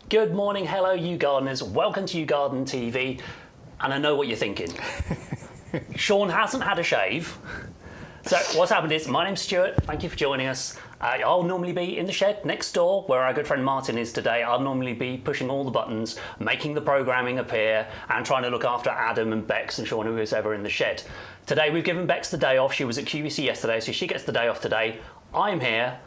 Good morning, hello YouGardeners, welcome to YouGarden TV, and I know what you're thinking. Sean hasn't had a shave. So what's happened is, my name's Stuart, thank you for joining us. I'll normally be in the shed next door where our good friend Martin is today. I'll normally be pushing all the buttons, making the programming appear and trying to look after Adam and Bex and Sean, who is ever in the shed. Today we've given Bex the day off. She was at QVC yesterday, so she gets the day off today. I'm here.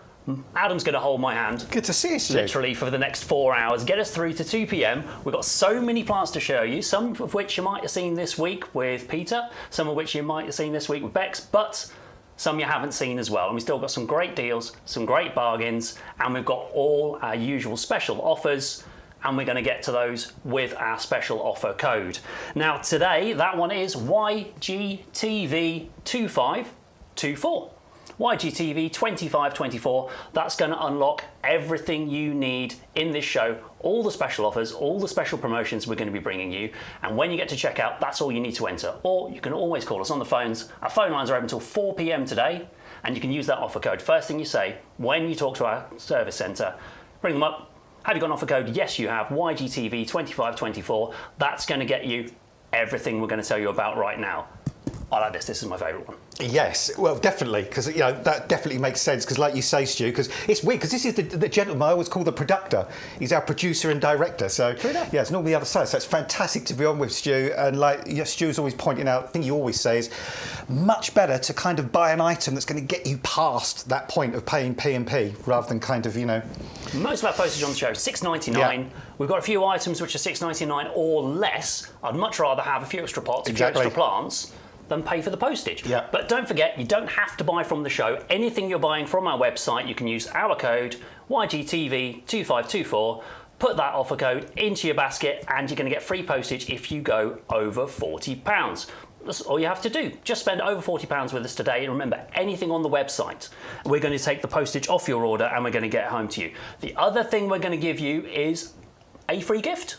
Adam's going to hold my hand. Good to see you, Stu. Literally for the next 4 hours, get us through to 2 p.m. We've got so many plants to show you, some of which you might have seen this week with Peter, some of which you might have seen this week with Bex, but some you haven't seen as well. And we've still got some great deals, some great bargains, and we've got all our usual special offers, and we're going to get to those with our special offer code. Now today, that one is YGTV2524. YGTV 2524, that's going to unlock everything you need in this show, all the special offers, all the special promotions we're going to be bringing you, and when you get to checkout, that's all you need to enter. Or you can always call us on the phones. Our phone lines are open until 4 p.m. today, and you can use that offer code. First thing you say when you talk to our service centre, bring them up. Have you got an offer code? Yes, you have. YGTV 2524. That's going to get you everything we're going to tell you about right now. I like this. This is my favourite one. Yes, well, definitely, because that definitely makes sense. Because, like you say, Stu, because it's weird. Because this is the gentleman I always call the producer. He's our producer and director. So yeah, it's normally the other side. So it's fantastic to be on with Stu. And like Stu's always pointing out, the thing you always say is much better to kind of buy an item that's going to get you past that point of paying P&P rather than kind of Most of our postage on the show is $6.99. Yeah. We've got a few items which are $6.99 or less. I'd much rather have a few extra pots, a few extra plants, than pay for the postage. Yeah. But don't forget, you don't have to buy from the show. Anything you're buying from our website, you can use our code YGTV2524, put that offer code into your basket, and you're going to get free postage if you go over £40. That's all you have to do. Just spend over £40 with us today. And remember, anything on the website, we're going to take the postage off your order and we're going to get it home to you. The other thing we're going to give you is a free gift.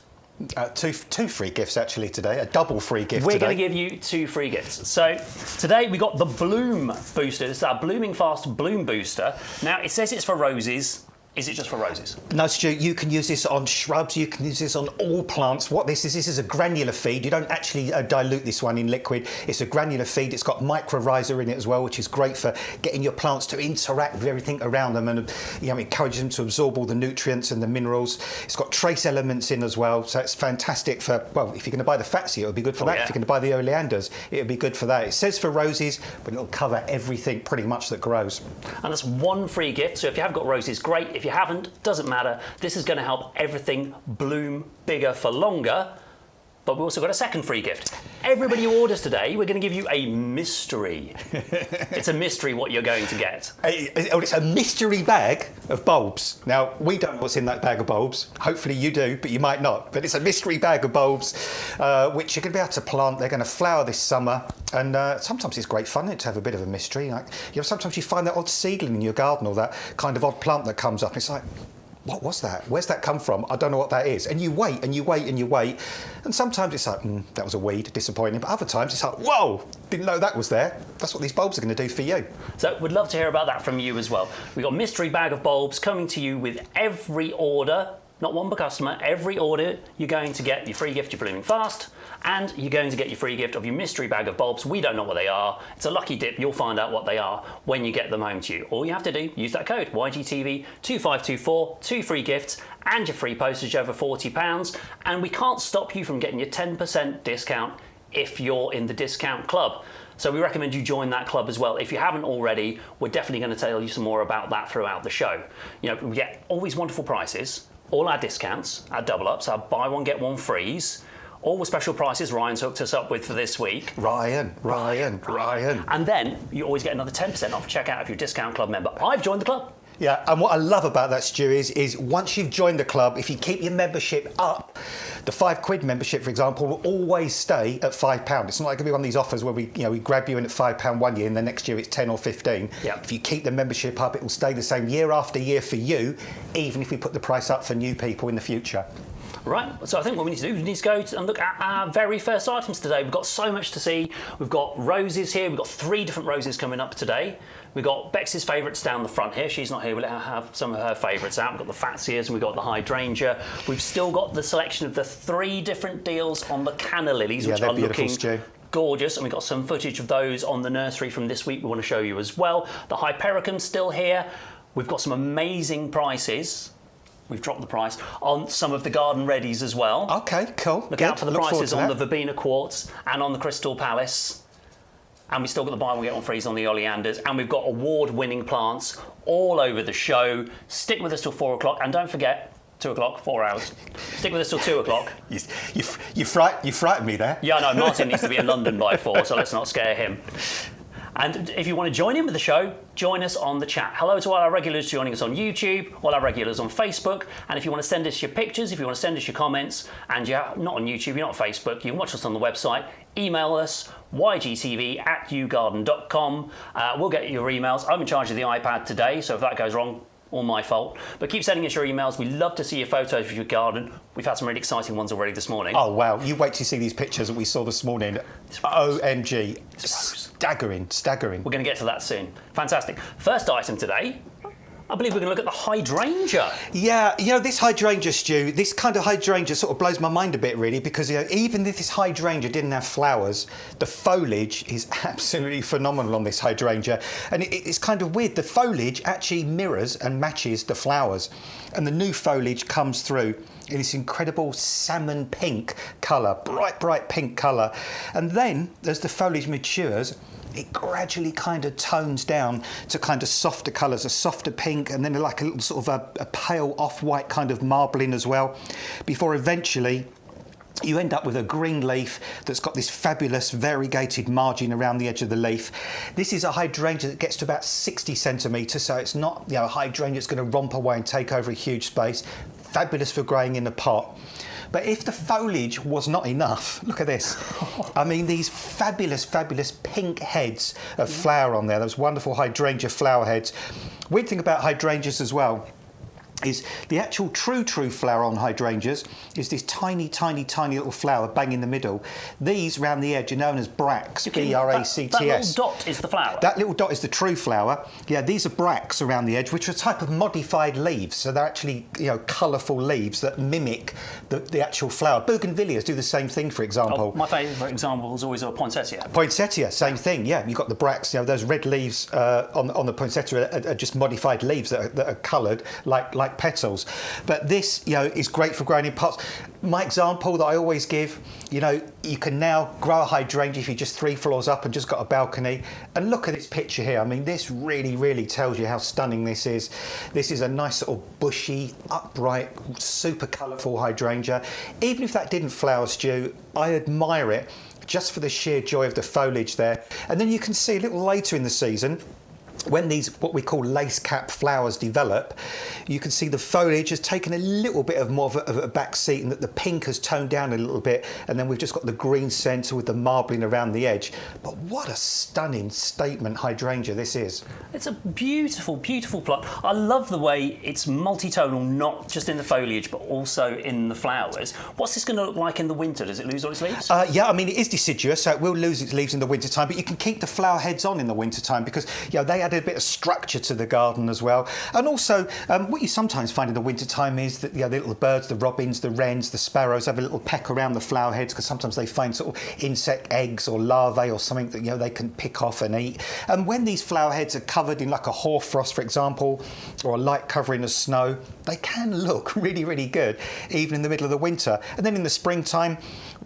Two free gifts actually today, a double free gift. We're going to give you 2 free gifts. So today we got the Bloom Booster. This is our Blooming Fast Bloom Booster. Now it says it's for roses. Is it just for roses? No, Stu, you can use this on shrubs, you can use this on all plants. What this is a granular feed. You don't actually dilute this one in liquid. It's a granular feed. It's got mycorrhiza in it as well, which is great for getting your plants to interact with everything around them and encourages them to absorb all the nutrients and the minerals. It's got trace elements in as well, so it's fantastic for, well, if you're going to buy the Fatsia, it'll be good for that. Yeah. If you're going to buy the Oleanders, it'll be good for that. It says for roses, but it'll cover everything pretty much that grows. And that's 1 free gift, so if you have got roses, great. If you haven't, doesn't matter. This is going to help everything bloom bigger for longer. But we've also got a second free gift. Everybody who orders today, we're going to give you a mystery. It's a mystery what you're going to get. It's a mystery bag of bulbs. Now, we don't know what's in that bag of bulbs. Hopefully you do, but you might not. But it's a mystery bag of bulbs, which you're going to be able to plant. They're going to flower this summer. And sometimes it's great fun to have a bit of a mystery. Like, sometimes you find that odd seedling in your garden or that kind of odd plant that comes up. And it's like, what was that? Where's that come from? I don't know what that is. And you wait and you wait and you wait. And sometimes it's like, that was a weed, disappointing. But other times it's like, whoa, didn't know that was there. That's what these bulbs are going to do for you. So we'd love to hear about that from you as well. We've got a mystery bag of bulbs coming to you with every order. Not one per customer, every order you're going to get your free gift, you're blooming fast, and you're going to get your free gift of your mystery bag of bulbs. We don't know what they are. It's a lucky dip. You'll find out what they are when you get them home to you. All you have to do, use that code, YGTV2524, 2 free gifts, and your free postage over £40. And we can't stop you from getting your 10% discount if you're in the discount club. So we recommend you join that club as well. If you haven't already, we're definitely going to tell you some more about that throughout the show. We get all these wonderful prices, all our discounts, our double ups, our buy one, get one frees, all the special prices Ryan's hooked us up with for this week. Ryan. And then you always get another 10% off checkout if you're a discount club member. I've joined the club. Yeah, and what I love about that, Stu, is once you've joined the club, if you keep your membership up, the £5 membership, for example, will always stay at £5. It's not like going to be one of these offers where we grab you in at £5 one year and the next year it's 10 or 15. Yep. If you keep the membership up, it will stay the same year after year for you, even if we put the price up for new people in the future. Right, so I think what we need to do, we need to go and look at our very first items today. We've got so much to see. We've got roses here. We've got 3 different roses coming up today. We've got Bex's favourites down the front here. She's not here. We'll let her have some of her favourites out. We've got the Fatsias and we've got the Hydrangea. We've still got the selection of the 3 different deals on the Canna lilies, which are looking gorgeous, and we've got some footage of those on the nursery from this week we want to show you as well. The Hypericum's still here. We've got some amazing prices. We've dropped the price on some of the garden readies as well. Okay, cool. Look out for the prices on the Verbena Quartz and on the Crystal Palace. And we still got the buy one get one freeze on the oleanders, and we've got award-winning plants all over the show. Stick with us till 4 o'clock, and don't forget 2 o'clock, 4 hours. Stick with us till 2 o'clock. You frightened me there. Yeah, I know. Martin needs to be in London by 4, so let's not scare him. And if you want to join in with the show, join us on the chat. Hello to all our regulars joining us on YouTube, all our regulars on Facebook. And if you want to send us your pictures, if you want to send us your comments, and you're not on YouTube, you're not on Facebook, you can watch us on the website, email us, ygtv@yougarden.com. We'll get your emails. I'm in charge of the iPad today, so if that goes wrong, all my fault. But keep sending us your emails. We love to see your photos of your garden. We've had some really exciting ones already this morning. Oh, wow. You wait to see these pictures that we saw this morning. OMG. Staggering. We're going to get to that soon. Fantastic. First item today, I believe we're going to look at the hydrangea. Yeah, this hydrangea, Stu, this kind of hydrangea sort of blows my mind a bit, really, because even if this hydrangea didn't have flowers, the foliage is absolutely phenomenal on this hydrangea. And it's kind of weird. The foliage actually mirrors and matches the flowers. And the new foliage comes through in this incredible salmon pink colour, bright pink colour. And then, as the foliage matures, it gradually kind of tones down to kind of softer colours, a softer pink, and then like a little sort of a pale off-white kind of marbling as well, before eventually you end up with a green leaf that's got this fabulous variegated margin around the edge of the leaf. This is a hydrangea that gets to about 60 centimetres, so it's not a hydrangea that's going to romp away and take over a huge space. Fabulous for growing in a pot. But if the foliage was not enough, look at this. I mean, these fabulous pink heads of flower on there, those wonderful hydrangea flower heads. Weird thing about hydrangeas as well is the actual true flower on hydrangeas is this tiny little flower bang in the middle. These round the edge are known as bracts, B-R-A-C-T-S. That little dot is the flower? That little dot is the true flower. Yeah, these are bracts around the edge, which are a type of modified leaves. So they're actually, colourful leaves that mimic the actual flower. Bougainvilleas do the same thing, for example. Oh, my favourite example is always a poinsettia. Poinsettia, same thing, yeah. You've got the bracts, those red leaves on the poinsettia are just modified leaves that are coloured like petals. But this, is great for growing in pots. My example that I always give, you can now grow a hydrangea if you're just 3 floors up and just got a balcony. And look at this picture here. I mean, this really tells you how stunning this is. This is a nice sort of bushy, upright, super colourful hydrangea. Even if that didn't flower, Stu, I admire it just for the sheer joy of the foliage there. And then you can see a little later in the season, when these what we call lace cap flowers develop, you can see the foliage has taken a little bit more of a back seat, and that the pink has toned down a little bit, and then we've just got the green centre with the marbling around the edge. But what a stunning statement hydrangea this is. It's a beautiful plant. I love the way it's multitonal, not just in the foliage but also in the flowers. What's this going to look like in the winter? Does it lose all its leaves? Yeah, I mean, it is deciduous, so it will lose its leaves in the winter time, but you can keep the flower heads on in the winter time because they add a bit of structure to the garden as well. And also, what you sometimes find in the winter time is that the little birds, the robins, the wrens, the sparrows have a little peck around the flower heads because sometimes they find sort of insect eggs or larvae or something that they can pick off and eat. And when these flower heads are covered in like a hoarfrost, for example, or a light covering of snow, they can look really good even in the middle of the winter. And then in the springtime,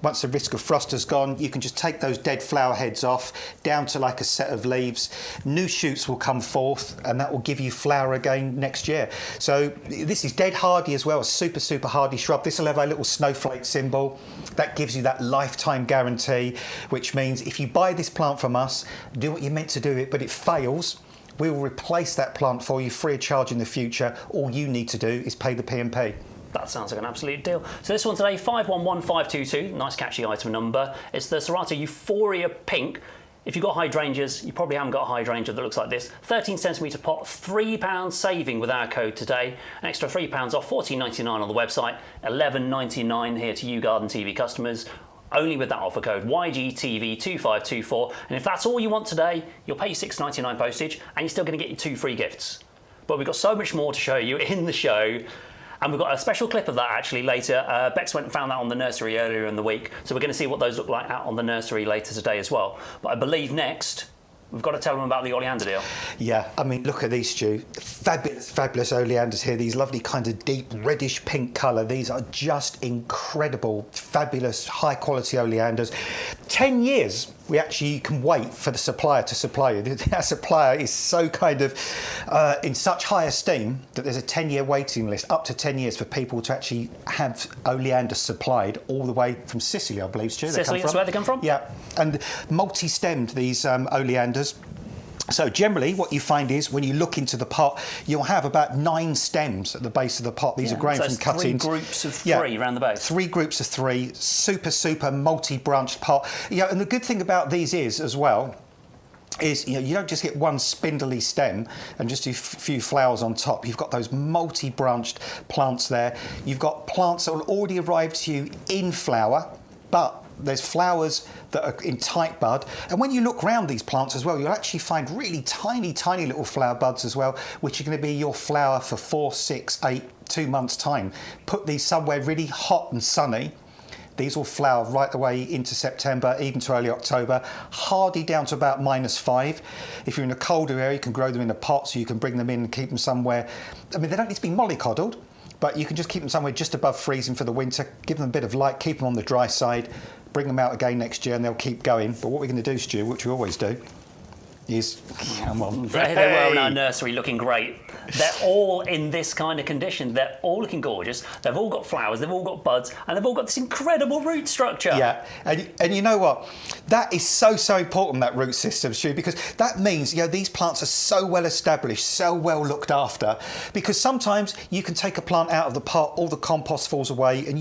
once the risk of frost has gone, you can just take those dead flower heads off down to like a set of leaves. New shoots will come forth, and that will give you flower again next year. So this is dead hardy as well, a super hardy shrub. This will have a little snowflake symbol. That gives you that lifetime guarantee, which means if you buy this plant from us, do what you're meant to do it, but it fails, we will replace that plant for you free of charge in the future. All you need to do is pay the P&P. That sounds like an absolute deal. So this one today, 511522, nice catchy item number. It's the Serrata Euphoria Pink. If you've got hydrangeas, you probably haven't got a hydrangea that looks like this. 13 centimetre pot, £3 saving with our code today. An extra £3 off, $14.99 on the website, $11.99 here to YouGarden TV customers. Only with that offer code YGTV2524. And if that's all you want today, you'll pay $6.99 postage and you're still going to get your 2 free gifts. But we've got so much more to show you in the show. And we've got a special clip of that actually later. Bex went and found that on the nursery earlier in the week. So we're going to see what those look like out on the nursery later today as well. But I believe next, we've got to tell them about the oleander deal. Yeah, I mean, look at these, Stu. Fabulous, fabulous oleanders here. These lovely kind of deep reddish pink colour. These are just incredible, fabulous, high quality oleanders. 10 years we actually can wait for the supplier to supply you. Our supplier is so kind of in such high esteem that there's a 10-year waiting list, up to 10 years for people to actually have oleander supplied all the way from Sicily, I believe, Stu. Sicily, that's where they come from? Yeah, and multi-stemmed, these oleanders. So generally what you find is when you look into the pot, you'll have about 9 stems at the base of the pot. These are grown from cuttings. 3 groups of 3 around the base. 3 groups of 3, super multi-branched pot. And the good thing about these is as well, is you don't just get one spindly stem and just a few flowers on top. You've got those multi-branched plants there. You've got plants that will already arrive to you in flower, but there's flowers that are in tight bud. And when you look round these plants as well, you'll actually find really tiny little flower buds as well, which are going to be your flower for 4, 6, 8, 2 months time. Put these somewhere really hot and sunny. These will flower right the way into September, even to early October, hardy down to about -5. If you're in a colder area, you can grow them in a pot, so you can bring them in and keep them somewhere. I mean, they don't need to be mollycoddled, but you can just keep them somewhere just above freezing for the winter, give them a bit of light, keep them on the dry side, bring them out again next year and they'll keep going. But what we're going to do, Stu, which we always do, is, come on. They were in our nursery looking great. They're all in this kind of condition. They're all looking gorgeous. They've all got flowers, they've all got buds, and they've all got this incredible root structure. Yeah, and you know what? That is so important, that root system, Stu, because that means these plants are so well established, so well looked after, because sometimes you can take a plant out of the pot, all the compost falls away, and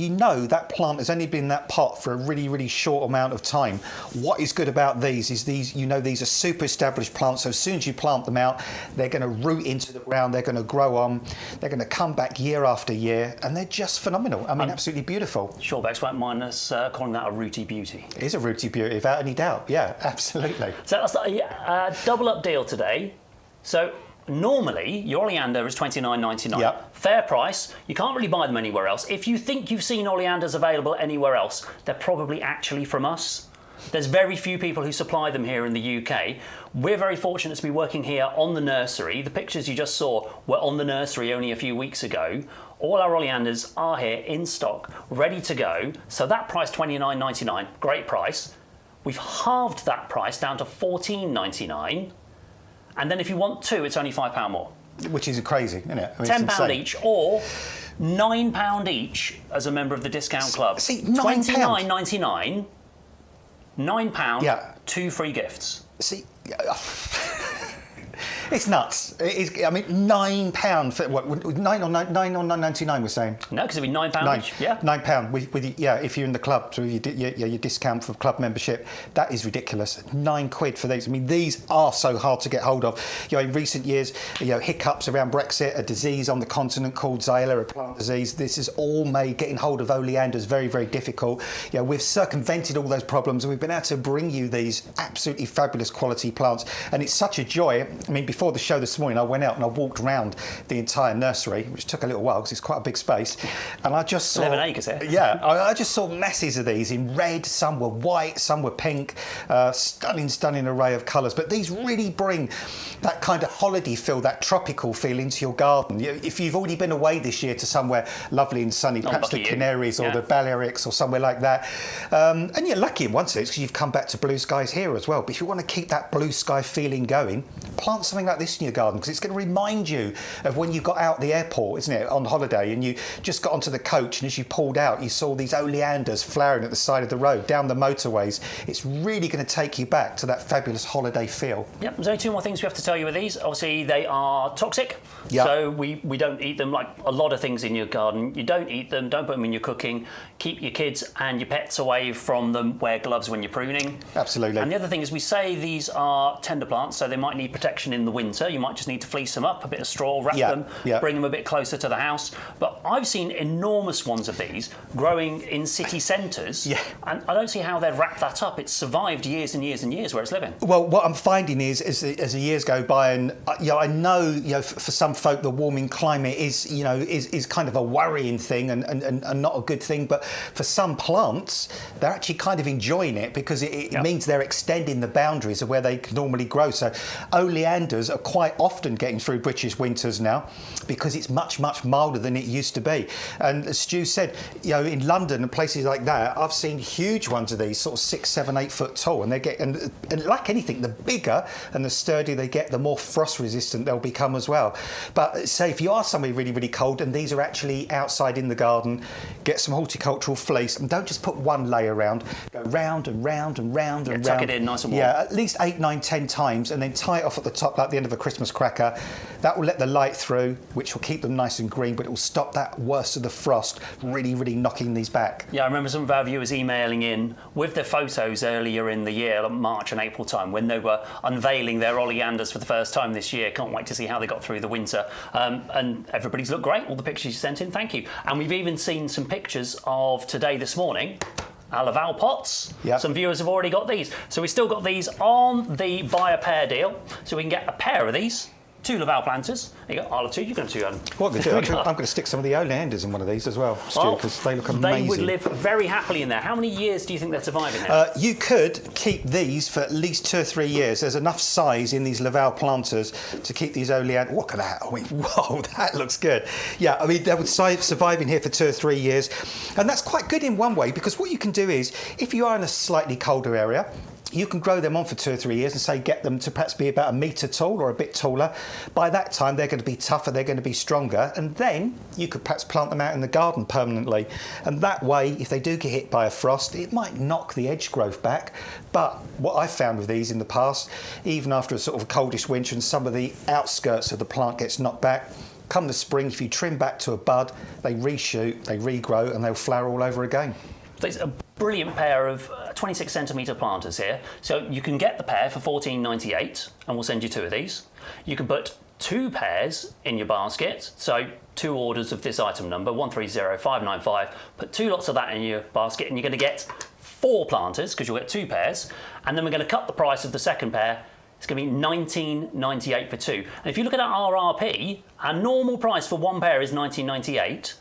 that plant has only been in that pot for a really short amount of time. What is good about these is these are super established plants, so as soon as you plant them out, they're going to root into the ground, they're going to grow on, they're going to come back year after year, and they're just phenomenal. I mean, absolutely beautiful. Sure, Bex won't mind us calling that a rooty beauty. It is a rooty beauty, without any doubt. Yeah, absolutely. So that's a double up deal today. So normally your oleander is $29.99. Yep. Fair price. You can't really buy them anywhere else. If you think you've seen oleanders available anywhere else, they're probably actually from us. There's very few people who supply them here in the UK. We're very fortunate to be working here on the nursery. The pictures you just saw were on the nursery only a few weeks ago. All our oleanders are here in stock, ready to go. So that price, $29.99, great price. We've halved that price down to $14.99. And then if you want 2, it's only £5 more. Which is crazy, isn't it? I mean, £10 each, or £9 each as a member of the discount club. See, £29.99. £9, 2 free gifts. See, it's nuts. It is. I mean, £9 for what? £9 or £9.99 we're saying. No, because it'd be £9 each. Yeah, £9 with if you're in the club, so your discount for club membership, that is ridiculous. £9 for these. I mean, these are so hard to get hold of. In recent years, hiccups around Brexit, a disease on the continent called Xylella, a plant disease. This has all made getting hold of oleanders very difficult. We've circumvented all those problems, and we've been able to bring you these absolutely fabulous quality plants, and it's such a joy. I mean, before the show this morning, I went out and I walked around the entire nursery, which took a little while because it's quite a big space, and I just saw 11 acres here. Yeah, I just saw masses of these in red. Some were white, some were pink. Stunning array of colours. But these really bring that kind of holiday feel, that tropical feel into your garden. If you've already been away this year to somewhere lovely and sunny, perhaps the Canaries or the Balearics or somewhere like that, and you're lucky in one sense because you've come back to blue skies here as well. But if you want to keep that blue sky feeling going, plant something like this in your garden because it's going to remind you of when you got out the airport, isn't it, on holiday, and you just got onto the coach, and as you pulled out, you saw these oleanders flowering at the side of the road, down the motorways. It's really going to take you back to that fabulous holiday feel. Yep, there's only two more things we have to tell you with these. Obviously, they are toxic, so we don't eat them like a lot of things in your garden. You don't eat them, don't put them in your cooking. Keep your kids and your pets away from them. Wear gloves when you're pruning. Absolutely. And the other thing is we say these are tender plants, so they might need protection in the winter. You might just need to fleece them up, a bit of straw, wrap them, bring them a bit closer to the house. But I've seen enormous ones of these growing in city centres, and I don't see how they'd wrap that up. It's survived years and years and years where it's living. Well, what I'm finding is as the years go by, and I know for some folk the warming climate is kind of a worrying thing and not a good thing, but for some plants they're actually kind of enjoying it because it means they're extending the boundaries of where they can normally grow. So oleanders are quite often getting through British winters now because it's much milder than it used to be. And as Stu said, in London and places like that, I've seen huge ones of these, sort of 6, 7, 8 foot tall, and they get and like anything, the bigger and the sturdier they get, the more frost resistant they'll become as well. But say if you are somewhere really cold and these are actually outside in the garden, get some horticultural fleece and don't just put one layer around, go round and round and round and round. Tuck it in nice and warm. Yeah, at least 8, 9, 10 times, and then tie it off at the top like the end of a Christmas cracker. That will let the light through, which will keep them nice and green, but it will stop that worst of the frost really knocking these back. Yeah, I remember some of our viewers emailing in with their photos earlier in the year, like March and April time, when they were unveiling their oleanders for the first time this year. Can't wait to see how they got through the winter. And everybody's looked great, all the pictures you sent in, thank you. And we've even seen some pictures of today, this morning, our Laval pots. Some viewers have already got these. So we've still got these on the buy a pair deal. So we can get a pair of these, 2 Laval planters. There you go, I'll have 2, you can have 2, Adam. What I'm going to do, I'm going to stick some of the oleanders in one of these as well, Stu, because they look amazing. They would live very happily in there. How many years do you think they're surviving there? You could keep these for at least 2 or 3 years. There's enough size in these Laval planters to keep these oleanders. Look at that. I mean, whoa, that looks good. Yeah, I mean, they would survive in here for 2 or 3 years. And that's quite good in one way, because what you can do is, if you are in a slightly colder area, you can grow them on for 2 or 3 years and say get them to perhaps be about 1 metre tall or a bit taller. By that time they're going to be tougher, they're going to be stronger, and then you could perhaps plant them out in the garden permanently. And that way, if they do get hit by a frost, it might knock the edge growth back. But what I've found with these in the past, even after a sort of coldish winter and some of the outskirts of the plant gets knocked back, come the spring, if you trim back to a bud, they reshoot, they regrow, and they'll flower all over again. There's a brilliant pair of 26 centimetre planters here. So you can get the pair for $14.98 and we'll send you 2 of these. You can put 2 pairs in your basket. So 2 orders of this item number, 130595. Put 2 lots of that in your basket and you're going to get 4 planters because you'll get 2 pairs. And then we're going to cut the price of the second pair. It's going to be $19.98 for 2. And if you look at our RRP, our normal price for 1 pair is $19.98.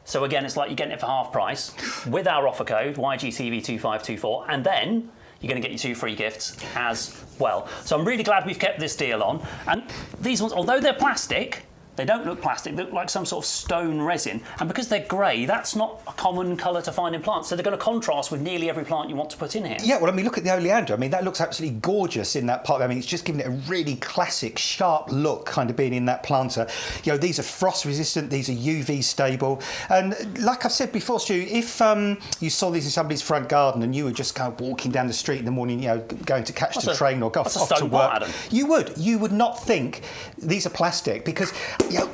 So again, it's like you're getting it for half price with our offer code, YGTV2524, and then you're going to get your 2 free gifts as well. So I'm really glad we've kept this deal on. And these ones, although they're plastic, they don't look plastic, they look like some sort of stone resin. And because they're grey, that's not a common colour to find in plants. So they're going to contrast with nearly every plant you want to put in here. Yeah, well, I mean, look at the oleander. I mean, that looks absolutely gorgeous in that pot. I mean, it's just giving it a really classic, sharp look kind of being in that planter. These are frost resistant, these are UV stable. And like I've said before, Stu, if you saw these in somebody's front garden and you were just kind of walking down the street in the morning, going to catch the train or go off to work, Adam. you would not think these are plastic because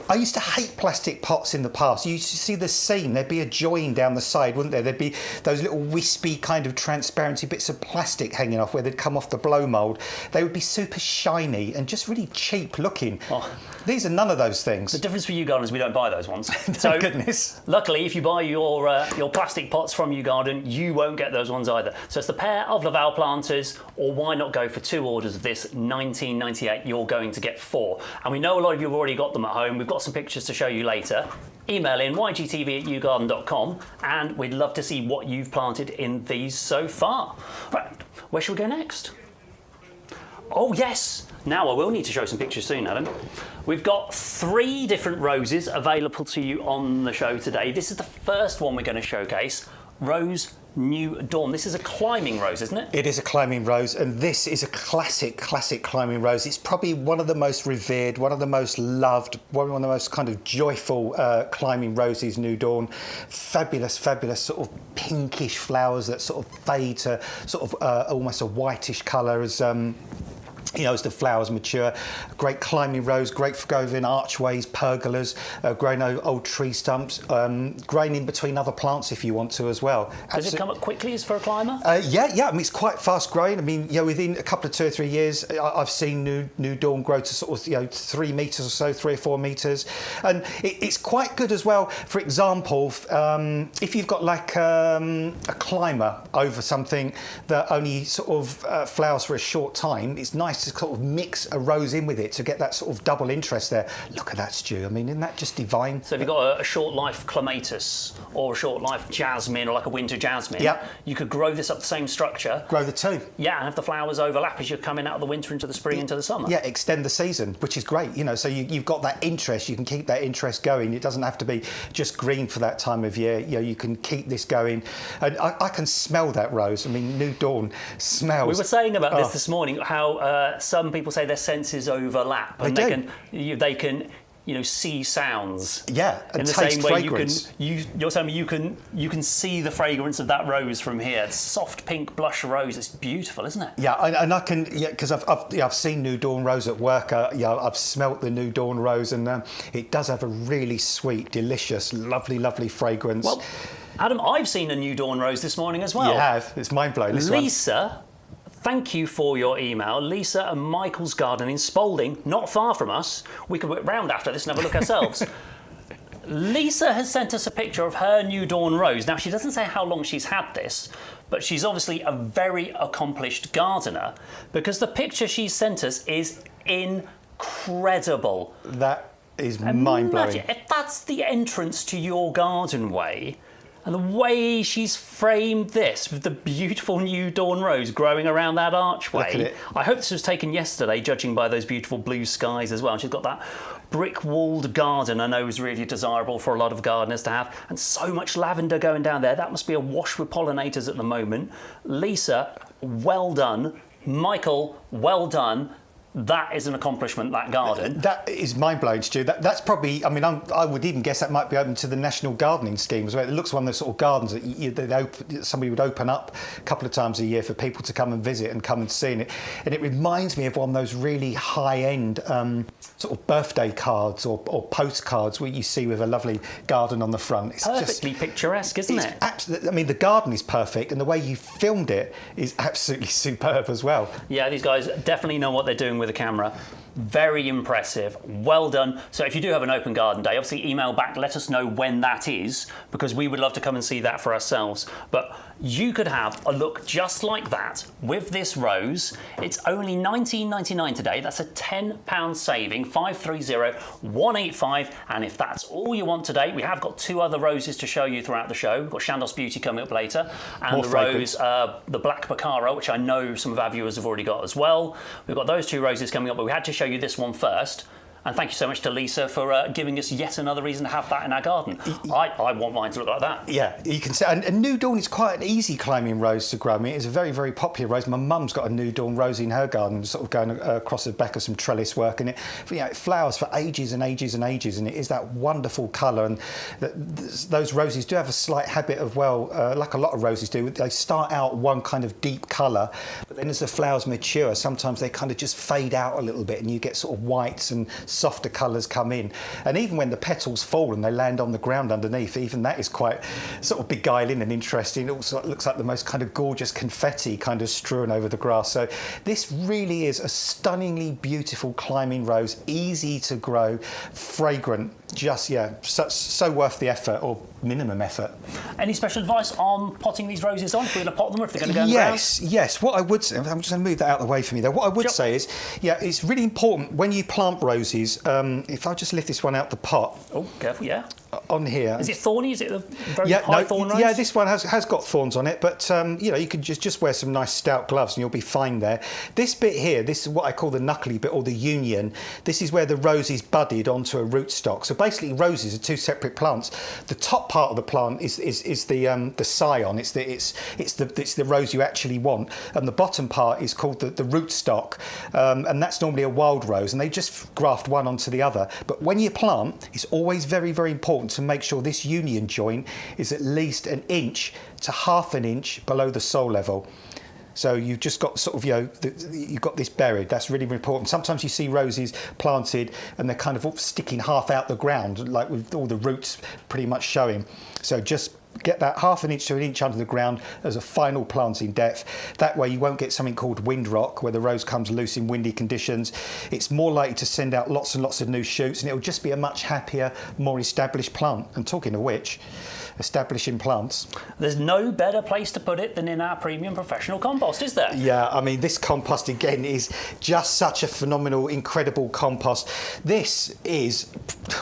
I used to hate plastic pots in the past. You used to see the seam, there'd be a join down the side, wouldn't there? There'd be those little wispy kind of transparency bits of plastic hanging off where they'd come off the blow mould. They would be super shiny and just really cheap looking. Oh. These are none of those things. The difference for YouGarden is we don't buy those ones. Thank goodness. Luckily, if you buy your plastic pots from YouGarden, you won't get those ones either. So it's the pair of Laval planters, or why not go for 2 orders of this, $19.98, you're going to get 4. And we know a lot of you have already got them at home. We've got some pictures to show you later. Email in ygtv@yougarden.com and we'd love to see what you've planted in these so far. Right, where shall we go next? Oh yes, now I will need to show some pictures soon, Adam. We've got 3 different roses available to you on the show today. This is the first one we're going to showcase. Rose New Dawn. This is a climbing rose, isn't it? It is a climbing rose, and this is a classic climbing rose. It's probably one of the most revered, one of the most loved, one of the most kind of joyful climbing roses, New Dawn. Fabulous sort of pinkish flowers that sort of fade to sort of almost a whitish colour as as the flowers mature. Great climbing rose, great for going in archways, pergolas, growing old tree stumps, growing in between other plants if you want to as well. Does it come up quickly as for a climber? Yeah. I mean, it's quite fast growing. I mean, within a couple of 2 or 3 years, I've seen New Dawn grow to sort of 3 metres or so, 3 or 4 metres, and it's quite good as well. For example, if you've got like a climber over something that only sort of flowers for a short time, it's nice to sort of mix a rose in with it to get that sort of double interest there. Look at that, Stu. I mean, isn't that just divine? So if you've got a short life clematis or a short life jasmine or like a winter jasmine, yep, you could grow this up the same structure. Grow the two. Yeah, and have the flowers overlap as you're coming out of the winter into the spring, into the summer. Yeah, extend the season, which is great. So you've got that interest. You can keep that interest going. It doesn't have to be just green for that time of year. You can keep this going. And I can smell that rose. I mean, New Dawn smells. We were saying about this morning, how some people say their senses overlap, and they can see sounds. Yeah, and in the taste same way fragrance. you're telling me you can see the fragrance of that rose from here. It's soft pink blush rose. It's beautiful, isn't it? Yeah, and I can because I've seen New Dawn rose at work. I've smelt the New Dawn rose, and it does have a really sweet, delicious, lovely fragrance. Well, Adam, I've seen a New Dawn rose this morning as well. You have. It's mind blowing. Lisa. Thank you for your email. Lisa and Michael's garden in Spalding, not far from us. We could whip round after this and have a look ourselves. Lisa has sent us a picture of her New Dawn rose. Now, she doesn't say how long she's had this, but she's obviously a very accomplished gardener because the picture she sent us is incredible. That is mind-blowing. If that's the entrance to your garden way, and the way she's framed this with the beautiful New Dawn rose growing around that archway. Look at it. I hope this was taken yesterday, judging by those beautiful blue skies as well. And she's got that brick-walled garden I know is really desirable for a lot of gardeners to have. And so much lavender going down there. That must be awash with pollinators at the moment. Lisa, well done. Michael, well done. That is an accomplishment, that garden. That is mind-blowing, Stu. That's probably, I mean, I would even guess that might be open to the National Gardening Scheme as well. It looks one of those sort of gardens that somebody would open up a couple of times a year for people to come and visit and come and see it. And it reminds me of one of those really high-end sort of birthday cards or postcards where you see with a lovely garden on the front. It's perfectly picturesque, isn't it? Absolutely. I mean, the garden is perfect, and the way you filmed it is absolutely superb as well. Yeah, these guys definitely know what they're doing with a camera. Very impressive. Well done. So if you do have an open garden day, obviously email back, let us know when that is, because we would love to come and see that for ourselves. But you could have a look just like that with this rose. It's only $19.99 today. That's a £10 saving, 530-185. And if that's all you want today, we have got 2 other roses to show you throughout the show. We've got Chandos Beauty coming up later, and more the fragrance. rose, the Black Bacara, which I know some of our viewers have already got as well. We've got those 2 roses coming up, but we had to show you this one first. And thank you so much to Lisa for giving us yet another reason to have that in our garden. I want mine to look like that. Yeah, you can see. And New Dawn is quite an easy climbing rose to grow. I mean, it's a very popular rose. My mum's got a New Dawn rose in her garden, sort of going across the back of some trellis work, and it flowers for ages and ages and ages, and it is that wonderful colour. And those roses do have a slight habit of, like a lot of roses do, they start out one kind of deep colour, but then as the flowers mature, sometimes they kind of just fade out a little bit, and you get sort of whites and softer colours come in. And even when the petals fall and they land on the ground underneath, even that is quite sort of beguiling and interesting. It also looks like the most kind of gorgeous confetti kind of strewn over the grass. So this really is a stunningly beautiful climbing rose, easy to grow, fragrant, just, so worth the effort, or minimum effort. Any special advice on potting these roses on? If we're going to pot them, or if they're going to go in the ground? Yes. What I would say, I'm just going to move that out of the way for me there. What I would say is, it's really important when you plant roses, if I just lift this one out the pot. Oh, careful, yeah. on here. Is it thorny? Is it a very high thorn rose? Yeah, this one has got thorns on it, but you know, you can just wear some nice stout gloves and you'll be fine there. This bit here, this is what I call the knuckly bit, or the union. This is where the rose is budded onto a rootstock. So basically, roses are two separate plants. The top part of the plant is the scion. It's the rose you actually want, and the bottom part is called the rootstock, and that's normally a wild rose, and they just graft one onto the other. But when you plant, it's always very, very important to make sure this union joint is at least an inch to half an inch below the soil level. So you've just got sort of, you know, you've got this buried. That's really important. Sometimes you see roses planted and they're kind of all sticking half out the ground, like with all the roots pretty much showing. So just get that half an inch to an inch under the ground as a final planting depth. That way you won't get something called wind rock, where the rose comes loose in windy conditions. It's more likely to send out lots and lots of new shoots, and it'll just be a much happier, more established plant. And talking of which, establishing plants. There's no better place to put it than in our premium professional compost, is there? Yeah, I mean, this compost again is just such a phenomenal, incredible compost. This is,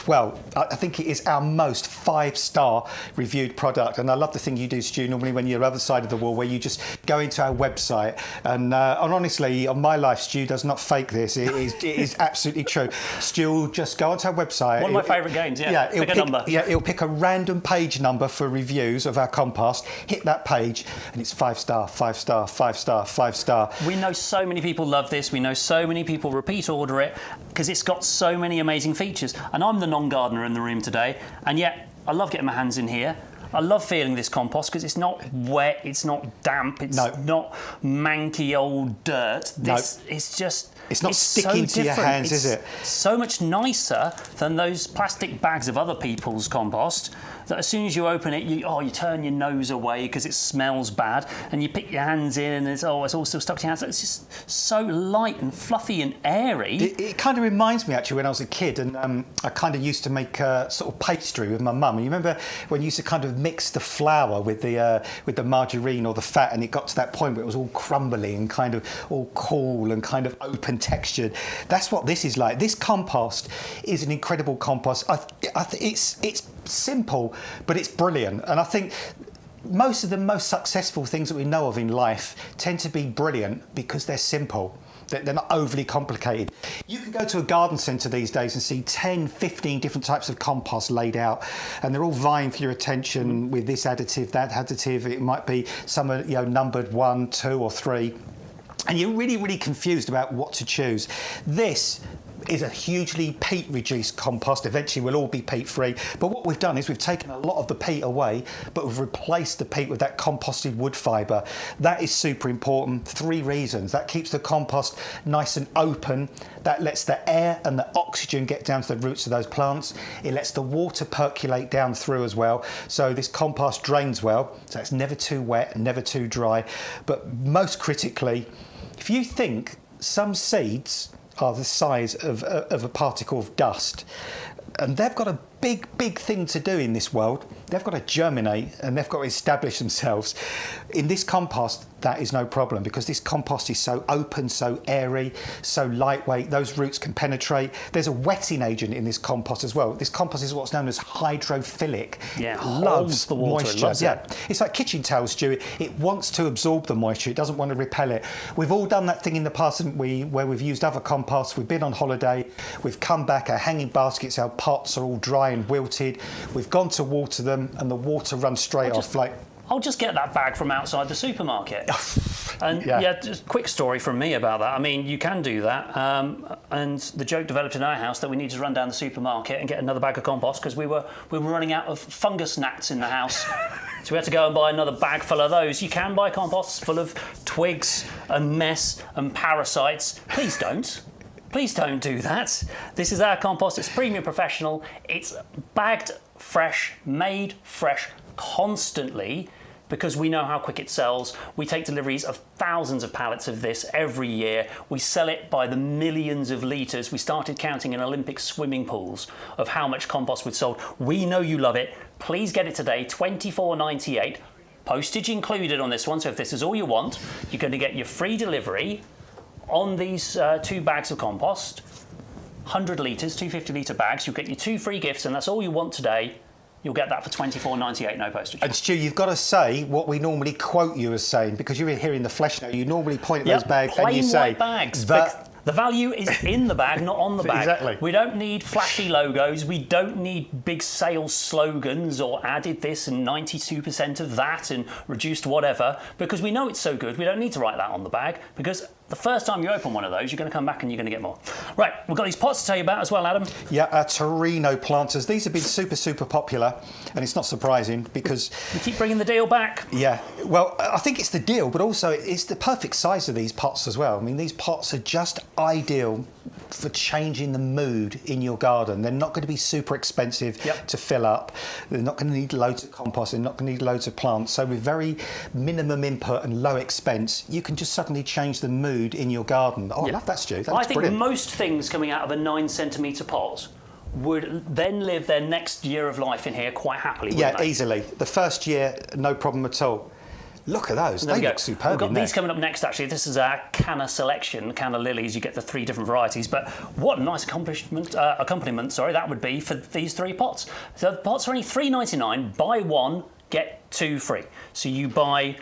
well, I think it is our most 5-star reviewed product. And I love the thing you do, Stu, normally when you're the other side of the wall, where you just go into our website. And honestly, on my life, Stu does not fake this. It is absolutely true. Stu will just go onto our website. One of my favourite games, yeah. Pick a number. Yeah, he'll pick a random page number for reviews of our compost, hit that page, and it's 5-star, 5-star, 5-star, 5-star. We know so many people love this. We know so many people repeat order it because it's got so many amazing features. And I'm the non-gardener in the room today, and yet I love getting my hands in here. I love feeling this compost because it's not wet, it's not damp, it's not manky old dirt. It's just... It's not sticking to your hands, is it? So much nicer than those plastic bags of other people's compost that as soon as you open it, you turn your nose away because it smells bad, and you pick your hands in and it's all still stuck to your hands. It's just so light and fluffy and airy. It kind of reminds me actually when I was a kid, and I kind of used to make sort of pastry with my mum. And you remember when you used to kind of mix the flour with the margarine or the fat, and it got to that point where it was all crumbly and kind of all cool and kind of open textured. That's what this is like. This compost is an incredible compost. It's simple, but it's brilliant. And I think most of the most successful things that we know of in life tend to be brilliant because they're simple. They're not overly complicated. You can go to a garden centre these days and see 10, 15 different types of compost laid out, and they're all vying for your attention with this additive, that additive. It might be some are, numbered 1, 2 or 3. And you're really, really confused about what to choose. This is a hugely peat-reduced compost. Eventually we'll all be peat-free. But what we've done is we've taken a lot of the peat away, but we've replaced the peat with that composted wood fibre. That is super important. 3 reasons. That keeps the compost nice and open. That lets the air and the oxygen get down to the roots of those plants. It lets the water percolate down through as well. So this compost drains well. So it's never too wet, never too dry. But most critically, if you think some seeds are the size of a particle of dust, and they've got a big thing to do in this world. They've got to germinate and they've got to establish themselves. In this compost, that is no problem because this compost is so open, so airy, so lightweight. Those roots can penetrate. There's a wetting agent in this compost as well. This compost is what's known as hydrophilic. Yeah, it loves the water. moisture. It loves it. It's like kitchen towels, Stu. It wants to absorb the moisture. It doesn't want to repel it. We've all done that thing in the past, haven't we, where we've used other composts. We've been on holiday. We've come back. Our hanging baskets, our pots are all dry and wilted. We've gone to water them, and the water runs straight off. I'll just get that bag from outside the supermarket. And just a quick story from me about that. I mean, you can do that. And the joke developed in our house that we needed to run down the supermarket and get another bag of compost because we were running out of fungus gnats in the house. So we had to go and buy another bag full of those. You can buy composts full of twigs and mess and parasites. Please don't. Please don't do that. This is our compost. It's premium professional. It's bagged fresh, made fresh constantly because we know how quick it sells. We take deliveries of thousands of pallets of this every year. We sell it by the millions of litres. We started counting in Olympic swimming pools of how much compost we'd sold. We know you love it. Please get it today, $24.98. Postage included on this one. So if this is all you want, you're going to get your free delivery on these 2 bags of compost, 100 litres, 250-litre bags. You'll get your 2 free gifts, and that's all you want today. you'll get that for $24.98, no postage. And Stu, you've got to say what we normally quote you as saying, because you're here in the flesh now. You normally point at those bags and you say, plain white bags. The value is in the bag, not on the bag. Exactly. We don't need flashy logos. We don't need big sales slogans or added this and 92% of that and reduced whatever, because we know it's so good. We don't need to write that on the bag, because the first time you open one of those, you're going to come back and you're going to get more. Right, we've got these pots to tell you about as well, Adam. Yeah, our Torino planters. These have been super, super popular, and it's not surprising because... We keep bringing the deal back. Yeah, well, I think it's the deal, but also it's the perfect size of these pots as well. I mean, these pots are just ideal for changing the mood in your garden. They're not going to be super expensive to fill up. They're not going to need loads of compost. They're not going to need loads of plants. So with very minimum input and low expense, you can just suddenly change the mood in your garden. Oh, I love that, Stu. That looks brilliant. Most things coming out of a 9-centimetre pot would then live their next year of life in here quite happily, wouldn't they? Easily. The first year, no problem at all. Look at those. They look superb. We've got these coming up next, actually. This is our Canna selection, Canna lilies. You get the 3 different varieties. But what a nice accompaniment that would be for these 3 pots. So the pots are only $3.99. Buy 1, get 2 free. So you buy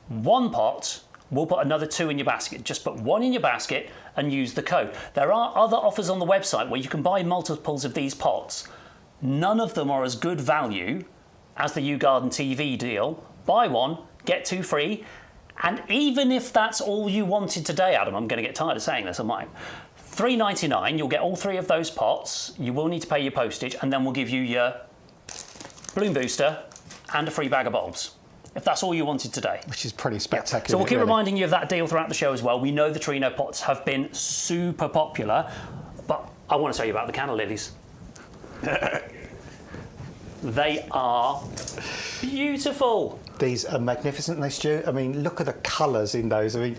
1 pot, we'll put another 2 in your basket. Just put 1 in your basket and use the code. There are other offers on the website where you can buy multiples of these pots. None of them are as good value as the YouGarden TV deal. Buy 1, get 2 free, and even if that's all you wanted today, Adam, I'm going to get tired of saying this, I might. $3.99, you'll get all 3 of those pots. You will need to pay your postage, and then we'll give you your bloom booster and a free bag of bulbs, if that's all you wanted today. Which is pretty spectacular. So we'll keep reminding you of that deal throughout the show as well. We know the Torino pots have been super popular, but I want to tell you about the Canna lilies. They are beautiful. These are magnificent, they, Stu. I mean, look at the colours in those. I mean,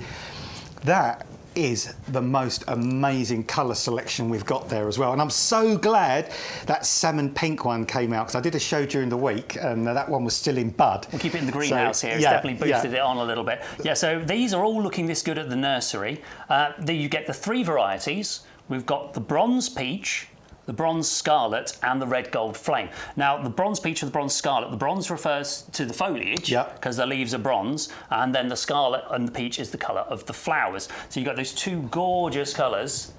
that is the most amazing colour selection we've got there as well. And I'm so glad that salmon pink one came out, because I did a show during the week and that one was still in bud. We'll keep it in the greenhouse here. It's definitely boosted it on a little bit. Yeah, so these are all looking this good at the nursery. You get the 3 varieties. We've got the bronze peach, the bronze scarlet and the red gold flame. Now, the bronze peach or the bronze scarlet, the bronze refers to the foliage because the leaves are bronze, and then the scarlet and the peach is the colour of the flowers. So you've got those 2 gorgeous colours,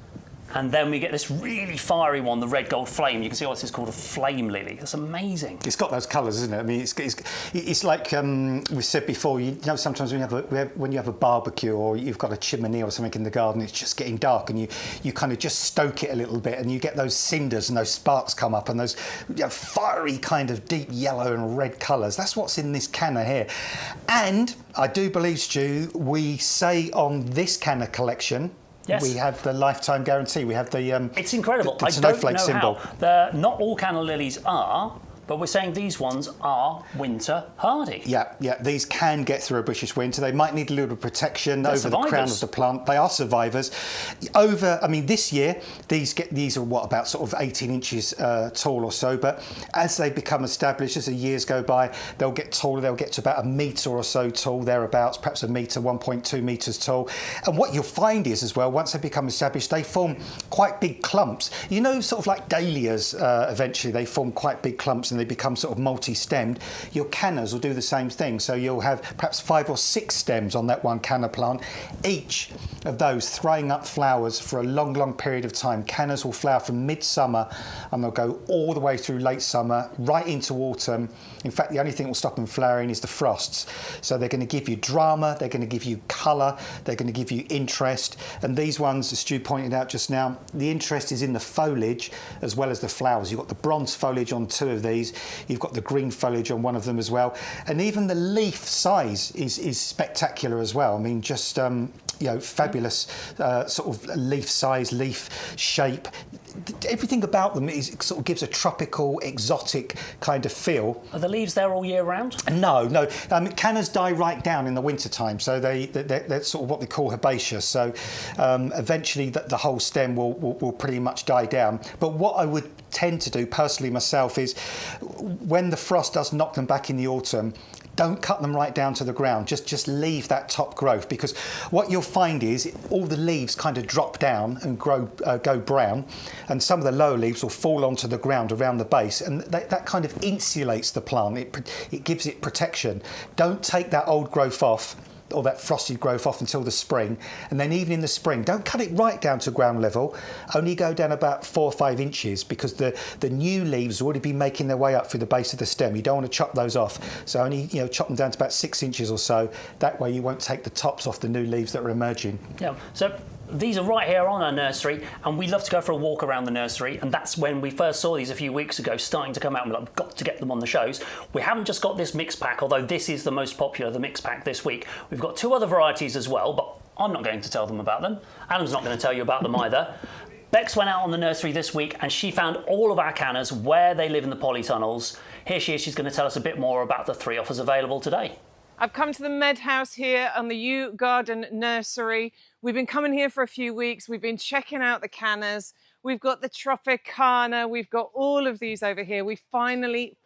and then we get this really fiery one, the red gold flame. You can see this is called a flame lily. That's amazing. It's got those colours, isn't it? I mean, it's like we said before. You know, sometimes when you have a barbecue or you've got a chimney or something in the garden, it's just getting dark, and you kind of just stoke it a little bit, and you get those cinders and those sparks come up, and those fiery kind of deep yellow and red colours. That's what's in this Canna here. And I do believe, Stu, we say on this Canna collection, yes, we have the lifetime guarantee. We have the it's incredible. The snowflake symbol. Not all Canna lilies are, but we're saying these ones are winter hardy. Yeah, these can get through a British winter. They might need a little protection over the crown of the plant. They are survivors. This year, these are about sort of 18 inches tall or so, but as they become established, as the years go by, they'll get taller. They'll get to about 1 metre or so tall, thereabouts, perhaps 1 metre, 1.2 metres tall. And what you'll find is, as well, once they become established, they form quite big clumps. You know, sort of like dahlias, eventually, they form quite big clumps and they become sort of multi-stemmed. Your cannas will do the same thing. So you'll have perhaps 5 or 6 stems on that one canna plant, each of those throwing up flowers for a long, long period of time. Cannas will flower from midsummer and they'll go all the way through late summer, right into autumn. In fact, the only thing that will stop them flowering is the frosts. So they're going to give you drama, they're going to give you colour, they're going to give you interest. And these ones, as Stu pointed out just now, the interest is in the foliage as well as the flowers. You've got the bronze foliage on 2 of these. You've got the green foliage on 1 of them as well. And even the leaf size is spectacular as well. I mean, just, fabulous sort of leaf size, leaf shape. Everything about them sort of gives a tropical, exotic kind of feel. Are the leaves there all year round? No. Cannas die right down in the winter time, so they're sort of what we call herbaceous. So eventually the whole stem will pretty much die down. But what I would tend to do personally myself is when the frost does knock them back in the autumn, don't cut them right down to the ground. Just leave that top growth, because what you'll find is all the leaves kind of drop down and go brown, and some of the lower leaves will fall onto the ground around the base, and that kind of insulates the plant. It gives it protection. Don't take that old growth off, or that frosted growth off, until the spring. And then even in the spring, don't cut it right down to ground level, only go down about 4 or 5 inches, because the new leaves will already be making their way up through the base of the stem. You don't want to chop those off, so only chop them down to about 6 inches or so. That way you won't take the tops off the new leaves that are emerging. Yeah, so these are right here on our nursery, and we love to go for a walk around the nursery, and that's when we first saw these a few weeks ago starting to come out, and we're like, we've got to get them on the shows. We haven't just got this mix pack, although this is the most popular, the mix pack this week. We've got 2 other varieties as well, but I'm not going to tell them about them. Adam's not going to tell you about them either. Bex went out on the nursery this week and she found all of our cannas, where they live in the polytunnels. Here she is, she's going to tell us a bit more about the 3 offers available today. I've come to the Med House here on the YouGarden nursery. We've been coming here for a few weeks. We've been checking out the cannas. We've got the Tropicana. We've got all of these over here. We finally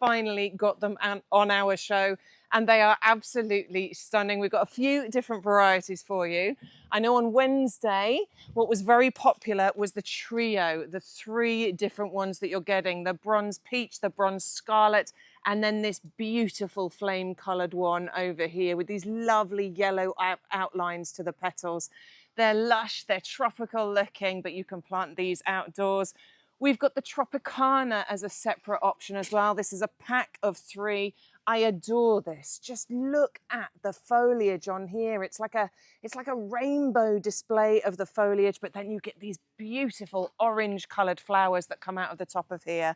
got them on our show, and they are absolutely stunning. We've got a few different varieties for you. I know on Wednesday, what was very popular was the trio, the 3 different ones that you're getting, the bronze peach, the bronze scarlet, and then this beautiful flame coloured one over here with these lovely yellow outlines to the petals. They're lush, they're tropical looking, but you can plant these outdoors. We've got the Tropicana as a separate option as well. This is a pack of 3. I adore this. Just look at the foliage on here. It's like a rainbow display of the foliage, but then you get these beautiful orange coloured flowers that come out of the top of here.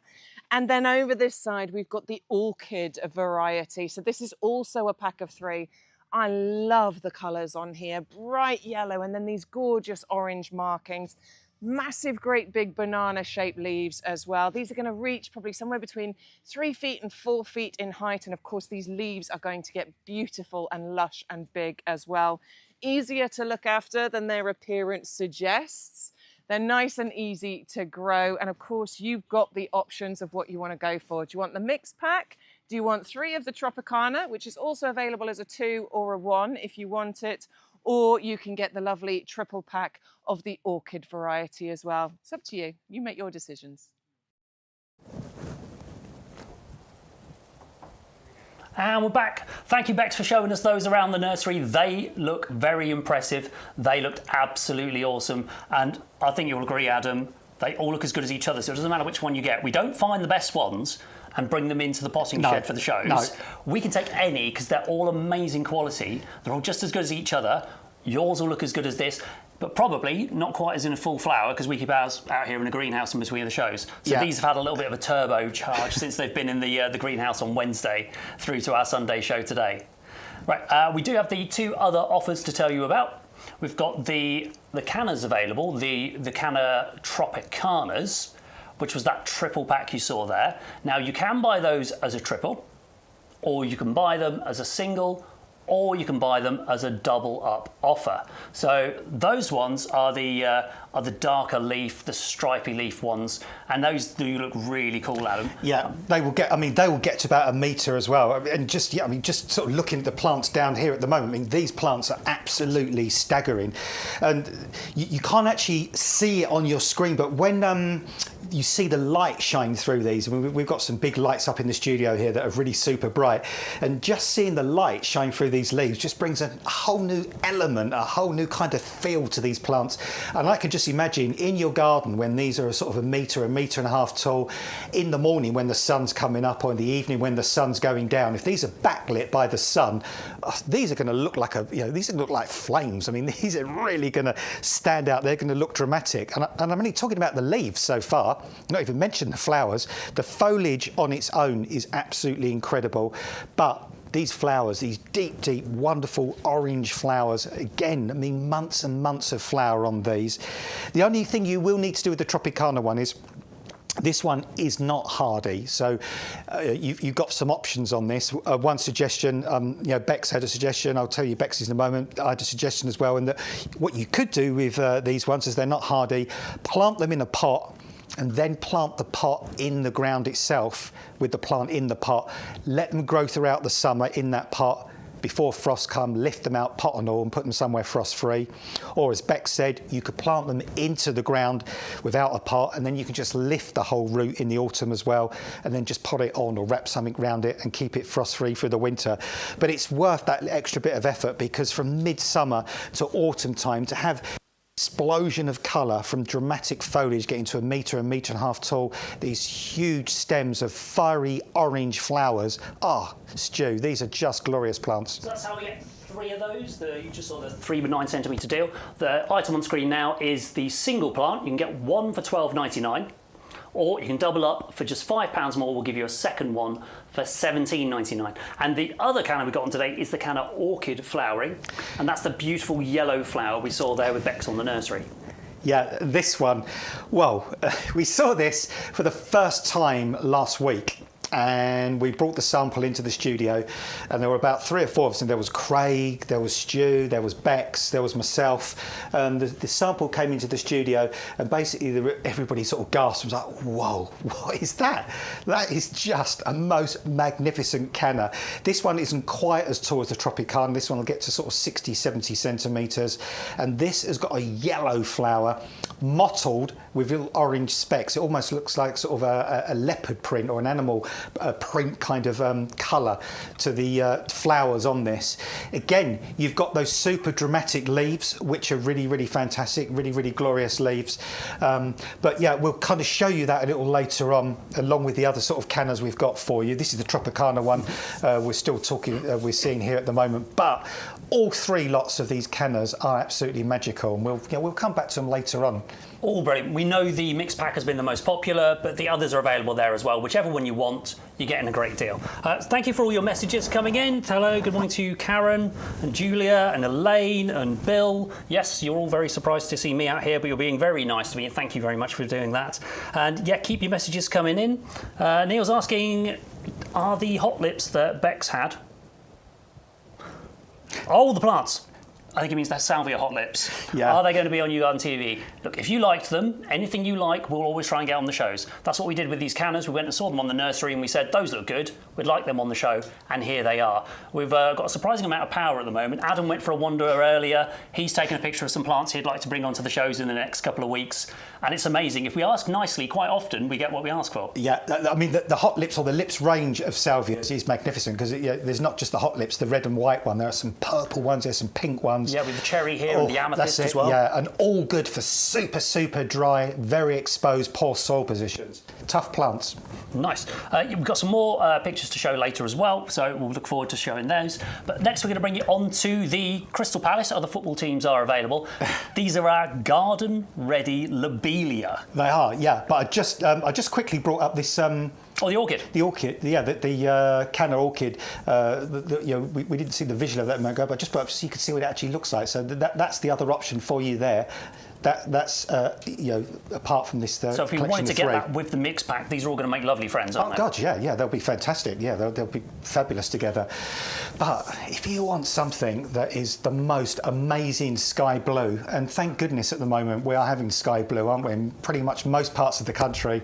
And then over this side, we've got the orchid variety. So this is also a pack of 3. I love the colours on here, bright yellow, and then these gorgeous orange markings. Massive, great big banana shaped leaves as well. These are going to reach probably somewhere between 3 feet and 4 feet in height. And of course, these leaves are going to get beautiful and lush and big as well. Easier to look after than their appearance suggests. They're nice and easy to grow. And of course, you've got the options of what you want to go for. Do you want the mixed pack? Do you want 3 of the Tropicana, which is also available as a 2 or a 1 if you want it? Or you can get the lovely triple pack of the orchid variety as well. It's up to you. You make your decisions. And we're back. Thank you, Bex, for showing us those around the nursery. They look very impressive. They looked absolutely awesome. And I think you'll agree, Adam, they all look as good as each other, so it doesn't matter which one you get. We don't find the best ones and bring them into the potting shed for the shows. No. We can take any, because they're all amazing quality. They're all just as good as each other. Yours will look as good as this, but probably not quite as in a full flower, because we keep ours out here in a greenhouse in between the shows. So these have had a little bit of a turbo charge since they've been in the greenhouse on Wednesday through to our Sunday show today. Right, we do have the 2 other offers to tell you about. We've got the cannas available, the Canna Tropicanas, which was that triple pack you saw there. Now, you can buy those as a triple, or you can buy them as a single, or you can buy them as a double up offer. So those ones are the darker leaf, the stripy leaf ones, and those do look really cool, Adam. Yeah, they will get. I mean, they will get to about 1 metre as well. And just sort of looking at the plants down here at the moment. I mean, these plants are absolutely staggering, and you can't actually see it on your screen, but when you see the light shine through these. I mean, we've got some big lights up in the studio here that are really super bright, and just seeing the light shine through these leaves just brings a whole new element, a whole new kind of feel to these plants. And I can just imagine in your garden when these are sort of 1 metre, 1.5 metres tall, in the morning when the sun's coming up, or in the evening when the sun's going down, if these are backlit by the sun, these are going to look like these are going to look like flames. I mean, these are really going to stand out. They're going to look dramatic. And I'm only talking about the leaves so far, not even mentioned the flowers. The foliage on its own is absolutely incredible, but these flowers, these deep, deep, wonderful orange flowers, again, I mean, months and months of flower on these. The only thing you will need to do with the Tropicana one is this one is not hardy, so you've got some options on this. One suggestion, Bex had a suggestion. I'll tell you Bex's in a moment. I had a suggestion as well, and that what you could do with these ones is they're not hardy. Plant them in a pot and then plant the pot in the ground itself with the plant in the pot. Let them grow throughout the summer in that pot. Before frost come, lift them out pot and all and put them somewhere frost-free. Or as Beck said, you could plant them into the ground without a pot, and then you can just lift the whole root in the autumn as well, and then just pot it on or wrap something around it and keep it frost-free through the winter. But it's worth that extra bit of effort, because from midsummer to autumn time, to have explosion of colour from dramatic foliage getting to a metre and a half tall, these huge stems of fiery orange flowers. Stu, these are just glorious plants. So that's how we get 3 of those. You just saw the 3 by 9 centimetre deal. The item on screen now is the single plant. You can get one for £12.99, or you can double up for just £5 more. We'll give you a second one for £17.99. And the other canna we've got on today is the canna orchid flowering, and that's the beautiful yellow flower we saw there with Bex on the nursery. Yeah, this one, well, we saw this for the first time last week. And we brought the sample into the studio, and there were about 3 or 4 of us. And there was Craig, there was Stu, there was Bex, there was myself. And the sample came into the studio, and basically everybody sort of gasped and was like, whoa, what is that? That is just a most magnificent canna. This one isn't quite as tall as the Tropicana. This one will get to sort of 60, 70 centimetres. And this has got a yellow flower, mottled with little orange specks. It almost looks like sort of a leopard print or an animal print kind of colour to the flowers on this. Again, you've got those super dramatic leaves, which are really, really fantastic, really, really glorious leaves. But yeah, we'll kind of show you that a little later on, along with the other sort of cannas we've got for you. This is the Tropicana one we're seeing here at the moment. But all 3 lots of these cannas are absolutely magical, and we'll come back to them later on. All brilliant. We know the mixed pack has been the most popular, but the others are available there as well. Whichever one you want, you're getting a great deal. Thank you for all your messages coming in. Hello, good morning to Karen and Julia and Elaine and Bill. Yes, you're all very surprised to see me out here, but you're being very nice to me, and thank you very much for doing that. And yeah, keep your messages coming in. Neil's asking, are the hot lips that Bex had? Oh, the plants. I think it means they're salvia hot lips. Yeah. Are they going to be on YouGarden TV? Look, if you liked them, anything you like, we'll always try and get on the shows. That's what we did with these cannas. We went and saw them on the nursery and we said, those look good. We'd like them on the show. And here they are. We've got a surprising amount of power at the moment. Adam went for a wander earlier. He's taken a picture of some plants he'd like to bring onto the shows in the next couple of weeks. And it's amazing. If we ask nicely, quite often, we get what we ask for. Yeah, I mean, the hot lips, or the lips range of salvias is magnificent, because there's not just the hot lips, the red and white one. There are some purple ones, there's some pink ones. Yeah, with the cherry here and the amethyst as well. Yeah, and all good for super, super dry, very exposed, poor soil positions. Tough plants. Nice. We've got some more pictures to show later as well, so we'll look forward to showing those. But next we're going to bring you on to the Crystal Palace. Other football teams are available. These are our garden-ready Lobelia. They are, yeah. But I just quickly brought up this... Oh, the orchid. The orchid, yeah, the canna orchid. We didn't see the visual of that a moment ago, but I just put up so you could see what it actually looks like. So that's the other option for you there. That's apart from this. So if you wanted to get that with the mix pack, these are all going to make lovely friends, aren't they? Oh God, yeah, they'll be fantastic. Yeah, they'll be fabulous together. But if you want something that is the most amazing sky blue, and thank goodness at the moment we are having sky blue, aren't we? In pretty much most parts of the country,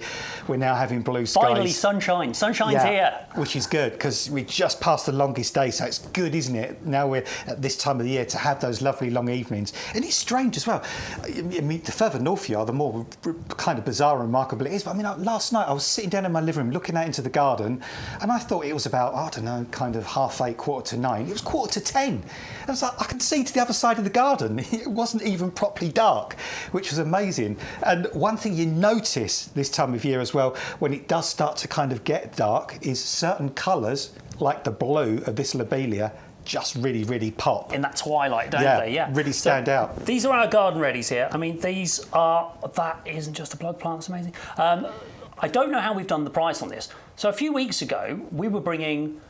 we're now having blue skies. Finally, sunshine. Sunshine's here. Which is good, because we just passed the longest day, so it's good, isn't it? Now we're at this time of the year to have those lovely long evenings. And it's strange as well. I mean, the further north you are, the more kind of bizarre and remarkable it is. But I mean, last night I was sitting down in my living room looking out into the garden, and I thought it was about, I don't know, kind of 8:30, 9:15. It was 10:15. I was like, I can see to the other side of the garden. It wasn't even properly dark, which was amazing. And one thing you notice this time of year as well, when it does start to kind of get dark, is certain colours, like the blue of this Lobelia, just really, really pop. In that twilight, don't they? Yeah, really stand out. These are our garden readies here. I mean, that isn't just a plug plant, it's amazing. I don't know how we've done the price on this. So a few weeks ago, we were bringing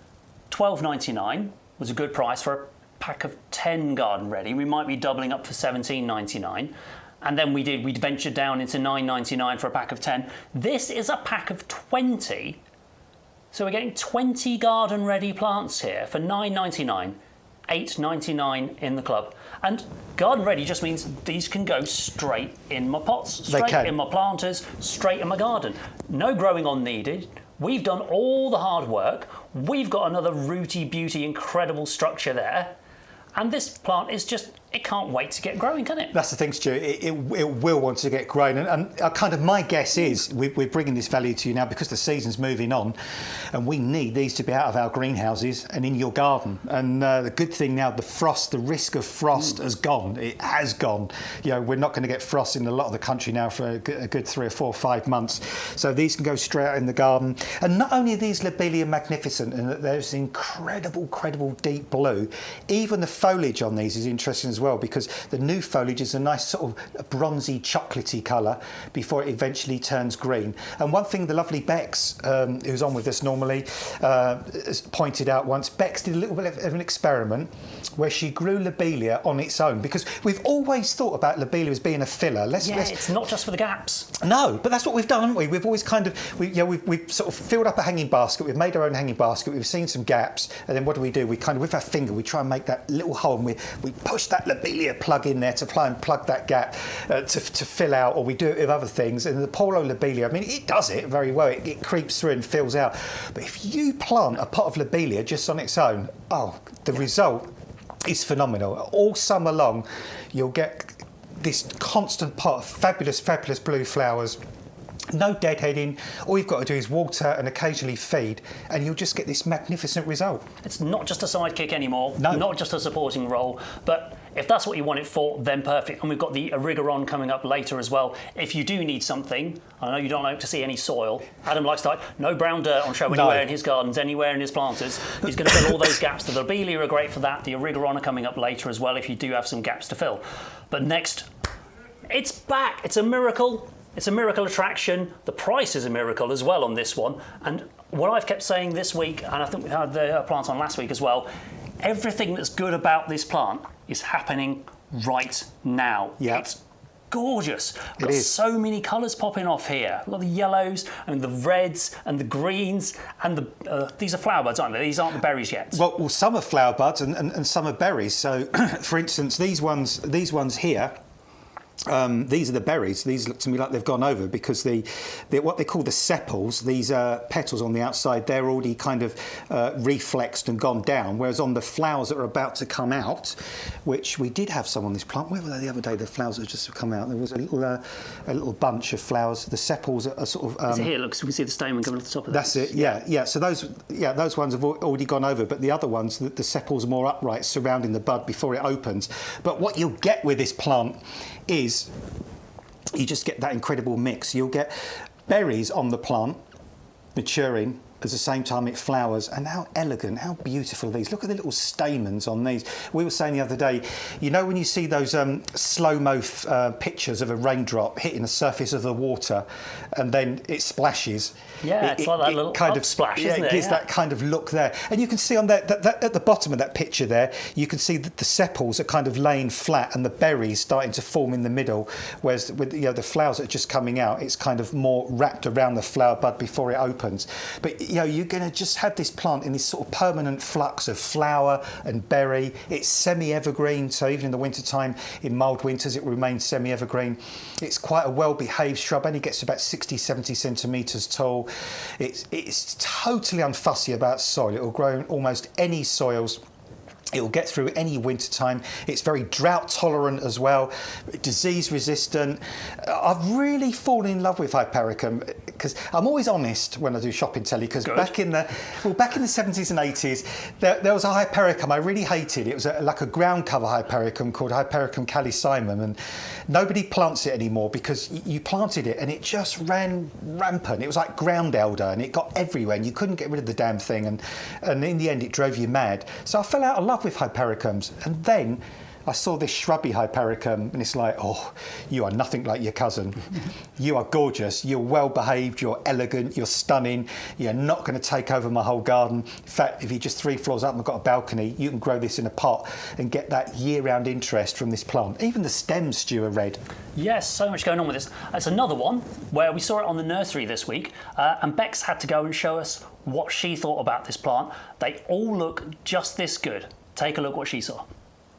$12.99, was a good price for a pack of 10 garden ready. We might be doubling up for $17.99. And then we ventured down into $9.99 for a pack of 10. This is a pack of 20. So we're getting 20 garden-ready plants here for $9.99, 8.99 in the club. And garden ready just means these can go straight in my pots, straight in my planters, straight in my garden. No growing on needed. We've done all the hard work. We've got another rooty beauty, incredible structure there. And this plant is just, it can't wait to get growing, can it? That's the thing, Stu. It will want to get growing. And kind of my guess is we're bringing this value to you now because the season's moving on and we need these to be out of our greenhouses and in your garden. And the good thing now, the risk of frost has gone. It has gone. You know, we're not going to get frost in a lot of the country now for a good 3 or 4 or 5 months. So these can go straight out in the garden. And not only are these Lobelia magnificent and there's incredible deep blue, even the foliage on these is interesting as well because the new foliage is a nice sort of bronzy chocolatey colour before it eventually turns green. And one thing the lovely Bex, who's on with us normally, has pointed out once, Bex did a little bit of an experiment where she grew Lobelia on its own because we've always thought about Lobelia as being a filler. It's not just for the gaps. No, but that's what we've done, haven't we? We've always kind of, we've sort of filled up a hanging basket, we've made our own hanging basket, we've seen some gaps, and then what do? We kind of, with our finger, we try and make that little hole and we push that Lobelia plug in there to try and plug that gap to fill out, or we do it with other things. And the poor old Lobelia, I mean, it does it very well. It creeps through and fills out. But if you plant a pot of Lobelia just on its own, the result is phenomenal. All summer long, you'll get this constant pot of fabulous blue flowers. No deadheading. All you've got to do is water and occasionally feed, and you'll just get this magnificent result. It's not just a sidekick anymore, no. Not just a supporting role, but if that's what you want it for, then perfect. And we've got the Hydrangea coming up later as well. If you do need something, I know you don't like to see any soil. Adam likes to, no brown dirt on show anywhere in his gardens, anywhere in his planters. He's going to fill all those gaps. The Lobelia are great for that. The Hydrangea are coming up later as well if you do have some gaps to fill. But next, it's back. It's a miracle. It's a miracle attraction. The price is a miracle as well on this one. And what I've kept saying this week, and I think we had the plant on last week as well, everything that's good about this plant is happening right now. Yeah. It's gorgeous. We've got so many colours popping off here. We've got the yellows and the reds and the greens and these are flower buds, aren't they? These aren't the berries yet. Well, some are flower buds and some are berries. So, for instance, these ones here. These are the berries. These look to me like they've gone over because what they call the sepals, these petals on the outside, they're already kind of reflexed and gone down, whereas on the flowers that are about to come out, which we did have some on this plant. Where were they the other day, the flowers that just come out? There was a little bunch of flowers. The sepals are sort of... here, look, so we can see the stamen coming off the top of That's it, yeah. So those ones have already gone over, but the other ones, the sepals are more upright, surrounding the bud before it opens. But what you'll get with this plant is you just get that incredible mix. You'll get berries on the plant maturing at the same time it flowers, and how elegant, how beautiful are these. Look at the little stamens on these. We were saying the other day, you know when you see those slow-mo pictures of a raindrop hitting the surface of the water and then it splashes? Yeah, it's like that little kind of splash, isn't it? It gives that kind of look there. And you can see on that at the bottom of that picture there, you can see that the sepals are kind of laying flat and the berries starting to form in the middle, whereas with the flowers that are just coming out, it's kind of more wrapped around the flower bud before it opens. But you're going to just have this plant in this sort of permanent flux of flower and berry. It's semi-evergreen, so even in the wintertime, in mild winters, it remains semi-evergreen. It's quite a well-behaved shrub, only gets about 60, 70 centimetres tall. It's totally unfussy about soil. It will grow in almost any soils. It will get through any winter time. It's very drought tolerant as well, disease resistant. I've really fallen in love with Hypericum because I'm always honest when I do shopping telly, because back in the 70s and 80s, there was a Hypericum I really hated. It was like a ground cover Hypericum called Hypericum calycymum, and nobody plants it anymore because you planted it and it just ran rampant. It was like ground elder and it got everywhere and you couldn't get rid of the damn thing, and in the end it drove you mad. So I fell out of love with Hypericums, and then I saw this shrubby Hypericum and it's like, oh, you are nothing like your cousin. You are gorgeous, you're well behaved, you're elegant, you're stunning, you're not going to take over my whole garden. In fact, if you're just 3 floors up and I've got a balcony, you can grow this in a pot and get that year-round interest from this plant. Even the stems, Stu, are red. Yes, so much going on with this. It's another one where we saw it on the nursery this week, and Bex had to go and show us what she thought about this plant. They all look just this good. Take a look what she saw.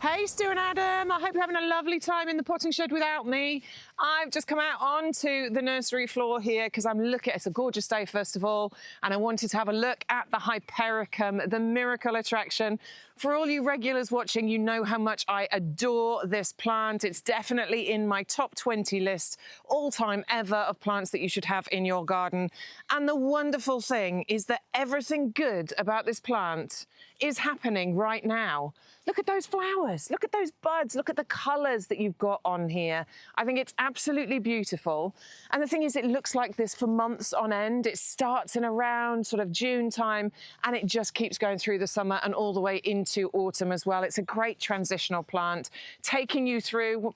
Hey Stu and Adam, I hope you're having a lovely time in the potting shed without me. I've just come out onto the nursery floor here because I'm looking, it's a gorgeous day first of all, and I wanted to have a look at the Hypericum, the miracle attraction. For all you regulars watching, you know how much I adore this plant. It's definitely in my top 20 list all time ever of plants that you should have in your garden. And the wonderful thing is that everything good about this plant is happening right now. Look at those flowers, look at those buds, look at the colours that you've got on here. I think it's absolutely beautiful. And the thing is, it looks like this for months on end. It starts in around sort of June time and it just keeps going through the summer and all the way into autumn as well. It's a great transitional plant, taking you through,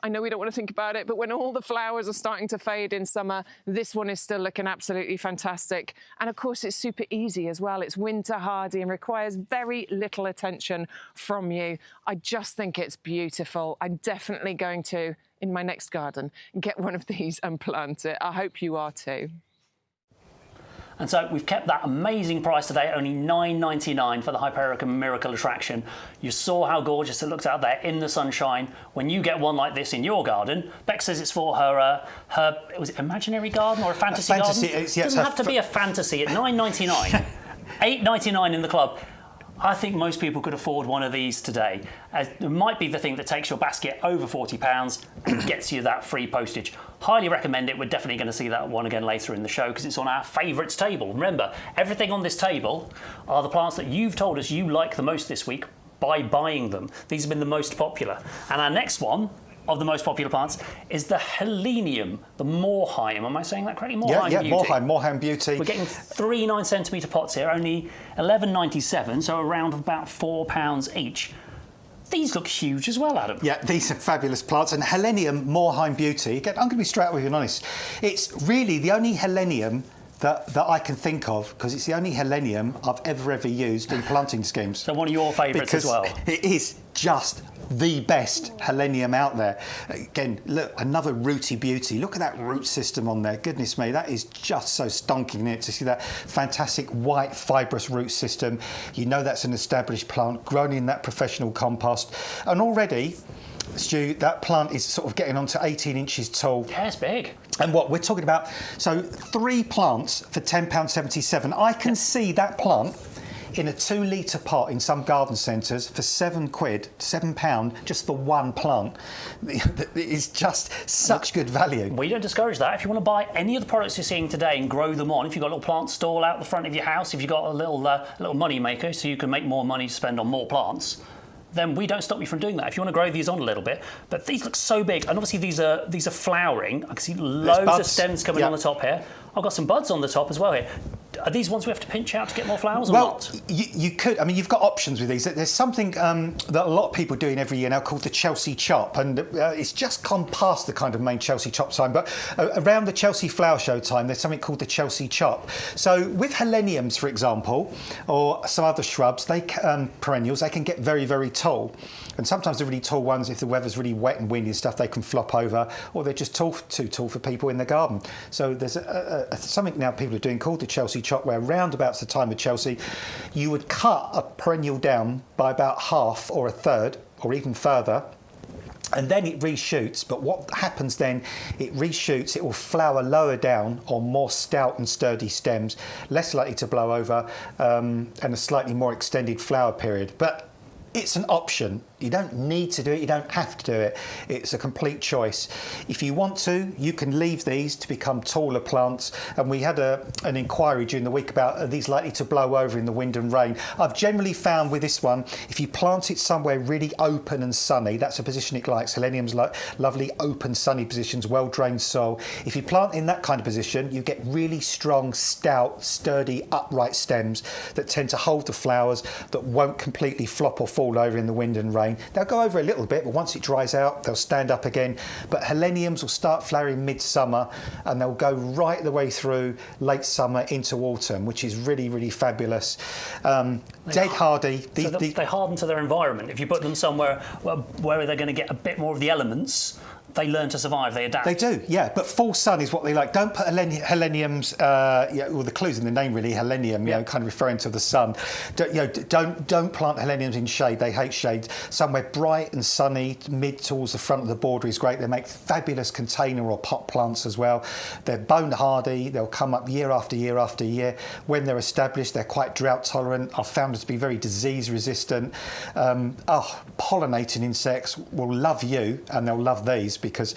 I know we don't want to think about it, but when all the flowers are starting to fade in summer, this one is still looking absolutely fantastic. And of course, it's super easy as well. It's winter hardy and requires very little attention from you. I just think it's beautiful. I'm definitely going to, in my next garden, get one of these and plant it. I hope you are too. And so we've kept that amazing price today, only $9.99 for the Hypericum Miracle Attraction. You saw how gorgeous it looks out there in the sunshine. When you get one like this in your garden, Beck says it's for her, was it imaginary garden or a fantasy garden? It doesn't have to be a fantasy at $9.99, $8.99 in the club. I think most people could afford one of these today. It might be the thing that takes your basket over £40 and gets you that free postage. Highly recommend it. We're definitely going to see that one again later in the show because it's on our favourites table. Remember, everything on this table are the plants that you've told us you like the most this week by buying them. These have been the most popular. And our next one of the most popular plants is the Helenium, the Moorheim. Am I saying that correctly? Moorheim Beauty. Moorheim Beauty. We're getting 3 9cm pots here, only $11.97, so around about £4 each. These look huge as well, Adam. Yeah, these are fabulous plants. And Helenium Moorheim Beauty, again, I'm going to be straight with you and honest, it's really the only Helenium that I can think of, because it's the only Helenium I've ever used in planting schemes. So one of your favourites as well. It is just the best Helenium out there. Again, look, another rooty beauty. Look at that root system on there. Goodness me, that is just so stonking, isn't it, to see that fantastic white fibrous root system. You know that's an established plant, grown in that professional compost. And already, Stu, that plant is sort of getting on to 18 inches tall. Yeah, it's big. And what we're talking about, so 3 plants for £10.77. I can see that plant in a 2-litre pot in some garden centres for £7, just for one plant. It is just such good value. We don't discourage that. If you want to buy any of the products you're seeing today and grow them on, if you've got a little plant stall out the front of your house, if you've got a little money maker so you can make more money to spend on more plants, then we don't stop you from doing that if you want to grow these on a little bit. But these look so big, and obviously these are flowering. I can see loads of stems coming on the top here. I've got some buds on the top as well here. Are these ones we have to pinch out to get more flowers or not? Well, you could. I mean, you've got options with these. There's something that a lot of people are doing every year now called the Chelsea Chop, and it's just gone past the kind of main Chelsea Chop time. But around the Chelsea Flower Show time, there's something called the Chelsea Chop. So with Heleniums, for example, or some other shrubs, perennials, they can get very, very tall. And sometimes the really tall ones, if the weather's really wet and windy and stuff, they can flop over, or they're just too tall for people in the garden. So there's something now people are doing called the Chelsea Chop, where around about the time of Chelsea, you would cut a perennial down by about half or a third, or even further, and then it reshoots. But what happens then, it reshoots, it will flower lower down on more stout and sturdy stems, less likely to blow over, and a slightly more extended flower period. But it's an option. You don't need to do it, you don't have to do it. It's a complete choice. If you want to, you can leave these to become taller plants. And we had an inquiry during the week about, are these likely to blow over in the wind and rain? I've generally found with this one, if you plant it somewhere really open and sunny, that's a position it likes. Helenium's like lovely open sunny positions, well-drained soil. If you plant in that kind of position, you get really strong, stout, sturdy, upright stems that tend to hold the flowers, that won't completely flop or fall over in the wind and rain. They'll go over a little bit, but once it dries out, they'll stand up again. But Heleniums will start flowering midsummer, and they'll go right the way through late summer into autumn, which is really, really fabulous. Dead hardy. They harden to their environment. If you put them somewhere where they're going to get a bit more of the elements, they learn to survive, they adapt. They do, yeah. But full sun is what they like. Don't put heleniums, well, the clue's in the name really, helenium, you know, kind of referring to the sun. Don't plant heleniums in shade. They hate shade. Somewhere bright and sunny, mid towards the front of the border is great. They make fabulous container or pot plants as well. They're bone hardy. They'll come up year after year after year. When they're established, they're quite drought tolerant. I've found them to be very disease resistant. Pollinating insects will love you, and they'll love these, because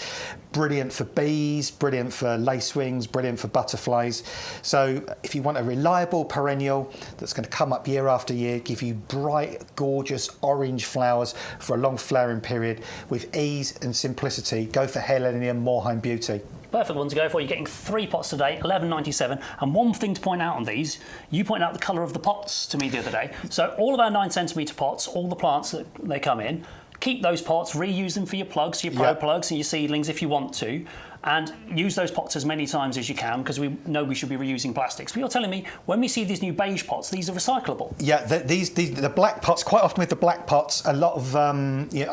brilliant for bees, brilliant for lacewings, brilliant for butterflies. So if you want a reliable perennial that's going to come up year after year, give you bright, gorgeous orange flowers for a long flowering period with ease and simplicity, go for Helenium Moorheim Beauty. Perfect one to go for. You're getting 3 pots today, £11.97. And one thing to point out on these, you pointed out the colour of the pots to me the other day. So all of our 9cm pots, all the plants that they come in, keep those pots, reuse them for your plugs, your pro plugs and your seedlings if you want to, and use those pots as many times as you can, because we know we should be reusing plastics. But you're telling me, when we see these new beige pots, these are recyclable? Yeah, the black pots, quite often with the black pots, a lot of, I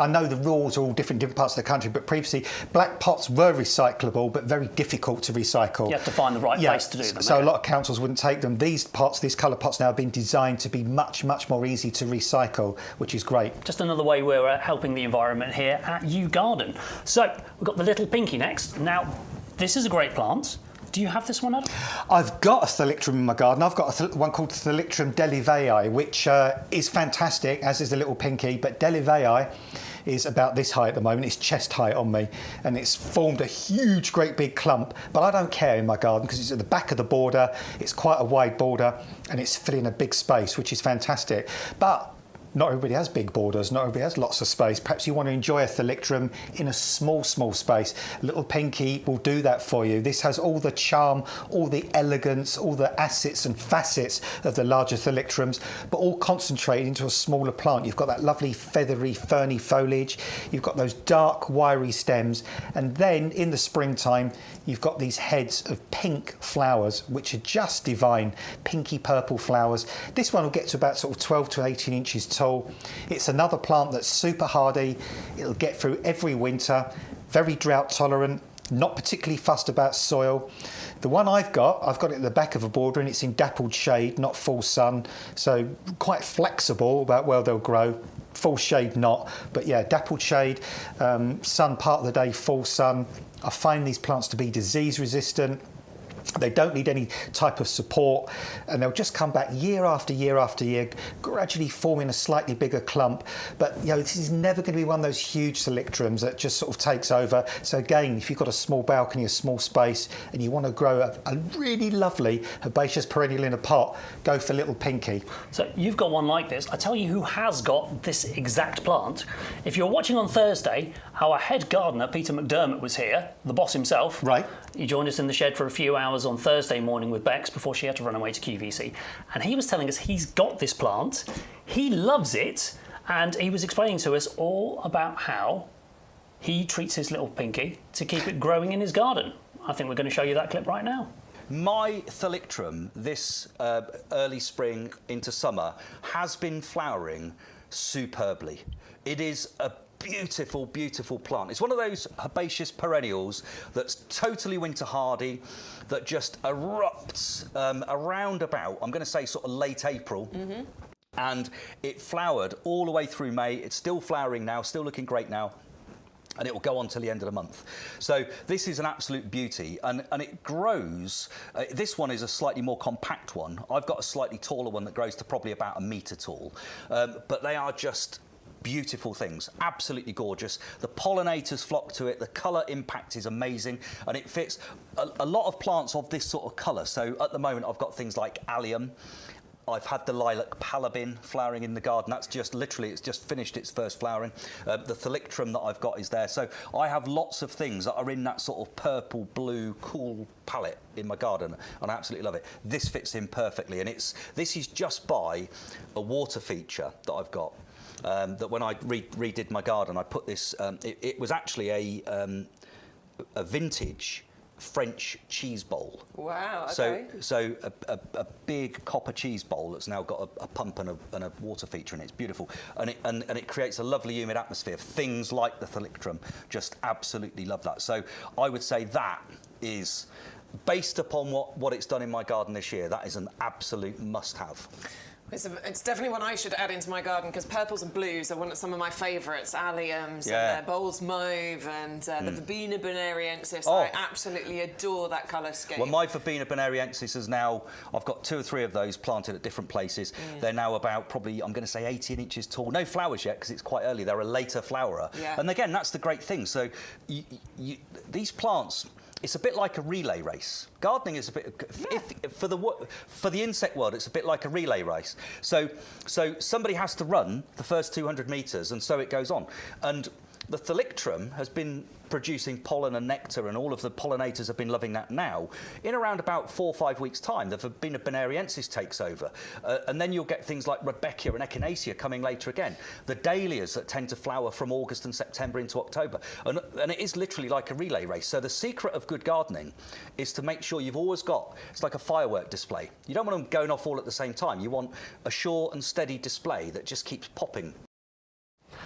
know the rules are all different parts of the country, but previously black pots were recyclable, but very difficult to recycle. You have to find the right place to do them. So a lot of councils wouldn't take them. These pots, these colour pots now have been designed to be much, much more easy to recycle, which is great. Just another way we're helping the environment here at YouGarden. So we've got the little pinky next. Now, this is a great plant. Do you have this one, Adam? I've got a Thalictrum in my garden. I've got one called Thalictrum delivei, which is fantastic, as is the little pinky, but delivei is about this high at the moment. It's chest height on me, and it's formed a huge, great big clump, but I don't care in my garden because it's at the back of the border, it's quite a wide border, and it's filling a big space, which is fantastic. But not everybody has big borders, not everybody has lots of space. Perhaps you want to enjoy a Thalictrum in a small space. Little pinky will do that for you. This has all the charm, all the elegance, all the assets and facets of the larger Thalictrums, but all concentrated into a smaller plant. You've got that lovely feathery, ferny foliage. You've got those dark, wiry stems. And then in the springtime, you've got these heads of pink flowers, which are just divine, pinky purple flowers. This one will get to about sort of 12 to 18 inches tall. It's another plant that's super hardy. It'll get through every winter, very drought tolerant, not particularly fussed about soil. The one I've got it at the back of a border, and it's in dappled shade, not full sun, so quite flexible about where they'll grow. Full shade not, but yeah, dappled shade, sun part of the day, full sun. I find these plants to be disease resistant. They don't need any type of support, and they'll just come back year after year after year, gradually forming a slightly bigger clump. But you know, this is never going to be one of those huge Thalictrums that just sort of takes over. So again, if you've got a small balcony, a small space, and you want to grow a really lovely herbaceous perennial in a pot, go for little pinky. So you've got one like this. I tell you who has got this exact plant. If you're watching on Thursday, our head gardener, Peter McDermott, was here, the boss himself. Right. He joined us in the shed for a few hours on Thursday morning with Bex before she had to run away to QVC. And he was telling us he's got this plant, he loves it, and he was explaining to us all about how he treats his little pinky to keep it growing in his garden. I think we're going to show you that clip right now. My Thalictrum this early spring into summer has been flowering superbly. It is a beautiful, beautiful plant. It's one of those herbaceous perennials that's totally winter hardy, that just erupts around about, I'm going to say sort of late April. And it flowered all the way through May. It's still flowering now, still looking great now. And it will go on till the end of the month. So this is an absolute beauty, and it grows. This one is a slightly more compact one. I've got a slightly taller one that grows to probably about 1 metre tall. But they are just beautiful things, absolutely gorgeous. The pollinators flock to it, the colour impact is amazing, and it fits a lot of plants of this sort of colour. So at the moment I've got things like allium. I've had the lilac palabin flowering in the garden. That's just literally, it's just finished its first flowering. The Thalictrum that I've got is there. So I have lots of things that are in that sort of purple, blue, cool palette in my garden, and I absolutely love it. This fits in perfectly, and this is just by a water feature that I've got. That when I redid my garden, I put this. It was actually a vintage French cheese bowl. Wow, okay. So a big copper cheese bowl that's now got a pump and a water feature in it. It's beautiful. And it creates a lovely humid atmosphere. Things like the Thalictrum just absolutely love that. So I would say that is, based upon what it's done in my garden this year, that is an absolute must-have. It's definitely one I should add into my garden, because purples and blues are some of my favourites. Alliums, and Bowles Mauve, and the Verbena bonariensis. Oh. I absolutely adore that colour scheme. Well, my Verbena bonariensis is now, I've got 2 or 3 of those planted at different places. They're now about probably, I'm going to say 18 inches tall. No flowers yet, because it's quite early. They're a later flowerer. Yeah. And again, that's the great thing. So these plants, it's a bit like a relay race. Gardening is a bit, for the insect world, it's a bit like a relay race. So somebody has to run the first 200 metres, and so it goes on. And the Thalictrum has been producing pollen and nectar, and all of the pollinators have been loving that now. In around about 4 or 5 weeks' time, the Verbena bonariensis takes over. And then you'll get things like Rudbeckia and Echinacea coming later again. The dahlias that tend to flower from August and September into October. And it is literally like a relay race. So the secret of good gardening is to make sure you've always got, it's like a firework display. You don't want them going off all at the same time. You want a sure and steady display that just keeps popping.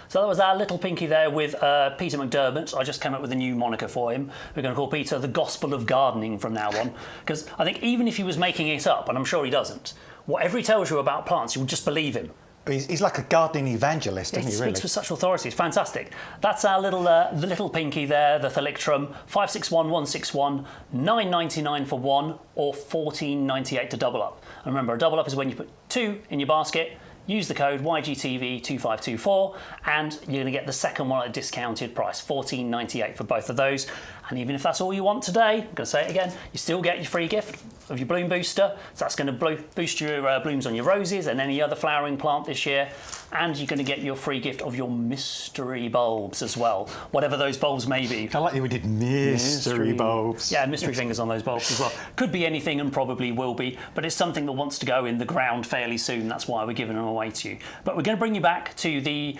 So that was our little pinky there with Peter McDermott. I just came up with a new moniker for him. We're going to call Peter the Gospel of Gardening from now on, because I think even if he was making it up, and I'm sure he doesn't, whatever he tells you about plants, you'll just believe him. He's like a gardening evangelist, isn't he, really? He speaks with such authority. It's fantastic. That's our the little pinky there, the Thalictrum. 561161, £9.99 for one, or £14.98 to double up. And remember, a double up is when you put 2 in your basket. Use the code YGTV2524 and you're going to get the second one at a discounted price, £14.98 for both of those. And even if that's all you want today, I'm going to say it again, you still get your free gift of your bloom booster. So that's going to boost your blooms on your roses and any other flowering plant this year. And you're going to get your free gift of your mystery bulbs as well, whatever those bulbs may be. I like that we did mystery bulbs. Yeah, mystery fingers on those bulbs as well. Could be anything and probably will be, but it's something that wants to go in the ground fairly soon. That's why we're giving them away to you. But we're going to bring you back to the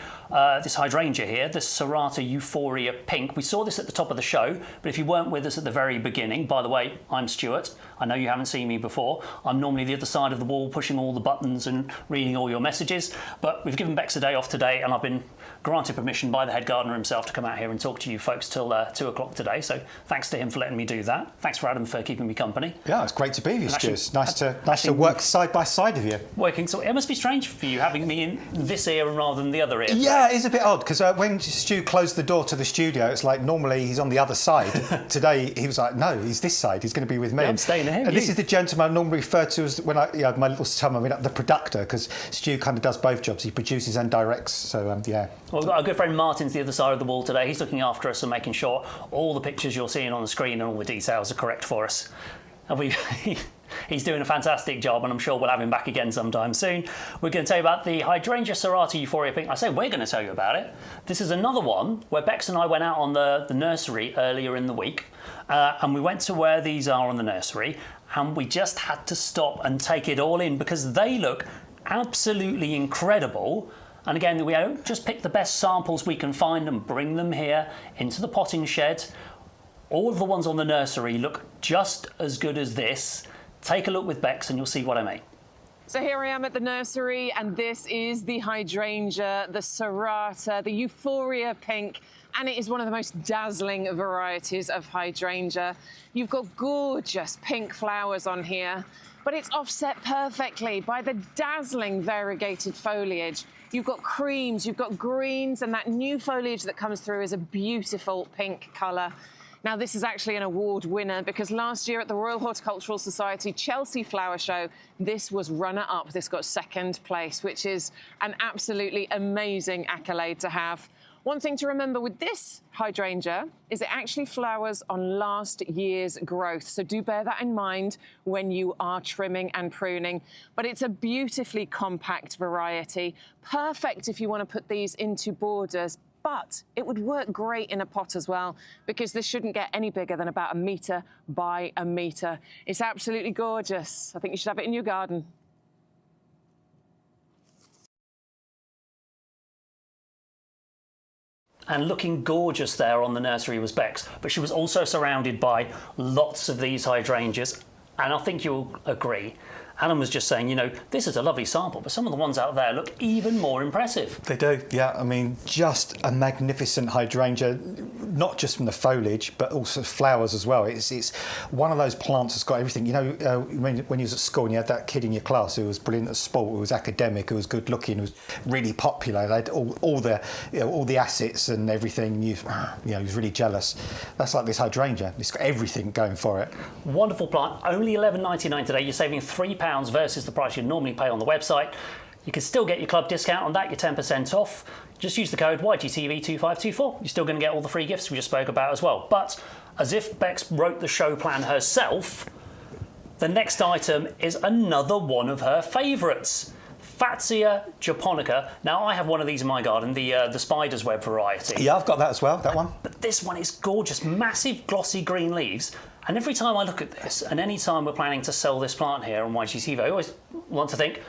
this hydrangea here, the Serrata Euphoria Pink. We saw this at the top of the show, but if you weren't with us at the very beginning, by the way, I'm Stuart. I know you haven't seen me before. I'm normally the other side of the wall pushing all the buttons and reading all your messages, but we've given Bex a day off today and I've been granted permission by the head gardener himself to come out here and talk to you folks till 2 o'clock today, so thanks to him for letting me do that. Thanks for Adam for keeping me company. Yeah, it's great to be with you, Stuart. Nice to work side by side with you. Working, so it must be strange for you having me in this ear rather than the other ear. Yeah, it is a bit odd, because when Stu closed the door to the studio, it's like normally he's on the other side. Today he was like, no, he's this side, he's going to be with me. Yeah, I'm staying here. And this is the gentleman I normally refer to as, when I my little son, I mean, the producer, because Stu kind of does both jobs. He produces and directs, so yeah. Well, we've got our good friend Martin's the other side of the wall today. He's looking after us and making sure all the pictures you're seeing on the screen and all the details are correct for us. And he's doing a fantastic job, and I'm sure we'll have him back again sometime soon. We're going to tell you about the Hydrangea Serrata Euphoria Pink. I say we're going to tell you about it. This is another one where Bex and I went out on the nursery earlier in the week, and we went to where these are on the nursery, and we just had to stop and take it all in because they look absolutely incredible. And again, we don't just pick the best samples we can find and bring them here into the potting shed. All of the ones on the nursery look just as good as this. Take a look with Bex and you'll see what I mean. So here I am at the nursery, and this is the hydrangea, the serrata, the Euphoria Pink, and it is one of the most dazzling varieties of hydrangea. You've got gorgeous pink flowers on here, but it's offset perfectly by the dazzling variegated foliage. You've got creams, you've got greens, and that new foliage that comes through is a beautiful pink colour. Now, this is actually an award winner because last year at the Royal Horticultural Society Chelsea Flower Show, this was runner-up. This got second place, which is an absolutely amazing accolade to have. One thing to remember with this hydrangea is it actually flowers on last year's growth. So do bear that in mind when you are trimming and pruning. But it's a beautifully compact variety, perfect if you want to put these into borders. But it would work great in a pot as well, because this shouldn't get any bigger than about 1 metre by 1 metre. It's absolutely gorgeous. I think you should have it in your garden. And looking gorgeous there on the nursery was Bex, but she was also surrounded by lots of these hydrangeas, and I think you'll agree. Adam was just saying, you know, this is a lovely sample, but some of the ones out there look even more impressive. They do, yeah. I mean, just a magnificent hydrangea, not just from the foliage, but also flowers as well. It's one of those plants that's got everything. You know, when you was at school and you had that kid in your class who was brilliant at sport, who was academic, who was good looking, who was really popular. They had all the assets and everything. You know, he was really jealous. That's like this hydrangea. It's got everything going for it. Wonderful plant. Only £11.99 today. You're saving £3 versus the price you'd normally pay on the website. You can still get your club discount on that, your 10% off. Just use the code YGTV2524. You're still going to get all the free gifts we just spoke about as well. But as if Bex wrote the show plan herself, the next item is another one of her favourites. Fatsia japonica. Now, I have one of these in my garden, the spider's web variety. Yeah, I've got that as well, that one. But this one is gorgeous, massive glossy green leaves. And every time I look at this, and any time we're planning to sell this plant here on YGTV, I always want to think,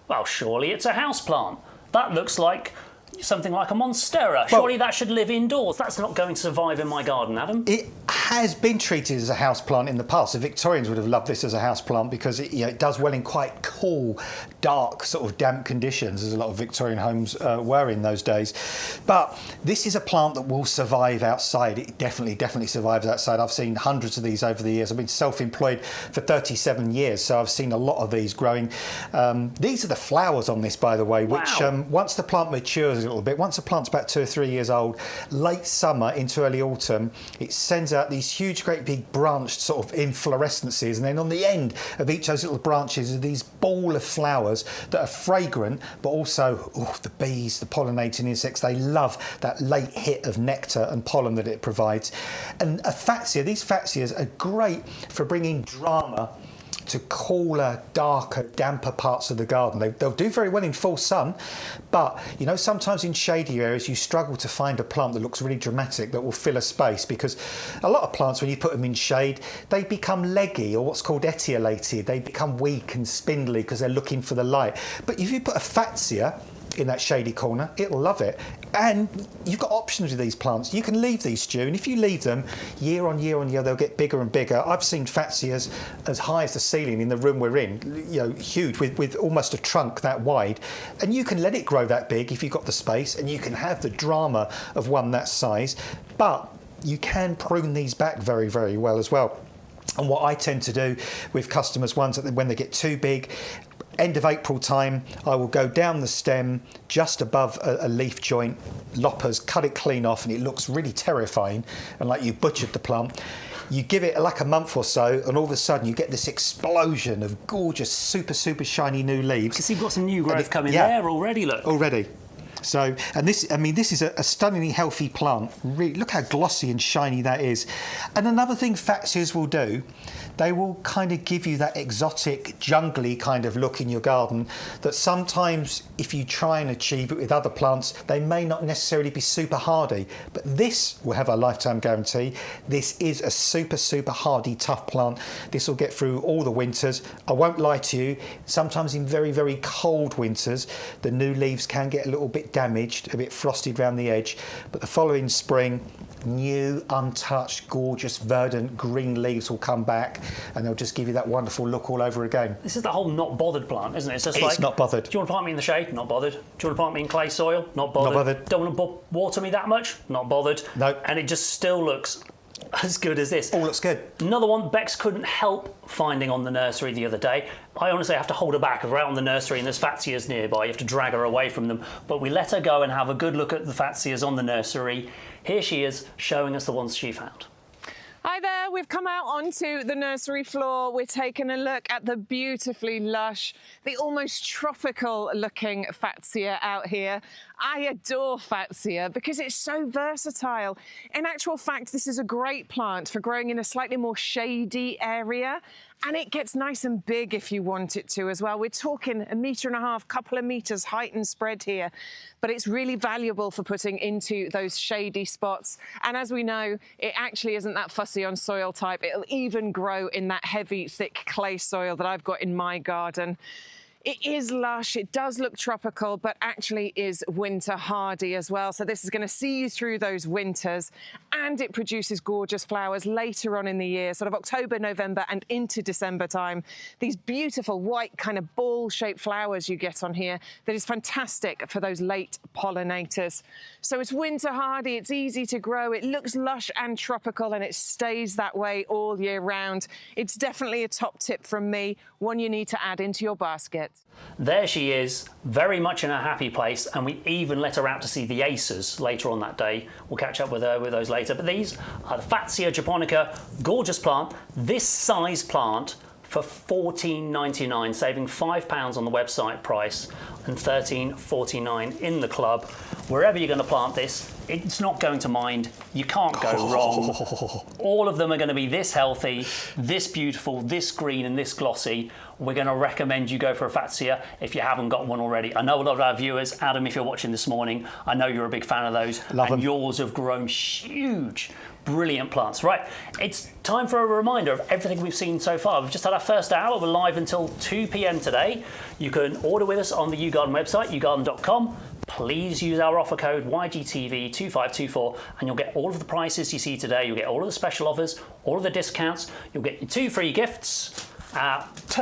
well, surely it's a house plant. That looks like something like a monstera. Surely that should live indoors. That's not going to survive in my garden, Adam. It has been treated as a house plant in the past. The Victorians would have loved this as a house plant because it does well in quite cool, dark, sort of damp conditions, as a lot of Victorian homes were in those days. But this is a plant that will survive outside. It definitely survives outside. I've seen hundreds of these over the years. I've been self-employed for 37 years, so I've seen a lot of these growing. These are the flowers on this, by the way, which once the plant matures a little bit, once the plant's about 2 or 3 years old, late summer into early autumn, it sends out these huge, great big branched sort of inflorescences, and then on the end of each of those little branches are these ball of flowers that are fragrant, but also the bees, the pollinating insects, they love that late hit of nectar and pollen that it provides. And a fatsia, these fatsias are great for bringing drama to cooler, darker, damper parts of the garden. They'll do very well in full sun, but you know, sometimes in shady areas you struggle to find a plant that looks really dramatic, that will fill a space, because a lot of plants, when you put them in shade, they become leggy, or what's called etiolated. They become weak and spindly because they're looking for the light. But if you put a fatsia in that shady corner, it'll love it. And you've got options with these plants. You can leave these, Stu, and if you leave them year on year on year, they'll get bigger and bigger. I've seen fatsias as high as the ceiling in the room we're in, you know, huge, with almost a trunk that wide. And you can let it grow that big if you've got the space, and you can have the drama of one that size, but you can prune these back very, very well as well. And what I tend to do with customers, when they get too big, end of April time, I will go down the stem just above a leaf joint, loppers, cut it clean off, and it looks really terrifying and like you butchered the plant. You give it like a month or so, and all of a sudden you get this explosion of gorgeous, super, super shiny new leaves. Because you've got some new growth coming there already, look. Already. So, and this, I mean, this is a stunningly healthy plant. Really, look how glossy and shiny that is. And another thing fatsias will do, they will kind of give you that exotic, jungly kind of look in your garden that sometimes if you try and achieve it with other plants, they may not necessarily be super hardy. But this will have a lifetime guarantee. This is a super, super hardy, tough plant. This will get through all the winters. I won't lie to you, sometimes in very, very cold winters, the new leaves can get a little bit damaged, a bit frosted around the edge, but the following spring, new, untouched, gorgeous, verdant green leaves will come back, and they'll just give you that wonderful look all over again. This is the whole not bothered plant, isn't it? It's just it's not bothered. Do you want to plant me in the shade? Not bothered. Do you want to plant me in clay soil? Not bothered. Not bothered. Don't want to water me that much? Not bothered. No. And it just still looks as good as this. All looks good. Another one Bex couldn't help finding on the nursery the other day. I honestly have to hold her back. If we're out on the nursery and there's fatsias nearby, you have to drag her away from them. But we let her go and have a good look at the fatsias on the nursery. Here she is, showing us the ones she found. Hi there, we've come out onto the nursery floor. We're taking a look at the beautifully lush, the almost tropical looking Fatsia out here. I adore Fatsia because it's so versatile. In actual fact, this is a great plant for growing in a slightly more shady area. And it gets nice and big if you want it to as well. We're talking 1.5 meters, couple of meters height and spread here. But it's really valuable for putting into those shady spots. And as we know, it actually isn't that fussy on soil type. It'll even grow in that heavy, thick clay soil that I've got in my garden. It is lush, it does look tropical, but actually is winter hardy as well. So this is going to see you through those winters, and it produces gorgeous flowers later on in the year, sort of October, November and into December time. These beautiful white kind of ball-shaped flowers you get on here that is fantastic for those late pollinators. So it's winter hardy, it's easy to grow, it looks lush and tropical, and it stays that way all year round. It's definitely a top tip from me, one you need to add into your basket. There she is, very much in a happy place, and we even let her out to see the acers later on that day. We'll catch up with her with those later. But these are the Fatsia japonica, gorgeous plant. This size plant for $14.99, saving £5 on the website price and $13.49 in the club. Wherever you're going to plant this, it's not going to mind. You can't go wrong. All of them are going to be this healthy, this beautiful, this green and this glossy. We're going to recommend you go for a Fatsia if you haven't got one already. I know a lot of our viewers, Adam, if you're watching this morning, I know you're a big fan of those. Love them. Yours have grown huge. Brilliant plants. Right, it's time for a reminder of everything we've seen so far. We've just had our first hour. We're live until 2 p.m. today. You can order with us on the YouGarden website, yougarden.com. Please use our offer code YGTV2524 and you'll get all of the prices you see today. You'll get all of the special offers, all of the discounts. You'll get your 2 free gifts.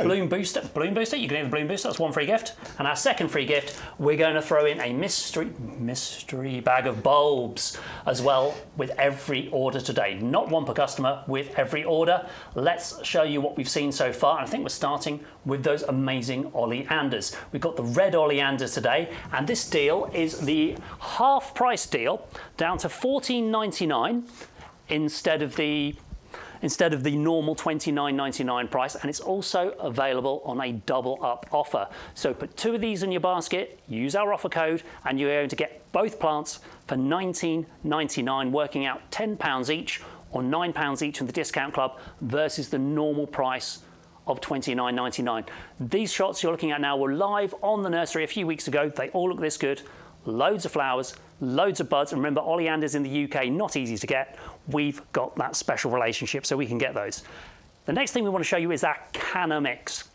Bloom booster, you can get the bloom booster, that's 1 free gift. And our second free gift, we're going to throw in a mystery bag of bulbs as well with every order today. Not one per customer, with every order. Let's show you what we've seen so far. And I think we're starting with those amazing oleanders. We've got the red oleander today, and this deal is the half price deal down to $14.99 instead of the normal $29.99 price, and it's also available on a double up offer. So put 2 of these in your basket, use our offer code, and you're going to get both plants for $19.99, working out £10 each or £9 each in the discount club versus the normal price of $29.99. These shots you're looking at now were live on the nursery a few weeks ago. They all look this good. Loads of flowers, loads of buds, and remember, oleanders in the UK, not easy to get. We've got that special relationship, so we can get those. The next thing we want to show you is our Canna mix.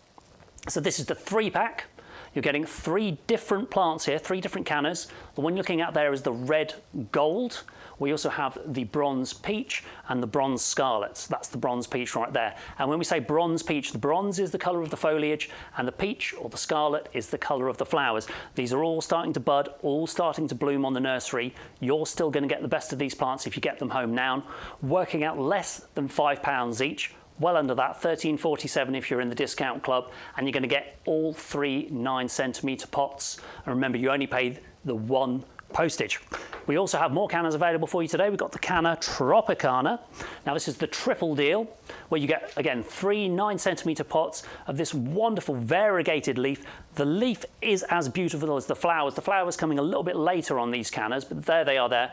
So this is the 3-pack. You're getting 3 different plants here, 3 different cannas. The one you're looking at there is the red gold. We also have the bronze peach and the bronze scarlet. That's the bronze peach right there. And when we say bronze peach, the bronze is the colour of the foliage and the peach or the scarlet is the colour of the flowers. These are all starting to bud, all starting to bloom on the nursery. You're still going to get the best of these plants if you get them home now, working out less than £5 each. Well under that, $13.47 if you're in the discount club, and you're going to get all 3 9-centimetre pots. And remember, you only pay the 1 postage. We also have more cannas available for you today. We've got the Canna Tropicana. Now this is the triple deal, where you get, again, 3 9-centimetre pots of this wonderful variegated leaf. The leaf is as beautiful as the flowers. The flowers coming a little bit later on these cannas, but there they are there.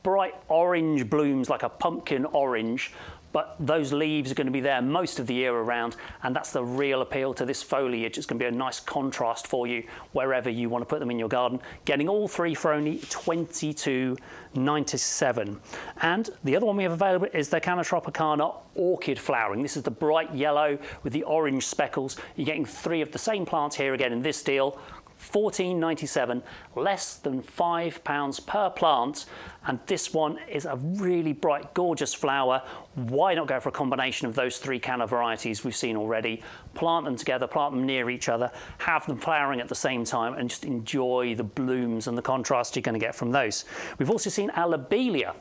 Bright orange blooms, like a pumpkin orange. But those leaves are going to be there most of the year around, and that's the real appeal to this foliage. It's going to be a nice contrast for you wherever you want to put them in your garden. Getting all 3 for only $22.97. And the other one we have available is the Canna Tropicana orchid flowering. This is the bright yellow with the orange speckles. You're getting 3 of the same plants here again in this deal. $14.97, less than £5 per plant, and this one is a really bright, gorgeous flower. Why not go for a combination of those 3 canna varieties we've seen already? Plant them together, plant them near each other, have them flowering at the same time, and just enjoy the blooms and the contrast you're going to get from those. We've also seen our Lobelia,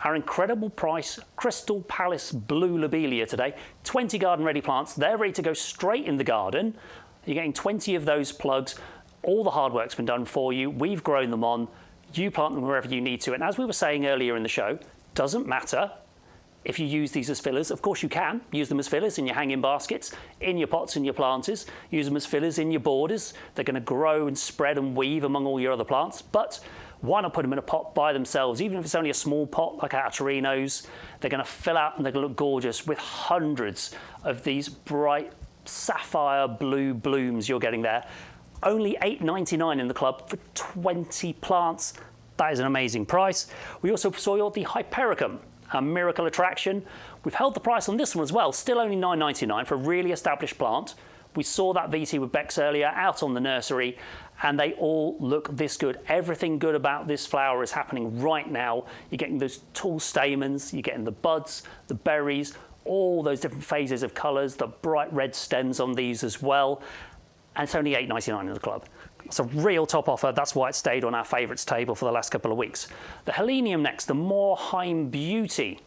our incredible price Crystal Palace Blue Lobelia today. 20 garden ready plants. They're ready to go straight in the garden. You're getting 20 of those plugs. All the hard work's been done for you. We've grown them on. You plant them wherever you need to. And as we were saying earlier in the show, doesn't matter if you use these as fillers. Of course you can. Use them as fillers in your hanging baskets, in your pots and your planters. Use them as fillers in your borders. They're going to grow and spread and weave among all your other plants. But why not put them in a pot by themselves? Even if it's only a small pot like our Torinos, they're going to fill out and they're going to look gorgeous with hundreds of these bright sapphire blue blooms you're getting there. Only $8.99 in the club for 20 plants. That is an amazing price. We also saw the Hypericum, a miracle attraction. We've held the price on this one as well, still only $9.99 for a really established plant. We saw that VT with Bex earlier out on the nursery, and they all look this good. Everything good about this flower is happening right now. You're getting those tall stamens, you're getting the buds, the berries, all those different phases of colours, the bright red stems on these as well. And it's only $8.99 in the club. It's a real top offer. That's why it stayed on our favourites table for the last couple of weeks. The Helenium next, the Moorheim Beauty.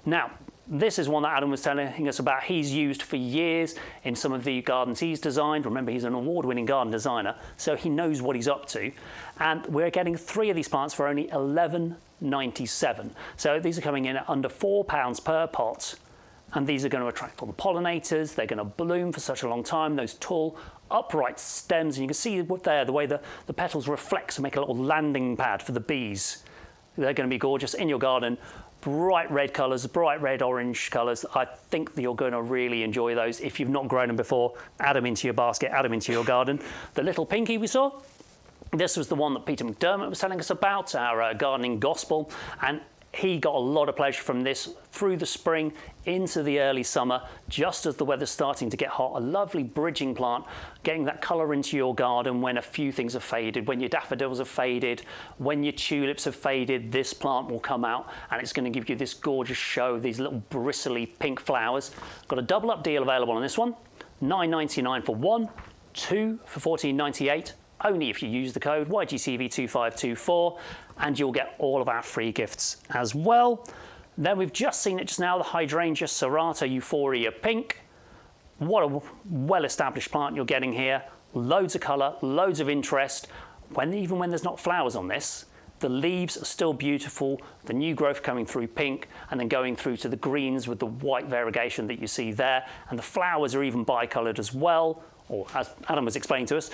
Now, this is one that Adam was telling us about. He's used for years in some of the gardens he's designed. Remember, he's an award-winning garden designer, so he knows what he's up to. And we're getting 3 of these plants for only $11.97. So these are coming in at under £4 per pot. And these are going to attract all the pollinators. They're going to bloom for such a long time. Those tall, upright stems. And you can see there the way the petals reflect and make a little landing pad for the bees. They're going to be gorgeous in your garden. Bright red colours, bright red orange colours. I think that you're going to really enjoy those. If you've not grown them before, add them into your basket, add them into your garden. The little pinky we saw, this was the one that Peter McDermott was telling us about, our gardening gospel. And he got a lot of pleasure from this through the spring into the early summer, just as the weather's starting to get hot. A lovely bridging plant, getting that colour into your garden when a few things have faded, when your daffodils have faded, when your tulips have faded, this plant will come out and it's going to give you this gorgeous show, these little bristly pink flowers. Got a double up deal available on this one, $9.99 for 1, 2 for $14.98. Only if you use the code YGCV2524, and you'll get all of our free gifts as well. Then we've just seen it just now, the Hydrangea serrata Euphoria Pink. What a well-established plant you're getting here. Loads of colour, loads of interest. Even when there's not flowers on this, the leaves are still beautiful, the new growth coming through pink and then going through to the greens with the white variegation that you see there. And the flowers are even bicoloured as well, or as Adam was explaining to us,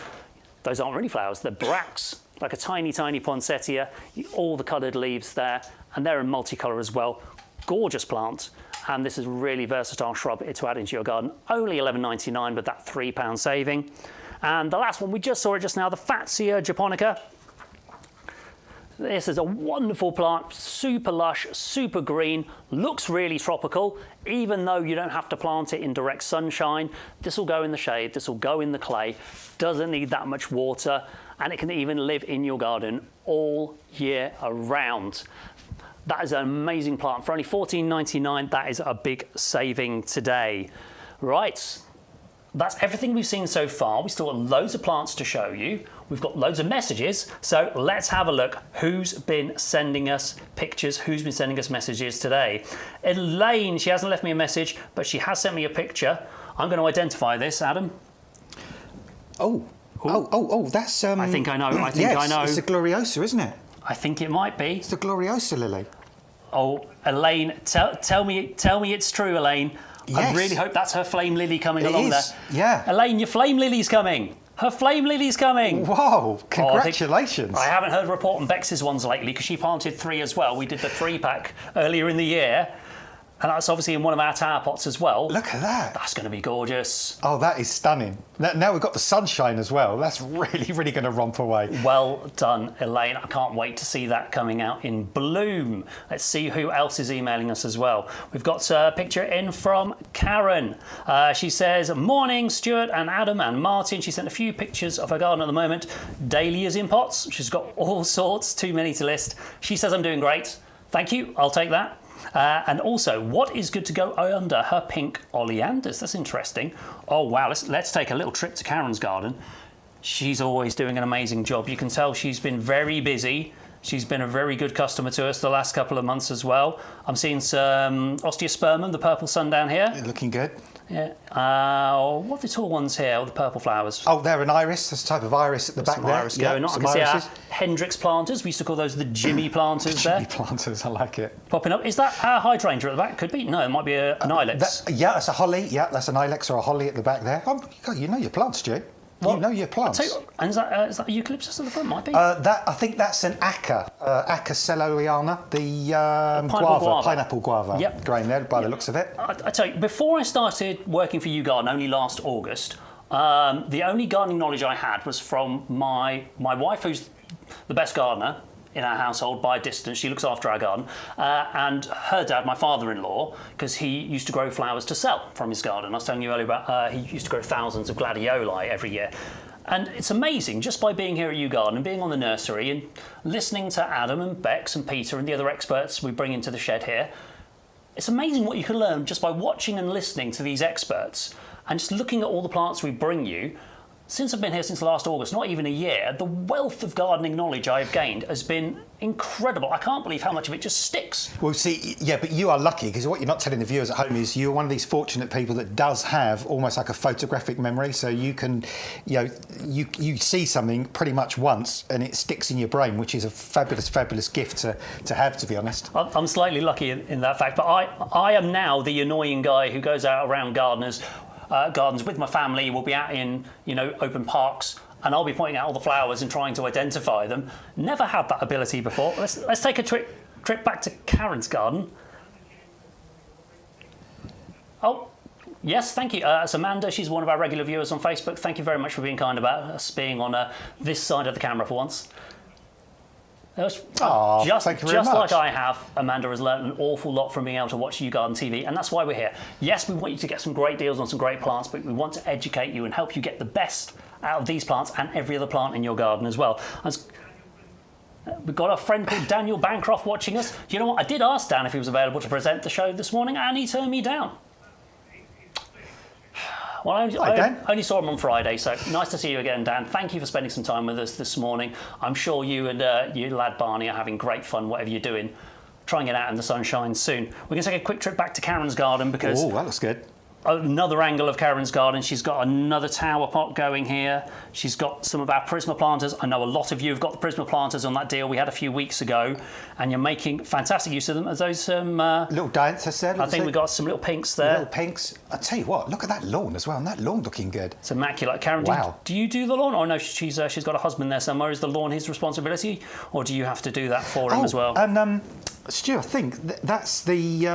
those aren't really flowers, they're bracts, like a tiny, tiny poinsettia, all the coloured leaves there, and they're in multicolour as well. Gorgeous plant, and this is a really versatile shrub to add into your garden. Only $11.99 with that £3 saving. And the last one, we just saw it just now, the Fatsia japonica. This is a wonderful plant, super lush, super green, looks really tropical, even though you don't have to plant it in direct sunshine. This will go in the shade, this will go in the clay, doesn't need that much water, and it can even live in your garden all year around. That is an amazing plant. For only $14.99, that is a big saving today. Right. That's everything we've seen so far. We've still got loads of plants to show you. We've got loads of messages. So let's have a look who's been sending us pictures, who's been sending us messages today. Elaine, she hasn't left me a message, but she has sent me a picture. I'm going to identify this, Adam. That's... I think I know, I know. It's the Gloriosa, isn't it? I think it might be. It's the Gloriosa lily. Oh, Elaine, tell me it's true, Elaine. Yes. I really hope that's her flame lily coming along there. Yeah. Elaine, your flame lily's coming. Her flame lily's coming. Whoa, congratulations. I haven't heard a report on Bex's ones lately because she planted 3 as well. We did the 3-pack earlier in the year. And that's obviously in one of our tower pots as well. Look at that. That's going to be gorgeous. Oh, that is stunning. Now we've got the sunshine as well. That's really, really going to romp away. Well done, Elaine. I can't wait to see that coming out in bloom. Let's see who else is emailing us as well. We've got a picture in from Karen. She says, morning, Stuart and Adam and Martin. She sent a few pictures of her garden at the moment. Dahlias in pots. She's got all sorts, too many to list. She says, I'm doing great. Thank you. I'll take that. And also, what is good to go under her pink oleanders? That's interesting. Oh, wow. Let's take a little trip to Karen's garden. She's always doing an amazing job. You can tell she's been very busy. She's been a very good customer to us the last couple of months as well. I'm seeing some osteospermum, the purple sundown here. Looking good. Yeah. What are the tall ones here, all the purple flowers? Oh, they're an iris. There's a type of iris at the back there. Iris going on. I can see our Hendrix planters. We used to call those the Jimmy planters there. Jimmy planters, I like it. Popping up. Is that our hydrangea at the back? Could be. No, it might be an ilex. Yeah, that's a holly. Yeah, that's an ilex or a holly at the back there. Oh, God, you know your plants, Stu. You know your plants. And is that a eucalyptus at the front? Might be. I think that's an Aca, Aca celloiana, the pineapple guava. Yep. Grain there by the looks of it. I tell you, before I started working for YouGarden, only last August, the only gardening knowledge I had was from my wife, who's the best gardener, in our household by distance. She looks after our garden. And her dad, my father-in-law, because he used to grow flowers to sell from his garden. I was telling you earlier about he used to grow thousands of gladioli every year. And it's amazing, just by being here at YouGarden and being on the nursery and listening to Adam and Bex and Peter and the other experts we bring into the shed here, it's amazing what you can learn just by watching and listening to these experts and just looking at all the plants we bring you. Since I've been here since last August, not even a year, the wealth of gardening knowledge I've gained has been incredible. I can't believe how much of it just sticks. Well, see, yeah, but you are lucky, because what you're not telling the viewers at home is you're one of these fortunate people that does have almost like a photographic memory. So you can, you see something pretty much once and it sticks in your brain, which is a fabulous, fabulous gift to have, to be honest. I'm slightly lucky in that fact, but I am now the annoying guy who goes out around gardens with my family. We'll be out in, open parks, and I'll be pointing out all the flowers and trying to identify them. Never had that ability before. Let's take a trip back to Karen's garden. Oh, yes, thank you. It's Amanda. She's one of our regular viewers on Facebook. Thank you very much for being kind about us being on this side of the camera for once. Thank you very much. Like I have, Amanda has learned an awful lot from being able to watch YouGarden TV, and that's why we're here. Yes, we want you to get some great deals on some great plants, but we want to educate you and help you get the best out of these plants and every other plant in your garden as well. We've got a friend called Daniel Bancroft watching us. You know what? I did ask Dan if he was available to present the show this morning, and he turned me down. Well, I only saw him on Friday, so nice to see you again, Dan. Thank you for spending some time with us this morning. I'm sure you and your lad Barney are having great fun, whatever you're doing. Try and get out in the sunshine soon. We're going to take a quick trip back to Karen's garden because... Oh, that looks good. Another angle of Karen's garden. She's got another tower pot going here. She's got some of our Prisma planters. I know a lot of you have got the Prisma planters on that deal we had a few weeks ago, and you're making fantastic use of them. Are those little diets, I said? I think we've got some little pinks there. Little pinks. I tell you what, look at that lawn as well, and that lawn looking good. It's immaculate. Karen, wow. Do you do the lawn? Or no, she's got a husband there somewhere. Is the lawn his responsibility, or do you have to do that for him as well? And Stu, I think that's the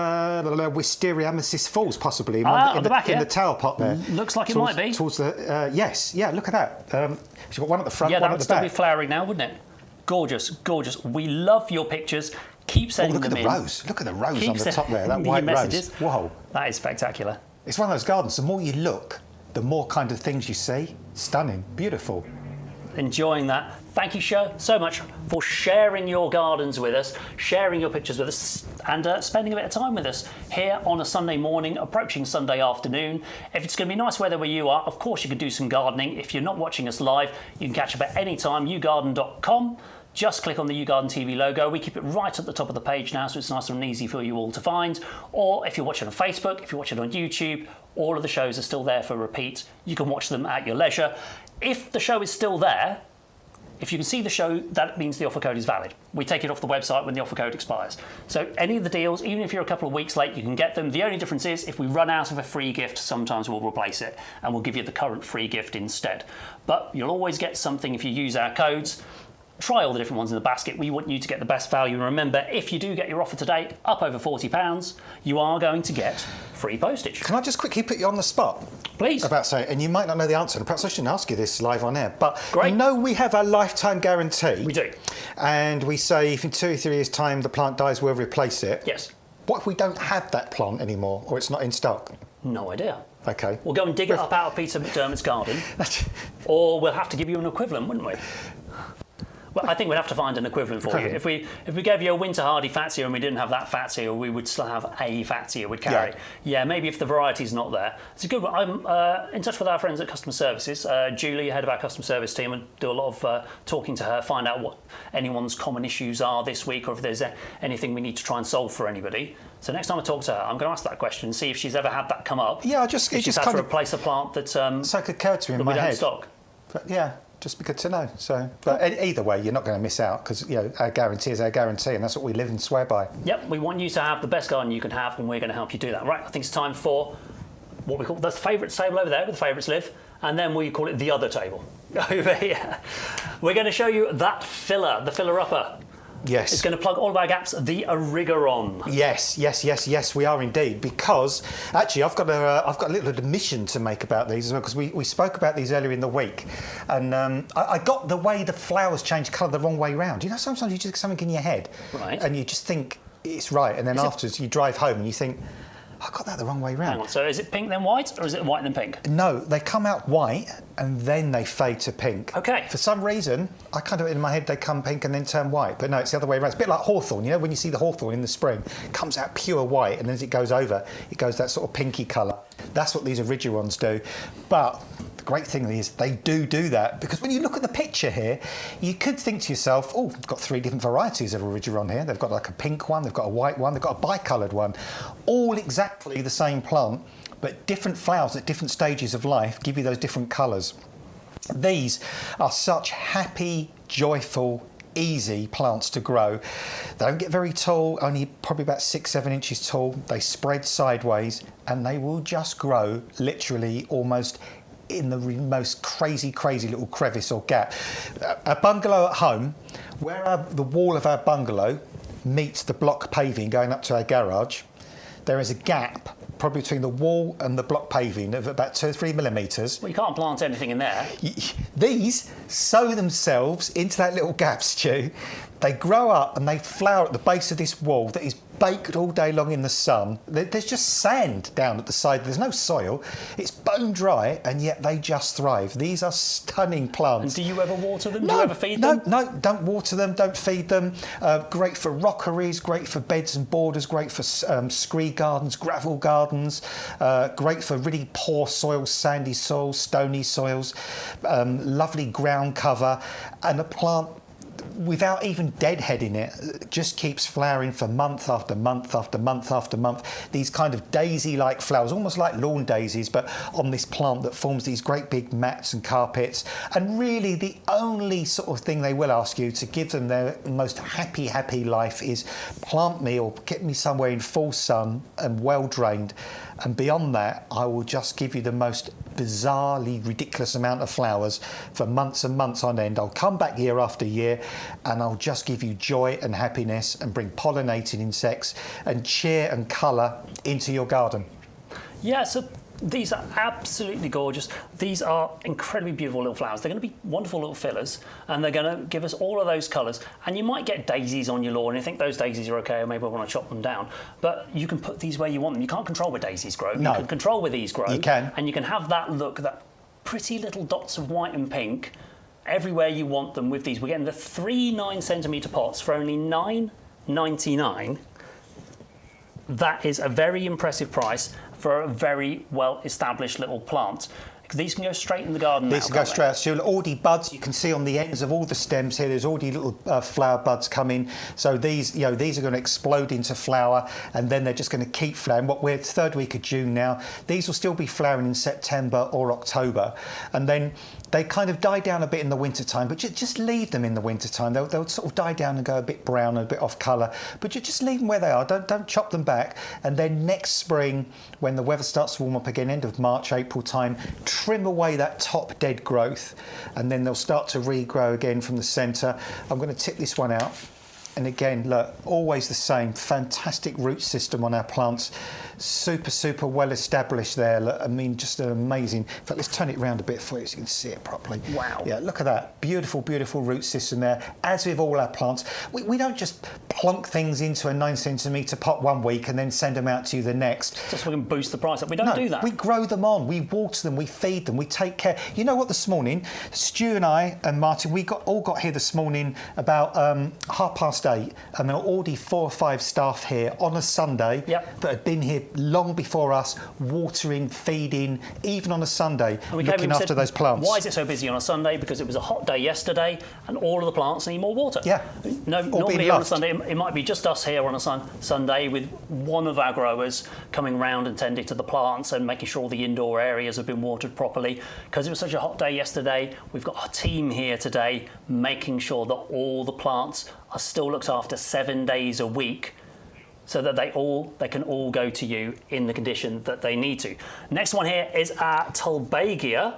Wisteria amethyst falls possibly in the tower pot there. Looks like it might be. Towards the yes, yeah. Look at that. She's got one at the front, one at the back. Yeah, that would still be flowering now, wouldn't it? Gorgeous, gorgeous. We love your pictures. Keep sending them in. Look at the rose. Look at the rose on the top there. That white messages. Rose. Whoa. That is spectacular. It's one of those gardens. The more you look, the more kind of things you see. Stunning, beautiful. Enjoying that. Thank you so much for sharing your gardens with us, sharing your pictures with us, and spending a bit of time with us here on a Sunday morning, approaching Sunday afternoon. If it's going to be nice weather where you are, of course you can do some gardening. If you're not watching us live, you can catch up at any time, yougarden.com. Just click on the YouGarden TV logo. We keep it right at the top of the page now, so it's nice and easy for you all to find. Or if you're watching on Facebook, if you're watching on YouTube, all of the shows are still there for repeat. You can watch them at your leisure. If the show is still there, if you can see the show, that means the offer code is valid. We take it off the website when the offer code expires. So any of the deals, even if you're a couple of weeks late, you can get them. The only difference is if we run out of a free gift, sometimes we'll replace it and we'll give you the current free gift instead. But you'll always get something if you use our codes. Try all the different ones in the basket. We want you to get the best value. And remember, if you do get your offer today up over £40, you are going to get free postage. Can I just quickly put you on the spot? Please. About saying, and you might not know the answer, and perhaps I shouldn't ask you this live on air, but great. You know we have a lifetime guarantee. We do. And we say if in 2 or 3 years' time the plant dies, we'll replace it. Yes. What if we don't have that plant anymore, or it's not in stock? No idea. Okay. We'll go and dig it up out of Peter McDermott's garden, or we'll have to give you an equivalent, wouldn't we? Well, I think we'd have to find an equivalent for you. If we gave you a winter hardy Fatsia and we didn't have that Fatsia, we would still have a Fatsia we'd carry. Yeah, maybe if the variety's not there. It's a good one. I'm in touch with our friends at Customer Services. Julie, head of our customer service team, and do a lot of talking to her, find out what anyone's common issues are this week, or if there's anything we need to try and solve for anybody. So next time I talk to her, I'm going to ask that question and see if she's ever had that come up. Yeah, if she's had to replace a plant that so it occurred to me in my head. Stock. But yeah. Just be good to know. So, but either way, you're not going to miss out because our guarantee is our guarantee, and that's what we live and swear by. Yep, we want you to have the best garden you can have, and we're going to help you do that. Right, I think it's time for what we call the favourites table over there, where the favourites live, and then we call it the other table over here. We're going to show you that filler, the filler upper. Yes. It's going to plug all of our gaps, the Origeron. Yes, we are indeed. Because actually, I've got a little admission to make about these as well. Because we spoke about these earlier in the week, and I got the way the flowers change colour the wrong way round. You know, sometimes you just get something in your head, right, and you just think it's right, and then afterwards you drive home and you think, I got that the wrong way round. Hang on, so is it pink then white, or is it white then pink? No, they come out white and then they fade to pink. Okay. For some reason, I kind of in my head they come pink and then turn white, but no, it's the other way around. It's a bit like hawthorn. You know, when you see the hawthorn in the spring, it comes out pure white, and then as it goes over, it goes that sort of pinky colour. That's what these Origerons do. But the great thing is they do that, because when you look at the picture here, you could think to yourself, oh, they've got 3 different varieties of Origeron here. They've got like a pink one, they've got a white one, they've got a bicoloured one. All exactly the same plant, but different flowers at different stages of life give you those different colours. These are such happy, joyful, easy plants to grow. They don't get very tall, only probably about 6-7 inches tall. They spread sideways, and they will just grow literally almost in the most crazy little crevice or gap. A bungalow at home, where the wall of our bungalow meets the block paving going up to our garage, there is a gap probably between the wall and the block paving of about 2 or 3 millimetres. Well, you can't plant anything in there. These sow themselves into that little gap, Stu. They grow up and they flower at the base of this wall that is baked all day long in the sun. There's just sand down at the side. There's no soil. It's bone dry, and yet they just thrive. These are stunning plants. And do you ever water them? No, do you ever feed them? No, don't water them, don't feed them. Great for rockeries, great for beds and borders, great for scree gardens, gravel gardens, great for really poor soils, sandy soils, stony soils, lovely ground cover, and a plant without even deadheading it, just keeps flowering for month after month after month after month. These kind of daisy-like flowers, almost like lawn daisies, but on this plant that forms these great big mats and carpets. And really the only sort of thing they will ask you to give them their most happy life is plant me or get me somewhere in full sun and well drained. And beyond that, I will just give you the most bizarrely ridiculous amount of flowers for months and months on end. I'll come back year after year and I'll just give you joy and happiness and bring pollinating insects and cheer and colour into your garden. Yeah, so these are absolutely gorgeous. These are incredibly beautiful little flowers. They're going to be wonderful little fillers, and they're going to give us all of those colours. And you might get daisies on your lawn and you think those daisies are okay, or maybe I want to chop them down. But you can put these where you want them. You can't control where daisies grow. No. You can control where these grow. You can. And you can have that look, that pretty little dots of white and pink everywhere you want them with these. We're getting the 3 9cm pots for only $9.99. That is a very impressive price for a very well-established little plant. These can go straight in the garden. These can go straight out. So already buds, you can see on the ends of all the stems here, there's already little flower buds coming. So these, these are going to explode into flower, and then they're just going to keep flowering. We're 3rd week of June now. These will still be flowering in September or October, and then they kind of die down a bit in the winter time, but just leave them in the winter time. They'll sort of die down and go a bit brown and a bit off colour, but you just leave them where they are. Don't chop them back. And then next spring, when the weather starts to warm up again, end of March, April time, trim away that top dead growth, and then they'll start to regrow again from the centre. I'm going to tip this one out. And again, look, always the same, fantastic root system on our plants. Super well established there. Look, I mean, just an amazing. In fact, let's turn it around a bit for you so you can see it properly. Wow. Yeah, look at that. Beautiful root system there. As with all our plants, we don't just plonk things into a 9cm pot one week and then send them out to you the next. Just so we can boost the price up. We don't do that. We grow them on, we water them, we feed them, we take care. You know what, this morning, Stu and I and Martin, we all got here this morning about 8:30, and there were already 4 or 5 staff here on a Sunday that had been here long before us, watering, feeding, even on a Sunday, looking after those plants. Why is it so busy on a Sunday? Because it was a hot day yesterday and all of the plants need more water. Yeah. No, normally on a Sunday, it might be just us here on a Sunday with one of our growers coming round and tending to the plants and making sure all the indoor areas have been watered properly. Because it was such a hot day yesterday, we've got a team here today making sure that all the plants are still looked after 7 days a week so that they can all go to you in the condition that they need to. Next one here is our Tulbagia,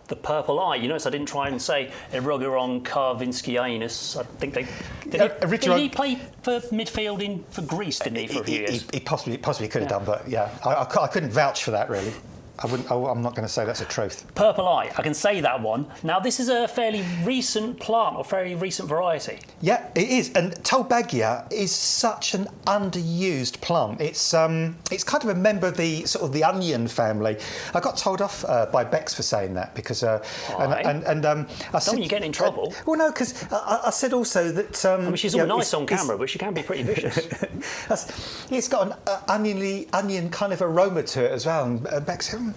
the purple eye. You notice I didn't try and say Erogeron carvinskianus. I think they did he play for midfield for Greece, didn't he, for a few years? He possibly could have done, but yeah, I couldn't vouch for that really. I'm not going to say that's a truth. Purple eye, I can say that one. Now, this is a fairly recent plant or fairly recent variety. Yeah, it is. And Tulbagia is such an underused plant. It's kind of a member of the sort of the onion family. I got told off by Bex for saying that because I said you get in trouble. Well, no, because I said also that I mean, she's all nice on camera, but she can be pretty vicious. It's got an onion kind of aroma to it as well. And Bex said,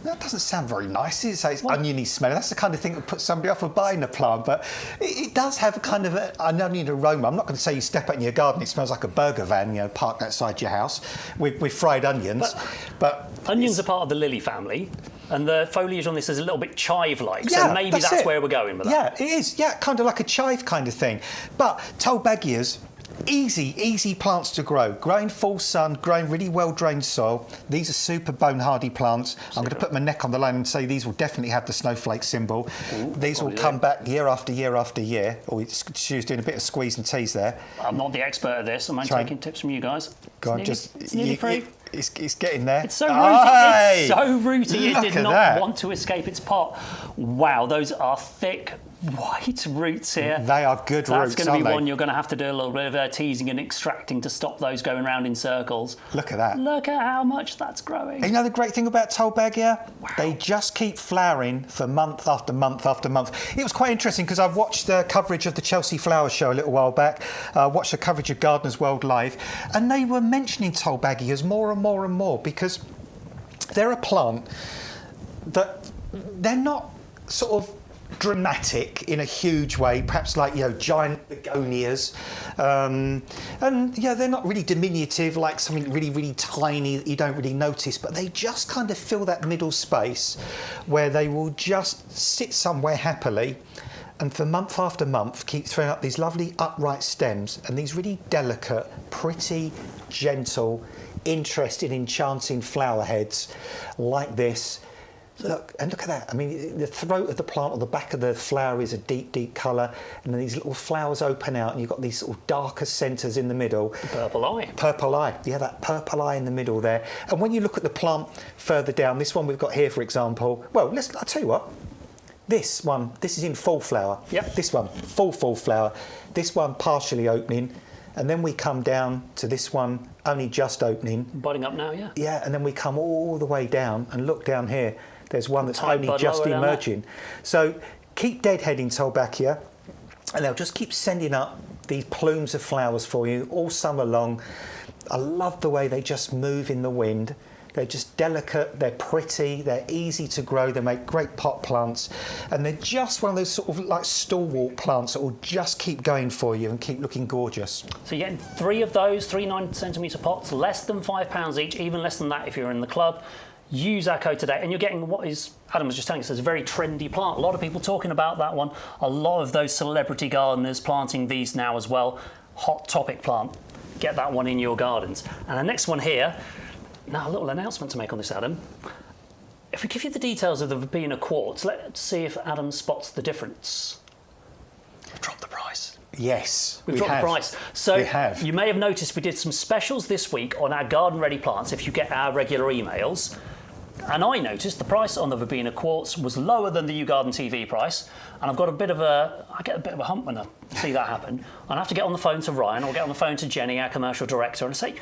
that doesn't sound very nice. It's oniony smelling. That's the kind of thing that puts somebody off of buying a plant, but it does have a kind of an onion aroma. I'm not going to say you step out in your garden, it smells like a burger van, parked outside your house with fried onions. But onions are part of the lily family, and the foliage on this is a little bit chive-like, so maybe that's where we're going with that. Yeah, it is. Yeah, kind of like a chive kind of thing. But Tulbagias, easy plants to grow. Growing full sun, growing really well-drained soil. These are super bone-hardy plants. I'm going to put my neck on the line and say these will definitely have the snowflake symbol. These will come back year after year after year. Oh, she was doing a bit of squeeze and tease there. I'm not the expert at this. I'm only taking tips from you guys. Go on, it's nearly free. It's getting there. It's so rooty. It's so rooty. It did not want to escape its pot. Wow, those are thick, white roots here. They are good roots, That's going to be one you're going to have to do a little bit of teasing and extracting to stop those going round in circles. Look at that. Look at how much that's growing. And you know the great thing about Tulbagia? Wow. They just keep flowering for month after month after month. It was quite interesting because I've watched the coverage of the Chelsea Flower Show a little while back, watched the coverage of Gardeners World Live, and they were mentioning Tulbagias more and more because they're a plant that they're not sort of dramatic in a huge way, perhaps like giant begonias, and they're not really diminutive like something really tiny that you don't really notice, but they just kind of fill that middle space where they will just sit somewhere happily and for month after month keep throwing up these lovely upright stems and these really delicate, pretty, gentle, interesting, enchanting flower heads like this. Look at that. I mean, the throat of the plant or the back of the flower is a deep colour, and then these little flowers open out and you've got these sort of darker centres in the middle. The purple eye. Purple eye. Yeah, that purple eye in the middle there. And when you look at the plant further down, this one we've got here, for example, well, I'll tell you what. This is in full flower. Yep. This one, full flower. This one partially opening. And then we come down to this one only just opening. Budding up now, yeah. Yeah, and then we come all the way down and look down here. There's one that's only just emerging. So keep deadheading Tulbagia, and they'll just keep sending up these plumes of flowers for you all summer long. I love the way they just move in the wind. They're just delicate, they're pretty, they're easy to grow, they make great pot plants, and they're just one of those sort of like stalwart plants that will just keep going for you and keep looking gorgeous. So you're getting 3 of those, 3 9cm pots, less than £5 each, even less than that if you're in the club. Use our code today and you're getting what is, Adam was just telling us, is a very trendy plant. A lot of people talking about that one. A lot of those celebrity gardeners planting these now as well. Hot topic plant. Get that one in your gardens. And the next one here, now a little announcement to make on this, Adam. If we give you the details of the Verbena quartz, let's see if Adam spots the difference. We've dropped the price. Yes, We've dropped the price. So you may have noticed we did some specials this week on our garden ready plants if you get our regular emails. And I noticed the price on the Verbena quartz was lower than the YouGarden TV price. And I get a bit of a hump when I see that happen. I have to get on the phone to Ryan or get on the phone to Jenny, our commercial director, and say,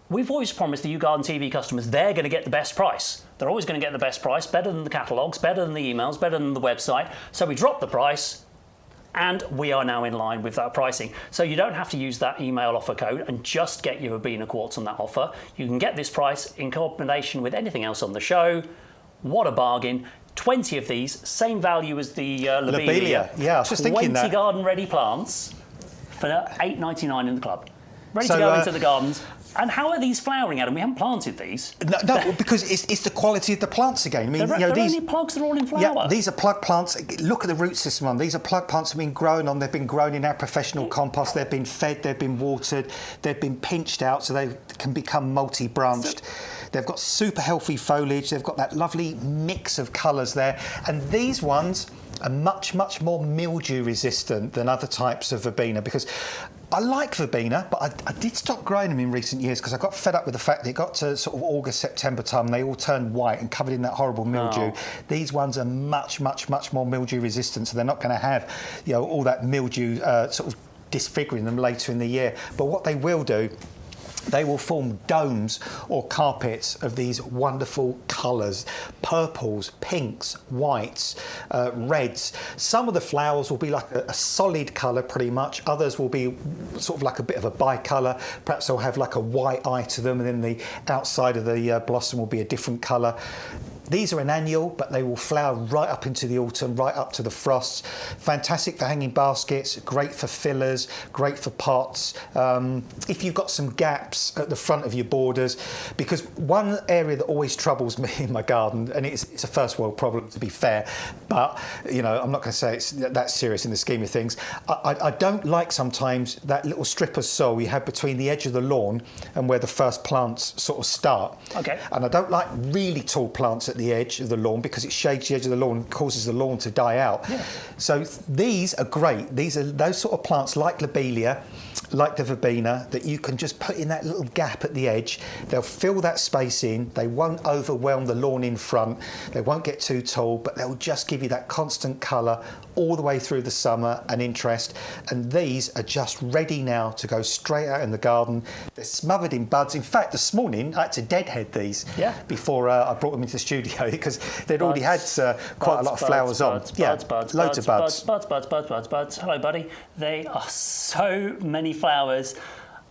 we've always promised the YouGarden TV customers they're going to get the best price. They're always going to get the best price, better than the catalogues, better than the emails, better than the website. So we dropped the price. And we are now in line with that pricing. So you don't have to use that email offer code and just get your Verbena quartz on that offer. You can get this price in combination with anything else on the show. What a bargain. 20 of these, same value as the Lobelia. Yeah, I was just thinking that. 20 garden ready plants for $8.99 in the club. Ready to go into the gardens. And how are these flowering, Adam? We haven't planted these. No, because it's the quality of the plants again. I mean, they're these only plugs that are all in flower. Yeah, these are plug plants. Look at the root system on these. Are plug plants that have been grown on. They've been grown in our professional compost. They've been fed. They've been watered. They've been pinched out so they can become multi-branched. They've got super healthy foliage. They've got that lovely mix of colours there. And these ones are much, much more mildew resistant than other types of verbena, because I like verbena, but I did stop growing them in recent years because I got fed up with the fact that it got to sort of August, September time, and they all turned white and covered in that horrible mildew. These ones are much, much, much more mildew resistant, so they're not going to have, you know, all that mildew sort of disfiguring them later in the year. But what they will do, they will form domes or carpets of these wonderful colours, purples, pinks, whites, reds. Some of the flowers will be like a solid colour pretty much. Others will be sort of like a bit of a bicolour. Perhaps they'll have like a white eye to them, and then the outside of the blossom will be a different colour. These are an annual, but they will flower right up into the autumn, right up to the frosts. Fantastic for hanging baskets, great for fillers, great for pots. If you've got some gaps at the front of your borders, because one area that always troubles me in my garden, and it's a first world problem to be fair, but you know, I'm not going to say it's that serious in the scheme of things. I don't like sometimes that little strip of soil you have between the edge of the lawn and where the first plants sort of start. Okay. And I don't like really tall plants at the edge of the lawn because it shades the edge of the lawn and causes the lawn to die out. Yeah. So these are great. These are those sort of plants like Lobelia, like the verbena, that you can just put in that little gap at the edge. They'll fill that space in. They won't overwhelm the lawn in front. They won't get too tall, but they'll just give you that constant colour all the way through the summer and interest. And these are just ready now to go straight out in the garden. They're smothered in buds. In fact, this morning I had to deadhead these before I brought them into the studio because they'd already had quite a lot of flowers on. Loads of buds. Buds. Hello, buddy. They are so many flowers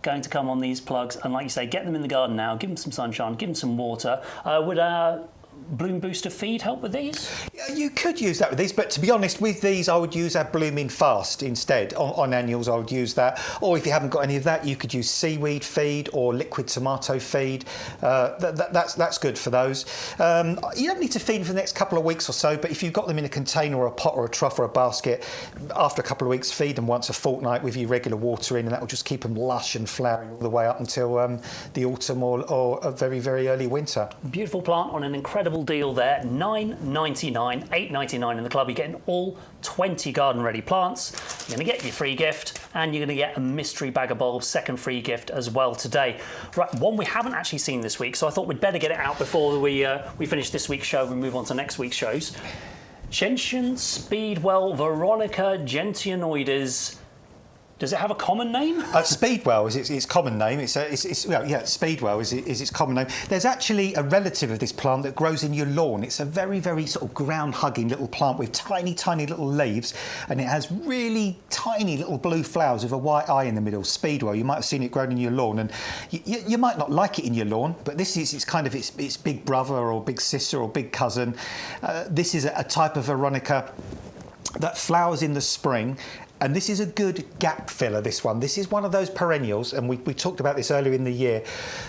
going to come on these plugs, and like you say, get them in the garden now, give them some sunshine, give them some water. Would our bloom booster feed help with these? You could use that with these, but to be honest, with these I would use our blooming fast instead. On annuals I would use that, or if you haven't got any of that, you could use seaweed feed or liquid tomato feed. That's good for those. You don't need to feed them for the next couple of weeks or so, but if you've got them in a container or a pot or a trough or a basket, after a couple of weeks feed them once a fortnight with your regular water in, and that will just keep them lush and flowering all the way up until the autumn or a very, very early winter. Beautiful plant on an incredible deal there, $9.99, $8.99 in the club. You're getting all 20 garden ready plants. You're going to get your free gift, and you're going to get a mystery bag of bulbs, second free gift as well today. Right, one we haven't actually seen this week, so I thought we'd better get it out before we finish this week's show and move on to next week's shows. Gentian Speedwell Veronica gentianoides. Does it have a common name? Speedwell is its common name. Speedwell is its common name. There's actually a relative of this plant that grows in your lawn. It's a very, very sort of ground-hugging little plant with tiny, tiny little leaves, and it has really tiny little blue flowers with a white eye in the middle. Speedwell. You might have seen it grown in your lawn, and you might not like it in your lawn, but this is its big brother or big sister or big cousin. This is a type of Veronica that flowers in the spring. And this is a good gap filler, this one. This is one of those perennials, and we talked about this earlier in the year,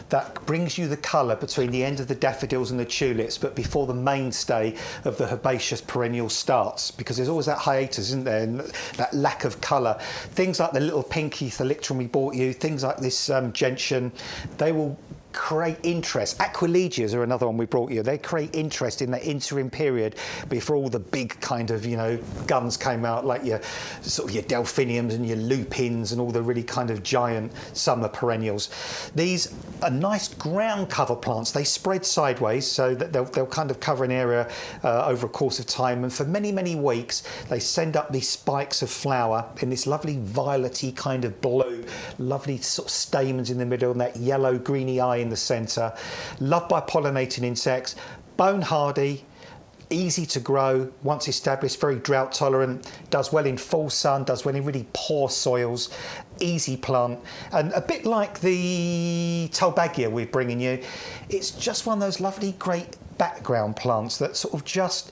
that brings you the colour between the end of the daffodils and the tulips, but before the mainstay of the herbaceous perennial starts, because there's always that hiatus, isn't there, and that lack of colour. Things like the little pinky Thalictrum we bought you, things like this gentian, they will create interest. Aquilegias are another one we brought you. They create interest in that interim period before all the big kind of, guns came out, like your delphiniums and your lupins and all the really kind of giant summer perennials. These are nice ground cover plants. They spread sideways so that they'll kind of cover an area over a course of time, and for many, many weeks they send up these spikes of flower in this lovely violety kind of blue, lovely sort of stamens in the middle and that yellow greeny eye in the centre. Loved by pollinating insects, bone hardy, easy to grow once established, very drought tolerant, does well in full sun, does well in really poor soils, easy plant, and a bit like the Tulbagia we're bringing you, it's just one of those lovely great background plants that sort of just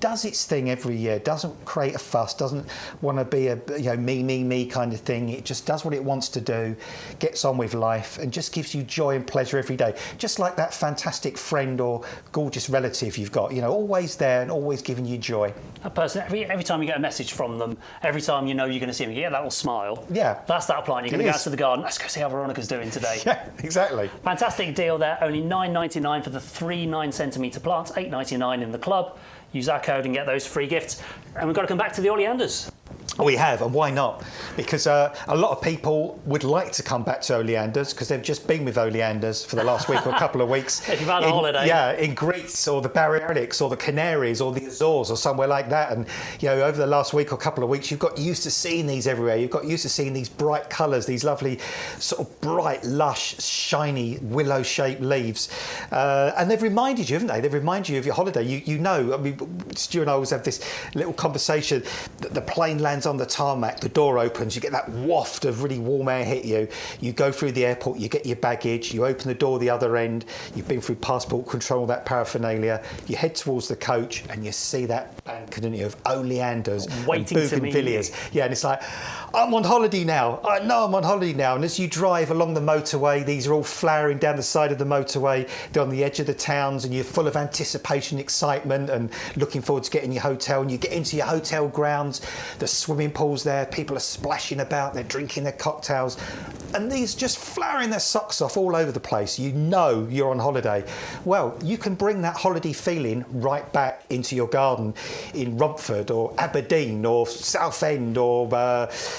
does its thing every year, doesn't create a fuss, doesn't want to be a me kind of thing. It just does what it wants to do, gets on with life, and just gives you joy and pleasure every day. Just like that fantastic friend or gorgeous relative you've got, always there and always giving you joy. That person, every time you get a message from them, every time you know you're going to see them, you get that little smile. Yeah. That's that plant. You're going to go out to the garden. Let's go see how Veronica's doing today. Yeah, exactly. Fantastic deal there. Only $9.99 for the 3 9-centimetre plants, $8.99 in the club. Use our code and get those free gifts. And we've got to come back to the oleanders. We have, and why not? Because a lot of people would like to come back to oleanders because they've just been with oleanders for the last week or a couple of weeks. If you've had a holiday. Yeah, in Greece or the Balearics or the Canaries or the Azores or somewhere like that. And, over the last week or couple of weeks, you've got used to seeing these everywhere. You've got used to seeing these bright colours, these lovely sort of bright, lush, shiny, willow-shaped leaves. And they've reminded you, haven't they? They've reminded you of your holiday. I mean, Stu and I always have this little conversation that the plane lands on the tarmac, the door opens, you get that waft of really warm air hit you. You go through the airport, you get your baggage, you open the door the other end, you've been through passport control, that paraphernalia, you head towards the coach and you see that bank of oleanders waiting and bougainvilleas. Yeah, and it's like, I'm on holiday now. I know I'm on holiday now. And as you drive along the motorway, these are all flowering down the side of the motorway. They're on the edge of the towns and you're full of anticipation, excitement and looking forward to getting your hotel. And you get into your hotel grounds, the swimming pools there, people are splashing about, they're drinking their cocktails. And these just flowering their socks off all over the place. You know you're on holiday. Well, you can bring that holiday feeling right back into your garden in Romford or Aberdeen or Southend or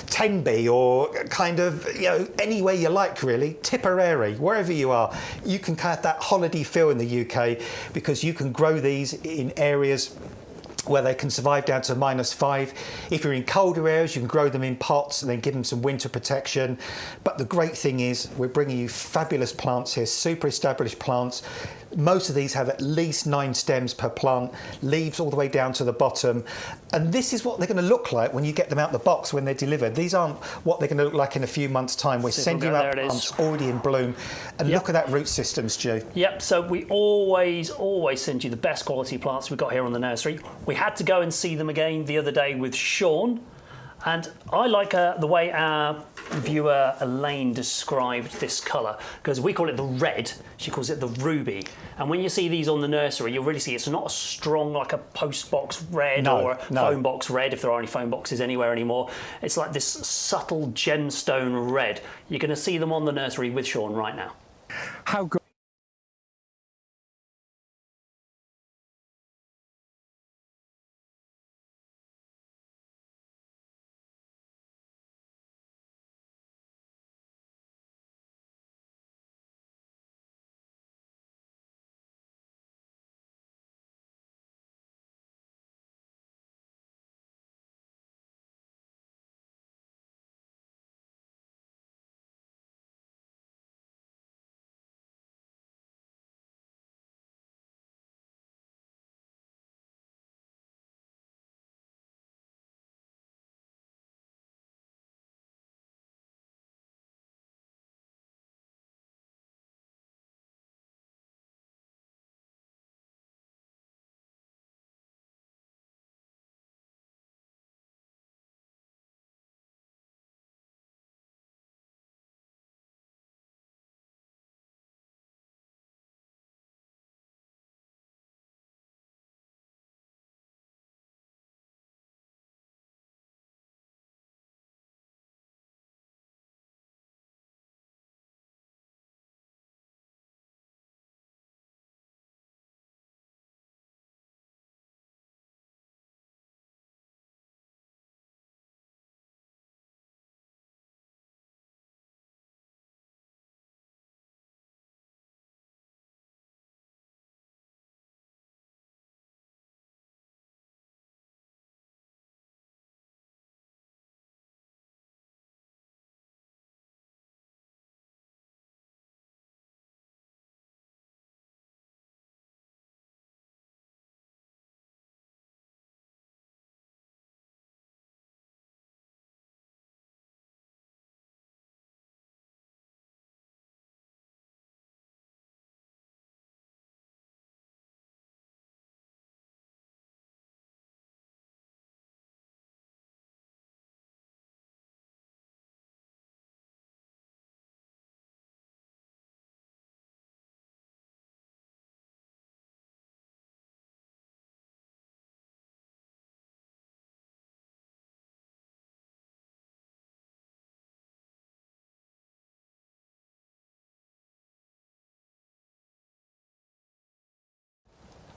Tenby or kind of, anywhere you like really, Tipperary, wherever you are. You can have that holiday feel in the UK because you can grow these in areas where they can survive down to -5. If you're in colder areas, you can grow them in pots and then give them some winter protection. But the great thing is we're bringing you fabulous plants here, super established plants. Most of these have at least 9 stems per plant, leaves all the way down to the bottom. And this is what they're going to look like when you get them out the box when they're delivered. These aren't what they're going to look like in a few months' time. We're sending you out plants already in bloom. And look at that root system, Stu. Yep, so we always send you the best quality plants we've got here on the nursery. We had to go and see them again the other day with Sean. And I like the way our viewer Elaine described this colour, because we call it the red, she calls it the ruby. And when you see these on the nursery, you'll really see it's not as strong like a post box red or a phone box red, if there are any phone boxes anywhere anymore. It's like this subtle gemstone red. You're going to see them on the nursery with Sean right now. How good.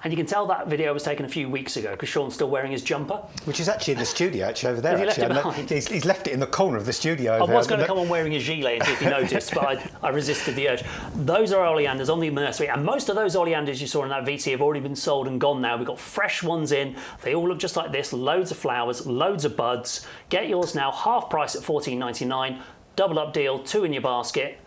And you can tell that video was taken a few weeks ago because Sean's still wearing his jumper. Which is actually in the studio, over there. Has he left it behind? He's left it in the corner of the studio. I was going to come on wearing a gilet and see if you noticed, but I resisted the urge. Those are oleanders on the nursery, and most of those oleanders you saw in that VT have already been sold and gone now. We've got fresh ones in. They all look just like this, loads of flowers, loads of buds. Get yours now, half price at $14.99, double up deal, 2 in your basket.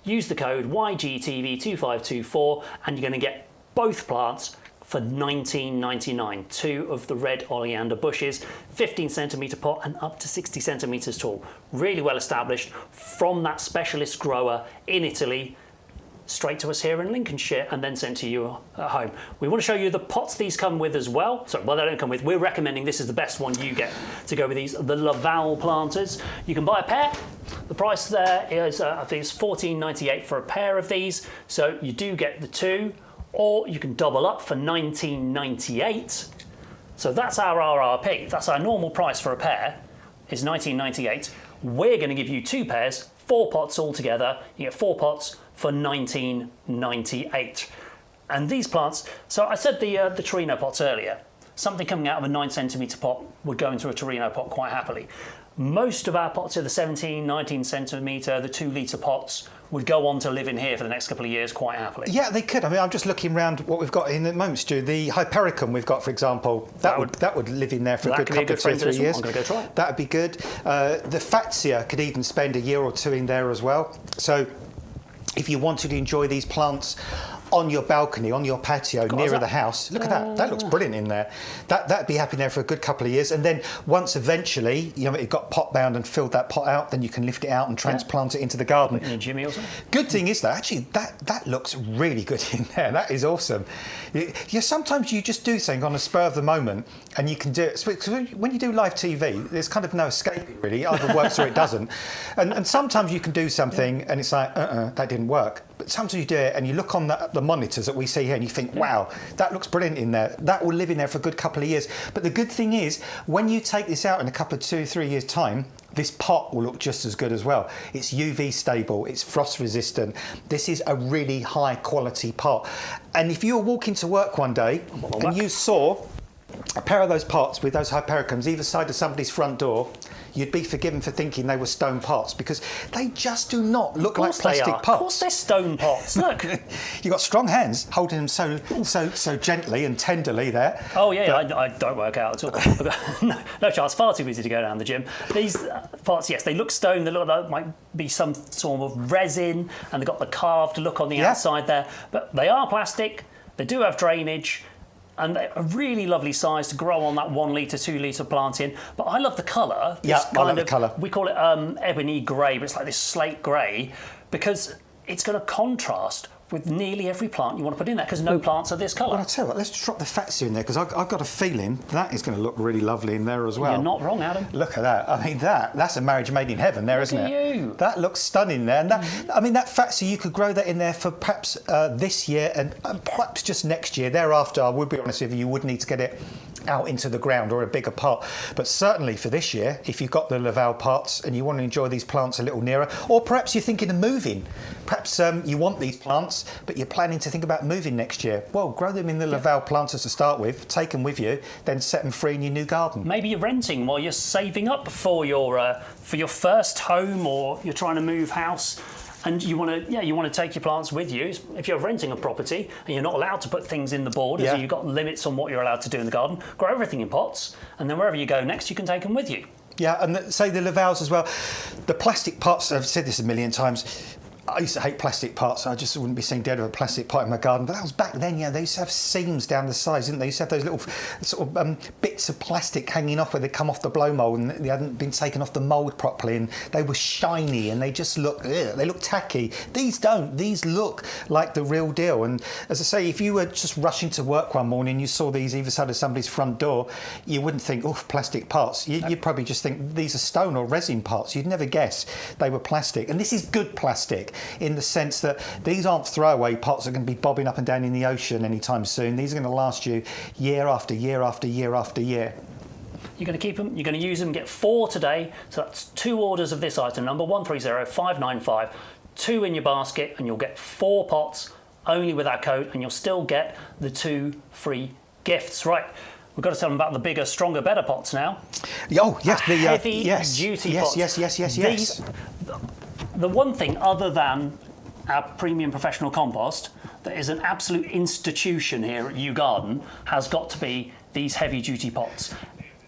Use the code YGTV2524 and you're going to get both plants for $19.99. 2 of the red oleander bushes, 15cm pot and up to 60 centimetres tall. Really well established from that specialist grower in Italy, straight to us here in Lincolnshire and then sent to you at home. We want to show you the pots these come with as well. So, well, they don't come with. We're recommending this is the best one you get to go with these, the Laval planters. You can buy a pair. The price there is, I think it's $14.98 for a pair of these. So you do get the 2. Or you can double up for $19.98. So that's our RRP. That's our normal price for a pair, is $19.98. We're going to give you 2 pairs, 4 pots altogether. You get 4 pots for $19.98. And these plants, so I said the Torino pots earlier. Something coming out of a 9cm pot would go into a Torino pot quite happily. Most of our pots are the 17, 19cm, the 2 litre pots would go on to live in here for the next couple of years quite happily. Yeah, they could. I mean, I'm just looking around what we've got in at the moment, Stu. The Hypericum we've got, for example, that would live in there for a good couple of 2 or 3 years. I'm going to go try it. That would be good. The Fatsia could even spend a year or 2 in there as well. So if you wanted to enjoy these plants on your balcony, on your patio, nearer the house. Look at that. That looks brilliant in there. That'd be happy there for a good couple of years. And then once eventually, it got pot bound and filled that pot out, then you can lift it out and transplant it into the garden. In a Jimmy or something. Good thing is that actually that looks really good in there. That is awesome. Sometimes you just do something on a spur of the moment and you can do it. When you do live TV, there's kind of no escaping really. It either works or it doesn't. And sometimes you can do something and it's like, that didn't work. But sometimes you do it and you look on the monitors that we see here and you think, wow, that looks brilliant in there. That will live in there for a good couple of years. But the good thing is, when you take this out in a couple of 2 or 3 years' time, this pot will look just as good as well. It's UV stable, it's frost resistant. This is a really high quality pot. And if you were walking to work one day and you saw a pair of those pots with those Hypericums either side of somebody's front door, you'd be forgiven for thinking they were stone pots because they just do not look like plastic pots. Of course they're stone pots. Look, you've got strong hands holding them so gently and tenderly there. Oh yeah, I don't work out at all. no chance. Far too busy to go down the gym. These pots, yes, they look stone. They look like might be some form of resin, and they've got the carved look on the outside there. But they are plastic. They do have drainage. And they're a really lovely size to grow on that 1 litre, 2 litre plant in. But I love the colour. Yeah, I love the colour. We call it ebony grey, but it's like this slate grey because it's going to contrast with nearly every plant you want to put in there because no plants are this colour. Well, I'll tell you what, let's drop the Fatsia in there because I've got a feeling that is going to look really lovely in there as well. You're not wrong, Adam. Look at that. I mean, that's a marriage made in heaven there, isn't it? Look at you. That looks stunning there. And that, I mean, that Fatsia, you could grow that in there for perhaps this year and perhaps just next year. Thereafter, I would be honest with you, you would need to get it out into the ground or a bigger pot. But certainly for this year, if you've got the Laval pots and you want to enjoy these plants a little nearer, or perhaps you're thinking of moving, perhaps you want these plants, but you're planning to think about moving next year, well, grow them in the Laval planters to start with, take them with you, then set them free in your new garden. Maybe you're renting while you're saving up for your first home, or you're trying to move house. And you want to take your plants with you. If you're renting a property and you're not allowed to put things in the borders, so you've got limits on what you're allowed to do in the garden, grow everything in pots, and then wherever you go next, you can take them with you. Yeah, and say the Lavals as well. The plastic pots, I've said this a million times, I used to hate plastic pots. I just wouldn't be seen dead with a plastic pot in my garden. But that was back then, they used to have seams down the sides, didn't they? They used to have those little sort of bits of plastic hanging off where they come off the blow mould and they hadn't been taken off the mould properly, and they were shiny and they just look, they look tacky. These don't. These look like the real deal. And as I say, if you were just rushing to work one morning and you saw these either side of somebody's front door, you wouldn't think, oh, plastic pots. You'd probably just think these are stone or resin pots. You'd never guess they were plastic. And this is good plastic, in the sense that these aren't throwaway pots that are going to be bobbing up and down in the ocean anytime soon. These are going to last you year after year after year after year. You're going to keep them, you're going to use them, get 4 today, so that's 2 orders of this item number, 130595, 2 in your basket, and you'll get 4 pots only with our code, and you'll still get the 2 free gifts. Right, we've got to tell them about the bigger, stronger, better pots now. Oh, yes, the heavy duty pots. Yes. The one thing other than our premium professional compost that is an absolute institution here at YouGarden has got to be these heavy duty pots.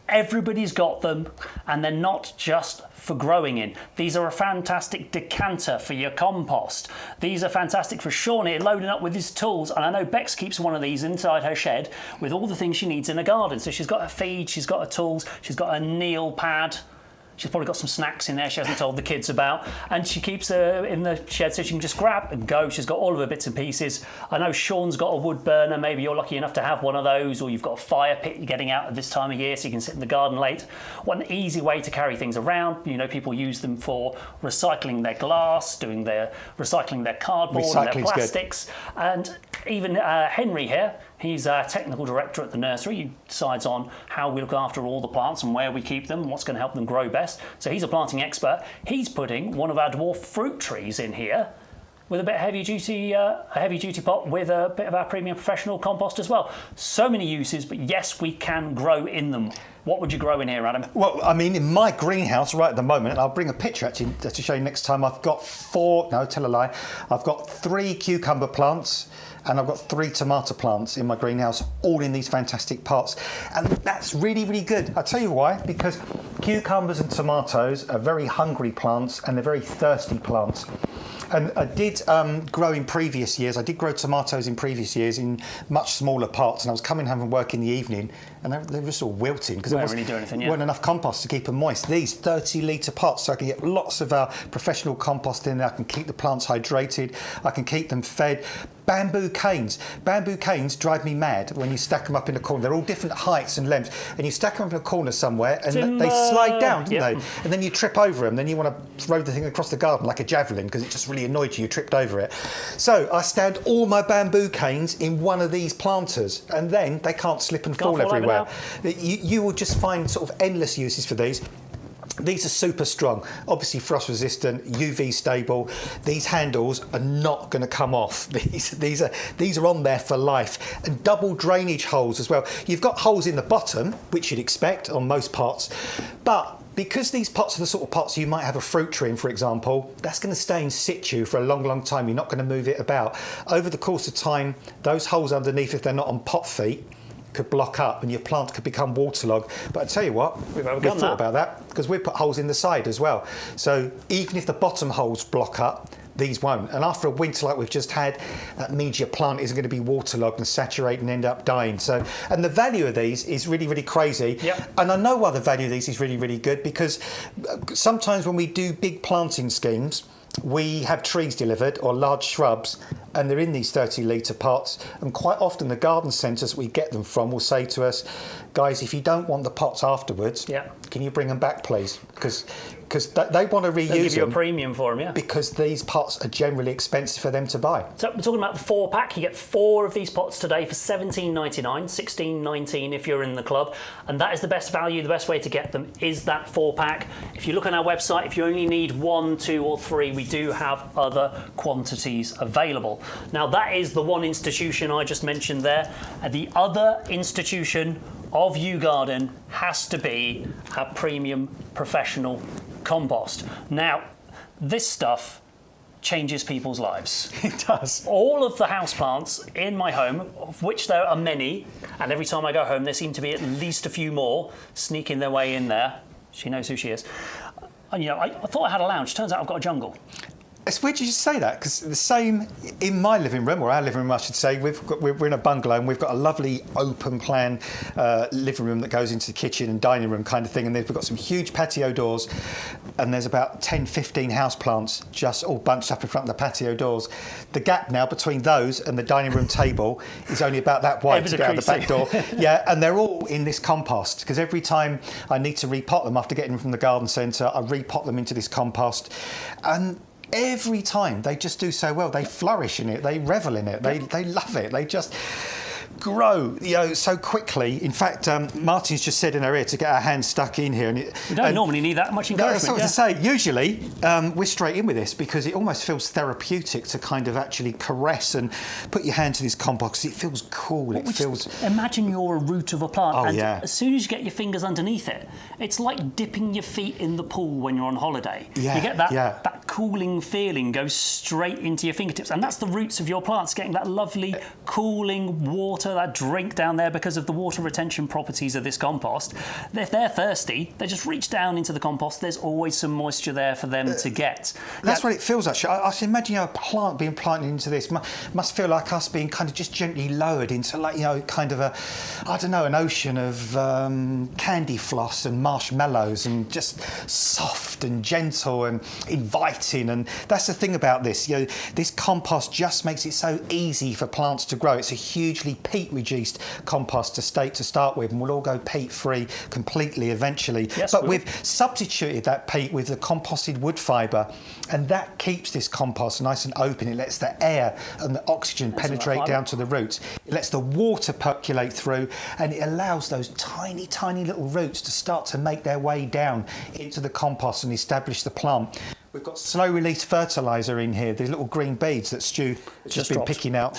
Everybody's got them, and they're not just for growing in. These are a fantastic decanter for your compost. These are fantastic for Sean here, loading up with his tools. And I know Bex keeps one of these inside her shed with all the things she needs in a garden. So she's got her feed, she's got her tools, she's got her kneel pad. She's probably got some snacks in there she hasn't told the kids about, and she keeps her in the shed so she can just grab and go. She's got all of her bits and pieces. I know Sean's got a wood burner. Maybe you're lucky enough to have one of those, or you've got a fire pit you're getting out at this time of year so you can sit in the garden late. One easy way to carry things around. You know, people use them for recycling their glass, recycling their cardboard and their plastics. Good. And even Henry here, he's our technical director at the nursery. He decides on how we look after all the plants and where we keep them and what's going to help them grow best. So he's a planting expert. He's putting one of our dwarf fruit trees in here with a bit of a heavy duty pot with a bit of our premium professional compost as well. So many uses, but yes, we can grow in them. What would you grow in here, Adam? Well, I mean, in my greenhouse right at the moment, and I'll bring a picture actually to show you next time, I've got I've got 3 cucumber plants, and I've got 3 tomato plants in my greenhouse, all in these fantastic pots. And that's really, really good. I'll tell you why, because cucumbers and tomatoes are very hungry plants and they're very thirsty plants. And I did grow in previous years. I did grow tomatoes in previous years in much smaller pots, and I was coming home from work in the evening, and they were just all wilting because there wasn't enough compost to keep them moist. These 30-litre pots, so I can get lots of our professional compost in there. I can keep the plants hydrated. I can keep them fed. Bamboo canes. Bamboo canes drive me mad when you stack them up in a corner. They're all different heights and lengths, and you stack them up in a corner somewhere, and they slide down, don't they? And then you trip over them. Then you want to throw the thing across the garden like a javelin because it just really annoyed you. You tripped over it. So I stand all my bamboo canes in one of these planters, and then they can't slip and fall everywhere. You will just find sort of endless uses for these. These are super strong, obviously frost resistant, UV stable. These handles are not going to come off. These are on there for life. And double drainage holes as well. You've got holes in the bottom, which you'd expect on most pots, but because these pots are the sort of pots you might have a fruit tree in, for example, that's going to stay in situ for a long, long time. You're not going to move it about. Over the course of time, those holes underneath, if they're not on pot feet, could block up and your plant could become waterlogged. But I tell you what, we've thought about that because we put holes in the side as well. So even if the bottom holes block up, these won't. And after a winter like we've just had, that means your plant isn't going to be waterlogged and saturate and end up dying. So, and the value of these is really, really crazy. Yep. And I know why the value of these is really, really good, because sometimes when we do big planting schemes, we have trees delivered or large shrubs, and they're in these 30-litre pots, and quite often the garden centres we get them from will say to us, guys, if you don't want the pots afterwards, can you bring them back, please? Because they want to reuse them. They'll give you a premium for them, yeah. Because these pots are generally expensive for them to buy. So we're talking about the 4-pack. You get 4 of these pots today for $17.99, $16.19 if you're in the club. And that is the best value, the best way to get them is that 4-pack. If you look on our website, if you only need 1, 2 or 3, we do have other quantities available. Now that is the one institution I just mentioned there. The other institution of YouGarden has to be a premium professional compost. Now, this stuff changes people's lives. It does. All of the houseplants in my home, of which there are many, and every time I go home there seem to be at least a few more sneaking their way in there. She knows who she is. And, you know, I thought I had a lounge. Turns out I've got a jungle. It's weird you should say that, because the same in my living room, or our living room I should say, we're in a bungalow and we've got a lovely open plan living room that goes into the kitchen and dining room kind of thing, and we've got some huge patio doors, and there's about 10, 15 houseplants just all bunched up in front of the patio doors. The gap now between those and the dining room table is only about that wide to get out the back door. Yeah, and they're all in this compost, because every time I need to repot them after getting them from the garden centre, I repot them into this compost, and every time they just do so well. They flourish in it, they revel in it, they love it. grow, so quickly. In fact, Martin's just said in her ear to get our hands stuck in here. And we don't normally need that much encouragement. No, that's what to say. Usually, we're straight in with this because it almost feels therapeutic to kind of actually caress and put your hand to this compost. It feels cool. It feels. Imagine you're a root of a plant, Oh, and yeah. as soon as you get your fingers underneath it, it's like dipping your feet in the pool when you're on holiday. Yeah, you get that cooling feeling goes straight into your fingertips, and that's the roots of your plants getting that lovely cooling water, that drink down there because of the water retention properties of this compost. If they're thirsty, they just reach down into the compost. There's always some moisture there for them to get. That's what it feels like. I can imagine a plant being planted into this must feel like us being kind of just gently lowered into, like, kind of an ocean of candy floss and marshmallows, and just soft and gentle and inviting. And that's the thing about this. This compost just makes it so easy for plants to grow. It's a hugely peat-reduced compost to start with, and we'll all go peat-free completely eventually. Yes, but we've substituted that peat with the composted wood fibre, and that keeps this compost nice and open. It lets the air and the oxygen penetrate down to the roots. It lets the water percolate through, and it allows those tiny, tiny little roots to start to make their way down into the compost and establish the plant. We've got slow-release fertiliser in here, these little green beads that Stu has just been picking out.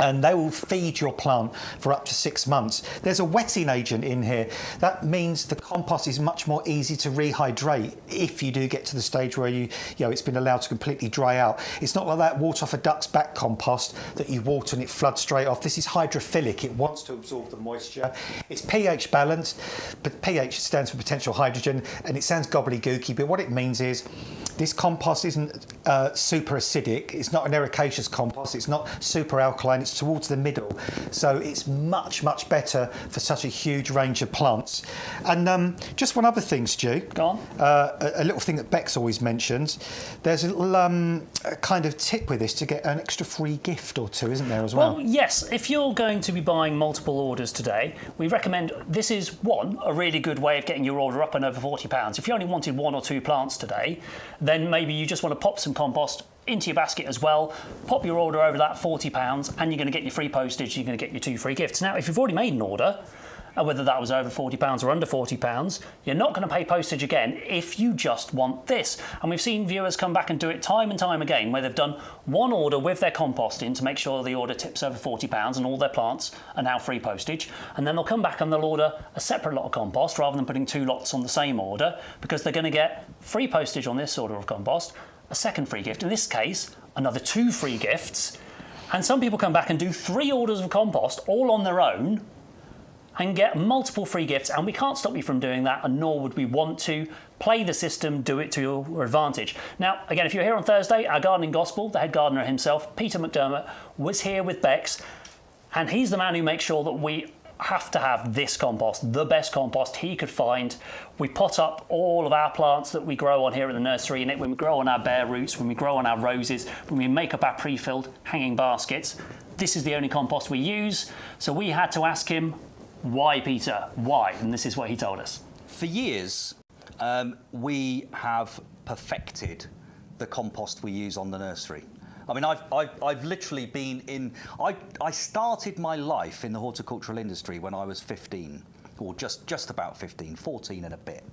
And they will feed your plant for up to 6 months. There's a wetting agent in here. That means the compost is much more easy to rehydrate if you do get to the stage where it's been allowed to completely dry out. It's not like that water off a duck's back compost that you water and it floods straight off. This is hydrophilic. It wants to absorb the moisture. It's pH balanced, but pH stands for potential hydrogen, and it sounds gobbledygooky, but what it means is this compost isn't super acidic. It's not an ericaceous compost. It's not super alkaline. It's towards the middle. So it's much, much better for such a huge range of plants. And just one other thing, Stu. Go on. A little thing that Bex always mentions. There's a little kind of tip with this to get an extra free gift or two, isn't there, as well? Well, yes. If you're going to be buying multiple orders today, we recommend this is, a really good way of getting your order up and over £40. If you only wanted 1 or 2 plants today, then maybe you just want to pop some compost into your basket as well, pop your order over that £40, and you're going to get your free postage, you're going to get your 2 free gifts. Now, if you've already made an order, whether that was over £40 or under £40, you're not going to pay postage again if you just want this. And we've seen viewers come back and do it time and time again, where they've done one order with their compost in to make sure the order tips over £40 and all their plants are now free postage. And then they'll come back and they'll order a separate lot of compost rather than putting 2 lots on the same order, because they're going to get free postage on this order of compost, a second free gift, in this case, another 2 free gifts. And some people come back and do 3 orders of compost all on their own and get multiple free gifts, and we can't stop you from doing that, and nor would we want to. Play the system, do it to your advantage. Now, again, if you're here on Thursday, our gardening gospel, the head gardener himself, Peter McDermott, was here with Bex, and he's the man who makes sure that we have to have this compost, the best compost he could find. We pot up all of our plants that we grow on here at the nursery in it, when we grow on our bare roots, when we grow on our roses, when we make up our pre-filled hanging baskets. This is the only compost we use, so we had to ask him, why, Peter? Why? And this is what he told us. For years, we have perfected the compost we use on the nursery. I mean, I've literally been in. I started my life in the horticultural industry when I was 15, or just about 15, 14 and a bit.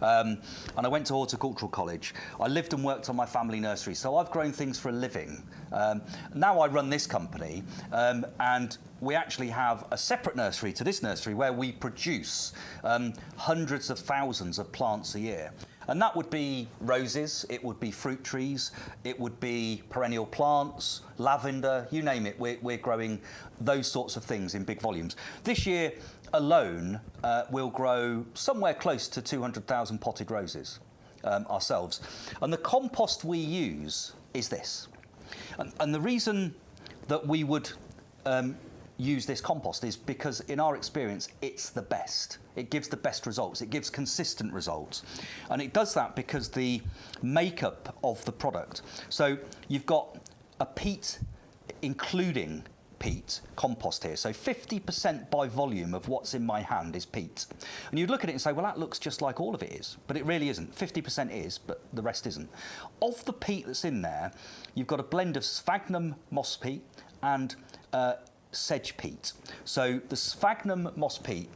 And I went to horticultural college. I lived and worked on my family nursery, so I've grown things for a living. Now I run this company, and we actually have a separate nursery to this nursery where we produce hundreds of thousands of plants a year. And that would be roses, it would be fruit trees, it would be perennial plants, lavender, you name it. We're growing those sorts of things in big volumes. This year alone, we'll grow somewhere close to 200,000 potted roses ourselves. And the compost we use is this. And the reason that we would use this compost is because, in our experience, it's the best. It gives the best results. It gives consistent results. And it does that because the makeup of the product. So you've got a peat, including peat, compost here. So 50% by volume of what's in my hand is peat. And you'd look at it and say, well, that looks just like all of it is. But it really isn't. 50% is, but the rest isn't. Of the peat that's in there, you've got a blend of sphagnum moss peat and sedge peat. So the sphagnum moss peat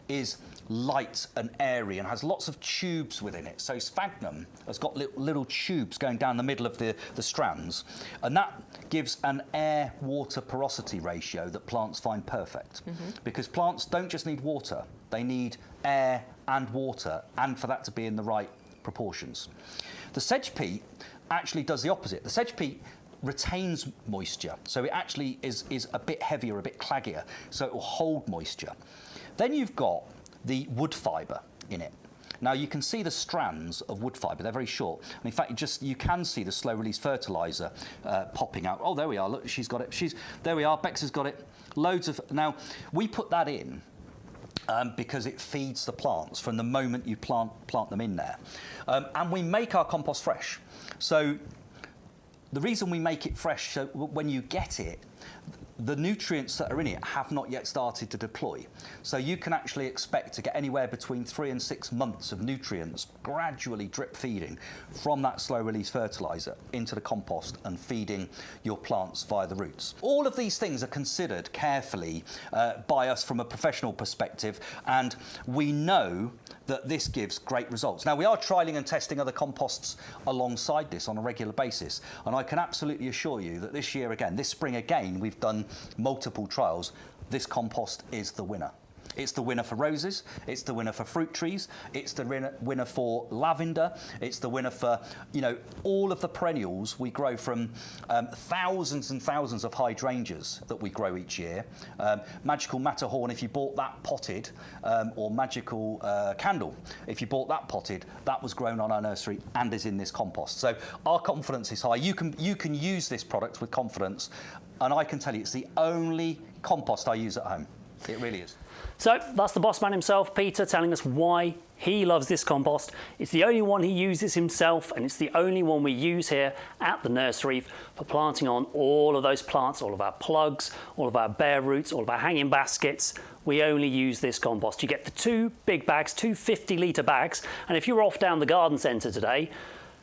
is light and airy and has lots of tubes within it. So sphagnum has got little tubes going down the middle of the strands, and that gives an air-water porosity ratio that plants find perfect. Because plants don't just need water, they need air and water, and for that to be in the right proportions. The sedge peat actually does the opposite. The sedge peat retains moisture, so it actually is a bit heavier, a bit claggier, so it will hold moisture. Then you've got the wood fibre in it. Now you can see the strands of wood fibre, they're very short. And in fact, you can see the slow release fertiliser popping out. Oh, there we are, look, she's got it. There we are, Bex has got it. Loads of, now we put that in because it feeds the plants from the moment you plant them in there. And we make our compost fresh. So the reason we make it fresh, so when you get it, the nutrients that are in it have not yet started to deploy. So you can actually expect to get anywhere between 3 and 6 months of nutrients gradually drip feeding from that slow release fertiliser into the compost and feeding your plants via the roots. All of these things are considered carefully by us from a professional perspective, and we know that this gives great results. Now, we are trialling and testing other composts alongside this on a regular basis, and I can absolutely assure you that this year again, this spring again, we've done multiple trials. This compost is the winner. It's the winner for roses, it's the winner for fruit trees, it's the winner for lavender, it's the winner for, you know, all of the perennials we grow, from thousands and thousands of hydrangeas that we grow each year. Magical Matterhorn, if you bought that potted, or Magical Candle, if you bought that potted, that was grown on our nursery and is in this compost. So our confidence is high. You can use this product with confidence, and I can tell you it's the only compost I use at home. It really is. So that's the boss man himself, Peter, telling us why he loves this compost. It's the only one he uses himself, and it's the only one we use here at the nursery for planting on all of those plants, all of our plugs, all of our bare roots, all of our hanging baskets. We only use this compost. You get the 2 big bags, 2 50-litre bags, and if you're off down the garden centre today,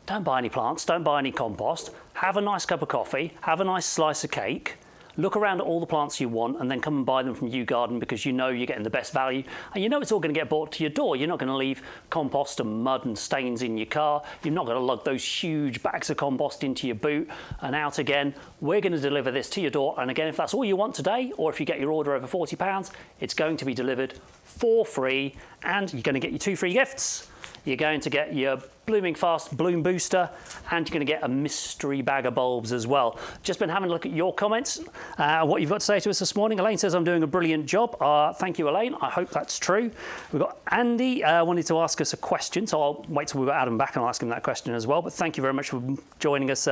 don't buy any plants, don't buy any compost, have a nice cup of coffee, have a nice slice of cake, look around at all the plants you want, and then come and buy them from YouGarden, because you know you're getting the best value, and you know it's all going to get brought to your door. You're not going to leave compost and mud and stains in your car. You're not going to lug those huge bags of compost into your boot and out again. We're going to deliver this to your door, and again, if that's all you want today, or if you get your order over £40, it's going to be delivered for free, and you're going to get your 2 free gifts. You're going to get your Blooming Fast Bloom Booster, and you're going to get a mystery bag of bulbs as well. Just been having a look at your comments, what you've got to say to us this morning. Elaine says I'm doing a brilliant job. Thank you, Elaine. I hope that's true. We've got Andy wanted to ask us a question, so I'll wait till we've got Adam back and I'll ask him that question as well. But thank you very much for joining us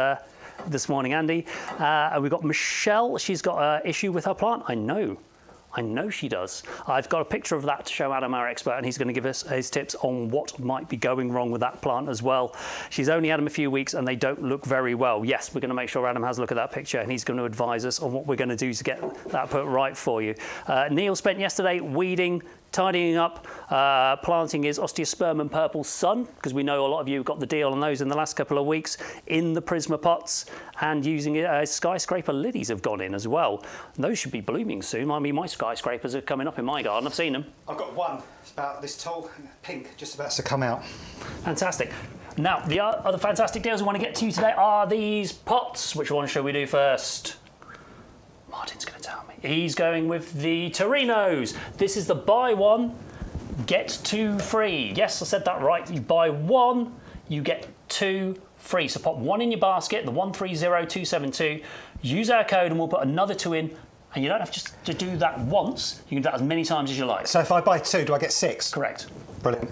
this morning, Andy. And we've got Michelle. She's got an issue with her plant. I know she does. I've got a picture of that to show Adam, our expert, and he's going to give us his tips on what might be going wrong with that plant as well. She's only had them a few weeks and they don't look very well. Yes, we're going to make sure Adam has a look at that picture, and he's going to advise us on what we're going to do to get that put right for you. Neil spent yesterday weeding, tidying up, planting his Osteospermum and Purple Sun, because we know a lot of you got the deal on those in the last couple of weeks, in the Prisma pots, and using skyscraper lilies have gone in as well. And those should be blooming soon. I mean, my skyscrapers are coming up in my garden. I've seen them. I've got one. It's about this tall, pink, just about to come out. Fantastic. Now, the other fantastic deals I want to get to you today are these pots. Which one shall we do first? Martin's going to tell me. He's going with the Torinos. This is the buy one, get 2 free. Yes, I said that right. You buy 1, you get 2 free. So pop 1 in your basket, the 130272. Use our code and we'll put another 2 in. And you don't have just to do that once. You can do that as many times as you like. So if I buy 2, do I get 6? Correct. Brilliant.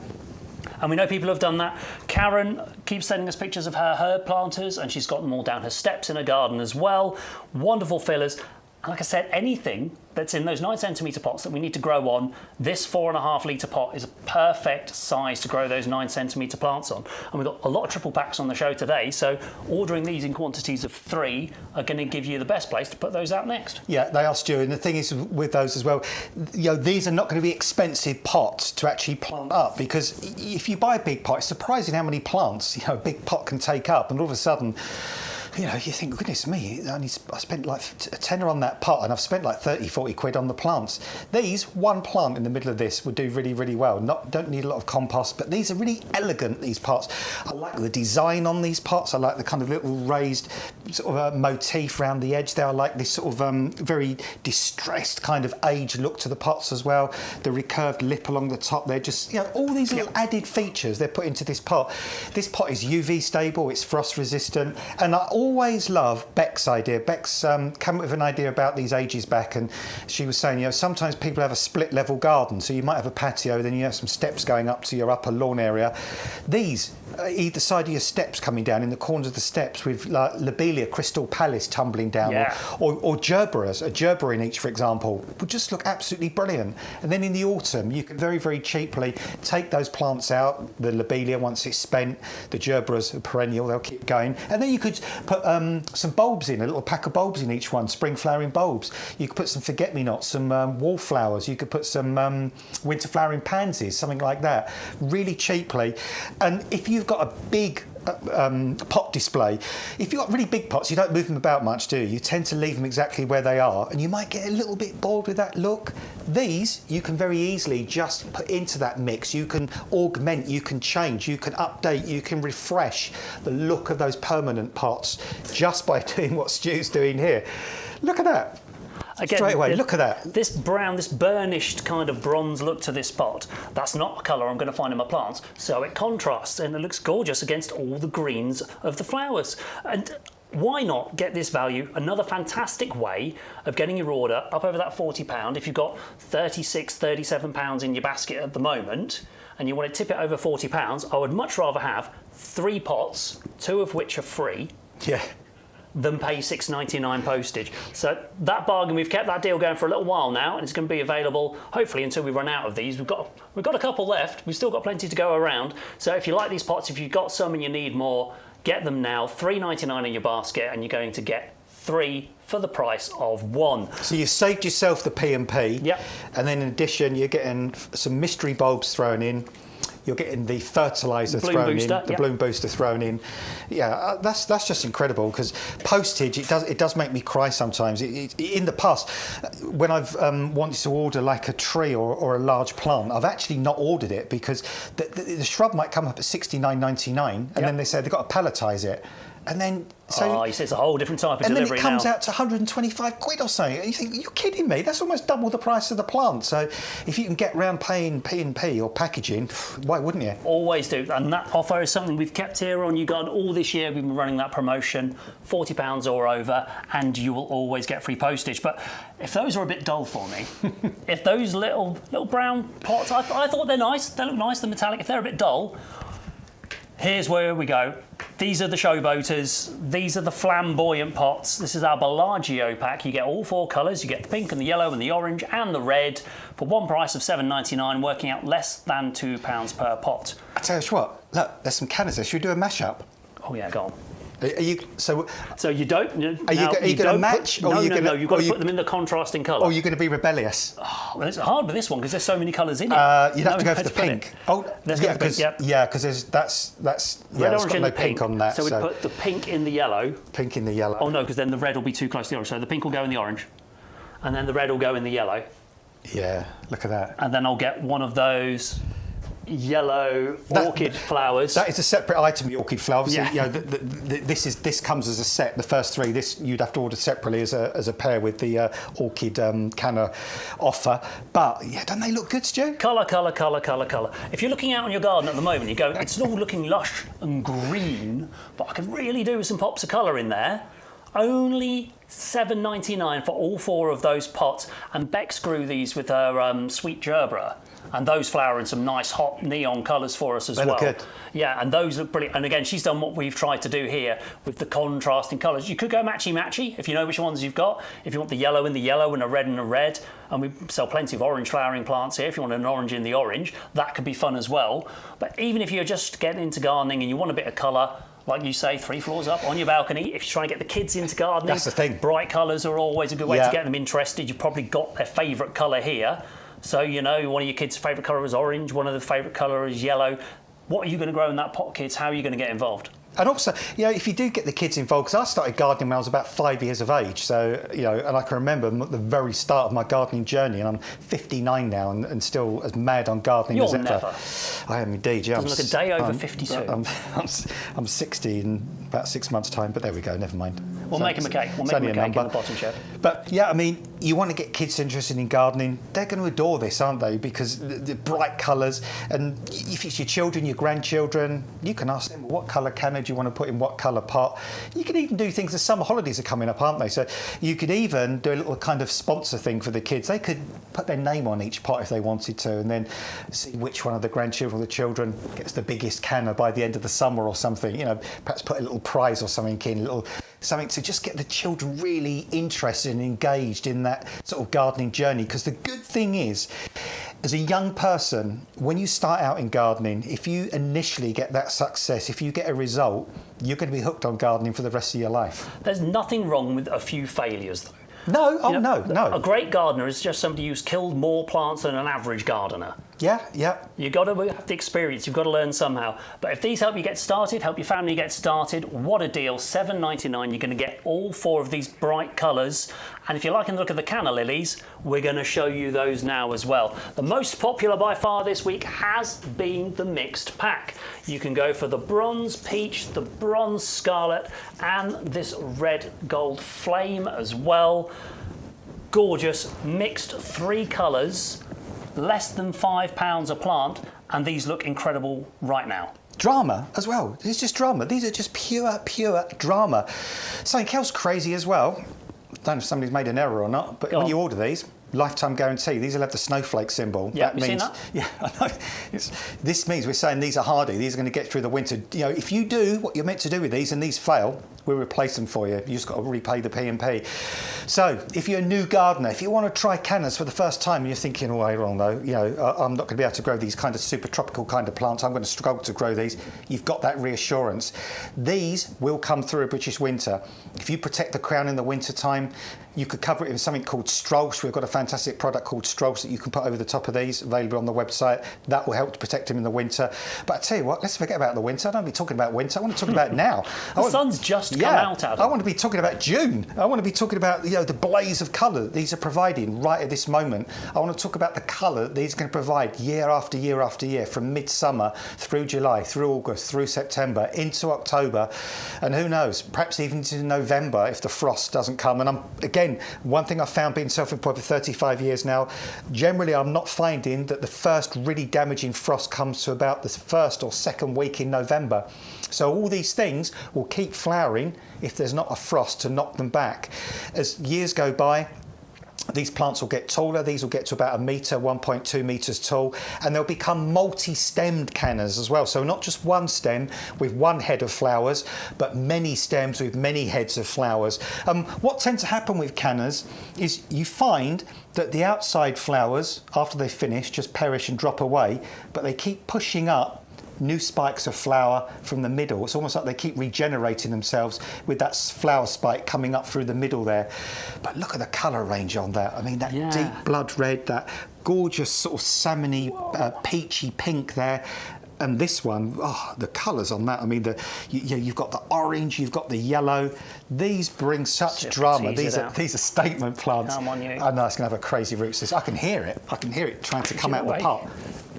And we know people have done that. Karen keeps sending us pictures of her herb planters, and she's got them all down her steps in her garden as well. Wonderful fillers. Like I said, anything that's in those 9cm pots that we need to grow on, this 4.5 litre pot is a perfect size to grow those 9cm plants on. And we've got a lot of triple packs on the show today, so ordering these in quantities of 3 are going to give you the best place to put those out next. Yeah, they are, Stu. And the thing is with those as well, you know, these are not going to be expensive pots to actually plant up, because if you buy a big pot, it's surprising how many plants, you know, a big pot can take up, and all of a sudden You know, you think, goodness me, I spent like a tenner on that pot and I've spent like 30, 40 quid on the plants. These, one plant in the middle of this would do really, really well. Don't need a lot of compost, but these are really elegant, these pots. I like the design on these pots. I like the kind of little raised sort of motif around the edge there. I like this sort of very distressed kind of aged look to the pots as well. The recurved lip along the top. They're just, you know, all these little added features they're put into this pot. This pot is UV stable, it's frost resistant, and I always love Beck's idea. Beck's come up with an idea about these ages back, and she was saying, you know, sometimes people have a split level garden, so you might have a patio, then you have some steps going up to your upper lawn area. These, either side of your steps coming down, in the corners of the steps, with like Lobelia, Crystal Palace tumbling down, or gerberas, a gerbera in each, for example, would just look absolutely brilliant. And then in the autumn, you can very, very cheaply take those plants out, the Lobelia once it's spent, the gerberas are perennial, they'll keep going, and then you could put some bulbs in, a little pack of bulbs in each one, spring flowering bulbs. You could put some forget-me-nots, some wallflowers, you could put some winter flowering pansies, something like that, really cheaply. And if you've got a big pot display, if you've got really big pots, you don't move them about much, do you? You tend to leave them exactly where they are, and you might get a little bit bored with that look. These you can very easily just put into that mix. You can augment, you can change, you can update, you can refresh the look of those permanent pots just by doing what Stu's doing here. Look at that. Again, straight away, look at that. This brown, this burnished kind of bronze look to this pot, that's not a colour I'm going to find in my plants. So it contrasts and it looks gorgeous against all the greens of the flowers. And why not get this value? Another fantastic way of getting your order up over that £40. If you've got 36, 37 pounds in your basket at the moment, and you want to tip it over £40, I would much rather have 3 pots, 2 of which are free. Yeah. Than pay £6.99 postage. So that bargain, we've kept that deal going for a little while now, and it's going to be available hopefully until we run out of these. We've got a couple left. We've still got plenty to go around. So if you like these pots, if you've got some and you need more, get them now. £3.99 in your basket, and you're going to get 3 for the price of 1. So you've saved yourself the P&P. Yep. And then in addition, you're getting some mystery bulbs thrown in. You're getting the fertiliser thrown in, the bloom booster thrown in. Yeah, that's just incredible, because postage, it does make me cry sometimes. In the past, when I've wanted to order like a tree or a large plant, I've actually not ordered it because the shrub might come up at $69.99, and then they say they've got to palletise it. And then, so you see, it's a whole different type of delivery now. And then it comes out to 125 quid or something. And you think, you're kidding me? That's almost double the price of the plant. So if you can get round paying P&P or packaging, why wouldn't you? Always do. And that offer is something we've kept here on YouGarden all this year. We've been running that promotion, £40 or over, and you will always get free postage. But if those are a bit dull for me, if those little brown pots, I thought they're nice. They look nice, the metallic. If they're a bit dull, here's where we go. These are the showboaters. These are the flamboyant pots. This is our Bellagio pack. You get all 4 colours. You get the pink and the yellow and the orange and the red for one price of £7.99, working out less than £2 per pot. I tell you what, look, there's some cannas there. Should we do a mashup? Oh yeah, go on. Are you, so you don't. Are you going to match? No, you've got to put them in the contrasting colour. Or are you going to be rebellious? Oh, well, it's hard with this one because there's so many colours in it. You'd have to go for the pink. Because that's red, orange, got and no the pink on that. So we put the pink in the yellow. Pink in the yellow. Oh no, because then the red will be too close to the orange. So the pink will go in the orange, and then the red will go in the yellow. Yeah, look at that. And then I'll get one of those yellow orchid flowers. That is a separate item, the orchid flowers. Yeah. You know, this comes as a set. The first 3, this you'd have to order separately as a pair with the orchid canna offer. But yeah, don't they look good, Stu? Colour, colour, colour, colour, cololler. If you're looking out on your garden at the moment, you go, it's all looking lush and green, but I could really do with some pops of colour in there. Only £7.99 for all 4 of those pots, and Bex grew these with her sweet gerbera, and those flower in some nice hot neon colours for us as well. They look good. Yeah, and those look brilliant. And again, she's done what we've tried to do here with the contrasting colours. You could go matchy-matchy if you know which ones you've got. If you want the yellow in the yellow and a red in the red, and we sell plenty of orange flowering plants here. If you want an orange in the orange, that could be fun as well. But even if you're just getting into gardening and you want a bit of colour, like you say, 3 floors up on your balcony, if you're trying to get the kids into gardening, that's the thing. Bright colours are always a good way to get them interested. You've probably got their favourite colour here. So, you know, one of your kids' favourite colour is orange, one of the favourite colour is yellow. What are you going to grow in that pot, kids? How are you going to get involved? And also, you know, if you do get the kids involved, because I started gardening when I was about 5 years of age, so, you know, and I can remember the very start of my gardening journey, and I'm 59 now and still as mad on gardening as ever. Never. I am indeed, yeah. Doesn't look a day over 52. I'm 60 in about 6 months' time, but there we go, never mind. We'll make him a cake. We'll make him a cake in the bottom shed. But yeah, I mean, you want to get kids interested in gardening, they're going to adore this, aren't they? Because the bright colours, and if it's your children, your grandchildren, you can ask them, what colour canna do you want to put in what colour pot? You can even do things, the summer holidays are coming up, aren't they? So you could even do a little kind of sponsor thing for the kids. They could put their name on each pot if they wanted to, and then see which one of the grandchildren or the children gets the biggest canna by the end of the summer or something. You know, perhaps put a little prize or something in, a little something to just get the children really interested and engaged in that sort of gardening journey. Because the good thing is, as a young person, when you start out in gardening, if you initially get that success, if you get a result, you're going to be hooked on gardening for the rest of your life. There's nothing wrong with a few failures, though. No, oh, You know, no. A great gardener is just somebody who's killed more plants than an average gardener. Yeah, yeah. You've got to have the experience, you've got to learn somehow. But if these help you get started, help your family get started, what a deal. $7.99, you're going to get all 4 of these bright colours. And if you're liking the look of the canna lilies, we're going to show you those now as well. The most popular by far this week has been the mixed pack. You can go for the bronze peach, the bronze scarlet, and this red gold flame as well. Gorgeous, mixed 3 colours. Less than £5 a plant, and these look incredible right now. Drama as well. It's just drama. These are just pure drama. Something else crazy as well. I don't know if somebody's made an error or not, but when you order these, lifetime guarantee. These will have the snowflake symbol. Yeah, that means, seen that? Yeah, I know. This means we're saying these are hardy. These are going to get through the winter. You know, if you do what you're meant to do with these and these fail, we'll replace them for you. You just got to repay the P&P. So, if you're a new gardener, if you want to try cannas for the first time, and you're thinking, oh, wait wrong though, you know, I'm not going to be able to grow these kind of super tropical kind of plants. I'm going to struggle to grow these. You've got that reassurance. These will come through a British winter. If you protect the crown in the winter time, you could cover it with something called Strauss. We've got a fantastic product called Strauss that you can put over the top of these, available on the website. That will help to protect them in the winter. But I tell you what, let's forget about the winter. I don't want to be talking about winter. I want to talk about now. The sun's just come out, Adam. I want to be talking about June. I want to be talking about, you know, the blaze of colour that these are providing right at this moment. I want to talk about the colour that these are going to provide year after year after year, from midsummer through July, through August, through September, into October, and who knows, perhaps even into November if the frost doesn't come. And again, one thing I've found being self-employed for 35 years now, generally I'm not finding that the first really damaging frost comes to about the first or second week in November. So all these things will keep flowering if there's not a frost to knock them back. As years go by, these plants will get taller. These will get to about 1 metre, 1.2 metres tall, and they'll become multi-stemmed cannas as well. So not just one stem with one head of flowers, but many stems with many heads of flowers. What tends to happen with cannas is you find that the outside flowers, after they finish, just perish and drop away, but they keep pushing up new spikes of flower from the middle. It's almost like they keep regenerating themselves with that flower spike coming up through the middle there. But look at the colour range on that. I mean, that deep blood red, that gorgeous sort of salmony, peachy pink there. And this one, oh, the colours on that. I mean, you've got the orange, you've got the yellow. These bring such drama. These are statement plants. Come on, you. I know it's going to have a crazy roots. I can hear it. I can hear it trying to come out the pot.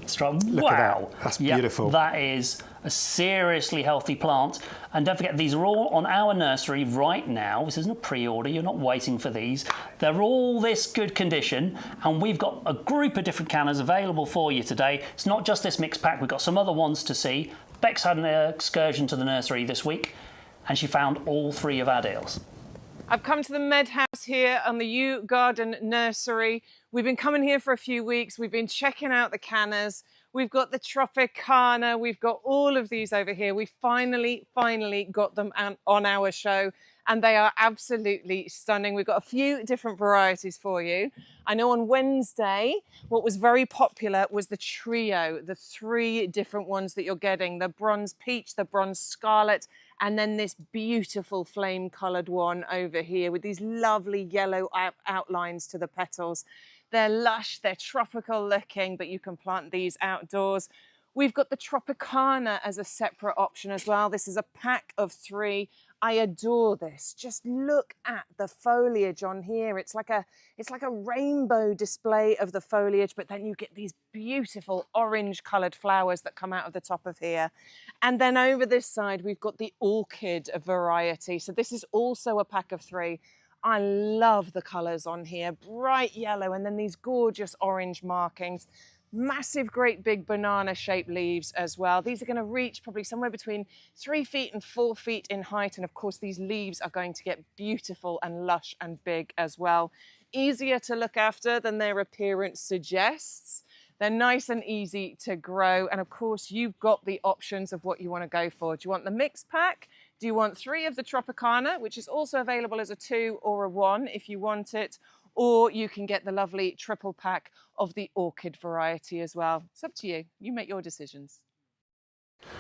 Strong. Look at that. That's beautiful. That is a seriously healthy plant. And don't forget, these are all on our nursery right now. This isn't a pre-order. You're not waiting for these. They're all this good condition. And we've got a group of different cannas available for you today. It's not just this mixed pack. We've got some other ones to see. Bex had an excursion to the nursery this week, and she found all 3 of our deals. I've come to the Med House here on the YouGarden Nursery. We've been coming here for a few weeks. We've been checking out the cannas. We've got the Tropicana. We've got all of these over here. We finally got them on our show, and they are absolutely stunning. We've got a few different varieties for you. I know on Wednesday, what was very popular was the trio, the 3 different ones that you're getting, the bronze peach, the bronze scarlet, and then this beautiful flame-coloured one over here with these lovely yellow outlines to the petals. They're lush, they're tropical looking, but you can plant these outdoors. We've got the Tropicana as a separate option as well. This is a pack of 3. I adore this. Just look at the foliage on here. It's like a rainbow display of the foliage, but then you get these beautiful orange coloured flowers that come out of the top of here. And then over this side, we've got the orchid variety. So this is also a pack of 3. I love the colours on here, bright yellow and then these gorgeous orange markings. Massive, great big banana shaped leaves as well. These are going to reach probably somewhere between 3 feet and 4 feet in height. And of course, these leaves are going to get beautiful and lush and big as well. Easier to look after than their appearance suggests. They're nice and easy to grow. And of course, you've got the options of what you want to go for. Do you want the mixed pack? Do you want 3 of the Tropicana, which is also available as a 2 or a 1 if you want it? Or you can get the lovely triple pack of the orchid variety as well. It's up to you. You make your decisions.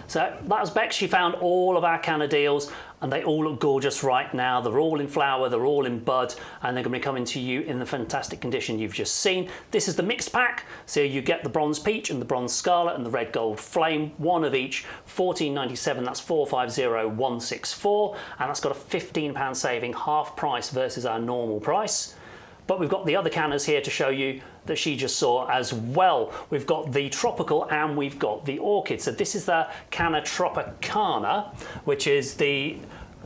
So that was Bex. She found all of our canna deals and they all look gorgeous right now. They're all in flower, they're all in bud, and they're going to be coming to you in the fantastic condition you've just seen. This is the mixed pack. So you get the bronze peach and the bronze scarlet and the red gold flame, 1 of each, $14.97. That's 450164, and that's got a £15 saving, half price versus our normal price. But we've got the other cannas here to show you that she just saw as well. We've got the tropical and we've got the orchid. So this is the Canna Tropicana, which is the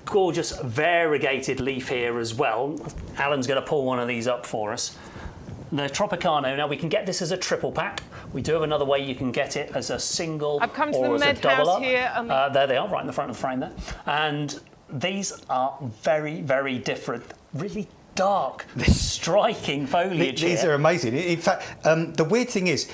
gorgeous variegated leaf here as well. Alan's going to pull one of these up for us. The Tropicana, now we can get this as a triple pack. We do have another way you can get it as a single I've come to or the as a double house up. Here on There they are, right in the front of the frame there. And these are very, very different, really dark, striking foliage. These are amazing. In fact, the weird thing is,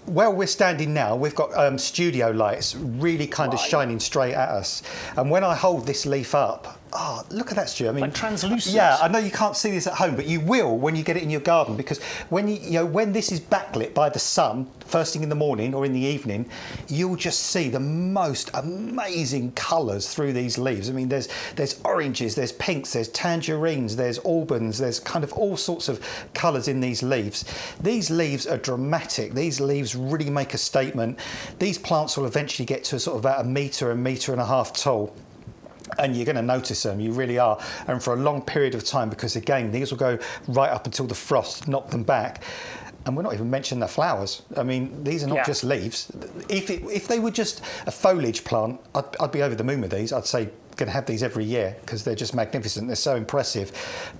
where we're standing now, we've got studio lights really kind of shining straight at us. And when I hold this leaf up, oh, look at that, Stu. I mean, like translucent. Yeah, I know you can't see this at home, but you will when you get it in your garden, because when when this is backlit by the sun, first thing in the morning or in the evening, you'll just see the most amazing colours through these leaves. I mean, there's oranges, there's pinks, there's tangerines, there's albans, there's kind of all sorts of colours in these leaves. These leaves are dramatic. These leaves really make a statement. These plants will eventually get to sort of about a metre and a half tall. And you're going to notice them, you really are, and for a long period of time, because again, these will go right up until the frost knock them back. And we're not even mentioning the flowers. I mean, these are not just leaves. If they were just a foliage plant, I'd be over the moon with these. I'd say going to have these every year because they're just magnificent. They're so impressive.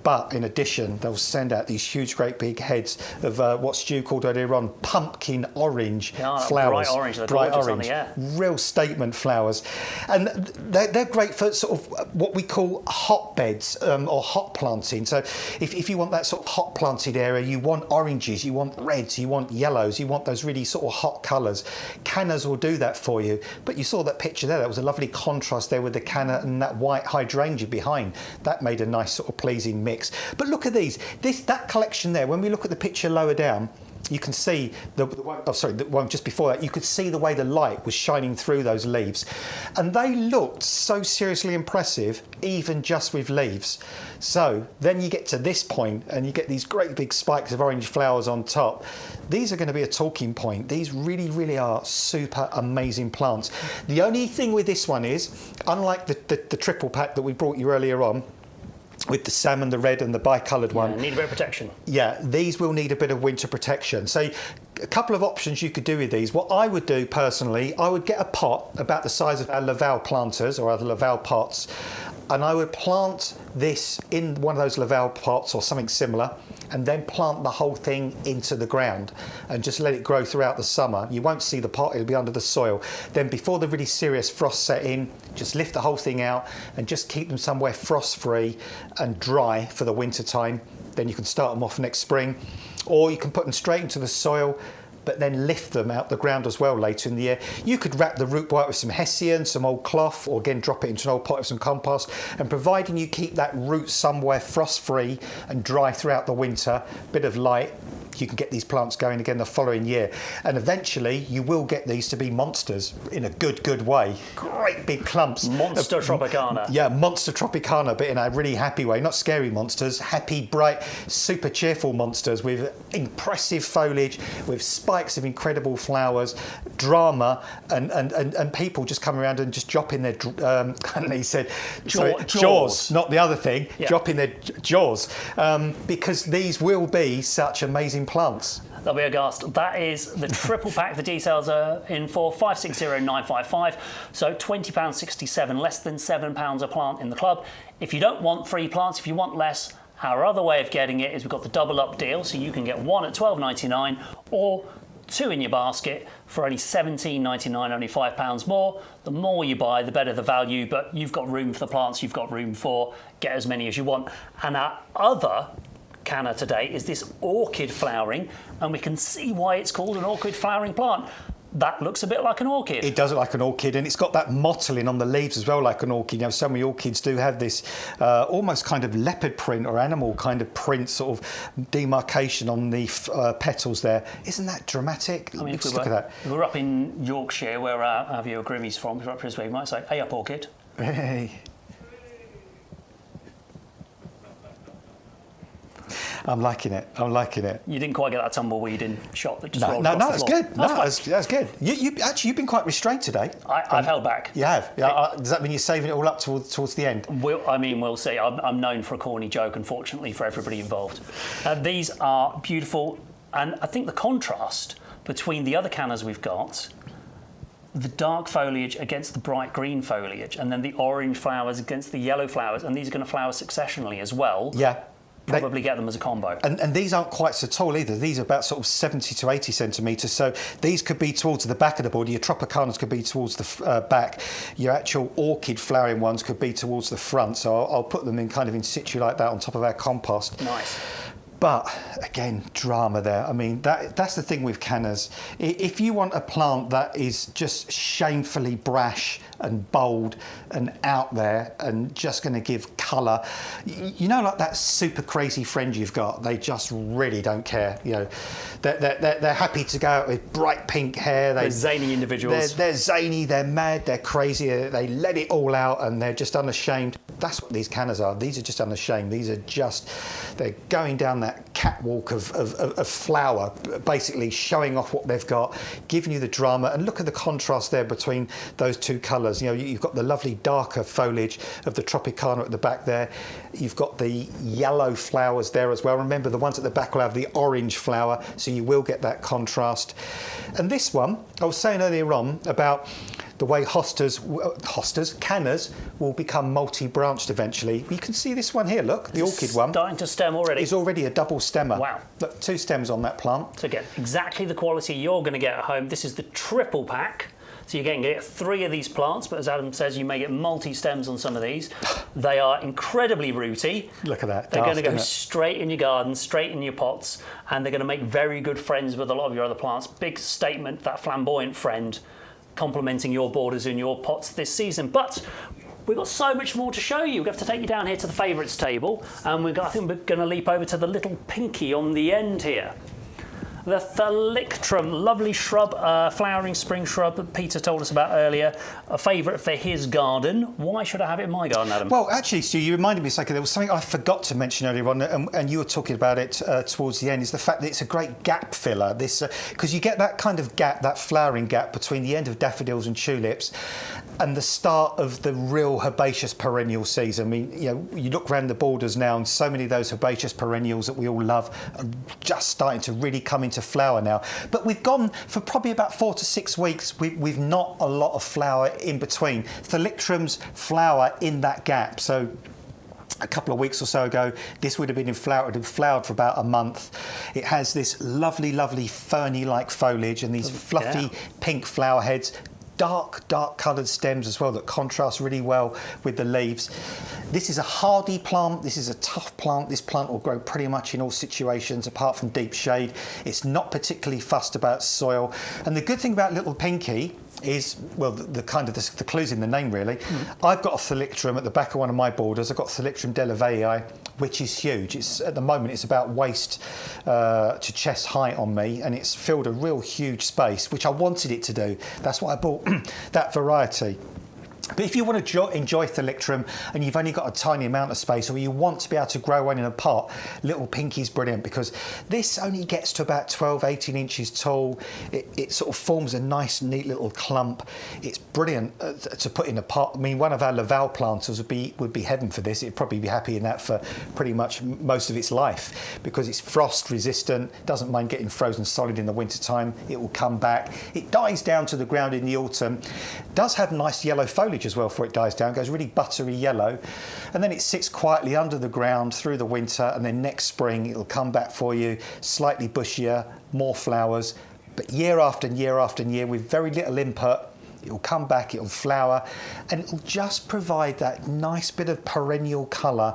But in addition, they'll send out these huge, great big heads of what Stu called earlier on pumpkin orange flowers. Bright orange, they're bright gorgeous orange, on the air. Real statement flowers, and they're great for sort of what we call hotbeds or hot planting. So if you want that sort of hot planted area, you want oranges, you want reds, you want yellows, you want those really sort of hot colours. Cannas will do that for you. But you saw that picture there. That was a lovely contrast there with the canna and that white hydrangea behind. That made a nice sort of pleasing mix. But look at these. That collection there, when we look at the picture lower down, you can see the one just before that, you could see the way the light was shining through those leaves. And they looked so seriously impressive, even just with leaves. So then you get to this point and you get these great big spikes of orange flowers on top. These are going to be a talking point. These really, really are super amazing plants. The only thing with this one is, unlike the triple pack that we brought you earlier on, with the salmon, the red and the bicoloured one. Need a bit of protection. Yeah, these will need a bit of winter protection. So a couple of options you could do with these. What I would do personally, I would get a pot about the size of our Laval planters or other Laval pots, and I would plant this in one of those Laval pots or something similar, and then plant the whole thing into the ground and just let it grow throughout the summer. You won't see the pot, it'll be under the soil. Then before the really serious frost set in, just lift the whole thing out and just keep them somewhere frost-free and dry for the winter time. Then you can start them off next spring, or you can put them straight into the soil, but then lift them out the ground as well later in the year. You could wrap the root white with some hessian, some old cloth, or again drop it into an old pot with some compost, and providing you keep that root somewhere frost-free and dry throughout the winter, bit of light, you can get these plants going again the following year. And eventually you will get these to be monsters in a good way. Great big clumps. Monster Tropicana. Yeah, Monster Tropicana, but in a really happy way. Not scary monsters, happy, bright, super cheerful monsters with impressive foliage, with spikes of incredible flowers, drama, and people just come around and just drop in their, and he said, jaws, not the other thing, drop in their jaws, because these will be such amazing plants. They'll be aghast. That is the triple pack. The details are in for 560955. So £20.67, less than £7 a plant in the club. If you don't want 3 plants, if you want less, our other way of getting it is we've got the double up deal. So you can get 1 at £12.99 or 2 in your basket for only £17.99, only £5 more. The more you buy, the better the value, but you've got room for the plants, you've got room for get as many as you want. And our other canna today is this orchid flowering, and we can see why it's called an orchid flowering plant. That looks a bit like an orchid. It does look like an orchid, and it's got that mottling on the leaves as well, like an orchid. You know, so many orchids do have this almost kind of leopard print or animal kind of print, sort of demarcation on the petals there. Isn't that dramatic? I mean, just look at that. If we're up in Yorkshire, where our viewer Grimmy's from, if we're up this way, we might say, "Hey up, orchid." Hey. I'm liking it. I'm liking it. You didn't quite get that tumbleweed in shot that just rolled across that's the floor. good. That's good. You've been quite restrained today. I've held back. You have. Yeah. Does that mean you're saving it all up towards the end? We'll see. I'm known for a corny joke, unfortunately, for everybody involved. These are beautiful, and I think the contrast between the other cannas we've got, the dark foliage against the bright green foliage, and then the orange flowers against the yellow flowers, and these are going to flower successionally as well. Yeah. Probably get them as a combo. And these aren't quite so tall either. These are about sort of 70 to 80 centimetres. So these could be towards the back of the border. Your Tropicanas could be towards the back. Your actual orchid flowering ones could be towards the front. So I'll put them in kind of in situ like that on top of our compost. Nice. But again, drama there. I mean, that's the thing with cannas. If you want a plant that is just shamefully brash and bold and out there and just going to give colour, you know, like that super crazy friend you've got, they just really don't care. You know, they're happy to go out with bright pink hair. They're zany individuals. They're zany, they're mad, they're crazy, they let it all out and they're just unashamed. That's what these cannas are. These are just unashamed. These are just, they're going down that catwalk of flower, basically showing off what they've got, giving you the drama. And look at the contrast there between those two colours. You know, you've got the lovely darker foliage of the Tropicana at the back there. You've got the yellow flowers there as well. Remember, the ones at the back will have the orange flower, so you will get that contrast. And this one, I was saying earlier on about the way cannas will become multi-branched eventually. You can see this one here, look, the orchid one. Starting to stem already. It's already a double stemmer. Wow. Look, 2 stems on that plant. So again, exactly the quality you're going to get at home. This is the triple pack. So you're going to get 3 of these plants, but as Adam says, you may get multi-stems on some of these. They are incredibly rooty. Look at that. They're going to go straight in your garden, straight in your pots, and they're going to make very good friends with a lot of your other plants. Big statement, that flamboyant friend, complementing your borders in your pots this season. But we've got so much more to show you. We're going to have to take you down here to the favourites table, and I think we're going to leap over to the little pinky on the end here. The Thalictrum, lovely shrub, flowering spring shrub that Peter told us about earlier, a favourite for his garden. Why should I have it in my garden, Adam? Well, actually, Stu, you reminded me a second, there was something I forgot to mention earlier on, and you were talking about it towards the end, is the fact that it's a great gap filler. This, because you get that kind of gap, that flowering gap between the end of daffodils and tulips and the start of the real herbaceous perennial season. I mean, you know, you look around the borders now and so many of those herbaceous perennials that we all love are just starting to really come into flower now. But we've gone for probably about 4 to 6 weeks, we've not a lot of flower in between. Thalictrums flower in that gap. So a couple of weeks or so ago, this would have been flowered for about a month. It has this lovely, lovely ferny-like foliage and these fluffy pink flower heads. Dark coloured stems as well that contrast really well with the leaves. This is a hardy plant. This is a tough plant. This plant will grow pretty much in all situations apart from deep shade. It's not particularly fussed about soil. And the good thing about Little Pinky is, well, the kind of the clue's in the name, really. I've got a Thalictrum at the back of one of my borders. I've got Thalictrum Lobelia, which is huge. It's at the moment it's about waist to chest height on me, and it's filled a real huge space, which I wanted it to do. That's why I bought that variety. But if you want to enjoy Thalictrum and you've only got a tiny amount of space, or you want to be able to grow one in a pot, Little Pinky's brilliant, because this only gets to about 12, 18 inches tall. It sort of forms a nice, neat little clump. It's brilliant to put in a pot. I mean, one of our Laval planters would be heaven for this. It'd probably be happy in that for pretty much most of its life, because it's frost resistant, doesn't mind getting frozen solid in the winter time. It will come back. It dies down to the ground in the autumn. Does have nice yellow foliage as well before it dies down, goes really buttery yellow, and then it sits quietly under the ground through the winter, and then next spring it'll come back for you, slightly bushier, more flowers, but year after year after year with very little input. It'll come back, it'll flower, and it'll just provide that nice bit of perennial colour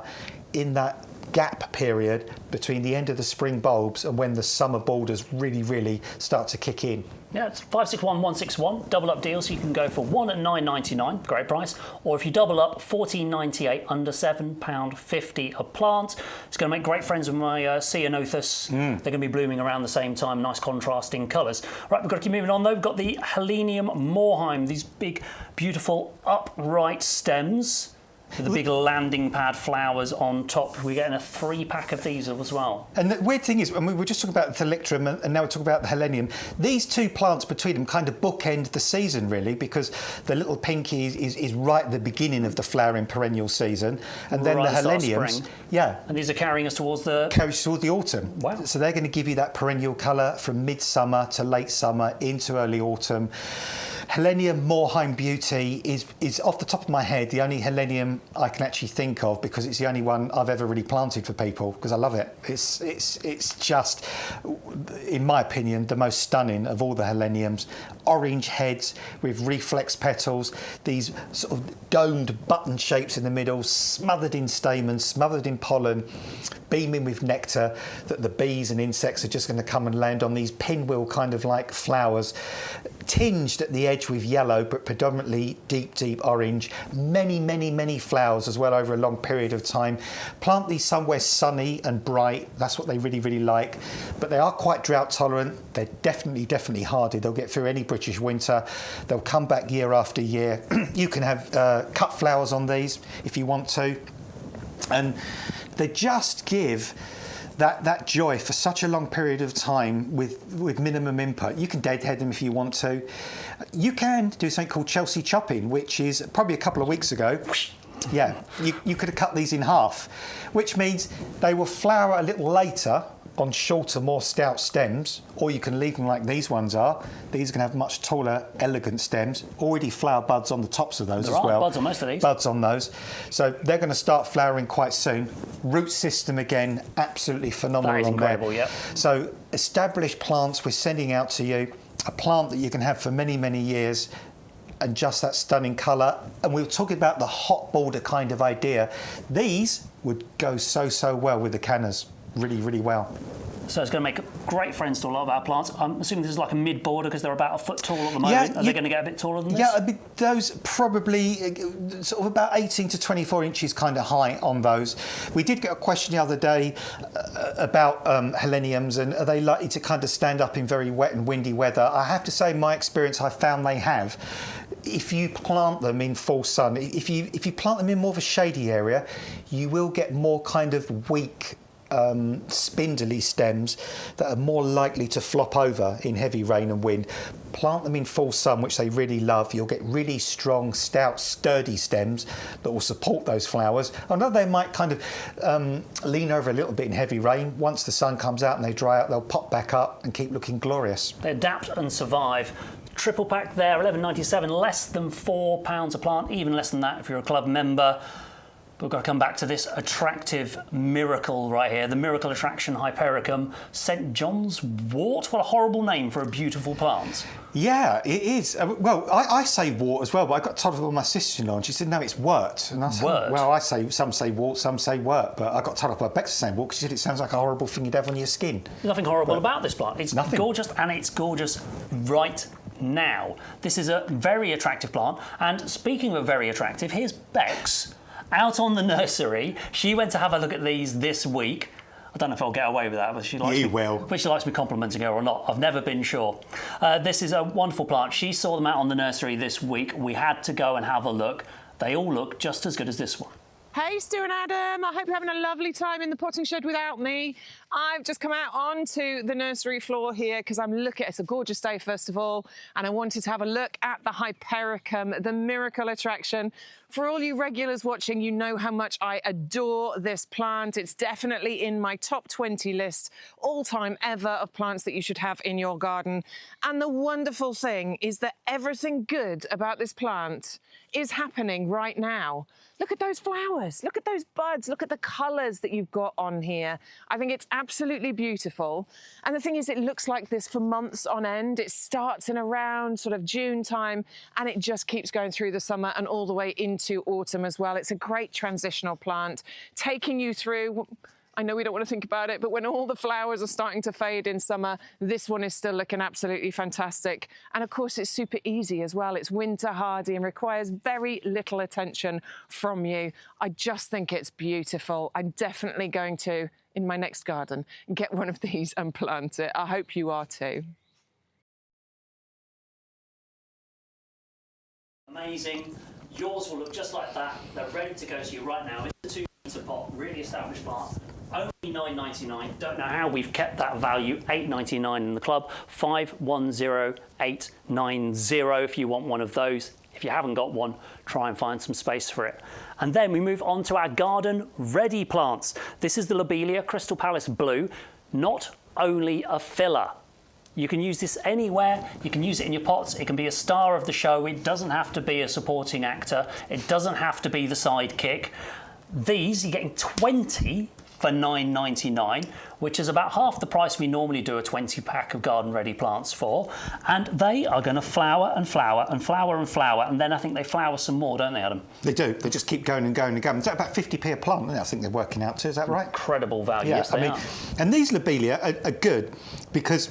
in that gap period between the end of the spring bulbs and when the summer borders really start to kick in. Yeah, it's 561-161, double up deal, so you can go for one at £9.99, great price, or if you double up, £14.98, under £7.50 a plant. It's going to make great friends with my Ceanothus. They're going to be blooming around the same time, nice contrasting colours. Right, we've got to keep moving on though. We've got the Helenium Moorheim, these big, beautiful, upright stems with the big landing pad flowers on top. We're getting a 3-pack of these as well. And the weird thing is, when we were just talking about the Thalictrum and now we're talking about the Helenium, these two plants between them kind of bookend the season, really, because the Little Pinky is right at the beginning of the flowering perennial season, and then right, the Heleniums, yeah. And these are carrying us towards the... Carries towards the autumn. Wow. So they're going to give you that perennial colour from midsummer to late summer into early autumn. Helenium Moorheim Beauty is off the top of my head the only Helenium I can actually think of, because it's the only one I've ever really planted for people, because I love it. It's just, in my opinion, the most stunning of all the Heleniums. Orange heads with reflex petals, these sort of domed button shapes in the middle, smothered in stamens, smothered in pollen, beaming with nectar that the bees and insects are just going to come and land on, these pinwheel kind of like flowers, tinged at the edge with yellow, but predominantly deep orange. Many flowers as well over a long period of time. Plant these somewhere sunny and bright. That's what they really like. But they are quite drought tolerant. They're definitely hardy. They'll get through any British winter. They'll come back year after year. You can have cut flowers on these if you want to. And they just give that joy for such a long period of time with minimum input. You can deadhead them if you want to. You can do something called Chelsea chopping, which is probably a couple of weeks ago. Yeah, you could have cut these in half, which means they will flower a little later on shorter, more stout stems, or you can leave them like these ones are. These are going to have much taller, elegant stems. Already flower buds on the tops of those as well. Buds on most of these. Buds on those. So they're going to start flowering quite soon. Root system again, absolutely phenomenal. That is on incredible, there. yeah. So established plants we're sending out to you. A plant that you can have for many years, and just that stunning colour. And we were talking about the hot border kind of idea. These would go so well with the cannas. Really well. So it's going to make great friends to a lot of our plants. I'm assuming this is like a mid-border because they're about a foot tall at the moment. Are they going to get a bit taller than this? Yeah, those probably sort of about 18 to 24 inches kind of high on those. We did get a question the other day about Heleniums, and are they likely to kind of stand up in very wet and windy weather? I have to say, in my experience, I found they have. If you plant them in full sun, if you plant them in more of a shady area, you will get more kind of weak, spindly stems that are more likely to flop over in heavy rain and wind. Plant them in full sun, which they really love. You'll get really strong, stout, sturdy stems that will support those flowers. I know they might kind of lean over a little bit in heavy rain. Once the sun comes out and they dry out, they'll pop back up and keep looking glorious. They adapt and survive. Triple pack there, $11.97, less than £4 a plant, even less than that if you're a club member. We've got to come back to this attractive miracle right here, the miracle attraction Hypericum, St John's wort. What a horrible name for a beautiful plant. Yeah, it is. Well, I say wart as well, but I got told by my sister-in-law, and she said, no, it's wort. And I said, wort? Well, some say wart, some say wort, but I got told by Bex saying wart because she said it sounds like a horrible thing you'd have on your skin. There's nothing horrible about this plant. It's nothing. Gorgeous, and it's gorgeous right now. This is a very attractive plant, and speaking of very attractive, here's Bex out on the nursery. She went to have a look at these this week. I don't know if I'll get away with that, but she likes me complimenting her or not. I've never been sure. This is a wonderful plant. She saw them out on the nursery this week. We had to go and have a look. They all look just as good as this one. Hey, Stu and Adam, I hope you're having a lovely time in the potting shed without me. I've just come out onto the nursery floor here because I'm looking, it's a gorgeous day first of all, and I wanted to have a look at the Hypericum, the miracle attraction. For all you regulars watching, you know how much I adore this plant. It's definitely in my top 20 list all time ever of plants that you should have in your garden. And the wonderful thing is that everything good about this plant is happening right now. Look at those flowers, look at those buds, look at the colours that you've got on here. I think it's absolutely beautiful. And the thing is, it looks like this for months on end. It starts in around sort of June time and it just keeps going through the summer and all the way into autumn as well. It's a great transitional plant, taking you through, I know we don't want to think about it, but when all the flowers are starting to fade in summer, this one is still looking absolutely fantastic. And of course, it's super easy as well. It's winter hardy and requires very little attention from you. I just think it's beautiful. I'm definitely going to, in my next garden, get one of these and plant it. I hope you are too. Amazing. Yours will look just like that. They're ready to go to you right now. It's a 2-litre pot, really established plant. Only $9.99. Don't know how we've kept that value. $8.99 in the club. 510890 if you want one of those. If you haven't got one, try and find some space for it. And then we move on to our garden ready plants. This is the Lobelia Crystal Palace Blue. Not only a filler. You can use this anywhere. You can use it in your pots. It can be a star of the show. It doesn't have to be a supporting actor. It doesn't have to be the sidekick. These, you're getting 20 for $9.99, which is about half the price we normally do a 20-pack of garden-ready plants for. And they are going to flower and flower and flower and flower, and then I think they flower some more, don't they, Adam? They do. They just keep going and going and going. It's about 50p a plant, I think they're working out to. Is that right? Incredible value. Yeah, yes, they are. And these Lobelia are good because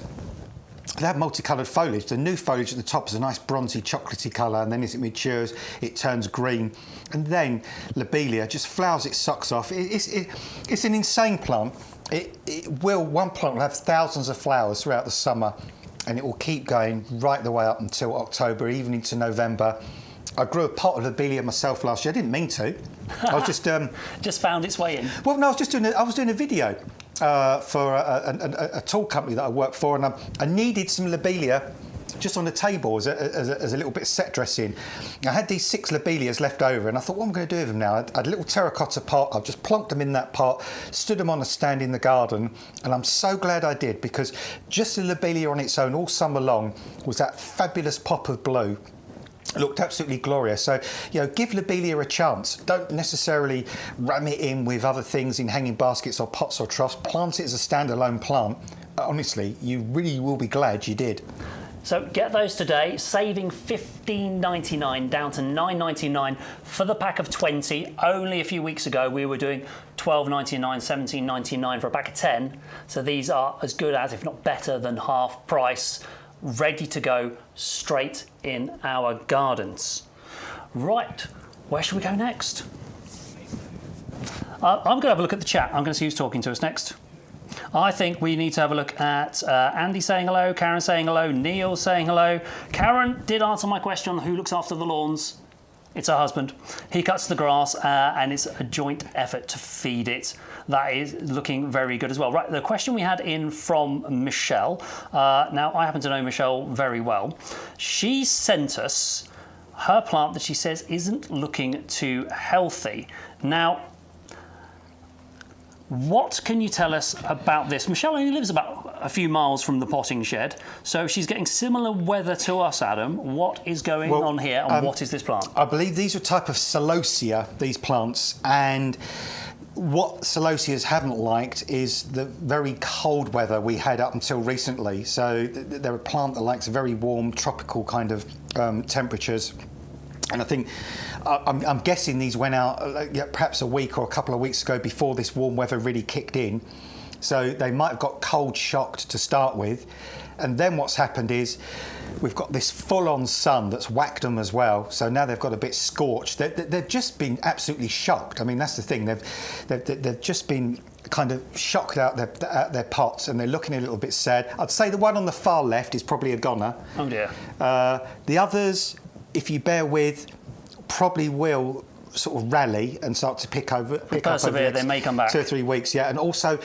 they have multicoloured foliage. The new foliage at the top is a nice bronzy chocolatey colour, and then as it matures, it turns green. And then Lobelia just flowers its socks off. It's an insane plant. One plant will have thousands of flowers throughout the summer, and it will keep going right the way up until October, even into November. I grew a pot of Lobelia myself last year. I didn't mean to. I was just just found its way in. Well, no, I was doing a video for a tool company that I work for, and I needed some Lobelia just on the table as a little bit of set dressing. I had these 6 Lobelias left over, and I thought, what am I going to do with them now? I had a little terracotta pot. I've just plonked them in that pot, stood them on a stand in the garden, and I'm so glad I did, because just the Lobelia on its own all summer long was that fabulous pop of blue. It looked absolutely glorious. So, give Lobelia a chance. Don't necessarily ram it in with other things in hanging baskets or pots or troughs. Plant it as a standalone plant. Honestly, you really will be glad you did. So get those today, saving $15.99 down to $9.99 for the pack of 20. Only a few weeks ago we were doing $12.99, $17.99 for a pack of 10. So these are as good as, if not better than, half price, ready to go straight in our gardens. Right, where should we go next? I'm going to have a look at the chat. I'm going to see who's talking to us next. I think we need to have a look at Andy saying hello, Karen saying hello, Neil saying hello. Karen did answer my question on who looks after the lawns. It's her husband. He cuts the grass and it's a joint effort to feed it. That is looking very good as well. Right, the question we had in from Michelle. Now, I happen to know Michelle very well. She sent us her plant that she says isn't looking too healthy. Now, what can you tell us about this? Michelle only lives about a few miles from the potting shed, so she's getting similar weather to us, Adam. What is going on here, and what is this plant? I believe these are a type of celosia, these plants, and what celosias haven't liked is the very cold weather we had up until recently. So they're a plant that likes very warm, tropical kind of temperatures. And I think, I'm guessing these went out perhaps a week or a couple of weeks ago before this warm weather really kicked in. So they might have got cold shocked to start with. And then what's happened is we've got this full-on sun that's whacked them as well. So now they've got a bit scorched. They've just been absolutely shocked. I mean, that's the thing. They've just been kind of shocked out their pots, and they're looking a little bit sad. I'd say the one on the far left is probably a goner. Oh dear. The others, if you bear with, probably will sort of rally and start to pick up over the they may come back. 2 or 3 weeks, yeah. And also,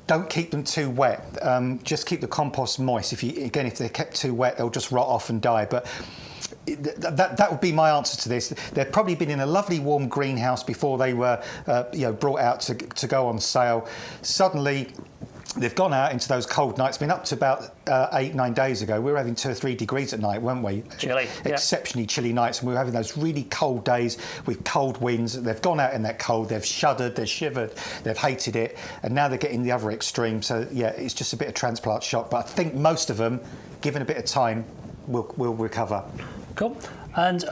don't keep them too wet. Just keep the compost moist. If they're kept too wet, they'll just rot off and die. But that would be my answer to this. They've probably been in a lovely warm greenhouse before they were brought out to go on sale. Suddenly, they've gone out into those cold nights. Been up to about 8-9 days ago. We were having 2 or 3 degrees at night, weren't we? Chilly. Exceptionally chilly nights, and we were having those really cold days with cold winds. They've gone out in that cold. They've shuddered. They've shivered. They've hated it, and now they're getting the other extreme. So yeah, it's just a bit of transplant shock. But I think most of them, given a bit of time, will recover. Cool. And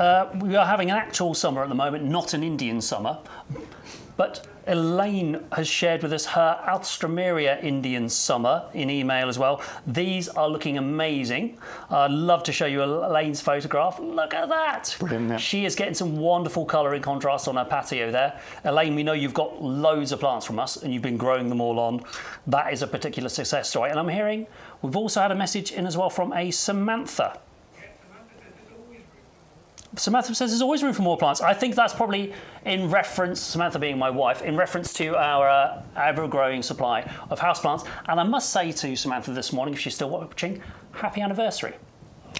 we are having an actual summer at the moment, not an Indian summer. But Elaine has shared with us her Alstroemeria Indian summer in email as well. These are looking amazing. I'd love to show you Elaine's photograph. Look at that. Brilliant, yeah. She is getting some wonderful colour and contrast on her patio there. Elaine, we know you've got loads of plants from us and you've been growing them all on. That is a particular success story. And I'm hearing we've also had a message in as well from a Samantha. Samantha says there's always room for more plants. I think that's probably in reference, Samantha being my wife, in reference to our ever-growing supply of houseplants. And I must say to Samantha this morning, if she's still watching, happy anniversary.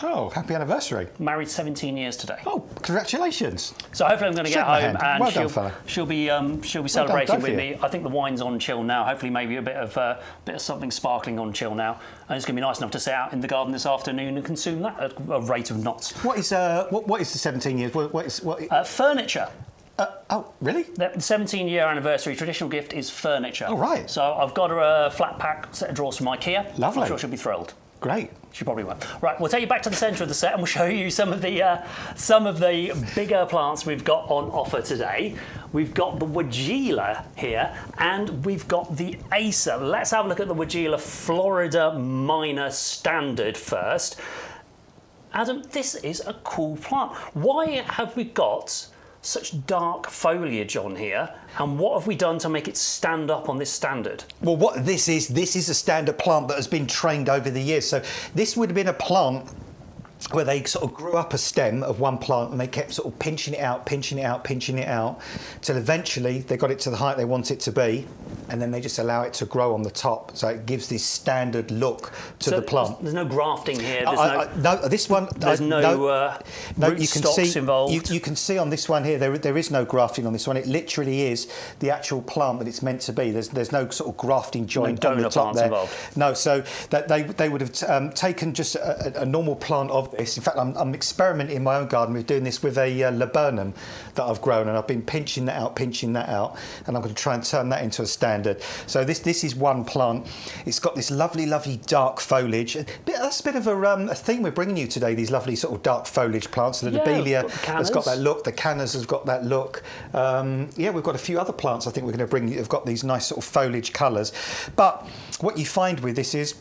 Oh, happy anniversary. Married 17 years today. Oh, congratulations. So hopefully I'm going to get home and well done, fella. she'll be celebrating with me. I think the wine's on chill now. Hopefully maybe a bit of something sparkling on chill now. And it's going to be nice enough to sit out in the garden this afternoon and consume that at a rate of knots. What is the 17 years? Furniture. Oh, really? The 17-year anniversary traditional gift is furniture. Oh, right. So I've got her a flat pack set of drawers from IKEA. Lovely. I'm sure she'll be thrilled. Great. She probably won't. Right, we'll take you back to the centre of the set and we'll show you some of the bigger plants we've got on offer today. We've got the Weigela here and we've got the Acer. Let's have a look at the Weigela Florida Minor Standard first. Adam, this is a cool plant. Why have we got such dark foliage on here, and what have we done to make it stand up on this standard? Well, what this is a standard plant that has been trained over the years. So this would have been a plant where they sort of grew up a stem of one plant and they kept sort of pinching it out, till eventually they got it to the height they want it to be, and then they just allow it to grow on the top. So it gives this standard look to the plant. There's no grafting here. No, this one. There's no rootstocks involved. You can see on this one here, there is no grafting on this one. It literally is the actual plant that it's meant to be. There's no sort of grafting joint on the top there. Involved. No, so that they would have taken just a normal plant of this. In fact, I'm experimenting in my own garden with doing this with a laburnum that I've grown, and I've been pinching that out, and I'm going to try and turn that into a standard. So this is one plant. It's got this lovely dark foliage. That's a bit of a theme we're bringing you today, these lovely sort of dark foliage plants. The Lobelia has got that look, the Cannas has got that look. We've got a few other plants I think we're going to bring you. They've got these nice sort of foliage colours. But what you find with this is,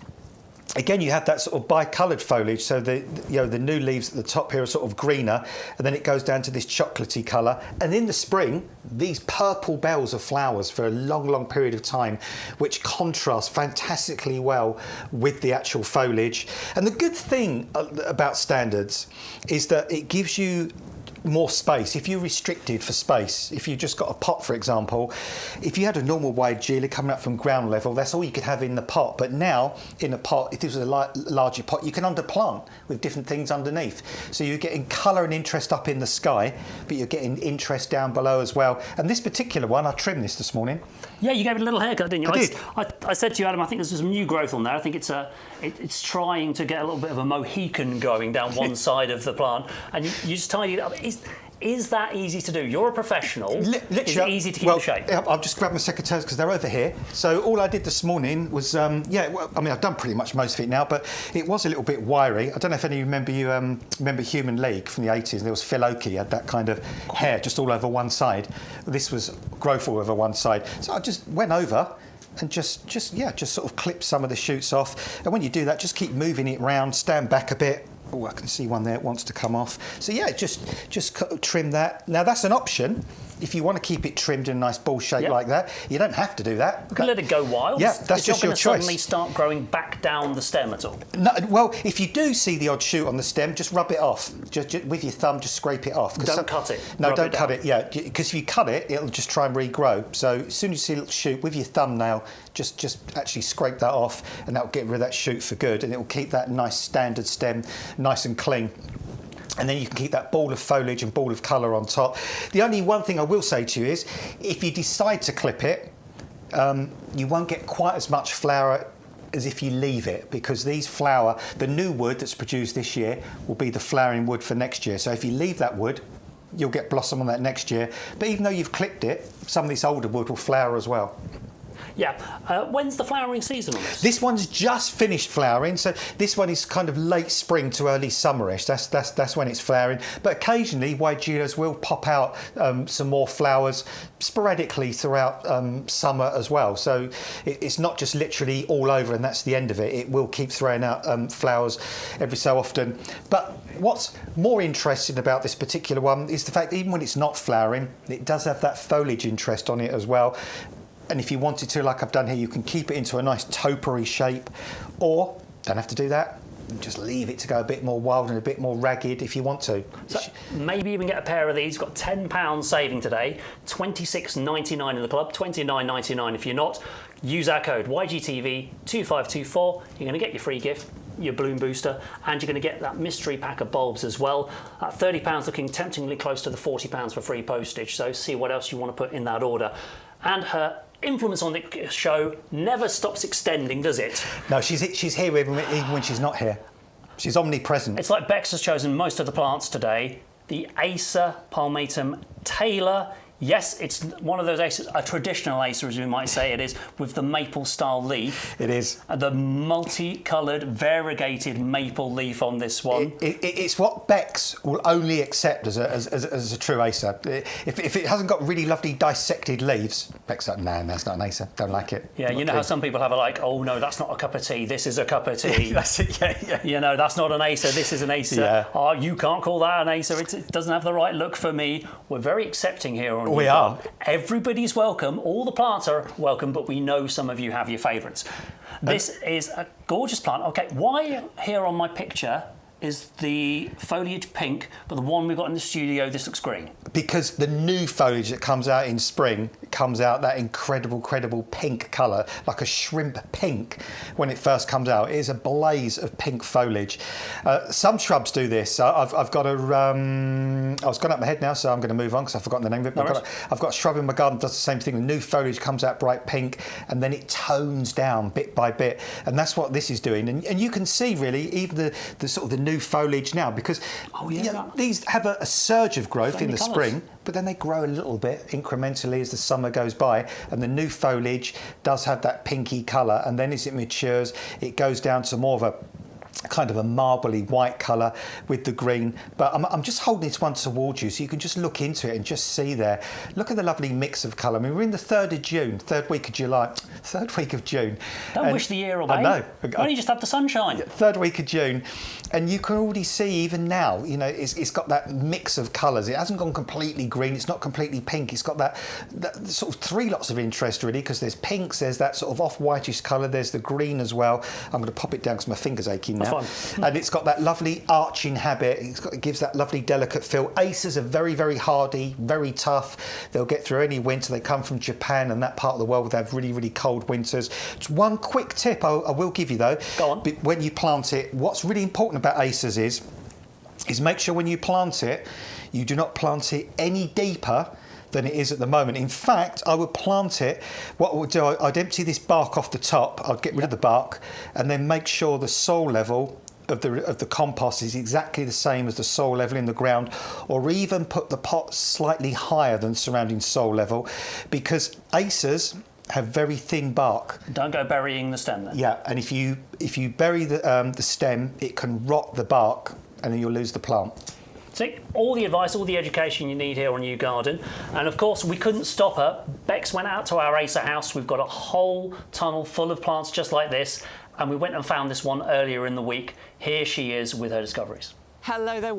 again, you have that sort of bicoloured foliage, so the new leaves at the top here are sort of greener, and then it goes down to this chocolatey colour. And in the spring, these purple bells of flowers for a long period of time, which contrast fantastically well with the actual foliage. And the good thing about standards is that it gives you more space. If you're restricted for space, if you just got a pot, for example, if you had a normal Weigela coming up from ground level, that's all you could have in the pot. But now, in a pot, if this was a larger pot, you can underplant with different things underneath. So you're getting colour and interest up in the sky, but you're getting interest down below as well. And this particular one, I trimmed this morning. Yeah, you gave it a little haircut, didn't you? I did. I said to you, Adam, I think there's some new growth on there. I think it's trying to get a little bit of a Mohican going down one side of the plant, and you just tidy it up. Is that easy to do? You're a professional. Is it easy to keep in shape? I'll just grab my secateurs because they're over here. So all I did this morning was, I've done pretty much most of it now, but it was a little bit wiry. I don't know if any of you remember Human League from the 80s. There was Phil Oakey, had that kind of hair just all over one side. This was growth all over one side. So I just went over, and just sort of clip some of the shoots off. And when you do that, just keep moving it round, stand back a bit. Oh, I can see one there that wants to come off. So yeah, just trim that. Now that's an option. If you want to keep it trimmed in a nice ball shape like that, you don't have to do that. You can let it go wild. Yeah, that's just your choice. It's not going to suddenly start growing back down the stem at all. No, well, if you do see the odd shoot on the stem, just rub it off. Just with your thumb, just scrape it off. Don't cut it. No, don't cut it. Yeah, because if you cut it, it'll just try and regrow. So as soon as you see a little shoot, with your thumbnail, just actually scrape that off, and that'll get rid of that shoot for good, and it will keep that nice standard stem nice and clean. And then you can keep that ball of foliage and ball of colour on top. The only one thing I will say to you is, if you decide to clip it, you won't get quite as much flower as if you leave it, because the new wood that's produced this year will be the flowering wood for next year. So if you leave that wood, you'll get blossom on that next year. But even though you've clipped it, some of this older wood will flower as well. Yeah. When's the flowering season on this? This one's just finished flowering, so this one is kind of late spring to early summerish. That's when it's flowering. But occasionally, Hydrangea will pop out some more flowers sporadically throughout summer as well. So it's not just literally all over and that's the end of it. It will keep throwing out flowers every so often. But what's more interesting about this particular one is the fact that even when it's not flowering, it does have that foliage interest on it as well. And if you wanted to, like I've done here, you can keep it into a nice topiary shape, or don't have to do that, and just leave it to go a bit more wild and a bit more ragged if you want to. So maybe even get a pair of these. Got £10 saving today, $26.99 in the club, $29.99 if you're not. Use our code YGTV2524. You're going to get your free gift, your bloom booster, and you're going to get that mystery pack of bulbs as well. At £30, looking temptingly close to the £40 for free postage. So see what else you want to put in that order. And her influence on the show never stops extending, does it? No, she's here even when she's not here. She's omnipresent. It's like Bex has chosen most of the plants today. The Acer palmatum Taylor. Yes, it's one of those acers, a traditional acer, as we might say it is, with the maple-style leaf. It is. The multicoloured, variegated maple leaf on this one. It's what Bex will only accept as a true acer. If it hasn't got really lovely dissected leaves, Beck's like, no, that's not an acer. Don't like it. Yeah, you know how some people have a like, oh no, that's not a cup of tea. This is a cup of tea. That's it. Yeah. You know, that's not an acer. This is an acer. Yeah. Oh, you can't call that an acer. It doesn't have the right look for me. We're very accepting here on. We are. Everybody's welcome. All the plants are welcome, but we know some of you have your favourites. This is a gorgeous plant. Okay, why here on my picture is the foliage pink, but the one we've got in the studio, this looks green? Because the new foliage that comes out in spring comes out that incredible pink colour, like a shrimp pink when it first comes out. It is a blaze of pink foliage. Some shrubs do this. I've got a... I was gone up my head now, so I'm going to move on because I've forgotten the name of it. I've got a shrub in my garden that does the same thing. The new foliage comes out bright pink and then it tones down bit by bit. And that's what this is doing. And you can see really even the sort of the new foliage now, because these have a surge of growth in the spring, but then they grow a little bit incrementally as the summer goes by, and the new foliage does have that pinky colour, and then as it matures it goes down to more of a kind of a marbly white colour with the green. But I'm just holding this one towards you so you can just look into it and just see there. Look at the lovely mix of colour. I mean, we're in the 3rd of June, 3rd week of July, 3rd week of June. Don't wish the year away. I know. Only just had the sunshine. 3rd week of June. And you can already see even now, you know, it's got that mix of colours. It hasn't gone completely green. It's not completely pink. It's got that sort of 3 lots of interest really, because there's pinks, there's that sort of off-whitish colour, there's the green as well. I'm going to pop it down because my finger's aching now. And it's got that lovely arching habit. It gives that lovely delicate feel. Acers are very hardy, very tough. They'll get through any winter. They come from Japan and that part of the world where they have really cold winters. It's one quick tip I will give you though. Go on. When you plant it, what's really important about acers is make sure when you plant it, you do not plant it any deeper than it is at the moment. In fact, I would plant it, what I would do, I'd empty this bark off the top, I'd get rid of the bark, and then make sure the soil level of the compost is exactly the same as the soil level in the ground, or even put the pot slightly higher than surrounding soil level, because acers have very thin bark. Don't go burying the stem then. Yeah, and if you bury the stem, it can rot the bark and then you'll lose the plant. See, all the advice, all the education you need here on YouGarden. And of course, we couldn't stop her. Bex went out to our Acer house. We've got a whole tunnel full of plants just like this. And we went and found this one earlier in the week. Here she is with her discoveries. Hello there.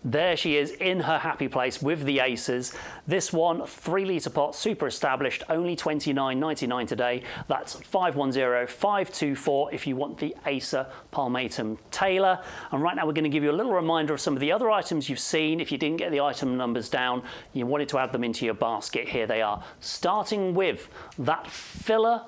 There she is in her happy place with the Acers. This one, 3 litre pot, super established, only $29.99 today. That's 510524 if you want the Acer Palmatum Taylor. And right now we're going to give you a little reminder of some of the other items you've seen. If you didn't get the item numbers down, you wanted to add them into your basket, here they are. Starting with that filler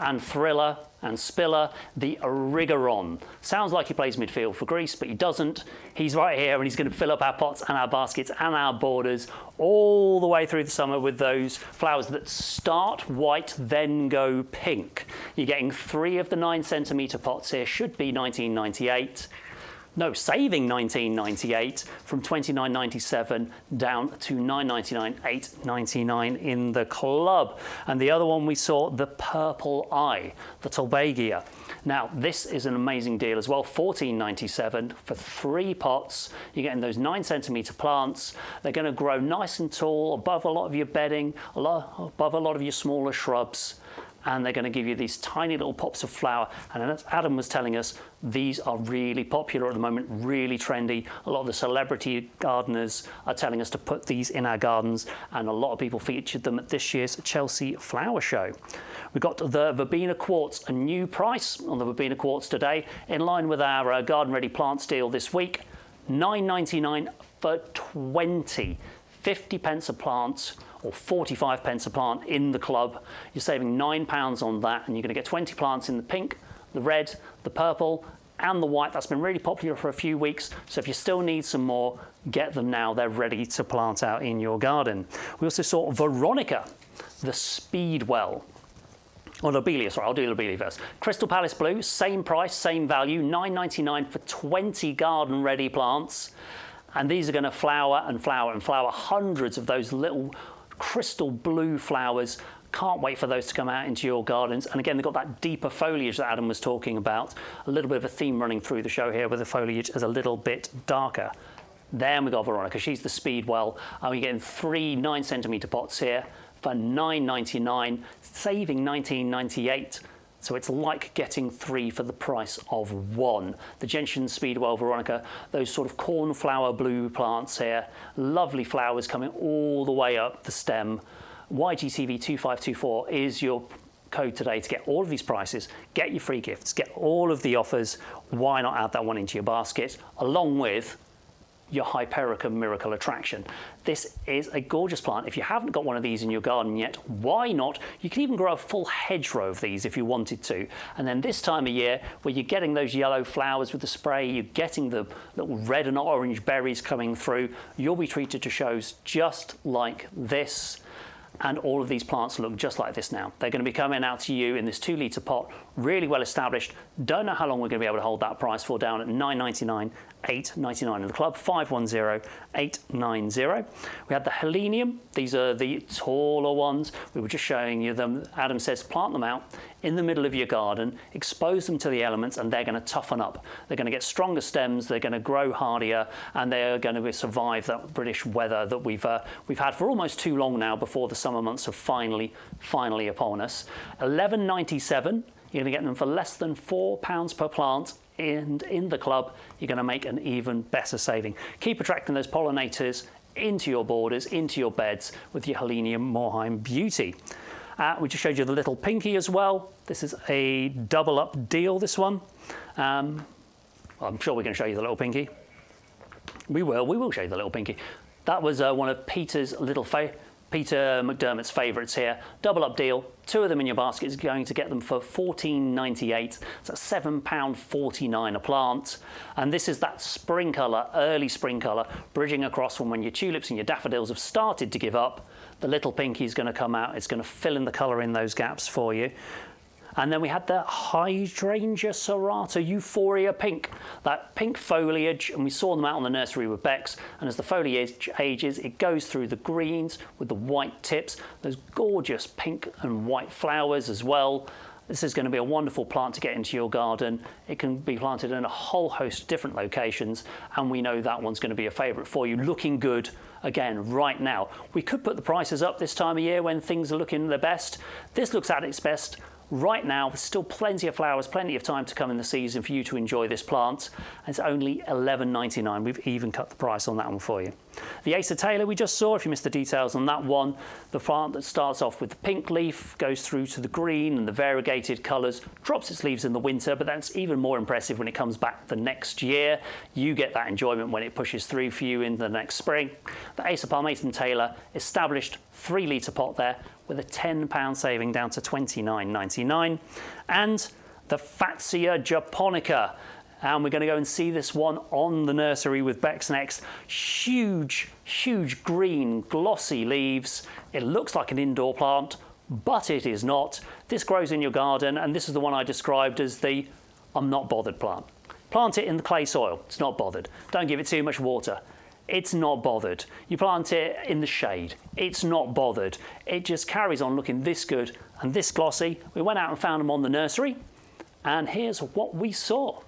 and thriller and spiller, the Erigeron. Sounds like he plays midfield for Greece, but he doesn't. He's right here and he's going to fill up our pots and our baskets and our borders all the way through the summer with those flowers that start white, then go pink. You're getting 3 of the 9 centimetre pots here, should be $19.98. No, saving $19.98 from $29.97 down to $9.99, $8.99 in the club. And the other one we saw, the Purple Eye, the Lobelia. Now, this is an amazing deal as well, $14.97 for 3 pots. You're getting those 9 centimetre plants. They're going to grow nice and tall above a lot of your bedding, above a lot of your smaller shrubs. And they're going to give you these tiny little pops of flower. And as Adam was telling us, these are really popular at the moment, really trendy. A lot of the celebrity gardeners are telling us to put these in our gardens, and a lot of people featured them at this year's Chelsea Flower Show. We've got the Verbena Quartz, a new price on the Verbena Quartz today, in line with our Garden Ready Plants deal this week, $9.99 for 20, 50 pence a plant, or 45 pence a plant in the club. You're saving £9 on that, and you're going to get 20 plants in the pink, the red, the purple, and the white. That's been really popular for a few weeks, so if you still need some more, get them now. They're ready to plant out in your garden. We also saw Veronica, the Speedwell. Or Lobelia, sorry, I'll do Lobelia first. Crystal Palace Blue, same price, same value, $9.99 for 20 garden-ready plants. And these are going to flower and flower and flower, hundreds of those little crystal blue flowers. Can't wait for those to come out into your gardens. And again, they've got that deeper foliage that Adam was talking about. A little bit of a theme running through the show here, with the foliage is a little bit darker. Then we got Veronica, she's the Speedwell. And we're getting 3 9 centimetre pots here for $9.99, saving $19.98. So it's like getting 3 for the price of 1. The Gentian Speedwell Veronica, those sort of cornflower blue plants here, lovely flowers coming all the way up the stem. YGTV2524 is your code today to get all of these prices, get your free gifts, get all of the offers. Why not add that one into your basket, along with your Hypericum Miracle Attraction. This is a gorgeous plant. If you haven't got one of these in your garden yet, why not? You can even grow a full hedgerow of these if you wanted to. And then this time of year, where you're getting those yellow flowers with the spray, you're getting the little red and orange berries coming through, you'll be treated to shows just like this. And all of these plants look just like this now. They're going to be coming out to you in this 2 litre pot, really well established. Don't know how long we're going to be able to hold that price for, down at $9.99, 899 in the club, 510890. We had the Helenium. These are the taller ones. We were just showing you them. Adam says plant them out in the middle of your garden, expose them to the elements, and they're going to toughen up. They're going to get stronger stems, they're going to grow hardier, and they're going to survive that British weather that we've had for almost too long now before the summer months are finally upon us. 11.97. You're going to get them for less than £4 per plant. And in the club, you're going to make an even better saving. Keep attracting those pollinators into your borders, into your beds with your Helenium Moorheim Beauty. We just showed you the little pinky as well. This is a double up deal, this one. I'm sure we're going to show you the little pinky. We will show you the little pinky. That was one of Peter McDermott's favourites here. Double up deal, 2 of them in your basket is going to get them for £14.98. So that's £7.49 a plant. And this is that spring colour, early spring colour, bridging across from when your tulips and your daffodils have started to give up. The little pinky is going to come out. It's going to fill in the colour in those gaps for you. And then we had the Hydrangea serrata Euphoria pink, that pink foliage, and we saw them out on the nursery with Bex. And as the foliage ages, it goes through the greens with the white tips, those gorgeous pink and white flowers as well. This is going to be a wonderful plant to get into your garden. It can be planted in a whole host of different locations, and we know that one's going to be a favourite for you. Looking good again right now. We could put the prices up this time of year when things are looking their best. This looks at its best right now. There's still plenty of flowers, plenty of time to come in the season for you to enjoy this plant. And it's only £11.99. We've even cut the price on that one for you. The Asa Taylor we just saw, if you missed the details on that one, the plant that starts off with the pink leaf, goes through to the green and the variegated colours, drops its leaves in the winter, but that's even more impressive when it comes back the next year. You get that enjoyment when it pushes through for you in the next spring. The Asa Palmatum Taylor, established 3 litre pot there, with a £10 saving down to £29.99. And the Fatsia japonica. And we're going to go and see this one on the nursery with Bex next. Huge, huge green, glossy leaves. It looks like an indoor plant, but it is not. This grows in your garden, and this is the one I described as the I'm not bothered plant. Plant it in the clay soil. It's not bothered. Don't give it too much water. It's not bothered. You plant it in the shade. It's not bothered. It just carries on looking this good and this glossy. We went out and found them on the nursery, and here's what we saw.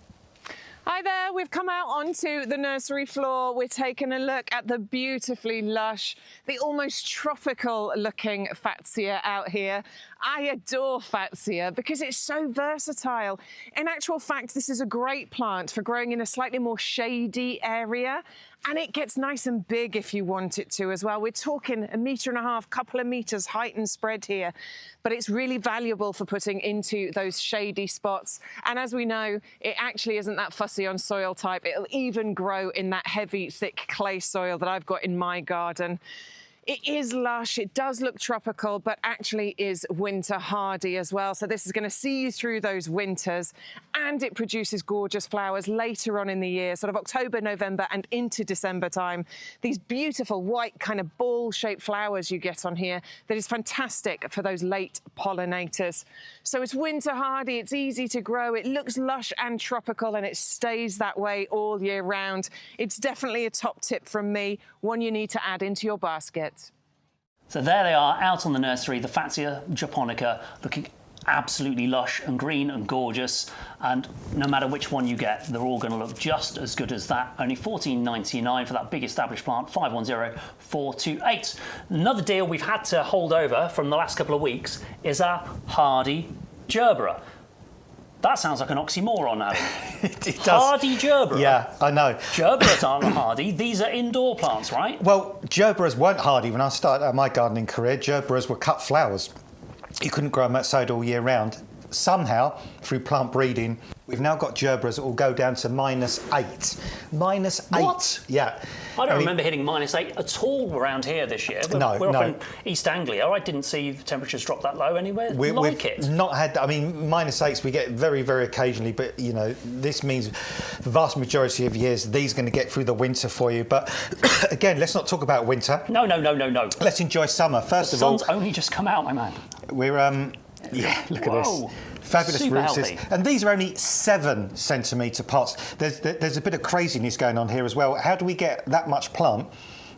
Hi there, we've come out onto the nursery floor. We're taking a look at the beautifully lush, the almost tropical looking Fatsia out here. I adore Fatsia because it's so versatile. In actual fact, this is a great plant for growing in a slightly more shady area. And it gets nice and big if you want it to as well. We're talking 1.5 metres, couple of metres height and spread here. But it's really valuable for putting into those shady spots. And as we know, it actually isn't that fussy on soil type. It'll even grow in that heavy, thick clay soil that I've got in my garden. It is lush, it does look tropical, but actually is winter hardy as well. So this is going to see you through those winters, and it produces gorgeous flowers later on in the year, sort of October, November and into December time. These beautiful white kind of ball-shaped flowers you get on here that is fantastic for those late pollinators. So it's winter hardy, it's easy to grow, it looks lush and tropical, and it stays that way all year round. It's definitely a top tip from me, one you need to add into your basket. So there they are, out on the nursery, the Fatsia japonica, looking absolutely lush and green and gorgeous, and no matter which one you get, they're all going to look just as good as that. Only £14.99 for that big established plant, 510428. Another deal we've had to hold over from the last couple of weeks is our hardy gerbera. That sounds like an oxymoron, Adam. It does. Hardy gerbera. Yeah, I know. Gerberas aren't hardy. These are indoor plants, right? Well, gerberas weren't hardy when I started my gardening career. Gerberas were cut flowers. You couldn't grow them outside all year round. Somehow, through plant breeding, we've now got gerberas that will go down to -8. -8. What? Yeah. I don't remember hitting -8 at all around here this year. We're off in East Anglia. I didn't see the temperatures drop that low anywhere We've it. not had, I mean, -8s we get very, very occasionally, but, you know, this means the vast majority of years these are going to get through the winter for you. But, again, let's not talk about winter. No. Let's enjoy summer. First of all... The sun's only just come out, my man. We're, yeah, look at this. Fabulous Super root healthy. system. And these are only 7 centimetre pots. There's a bit of craziness going on here as well. How do we get that much plant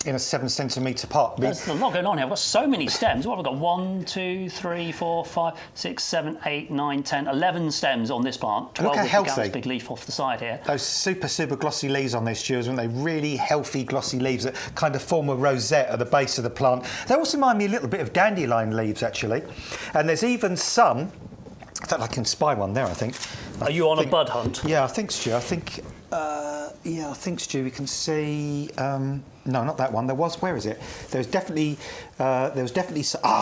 in a 7 centimetre pot? There's a lot going on here. We've got so many stems. What have we got? 1, 2, 3, 4, 5, 6, 7, 8, 9, 10, 11 stems on this plant. 12 Look how with healthy. Gallus big leaf off the side here. Those super glossy leaves on these, Stuart, aren't they? Really healthy glossy leaves that kind of form a rosette at the base of the plant. They also remind me a little bit of dandelion leaves, actually. And there's even some, in fact, I can spy one there, I think. Are you on a bud hunt? Yeah, I think, Stu. I think, Stu, we can see. No, not that one. There was. Where is it? There was definitely. Ah,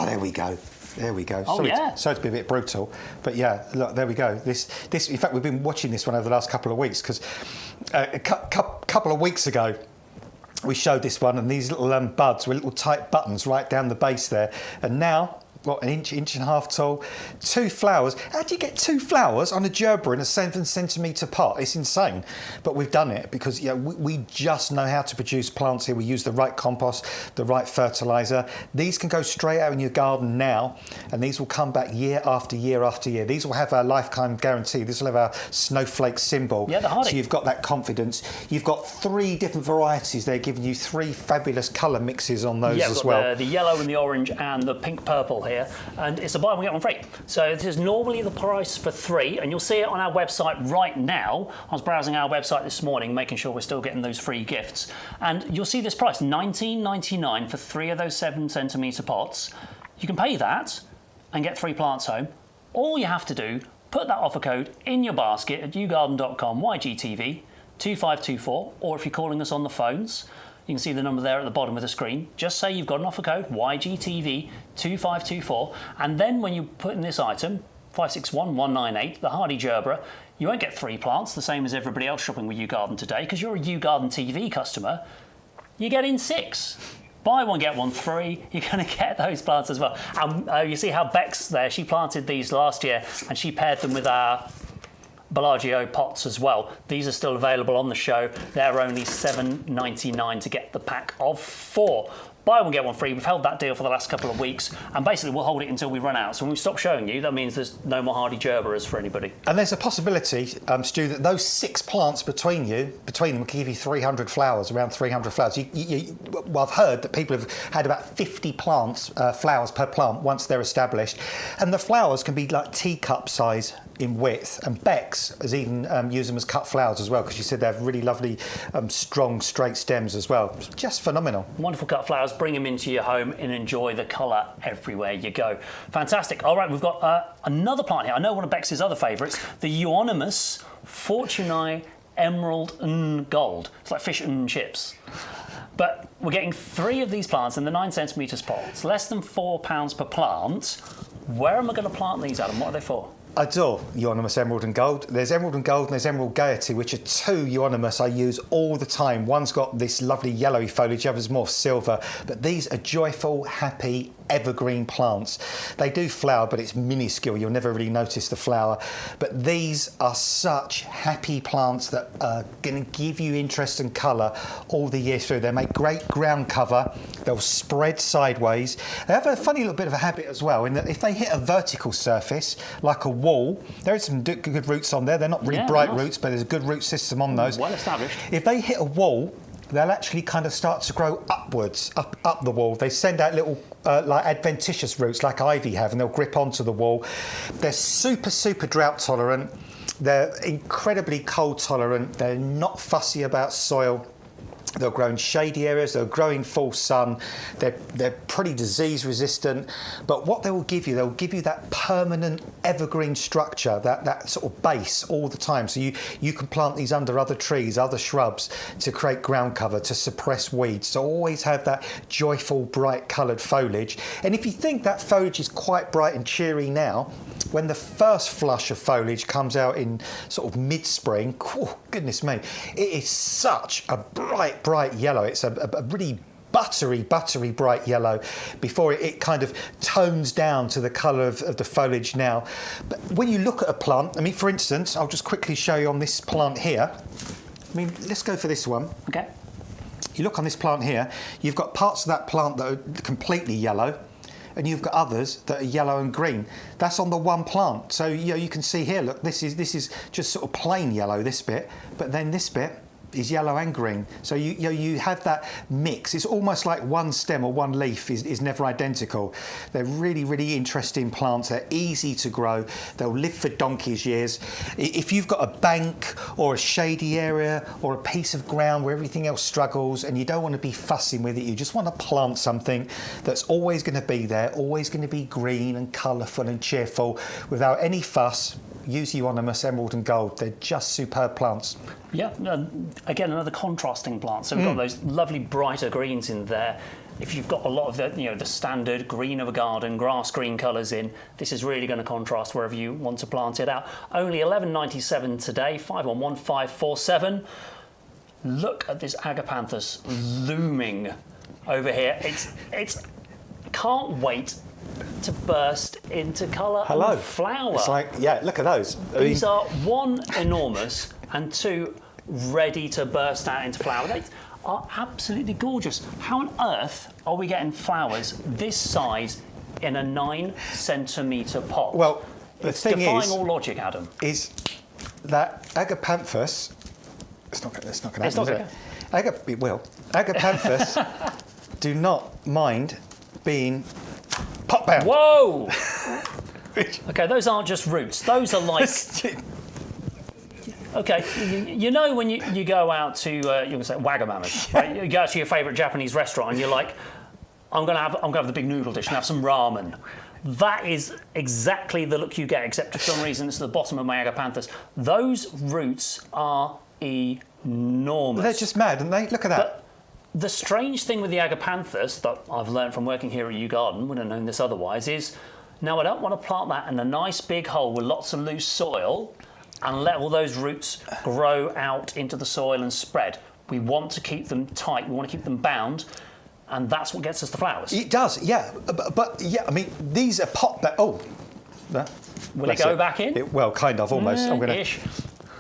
there we go. There we go. Oh, sorry, yeah. sorry to be a bit brutal, but yeah, look, there we go. This. In fact, we've been watching this one over the last couple of weeks because a couple of weeks ago, we showed this one, and these little buds were little tight buttons right down the base there, and now. What, an inch and a half tall, 2 flowers. How do you get 2 flowers on a gerbera in a 7 centimetre pot? It's insane. But we've done it because we just know how to produce plants here. We use the right compost, the right fertiliser. These can go straight out in your garden now, and these will come back year after year after year. These will have our lifetime guarantee. This will have our snowflake symbol. Yeah, they're hardy. So you've got that confidence. You've got 3 different varieties. They're giving you 3 fabulous colour mixes on those as well. Yeah, the yellow and the orange and the pink purple here, and it's a buy one get one free. So this is normally the price for 3, and you'll see it on our website right now. I was browsing our website this morning, making sure we're still getting those free gifts, and you'll see this price, $19.99 for 3 of those 7 centimetre pots. You can pay that and get 3 plants home. All you have to do, put that offer code in your basket at yougarden.com, YGTV 2524, or if you're calling us on the phones, you can see the number there at the bottom of the screen. Just say you've got an offer code, YGTV 2524, and then when you put in this item, 561198, the hardy gerbera, you won't get 3 plants, the same as everybody else shopping with YouGarden today, because you're a YouGarden TV customer. You get in 6. Buy one, get one free. You're going to get those plants as well. And you see how Bex there, she planted these last year, and she paired them with our Bellagio pots as well. These are still available on the show. They're only $7.99 to get the pack of 4. Buy one, get one free. We've held that deal for the last couple of weeks, and basically we'll hold it until we run out. So when we stop showing you, that means there's no more hardy gerberas for anybody. And there's a possibility, Stu, that those 6 plants between them will give you 300 flowers, around 300 flowers. Well, I've heard that people have had about 50 flowers per plant once they're established, and the flowers can be like teacup size in width. And Bex has even used them as cut flowers as well, because she said they have really lovely, strong, straight stems as well. It's just phenomenal. Wonderful cut flowers. Bring them into your home and enjoy the colour everywhere you go. Fantastic. All right, we've got another plant here. I know one of Bex's other favourites, the Euonymus Fortunae Emerald and Gold. It's like fish and chips. But we're getting 3 of these plants in the 9 centimetre pots, less than £4 per plant. Where am I going to plant these, Adam? What are they for? I adore Euonymus Emerald and Gold. There's Emerald and Gold and there's Emerald Gaiety, which are 2 Euonymus I use all the time. One's got this lovely yellowy foliage, the other's more silver. But these are joyful, happy, evergreen plants. They do flower, but it's minuscule. You'll never really notice the flower. But these are such happy plants that are going to give you interest and colour all the year through. They make great ground cover. They'll spread sideways. They have a funny little bit of a habit as well, in that if they hit a vertical surface, like a wall, there is some good roots on there. They're not really bright roots, but there's a good root system on those. Well established. If they hit a wall, they'll actually kind of start to grow upwards, up the wall. They send out little like adventitious roots like ivy have, and they'll grip onto the wall. They're super drought tolerant. They're incredibly cold tolerant. They're not fussy about soil. They'll grow in shady areas, they'll grow in full sun, they're pretty disease resistant, but what they'll give you that permanent evergreen structure, that sort of base all the time. So you can plant these under other trees, other shrubs to create ground cover, to suppress weeds. So always have that joyful, bright coloured foliage. And if you think that foliage is quite bright and cheery now, when the first flush of foliage comes out in sort of mid-spring, goodness me, it is such a bright yellow. It's a really buttery bright yellow before it kind of tones down to the colour of the foliage now. But when you look at a plant, I mean, for instance, I'll just quickly show you on this plant here. I mean, let's go for this one. Okay. You look on this plant here, you've got parts of that plant that are completely yellow, and you've got others that are yellow and green. That's on the one plant. So you can see here, look, this is just sort of plain yellow, this bit, but then this bit is yellow and green. So you have that mix. It's almost like one stem or one leaf is never identical. They're really, really interesting plants. They're easy to grow. They'll live for donkey's years. If you've got a bank or a shady area or a piece of ground where everything else struggles and you don't want to be fussing with it, you just want to plant something that's always going to be there, always going to be green and colourful and cheerful without any fuss, use Euonymus, Emerald and Gold. They're just superb plants. Yeah, again, another contrasting plant. So we've got those lovely brighter greens in there. If you've got a lot of the standard green of a garden, grass green colours in, this is really going to contrast wherever you want to plant it out. Only $11.97 today, 511547. Look at this agapanthus looming over here. It's can't wait to burst into colour and flower. It's like, yeah, look at those. These are one, enormous, and two, ready to burst out into flower. They are absolutely gorgeous. How on earth are we getting flowers this size in a 9-centimetre pot? Well, the thing defying all logic, Adam. Is that agapanthus? It's not going to happen. It's not going to. It will. Agapanthus do not mind being pot bound. Whoa! Okay, those aren't just roots. Those are like. Okay, you know when you go out to you can say Wagamama's, right? You go out to your favourite Japanese restaurant and you're like, I'm gonna have the big noodle dish and have some ramen. That is exactly the look you get, except for some reason it's at the bottom of my agapanthus. Those roots are enormous. They're just mad, aren't they? Look at that. But the strange thing with the agapanthus that I've learned from working here at YouGarden, wouldn't have known this otherwise, is now I don't want to plant that in a nice big hole with lots of loose soil and let all those roots grow out into the soil and spread. We want to keep them tight, we want to keep them bound, and that's what gets us the flowers. It does, yeah. But yeah, I mean, these are pot back. Oh. Will it go back in? Well, kind of, almost. I'm gonna. Ish.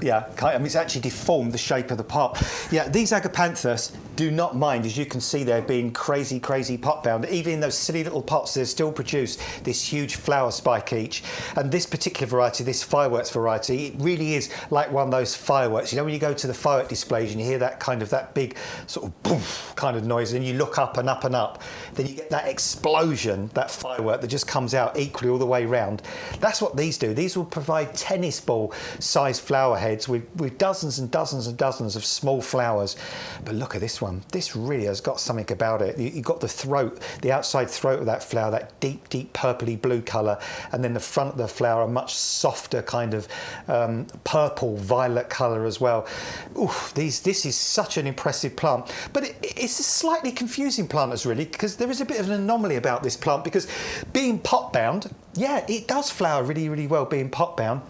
Yeah, I mean, it's actually deformed the shape of the pot. Yeah, these agapanthus do not mind, as you can see, they're being crazy, crazy pot bound. Even in those silly little pots, they still produce this huge flower spike each. And this particular variety, this fireworks variety, it really is like one of those fireworks. You know, when you go to the firework displays and you hear that big sort of boom kind of noise, and you look up and up and up, then you get that explosion, that firework that just comes out equally all the way round. That's what these do. These will provide tennis ball sized flower heads with dozens and dozens and dozens of small flowers. But look at this one. This really has got something about it. You've got the throat, the outside throat of that flower, that deep, deep purpley blue colour, and then the front of the flower, a much softer kind of purple, violet colour as well. Oof, this is such an impressive plant. But it's a slightly confusing plant, as really, because there is a bit of an anomaly about this plant, because being pot bound, yeah, it does flower really, really well being pot bound.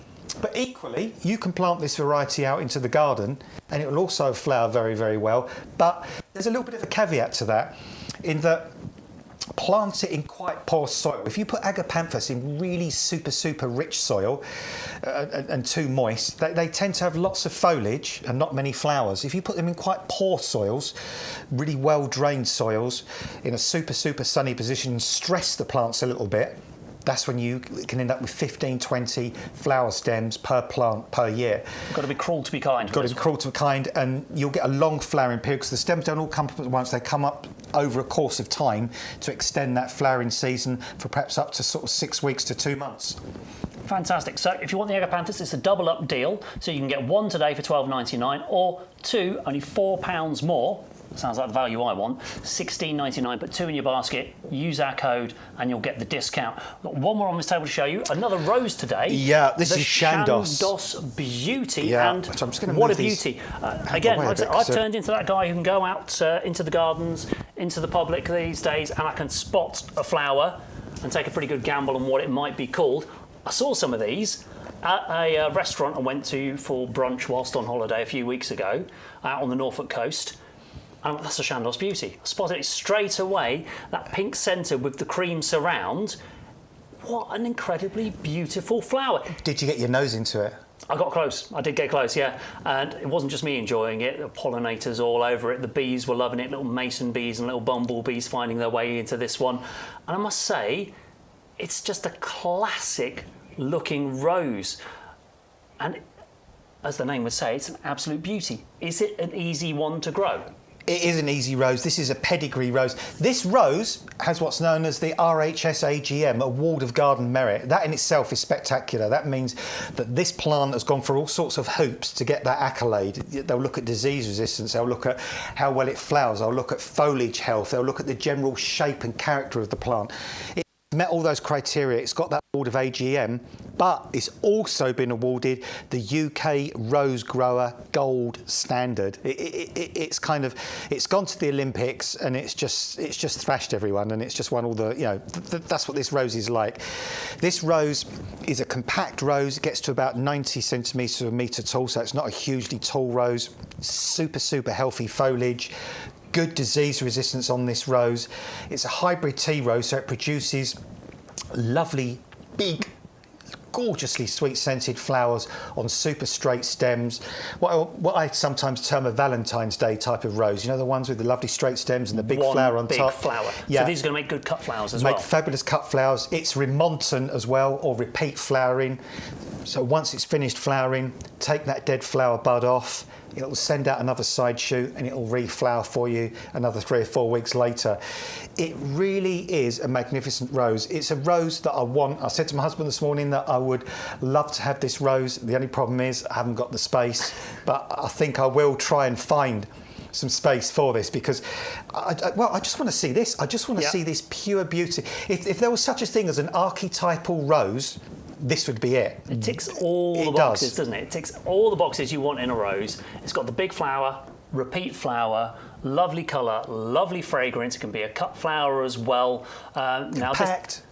But equally, you can plant this variety out into the garden and it will also flower very, very well. But there's a little bit of a caveat to that, in that plant it in quite poor soil. If you put agapanthus in really super, super rich soil and too moist, they tend to have lots of foliage and not many flowers. If you put them in quite poor soils, really well-drained soils, in a super, super sunny position, and stress the plants a little bit, that's when you can end up with 15, 20 flower stems per plant per year. You've got to be cruel to be kind. Got to be cruel to be kind, and you'll get a long flowering period because the stems don't all come up at once. They come up over a course of time to extend that flowering season for perhaps up to sort of 6 weeks to 2 months. Fantastic. So if you want the agapanthus, it's a double up deal. So you can get one today for $12.99 or two, only £4 more. Sounds like the value I want. $16.99. Put two in your basket, use our code, and you'll get the discount. We've got one more on this table to show you. Another rose today. Yeah, this is Chandos. Chandos Beauty. Yeah, and so I'm just gonna what a move these beauty. Again, like I said, I've so turned into that guy who can go out into the gardens, into the public these days, and I can spot a flower and take a pretty good gamble on what it might be called. I saw some of these at a restaurant I went to for brunch whilst on holiday a few weeks ago, out on the Norfolk coast. And that's a Chandos Beauty. I spotted it straight away, that pink centre with the cream surround. What an incredibly beautiful flower. Did you get your nose into it? I got close. I did get close, yeah. And it wasn't just me enjoying it. The pollinators all over it. The bees were loving it. Little mason bees and little bumblebees finding their way into this one. And I must say, it's just a classic looking rose. And as the name would say, it's an absolute beauty. Is it an easy one to grow? It is an easy rose. This is a pedigree rose. This rose has what's known as the RHS-AGM, Award of Garden Merit. That in itself is spectacular. That means that this plant has gone for all sorts of hoops to get that accolade. They'll look at disease resistance, they'll look at how well it flowers, they'll look at foliage health, they'll look at the general shape and character of the plant. It met all those criteria. It's got that award of AGM, but it's also been awarded the UK Rose Grower Gold Standard. It's gone to the Olympics, and it's just thrashed everyone, and it's just won all the, you know, that's what this rose is like. This rose is a compact rose. It gets to about 90 centimetres to a metre tall, so it's not a hugely tall rose. Super healthy foliage. Good disease resistance on this rose. It's a hybrid tea rose, so it produces lovely, big, gorgeously sweet-scented flowers on super straight stems. What I sometimes term a Valentine's Day type of rose. You know, the ones with the lovely straight stems and the big flower on top. Big flower. Yeah. So these are going to make good cut flowers as well. Make fabulous cut flowers. It's remontant as well, or repeat flowering. So once it's finished flowering, take that dead flower bud off. It'll send out another side shoot and it'll reflower for you another 3 or 4 weeks later. It really is a magnificent rose. It's a rose that I want. I said to my husband this morning that I would love to have this rose. The only problem is I haven't got the space, but I think I will try and find some space for this, because I just want to see this. I just want to see this pure beauty. If there was such a thing as an archetypal rose, this would be it. It ticks all the boxes, doesn't it? It ticks all the boxes you want in a rose. It's got the big flower, repeat flower, lovely colour, lovely fragrance. It can be a cut flower as well. Now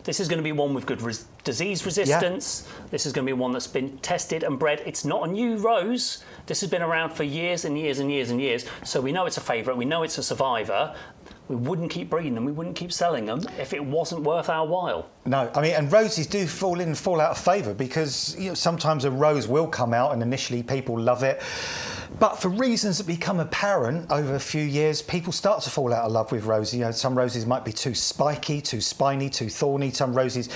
this is going to be one with good disease resistance. Yeah. This is going to be one that's been tested and bred. It's not a new rose. This has been around for years and years and years and years. So we know it's a favourite. We know it's a survivor. We wouldn't keep breeding them, we wouldn't keep selling them if it wasn't worth our while. No, I mean, and roses do fall in and fall out of favour, because, you know, sometimes a rose will come out and initially people love it. But for reasons that become apparent over a few years, people start to fall out of love with roses. You know, some roses might be too spiky, too spiny, too thorny. Some roses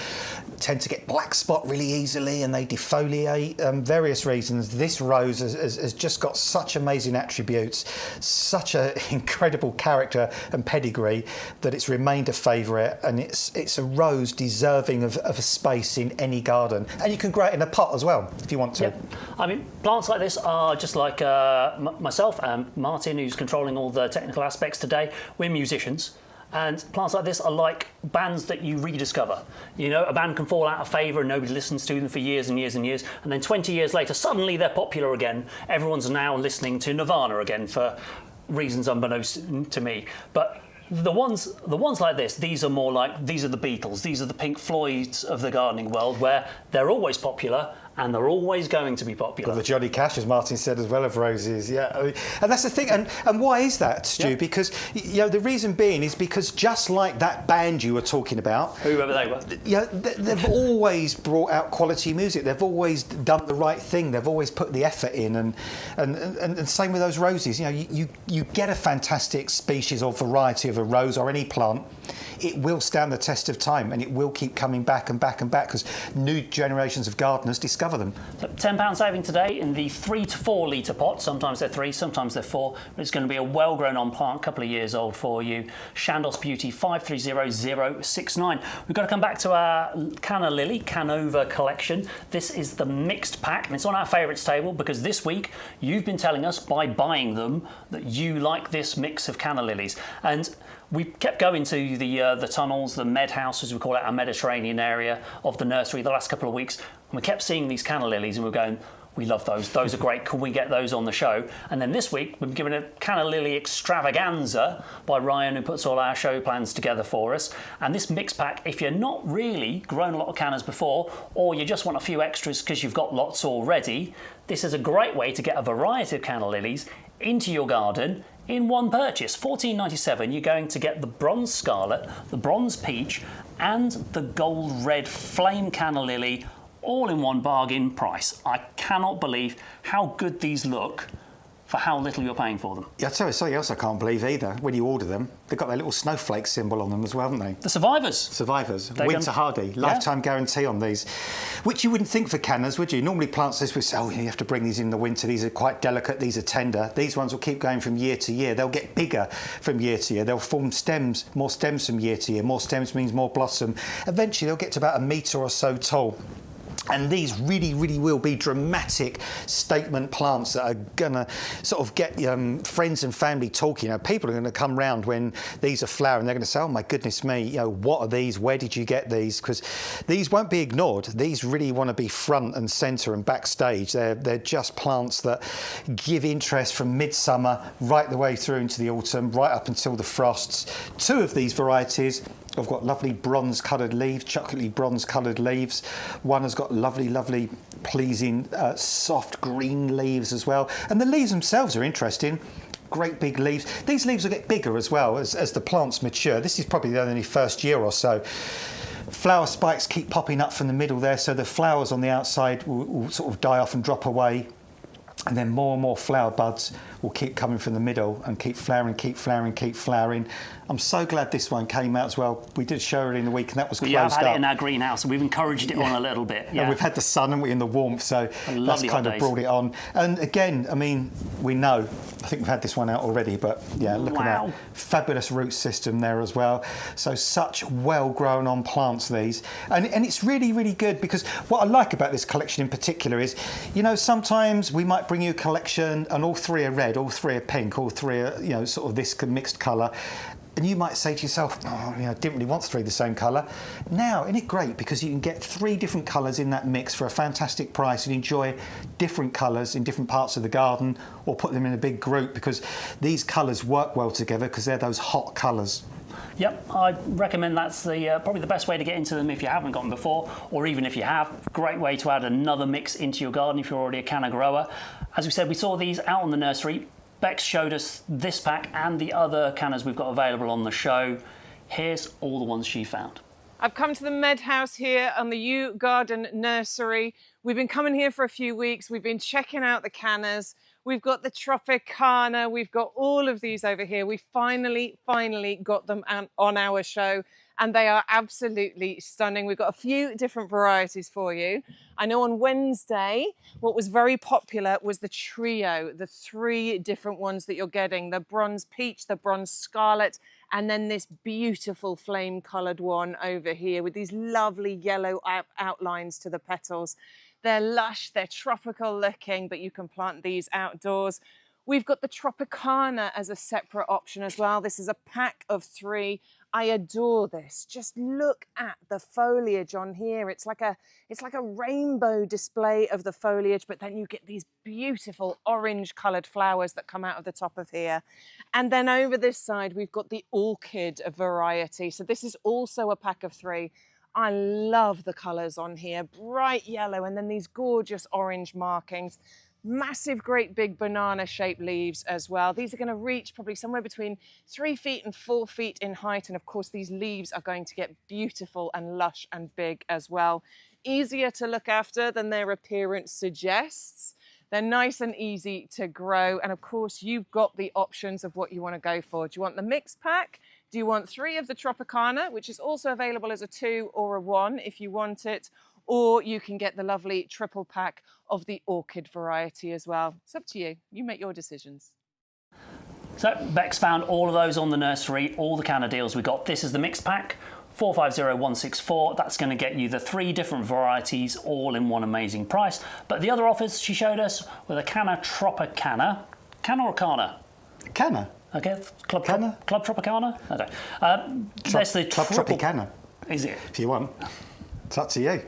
tend to get black spot really easily and they defoliate. Various reasons. This rose has just got such amazing attributes, such an incredible character and pedigree, that it's remained a favourite, and it's a rose deserving of a space in any garden. And you can grow it in a pot as well if you want to. Yeah. I mean, plants like this are just like myself and Martin, who's controlling all the technical aspects today. We're musicians, and plants like this are like bands that you rediscover. You know, a band can fall out of favour and nobody listens to them for years and years and years, and then 20 years later suddenly they're popular again. Everyone's now listening to Nirvana again for reasons unbeknownst to me. But the ones like this, these are more like, these are the Beatles, these are the Pink Floyds of the gardening world, where they're always popular and they're always going to be popular. Well, the Johnny Cash, as Martin said, as well, of roses, yeah. I mean, and that's the thing, and why is that, Stu? Yeah. Because, you know, the reason being is because just like that band you were talking about, whoever they were, yeah, they've always brought out quality music. They've always done the right thing. They've always put the effort in, and same with those roses. You know, you get a fantastic species or variety of a rose or any plant, it will stand the test of time, and it will keep coming back and back and back, because new generations of gardeners discover them. So £10 saving today in the 3 to 4 litre pot. Sometimes they're 3, sometimes they're 4. But it's going to be a well-grown on plant, couple of years old for you. Chandos Beauty 530069. We've got to come back to our Canna Lily, Canova collection. This is the mixed pack, and it's on our favourites table because this week you've been telling us by buying them that you like this mix of Canna Lilies. And we kept going to the tunnels, the med house, as we call it, our Mediterranean area of the nursery the last couple of weeks, and we kept seeing these Canna Lilies and we were going, we love those. Those are great. Can we get those on the show? And then this week, we've been given a Canna Lily extravaganza by Ryan, who puts all our show plans together for us. And this mix pack, if you're not really grown a lot of cannas before, or you just want a few extras because you've got lots already, this is a great way to get a variety of Canna Lilies into your garden in one purchase. $14.97, you're going to get the bronze scarlet, the bronze peach, and the gold red flame Canna Lily all in one bargain price. I cannot believe how good these look for how little you're paying for them. Yeah, I'll tell you something else I can't believe either. When you order them, they've got their little snowflake symbol on them as well, haven't they? The survivors. Survivors. Winter hardy. Lifetime guarantee on these. Which you wouldn't think for cannas, would you? Normally plants this would say, oh, you have to bring these in the winter. These are quite delicate. These are tender. These ones will keep going from year to year. They'll get bigger from year to year. They'll form stems, more stems from year to year. More stems means more blossom. Eventually, they'll get to about a metre or so tall. And these really, really will be dramatic statement plants that are going to sort of get friends and family talking. You know, people are going to come round when these are flowering. They're going to say, oh, my goodness me, you know, what are these? Where did you get these? Because these won't be ignored. These really want to be front and centre and backstage. They're just plants that give interest from midsummer right the way through into the autumn, right up until the frosts. Two of these varieties have got lovely bronze-coloured leaves, chocolatey bronze-coloured leaves. One has got lovely, lovely, pleasing, soft green leaves as well. And the leaves themselves are interesting. Great big leaves. These leaves will get bigger as well as the plants mature. This is probably the only first year or so. Flower spikes keep popping up from the middle there, so the flowers on the outside will sort of die off and drop away. And then more and more flower buds will keep coming from the middle and keep flowering, keep flowering, keep flowering. I'm so glad this one came out as well. We did show it in the week and that was closed up. We have had it in our greenhouse and we've encouraged it on a little bit. Yeah. And we've had the sun, haven't we, in the warmth, so that's kind of brought it on. And again, I mean, we know, I think we've had this one out already, but yeah, look at that. Fabulous root system there as well. So such well grown on plants, these. And it's really, really good because what I like about this collection in particular is, you know, sometimes we might bring you a collection and all three are red, all three are pink, all three are, you know, sort of this mixed colour. And you might say to yourself, oh, you know, I didn't really want three the same colour. Now, isn't it great? Because you can get three different colours in that mix for a fantastic price and enjoy different colours in different parts of the garden or put them in a big group because these colours work well together because they're those hot colours. Yep, I recommend that's the probably the best way to get into them if you haven't got them before, or even if you have. Great way to add another mix into your garden if you're already a canna grower. As we said, we saw these out on the nursery. Bex showed us this pack and the other cannas we've got available on the show. Here's all the ones she found. I've come to the Med House here on the YouGarden Nursery. We've been coming here for a few weeks. We've been checking out the cannas. We've got the Tropicana. We've got all of these over here. We finally got them on our show and they are absolutely stunning. We've got a few different varieties for you. I know on Wednesday, what was very popular was the trio, the three different ones that you're getting, the bronze peach, the bronze scarlet, and then this beautiful flame coloured one over here with these lovely yellow outlines to the petals. They're lush, they're tropical looking, but you can plant these outdoors. We've got the Tropicana as a separate option as well. This is a pack of three. I adore this. Just look at the foliage on here. It's like a rainbow display of the foliage, but then you get these beautiful orange coloured flowers that come out of the top of here. And then over this side, we've got the orchid variety. So this is also a pack of three. I love the colours on here, bright yellow and then these gorgeous orange markings. Massive, great big banana shaped leaves as well. These are going to reach probably somewhere between 3 feet and 4 feet in height. And of course, these leaves are going to get beautiful and lush and big as well. Easier to look after than their appearance suggests. They're nice and easy to grow. And of course, you've got the options of what you want to go for. Do you want the mixed pack? Do you want 3 of the Tropicana, which is also available as a 2 or a 1 if you want it? Or you can get the lovely triple pack of the orchid variety as well. It's up to you. You make your decisions. So Bex found all of those on the nursery, all the canna deals we got. This is the mixed pack, 450164. That's going to get you the 3 different varieties all in one amazing price. But the other offers she showed us were the Canna Tropicana. Canna or Canna? Canna. Okay, Club Tropicana? Okay. That's the Club Tropicana. Is it? If you want. It's up to you.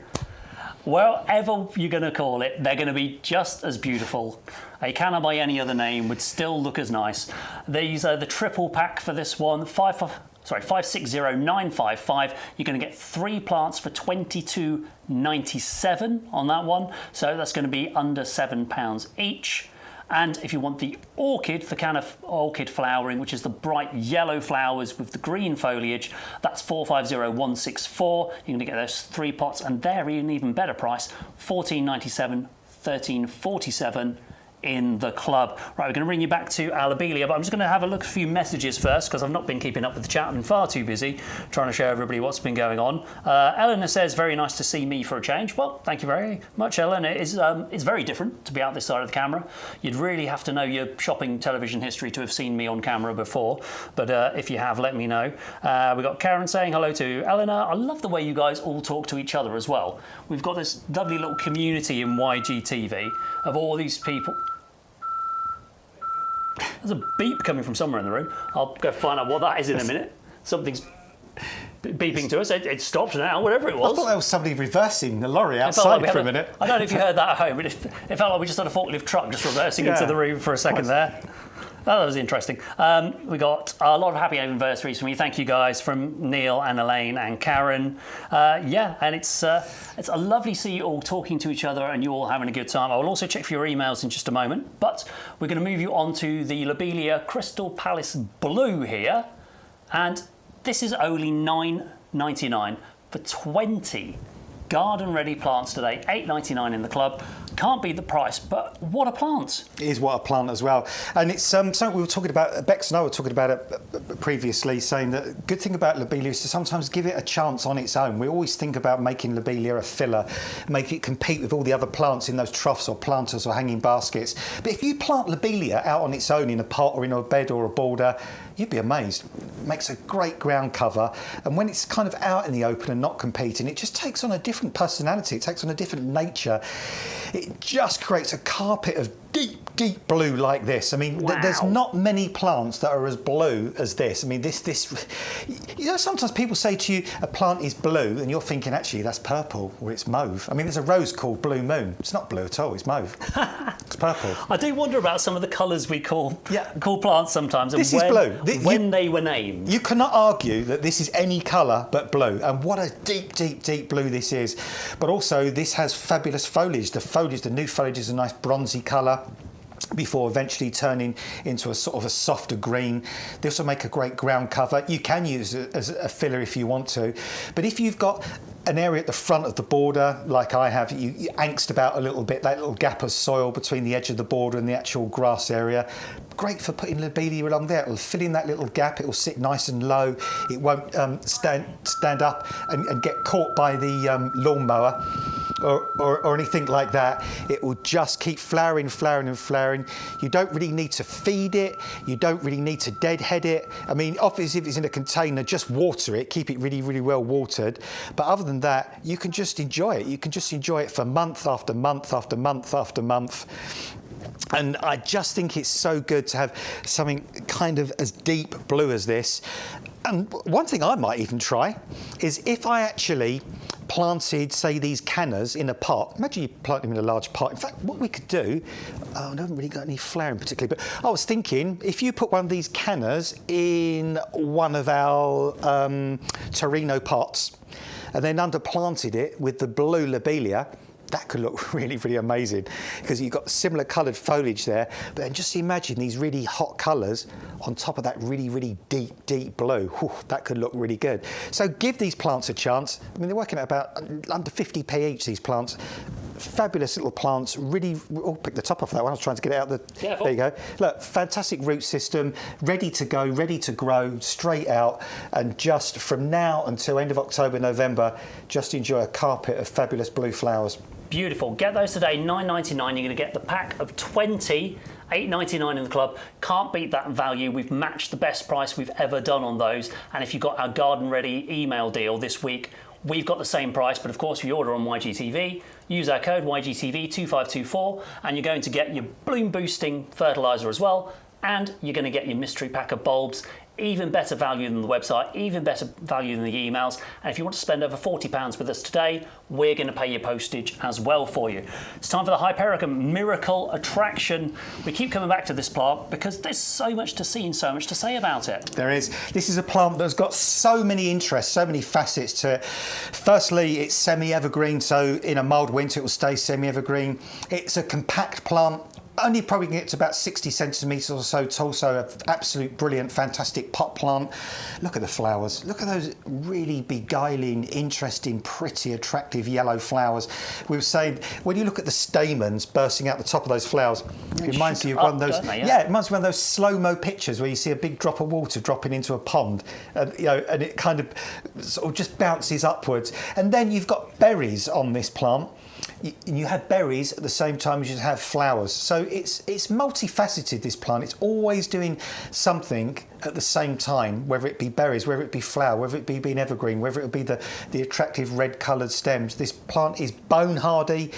Whatever you're going to call it, they're going to be just as beautiful. A canna by any other name would still look as nice. These are the triple pack for this one, 560955. You're going to get 3 plants for $22.97 on that one. So that's going to be under £7 each. And if you want the orchid, the Canna orchid flowering, which is the bright yellow flowers with the green foliage, that's 450164. You're going to get those 3 pots, and they're an even better price, $14.97, $13.47 in the club. Right, we're going to bring you back to our Lobelia, but I'm just going to have a look at a few messages first because I've not been keeping up with the chat. I've been far too busy trying to show everybody what's been going on. Eleanor says, very nice to see me for a change. Well, thank you very much, Eleanor. It's very different to be out this side of the camera. You'd really have to know your shopping television history to have seen me on camera before, but if you have, let me know. We've got Karen saying hello to Eleanor. I love the way you guys all talk to each other as well. We've got this lovely little community in YGTV of all these people. There's a beep coming from somewhere in the room. I'll go find out what that is in a minute. Something's beeping to us. It stopped now, whatever it was. I thought there was somebody reversing the lorry outside like for a minute. I don't know if you heard that at home, but it felt like we just had a forklift truck just reversing into the room for a second there. Oh, that was interesting. We got a lot of happy anniversaries from you. Thank you guys from Neil and Elaine and Karen. And it's a lovely to see you all talking to each other and you all having a good time. I will also check for your emails in just a moment, but we're going to move you on to the Lobelia Crystal Palace Blue here, and this is only $9.99 for 20 garden-ready plants today. $8.99 in the club. Can't beat the price, but what a plant. It is what a plant as well. And it's something we were talking about, Bex and I were talking about it previously, saying that the good thing about Lobelia is to sometimes give it a chance on its own. We always think about making Lobelia a filler, make it compete with all the other plants in those troughs or planters or hanging baskets. But if you plant Lobelia out on its own in a pot or in a bed or a border, you'd be amazed. It makes a great ground cover, and when it's kind of out in the open and not competing, it just takes on a different personality, it takes on a different nature. It just creates a carpet of deep blue like this. I mean, there's not many plants that are as blue as this. I mean, this, you know, sometimes people say to you, a plant is blue, and you're thinking, actually, that's purple, or it's mauve. I mean, there's a rose called Blue Moon. It's not blue at all, it's mauve. It's purple. I do wonder about some of the colours we call plants sometimes. And this is blue. When they were named. You cannot argue that this is any colour but blue, and what a deep blue this is. But also, this has fabulous foliage. The new foliage is a nice bronzy colour before eventually turning into a sort of a softer green. They also make a great ground cover. You can use it as a filler if you want to, but if you've got an area at the front of the border, like I have, you angst about a little bit, that little gap of soil between the edge of the border and the actual grass area, great for putting Lobelia along there. It'll fill in that little gap, it'll sit nice and low, it won't stand up and get caught by the lawnmower or anything like that. It will just keep flowering. You don't really need to feed it, you don't really need to deadhead it. I mean, obviously if it's in a container, just water it, keep it really well watered, but other than that, you can just enjoy it. You can just enjoy it for month after month after month after month. And I just think it's so good to have something kind of as deep blue as this. And one thing I might even try is if I actually planted, say, these cannas in a pot. Imagine you plant them in a large pot. In fact, what we could do, I haven't really got any flowering particularly, but I was thinking if you put one of these cannas in one of our Torino pots and then underplanted it with the blue Lobelia, that could look really amazing, because you've got similar coloured foliage there, but then just imagine these really hot colours on top of that really deep blue. Whew, that could look really good. So give these plants a chance. I mean, they're working at about under 50p each, these plants. Fabulous little plants, really. Oh, pick the top off that one. I was trying to get it out the. Careful. There you go. Look, fantastic root system, ready to go, ready to grow, straight out, and just from now until end of October, November, just enjoy a carpet of fabulous blue flowers. Beautiful. Get those today, $9.99. You're going to get the pack of 20, $8.99 in the club. Can't beat that value. We've matched the best price we've ever done on those. And if you've got our garden ready email deal this week, we've got the same price, but of course, if you order on YGTV, use our code YGTV2524, and you're going to get your bloom boosting fertilizer as well, and you're going to get your mystery pack of bulbs. Even better value than the website, even better value than the emails. And if you want to spend over £40 with us today, we're going to pay your postage as well for you. It's time for the Hypericum Miracle Attraction. We keep coming back to this plant because there's so much to see and so much to say about it. There is. This is a plant that's got so many interests, so many facets to it. Firstly, it's semi-evergreen, so in a mild winter it will stay semi-evergreen. It's a compact plant. only probably get to about 60 centimetres or so tall, so an absolute brilliant, fantastic pot plant. Look at the flowers. Look at those really beguiling, interesting, pretty, attractive yellow flowers. We were saying, when you look at the stamens bursting out the top of those flowers, it reminds you of one of those. Yeah, it reminds me of one of those slow-mo pictures where you see a big drop of water dropping into a pond, and and it kind of sort of just bounces upwards. And then you've got berries on this plant. You have berries at the same time as you have flowers. So it's multifaceted, this plant. It's always doing something at the same time, whether it be berries, whether it be flower, whether it be being evergreen, whether it be the attractive red coloured stems. This plant is bone hardy.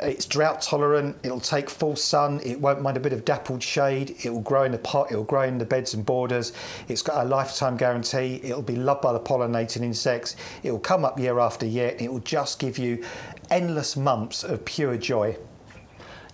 It's drought tolerant. It'll take full sun. It won't mind a bit of dappled shade. It will grow in the pot. It will grow in the beds and borders. It's got a lifetime guarantee. It'll be loved by the pollinating insects. It will come up year after year. It will just give you endless months of pure joy.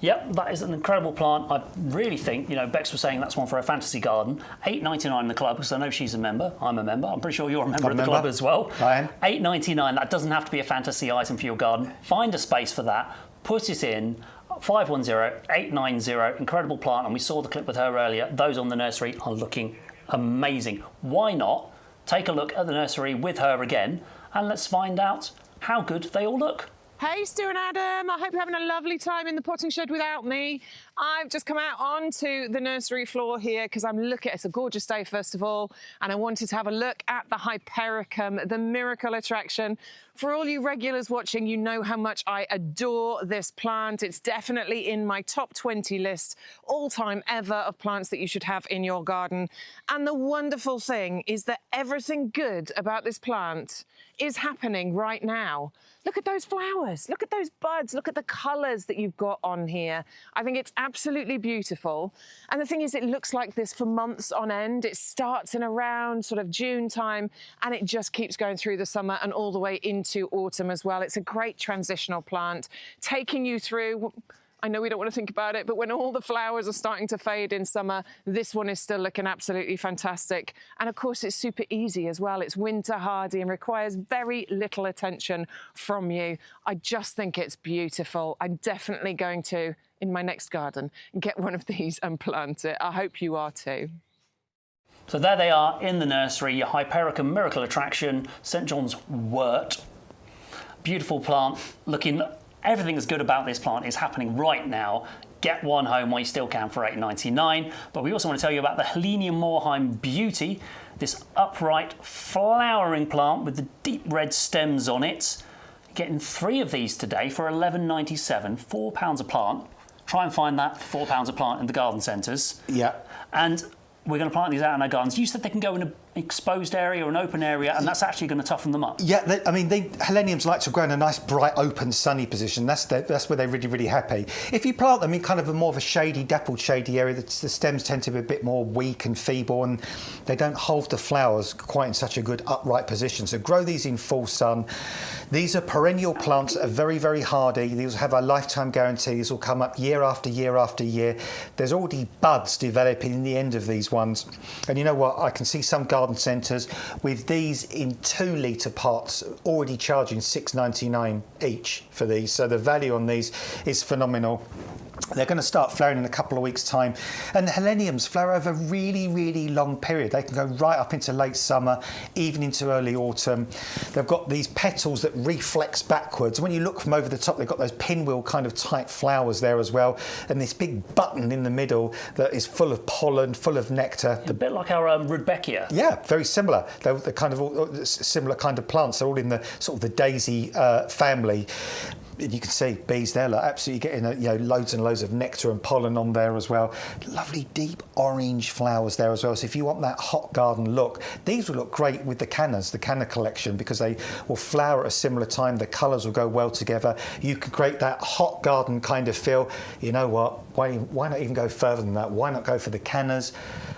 Yep, that is an incredible plant. I really think, Bex was saying that's one for a fantasy garden. $8.99 in the club, because I know she's a member. I'm a member. I'm pretty sure you're a member of the club as well. I am. $8.99. That doesn't have to be a fantasy item for your garden. Find a space for that. Put it in. 510-890. Incredible plant. And we saw the clip with her earlier. Those on the nursery are looking amazing. Why not take a look at the nursery with her again, and let's find out how good they all look. Hey, Stu and Adam, I hope you're having a lovely time in the potting shed without me. I've just come out onto the nursery floor here because it's a gorgeous day, first of all, and I wanted to have a look at the Hypericum, the miracle attraction. For all you regulars watching, you know how much I adore this plant. It's definitely in my top 20 list all-time ever of plants that you should have in your garden. And the wonderful thing is that everything good about this plant is happening right now. Look at those flowers, look at those buds, look at the colours that you've got on here. I think it's absolutely beautiful. And the thing is, it looks like this for months on end. It starts in around sort of June time, and it just keeps going through the summer and all the way into autumn as well. It's a great transitional plant, taking you through, I know we don't want to think about it, but when all the flowers are starting to fade in summer, this one is still looking absolutely fantastic. And of course, it's super easy as well. It's winter hardy and requires very little attention from you. I just think it's beautiful. I'm definitely going to, in my next garden, get one of these and plant it. I hope you are too. So there they are in the nursery, your Hypericum miracle attraction, St John's wort. Beautiful plant, looking. Everything that's good about this plant is happening right now. Get one home while you still can for $8.99. But we also want to tell you about the Helenium Beauty, this upright flowering plant with the deep red stems on it. Getting 3 of these today for $11.97, £4 a plant. Try and find that for £4 a plant in the garden centres. Yeah. And we're going to plant these out in our gardens. You said they can go in an exposed area or an open area, and that's actually going to toughen them up. Yeah, heleniums like to grow in a nice, bright, open, sunny position. That's where they're really, really happy. If you plant them in kind of a more of a shady, dappled, shady area, the stems tend to be a bit more weak and feeble, and they don't hold the flowers quite in such a good upright position. So grow these in full sun. These are perennial plants that are very, very hardy. These have a lifetime guarantee. These will come up year after year after year. There's already buds developing in the end of these ones. And you know what? I can see some garden centres with these in 2 litre pots already charging $6.99 each for these. So the value on these is phenomenal. They're going to start flowering in a couple of weeks' time. And the heleniums flower over a really, really long period. They can go right up into late summer, even into early autumn. They've got these petals that reflex backwards. When you look from over the top, they've got those pinwheel kind of tight flowers there as well. And this big button in the middle that is full of pollen, full of nectar. A bit like our Rudbeckia. Yeah, very similar. They're kind of all similar kind of plants. They're all in the sort of the daisy family. You can see bees there, like absolutely getting loads and loads of nectar and pollen on there as well. Lovely deep orange flowers there as well. So if you want that hot garden look, these will look great with the cannas, the canna collection, because they will flower at a similar time. The colours will go well together. You can create that hot garden kind of feel. You know what? Why not even go further than that? Why not go for the cannas,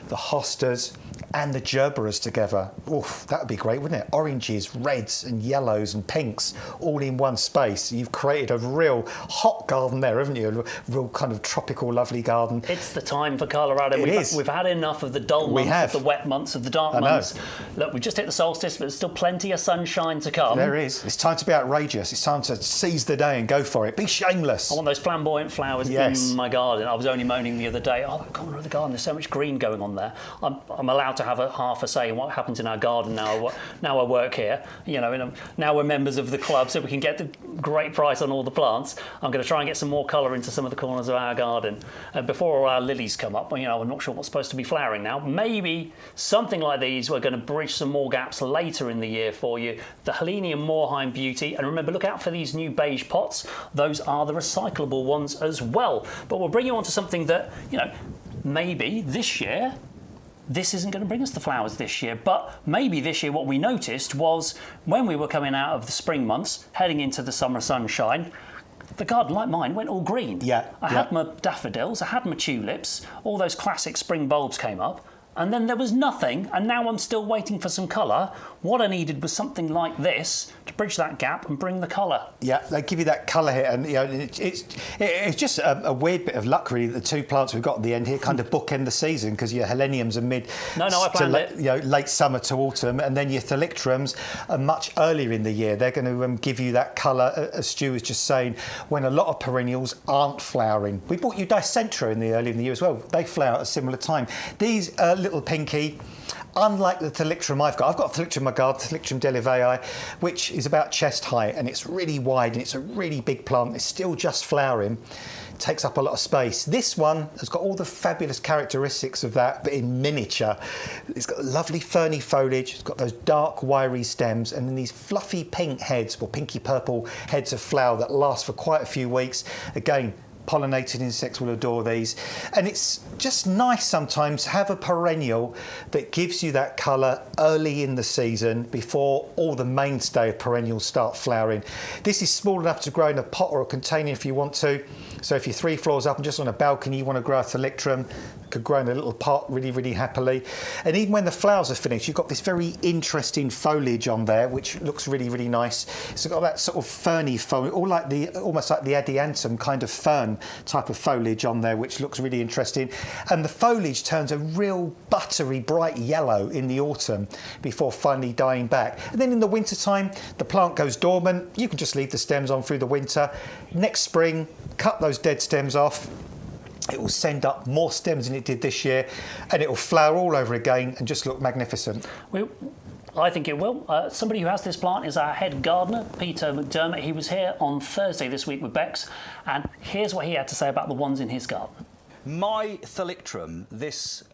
the hostas, and the gerberas together? Oof, that would be great, wouldn't it? Oranges, reds and yellows and pinks all in one space. You've created a real hot garden there, haven't you? A real kind of tropical, lovely garden. It's the time for Colorado. We've had enough of the dull months, of the wet months, of the dark months. Look, we just hit the solstice, but there's still plenty of sunshine to come. There is. It's time to be outrageous. It's time to seize the day and go for it. Be shameless. I want those flamboyant flowers in my garden. garden. I was only moaning the other day, oh, that corner of the garden, there's so much green going on there. I'm allowed to have half a say in what happens in our garden now. Now I work here, you know, now we're members of the club, so we can get the great price on all the plants. I'm going to try and get some more colour into some of the corners of our garden before all our lilies come up. You know, I'm not sure what's supposed to be flowering now. Maybe something like these, we're going to bridge some more gaps later in the year for you. The Helenium Moorheim Beauty, and remember, look out for these new beige pots. Those are the recyclable ones as well. But we'll bring you on to something that, you know, maybe this year, this isn't going to bring us the flowers this year, but maybe this year what we noticed was when we were coming out of the spring months, heading into the summer sunshine, the garden, like mine, went all green. I had my daffodils, I had my tulips, all those classic spring bulbs came up, and then there was nothing, and now I'm still waiting for some colour. What I needed was something like this to bridge that gap and bring the colour. Yeah, they give you that colour here, and you know it's just a weird bit of luck, really. The two plants we've got at the end here kind of bookend the season, because your Heleniums are I planned it. You know, late summer to autumn, and then your Thalictrums are much earlier in the year. They're going to give you that colour, as Stu was just saying, when a lot of perennials aren't flowering. We bought you Dicentra early in the year as well. They flower at a similar time. These little pinky, unlike the Thalictrum I've got a Thalictrum in my garden, Thalictrum delevei, which is about chest height, and it's really wide and it's a really big plant. It's still just flowering, takes up a lot of space. This one has got all the fabulous characteristics of that, but in miniature. It's got lovely ferny foliage, it's got those dark wiry stems, and then these fluffy pink heads, or pinky purple heads of flower that last for quite a few weeks. Again, pollinated insects will adore these, and it's just nice sometimes to have a perennial that gives you that colour early in the season before all the mainstay of perennials start flowering. This is small enough to grow in a pot or a container if you want to, so if you're 3 floors up and just on a balcony you want to grow a Thalictrum, could grow in a little pot really happily. And even when the flowers are finished, you've got this very interesting foliage on there which looks really nice. It's got that sort of ferny foliage, almost like the adiantum kind of fern type of foliage on there, which looks really interesting. And the foliage turns a real buttery bright yellow in the autumn before finally dying back. And then in the winter time the plant goes dormant. You can just leave the stems on through the winter. Next spring, cut those dead stems off. It will send up more stems than it did this year, and it will flower all over again and just look magnificent. I think it will. Somebody who has this plant is our head gardener, Peter McDermott. He was here on Thursday this week with Bex, and here's what he had to say about the ones in his garden. My Thalictrum this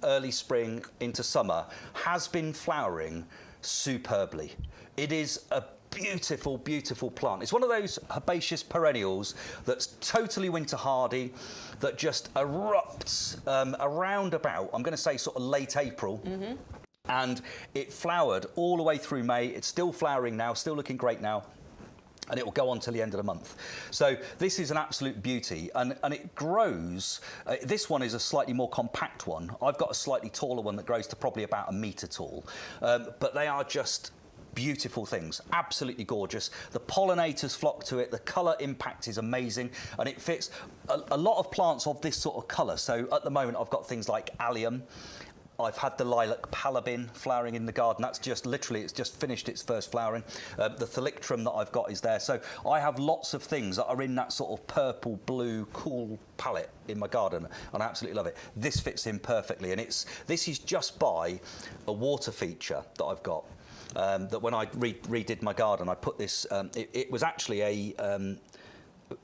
early spring into summer has been flowering superbly. It is a beautiful plant. It's one of those herbaceous perennials that's totally winter hardy, that just erupts around about, I'm going to say sort of late April. And it flowered all the way through May. It's still flowering now, still looking great now, and it will go on till the end of the month. So this is an absolute beauty, and it grows. This one is a slightly more compact one. I've got a slightly taller one that grows to probably about 1 metre tall, but they are just beautiful things, absolutely gorgeous. The pollinators flock to it, the colour impact is amazing, and it fits a lot of plants of this sort of colour. So at the moment I've got things like allium. I've had the lilac palabin flowering in the garden. That's just literally, it's just finished its first flowering. The Thalictrum that I've got is there. So I have lots of things that are in that sort of purple, blue, cool palette in my garden, and I absolutely love it. This fits in perfectly, and this is just by a water feature that I've got. That when I redid my garden, I put this. It was actually a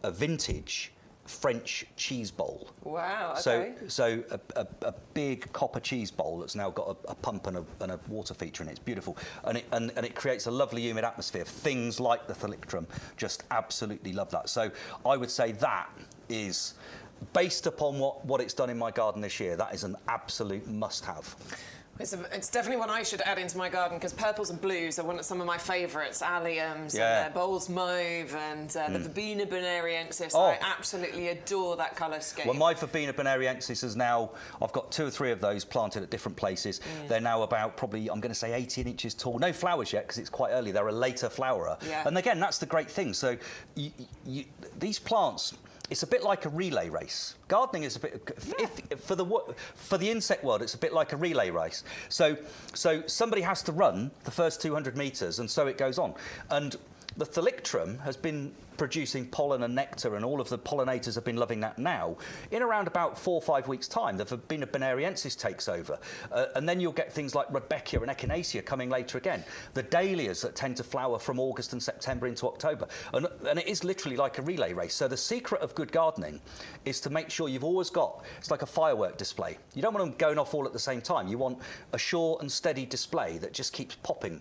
vintage French cheese bowl. Wow. Okay. So a big copper cheese bowl that's now got a pump and a water feature in it. It's beautiful, and it creates a lovely humid atmosphere. Things like the Thalictrum just absolutely love that. So I would say that is, based upon what it's done in my garden this year, that is an absolute must-have. It's definitely one I should add into my garden, because purples and blues are some of my favourites. Alliums, and Bowles mauve, and the Verbena bonariensis. I absolutely adore that colour scheme. Well, my Verbena bonariensis is now, I've got 2 or 3 of those planted at different places. They're now about probably, I'm going to say 18 inches tall. No flowers yet, because it's quite early. They're a later flowerer. Yeah. And again, that's the great thing. So these plants, it's a bit like a relay race. Gardening is a bit, for the insect world, it's a bit like a relay race. So somebody has to run the first 200 metres, and so it goes on. And the Thalictrum has been producing pollen and nectar, and all of the pollinators have been loving that now. In around about 4 or 5 weeks' time, the Verbena bonariensis takes over. And then you'll get things like Rudbeckia and Echinacea coming later again. The dahlias that tend to flower from August and September into October. And it is literally like a relay race. So the secret of good gardening is to make sure you've always got, it's like a firework display. You don't want them going off all at the same time. You want a sure and steady display that just keeps popping.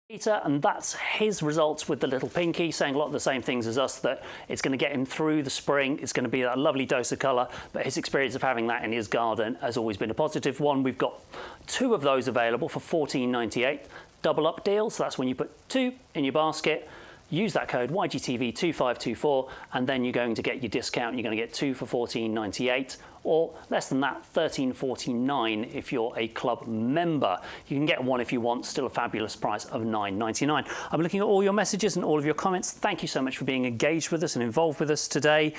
Peter, and that's his results with the little pinky, saying a lot of the same things as us, that it's going to get him through the spring, it's going to be that lovely dose of colour, but his experience of having that in his garden has always been a positive one. We've got 2 of those available for $14.98, double up deal, so that's when you put 2 in your basket, use that code YGTV2524, and then you're going to get your discount. You're going to get 2 for $14.98, or less than that, $13.49 if you're a club member. You can get 1 if you want, still a fabulous price of $9.99. I'm looking at all your messages and all of your comments. Thank you so much for being engaged with us and involved with us today.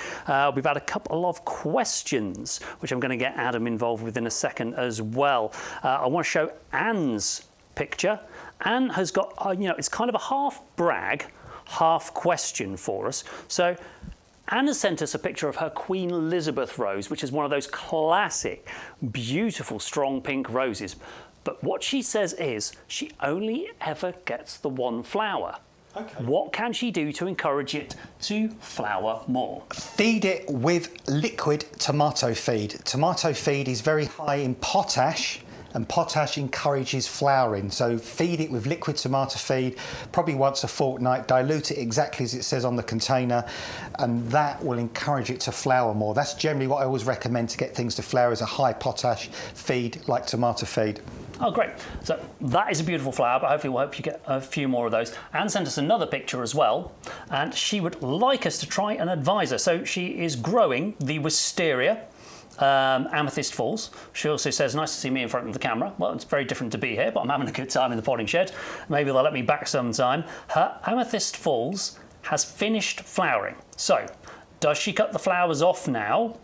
We've had a couple of questions, which I'm going to get Adam involved with in a second as well. I want to show Anne's picture. Anne has got, it's kind of a half brag, half question for us. So Anna sent us a picture of her Queen Elizabeth rose, which is one of those classic, beautiful, strong pink roses. But what she says is she only ever gets the 1 flower. Okay. What can she do to encourage it to flower more? Feed it with liquid tomato feed. Tomato feed is very high in potash, and potash encourages flowering. So feed it with liquid tomato feed, probably once a fortnight, dilute it exactly as it says on the container, and that will encourage it to flower more. That's generally what I always recommend to get things to flower, is a high potash feed like tomato feed. Oh, great. So that is a beautiful flower, but hopefully we'll help you get a few more of those. Anne sent us another picture as well, and she would like us to try and advise her. So she is growing the wisteria, Amethyst Falls. She also says, nice to see me in front of the camera. Well, it's very different to be here, but I'm having a good time in the potting shed. Maybe they'll let me back sometime. Her Amethyst Falls has finished flowering. So, does she cut the flowers off now?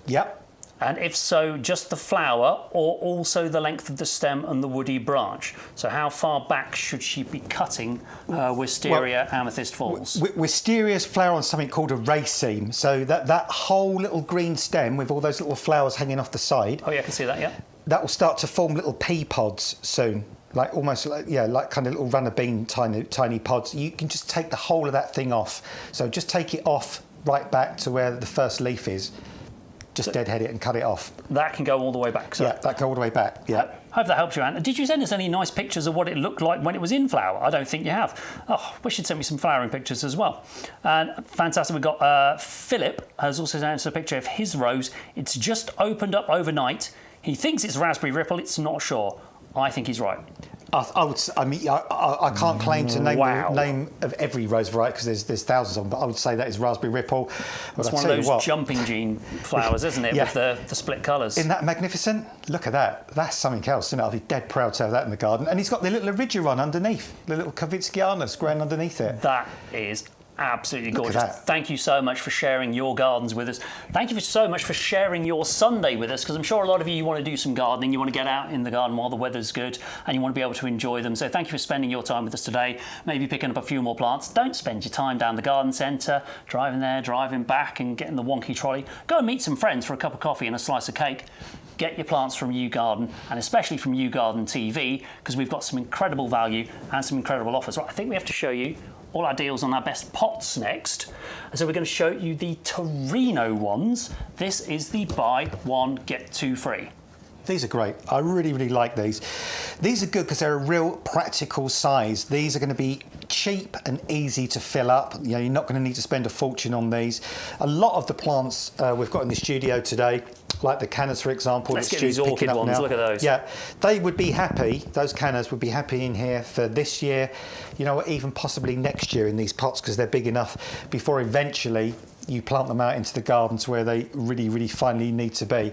Yep. And if so, just the flower, or also the length of the stem and the woody branch? So how far back should she be cutting Wisteria Amethyst Falls? Wisterias flower on something called a raceme. So that whole little green stem with all those little flowers hanging off the side. Oh yeah, I can see that, yeah. That will start to form little pea pods soon. Like almost like, like kind of little runner bean tiny pods. You can just take the whole of that thing off. So just take it off right back to where the first leaf is. Just deadhead it and cut it off. That can go all the way back. So. Yeah, that can go all the way back. Yeah. Hope that helps you, Anne. Did you send us any nice pictures of what it looked like when it was in flower? I don't think you have. Oh, wish you'd send me some flowering pictures as well. And fantastic. We've got Philip has also sent us a picture of his rose. It's just opened up overnight. He thinks it's raspberry ripple. It's not sure. I think he's right. I can't claim to name the name of every rose variety because there's thousands of them, but I would say that is raspberry ripple. It's one of those jumping gene flowers, isn't it, with the split colours? Isn't that magnificent? Look at that. That's something else, isn't it? I'll be dead proud to have that in the garden. And he's got the little Erigeron underneath, the little Kavitskianus growing underneath it. That is absolutely gorgeous. Thank you so much for sharing your gardens with us. Thank you so much for sharing your Sunday with us, because I'm sure a lot of you want to do some gardening. You want to get out in the garden while the weather's good and you want to be able to enjoy them. So thank you for spending your time with us today, maybe picking up a few more plants. Don't spend your time down the garden centre, driving there, driving back and getting the wonky trolley. Go and meet some friends for a cup of coffee and a slice of cake. Get your plants from YouGarden, and especially from YouGarden TV, because we've got some incredible value and some incredible offers. Right, I think we have to show you all our deals on our best pots next. And so we're going to show you the Torino ones. This is the buy one, get two free. These are great. I really, really like these. These are good because they're a real practical size. These are going to be cheap and easy to fill up. You know, you're not going to need to spend a fortune on these. A lot of the plants we've got in the studio today, like the cannas, for example. Let's get these orchid ones. Now. Look at those. Yeah, they would be happy. Those cannas would be happy in here for this year. You know, even possibly next year in these pots because they're big enough. Before eventually you plant them out into the gardens where they really, really finally need to be.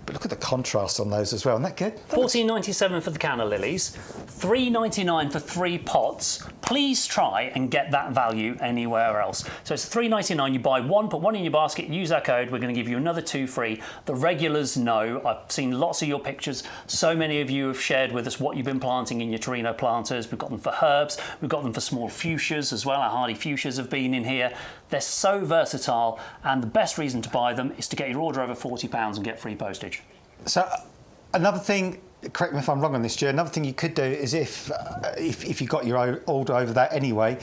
But look at the contrast on those as well. Isn't that good? £14.97 for the canna lilies, £3.99 for 3 pots. Please try and get that value anywhere else. So it's £3.99. You buy one, put one in your basket, use our code. We're going to give you another 2 free. The regulars know. I've seen lots of your pictures. So many of you have shared with us what you've been planting in your Torino planters. We've got them for herbs. We've got them for small fuchsias as well. Our hardy fuchsias have been in here. They're so versatile, and the best reason to buy them is to get your order over £40 and get free postage. So another thing, correct me if I'm wrong on this, Stu, another thing you could do is if you got your order over that anyway,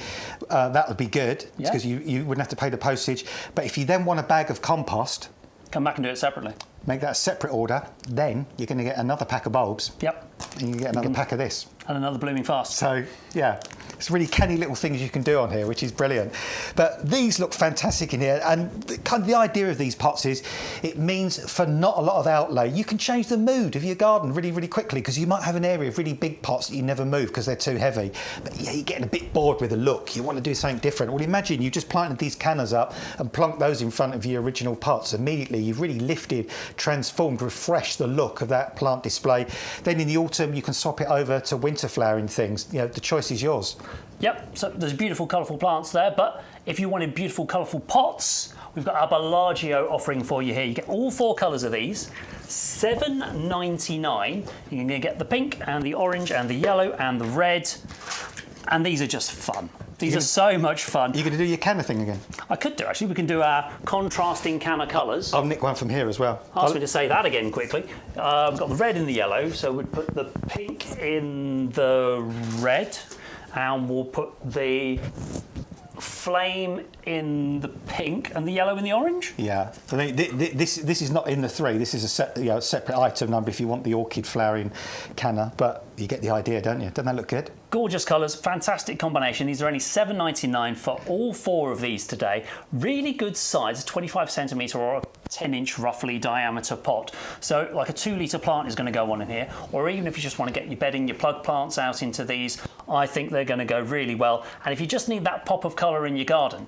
that would be good, because you wouldn't have to pay the postage. But if you then want a bag of compost, come back and do it separately. Make that a separate order, then you're going to get another pack of bulbs. Yep. And you get another pack of this. And another blooming fast. So, yeah, it's really canny little things you can do on here, which is brilliant. But these look fantastic in here. And the idea of these pots is it means for not a lot of outlay, you can change the mood of your garden really, really quickly, because you might have an area of really big pots that you never move because they're too heavy. But yeah, you're getting a bit bored with the look. You want to do something different. Well, imagine you just planted these cannas up and plonked those in front of your original pots. Immediately, you've really lifted, transformed, refreshed the look of that plant display. Then in the autumn, you can swap it over to winter flowering things. You know, the choice is yours. Yep, so there's beautiful colourful plants there, but if you wanted beautiful colourful pots, we've got our Bellagio offering for you here. You get all 4 colours of these, £7.99. You're going to get the pink and the orange and the yellow and the red, and these are just fun. These are so much fun. You're going to do your canna thing again? I could do, actually. We can do our contrasting canna colours. I'll nick one from here as well. Ask me to say that again quickly. We've got the red and the yellow, so we'd put the pink in the red, and we'll put the flame in the pink and the yellow in the orange. Yeah, so this is not in the 3. This is a separate item number if you want the orchid flowering canna, but you get the idea, don't you? Doesn't that look good? Gorgeous colours, fantastic combination. These are only £7.99 for all 4 of these today. Really good size, 25 centimetre or a 10-inch roughly diameter pot. So like a 2-litre plant is going to go on in here, or even if you just want to get your bedding, your plug plants out into these, I think they're going to go really well. And if you just need that pop of colour in your garden,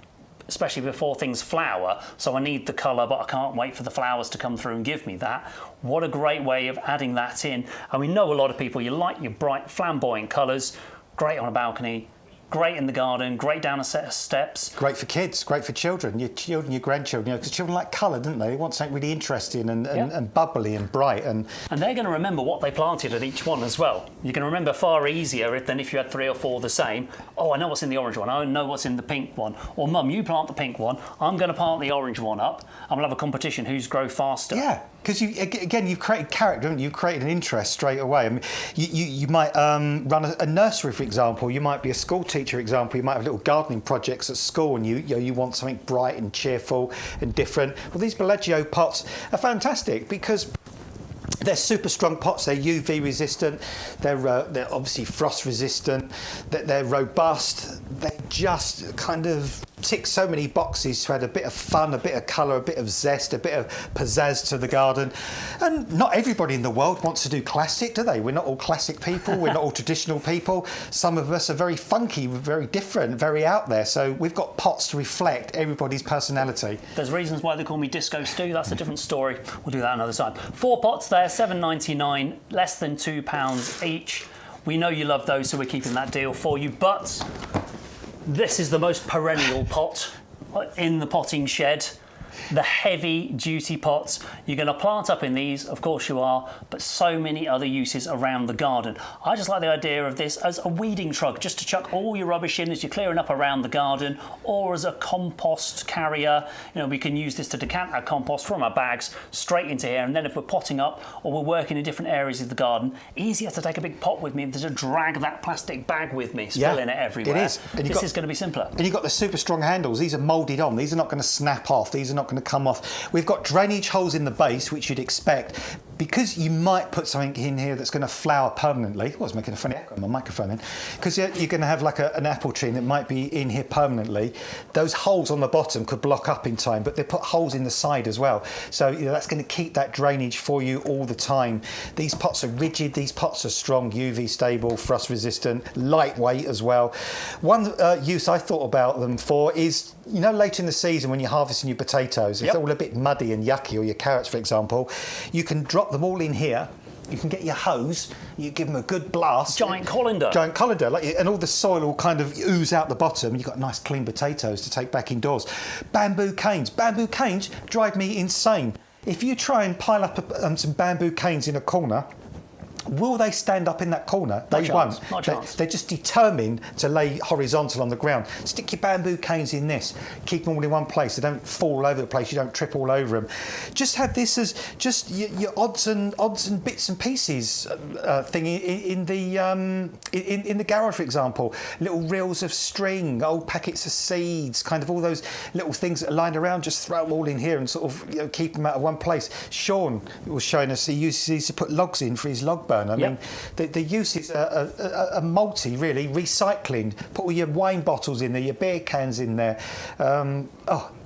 especially before things flower, so I need the colour but I can't wait for the flowers to come through and give me that, what a great way of adding that in. And we know a lot of people, you like your bright flamboyant colours, great on a balcony, great in the garden, great down a set of steps. Great for kids, great for children, your grandchildren, because children like colour, don't they? They want something really interesting and bubbly and bright. And they're going to remember what they planted at each one as well. You can remember far easier than if you had 3 or 4 the same. Oh, I know what's in the orange one, I know what's in the pink one. Or, Mum, you plant the pink one, I'm going to plant the orange one up, and we'll have a competition who's grow faster. Yeah, because you've created character, haven't you? You've created an interest straight away. I mean, you might run a nursery, for example. You might be a school teacher, example. You might have little gardening projects at school, and you want something bright and cheerful and different. Well, these Bellagio pots are fantastic because they're super strong pots. They're UV resistant. They're obviously frost resistant. They're robust. They just kind of tick so many boxes to add a bit of fun, a bit of colour, a bit of zest, a bit of pizzazz to the garden. And not everybody in the world wants to do classic, do they? We're not all classic people. We're not all traditional people. Some of us are very funky, very different, very out there. So we've got pots to reflect everybody's personality. There's reasons why they call me Disco Stu. That's a different story. We'll do that another time. 4 pots there, £7.99, less than £2 each. We know you love those, so we're keeping that deal for you. But this is the most perennial pot in the potting shed. The heavy duty pots. You're going to plant up in these, of course you are, but so many other uses around the garden. I just like the idea of this as a weeding truck, just to chuck all your rubbish in as you're clearing up around the garden, or as a compost carrier. You know, we can use this to decant our compost from our bags straight into here, and then if we're potting up or we're working in different areas of the garden, easier to take a big pot with me than to drag that plastic bag with me, spilling it everywhere. It is. And this is going to be simpler. And you've got the super strong handles. These are moulded on. These are not going to snap off. These are not going to come off. We've got drainage holes in the base, which you'd expect, because you might put something in here that's going to flower permanently. I was making a funny echo on my microphone then. Because you're going to have like an apple tree that might be in here permanently. Those holes on the bottom could block up in time, but they put holes in the side as well. So that's going to keep that drainage for you all the time. These pots are rigid. These pots are strong, UV stable, frost resistant, lightweight as well. One use I thought about them for is, you know, later in the season when you're harvesting your potatoes, if they're all a bit muddy and yucky, or your carrots, for example, you can drop drop them all in here. You can get your hose, you give them a good blast. Giant colander. Giant colander, and all the soil will kind of ooze out the bottom. You've got nice clean potatoes to take back indoors. Bamboo canes. Bamboo canes drive me insane. If you try and pile up some bamboo canes in a corner, will they stand up in that corner? They won't. Not a chance. They're just determined to lay horizontal on the ground. Stick your bamboo canes in this. Keep them all in one place. They don't fall all over the place. You don't trip all over them. Just have this as just your odds and bits and pieces thing in the garage, for example. Little reels of string, old packets of seeds, kind of all those little things that are lying around. Just throw them all in here and sort of keep them out of one place. Sean was showing us he used to put logs in for his log burn. I mean, the use is a multi, really, recycling. Put all your wine bottles in there, your beer cans in there.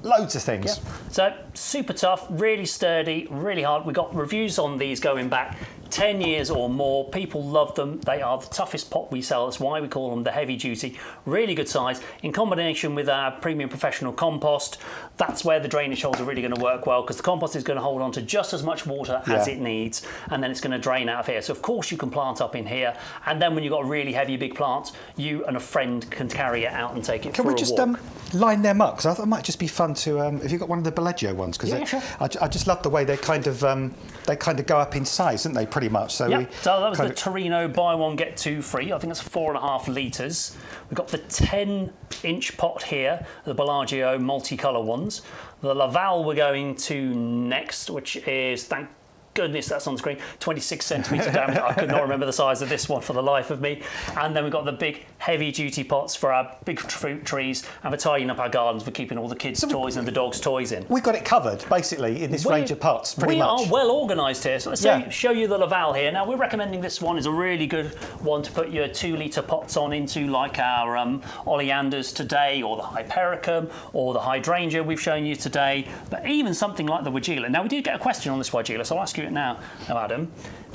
Loads of things. Yep. So, super tough, really sturdy, really hard. We've got reviews on these going back 10 years or more. People love them. They are the toughest pot we sell. That's why we call them the heavy duty. Really good size. In combination with our premium professional compost, that's where the drainage holes are really going to work well, because the compost is going to hold on to just as much water as it needs, and then it's going to drain out of here. So of course you can plant up in here, and then when you've got a really heavy big plant, you and a friend can carry it out and take it for a walk. Can we just line them up? Because I thought it might just be fun to. Have you got one of the Bellagio ones? Because sure. I just love the way they kind of go up in size, don't they? Pretty much. So so that was the Torino buy one get two free. I think it's 4.5 litres. We've got the 10-inch pot here, the Bellagio multicolour ones. The Laval we're going to next, which is, thank goodness that's on the screen, 26 centimetre diameter. I could not remember the size of this one for the life of me. And then we've got the big heavy duty pots for our big fruit trees and for tidying up our gardens, for keeping all the kids' toys and the dogs' toys in. We've got it covered, basically, in this range of pots, pretty much. We are well organised here. So let's show you the Laval here. Now, we're recommending this one is a really good one to put your 2-litre pots on into, like our Oleanders today, or the Hypericum, or the Hydrangea we've shown you today, but even something like the Weigela. Now, we did get a question on this Weigela, so I'll ask you it now, Adam.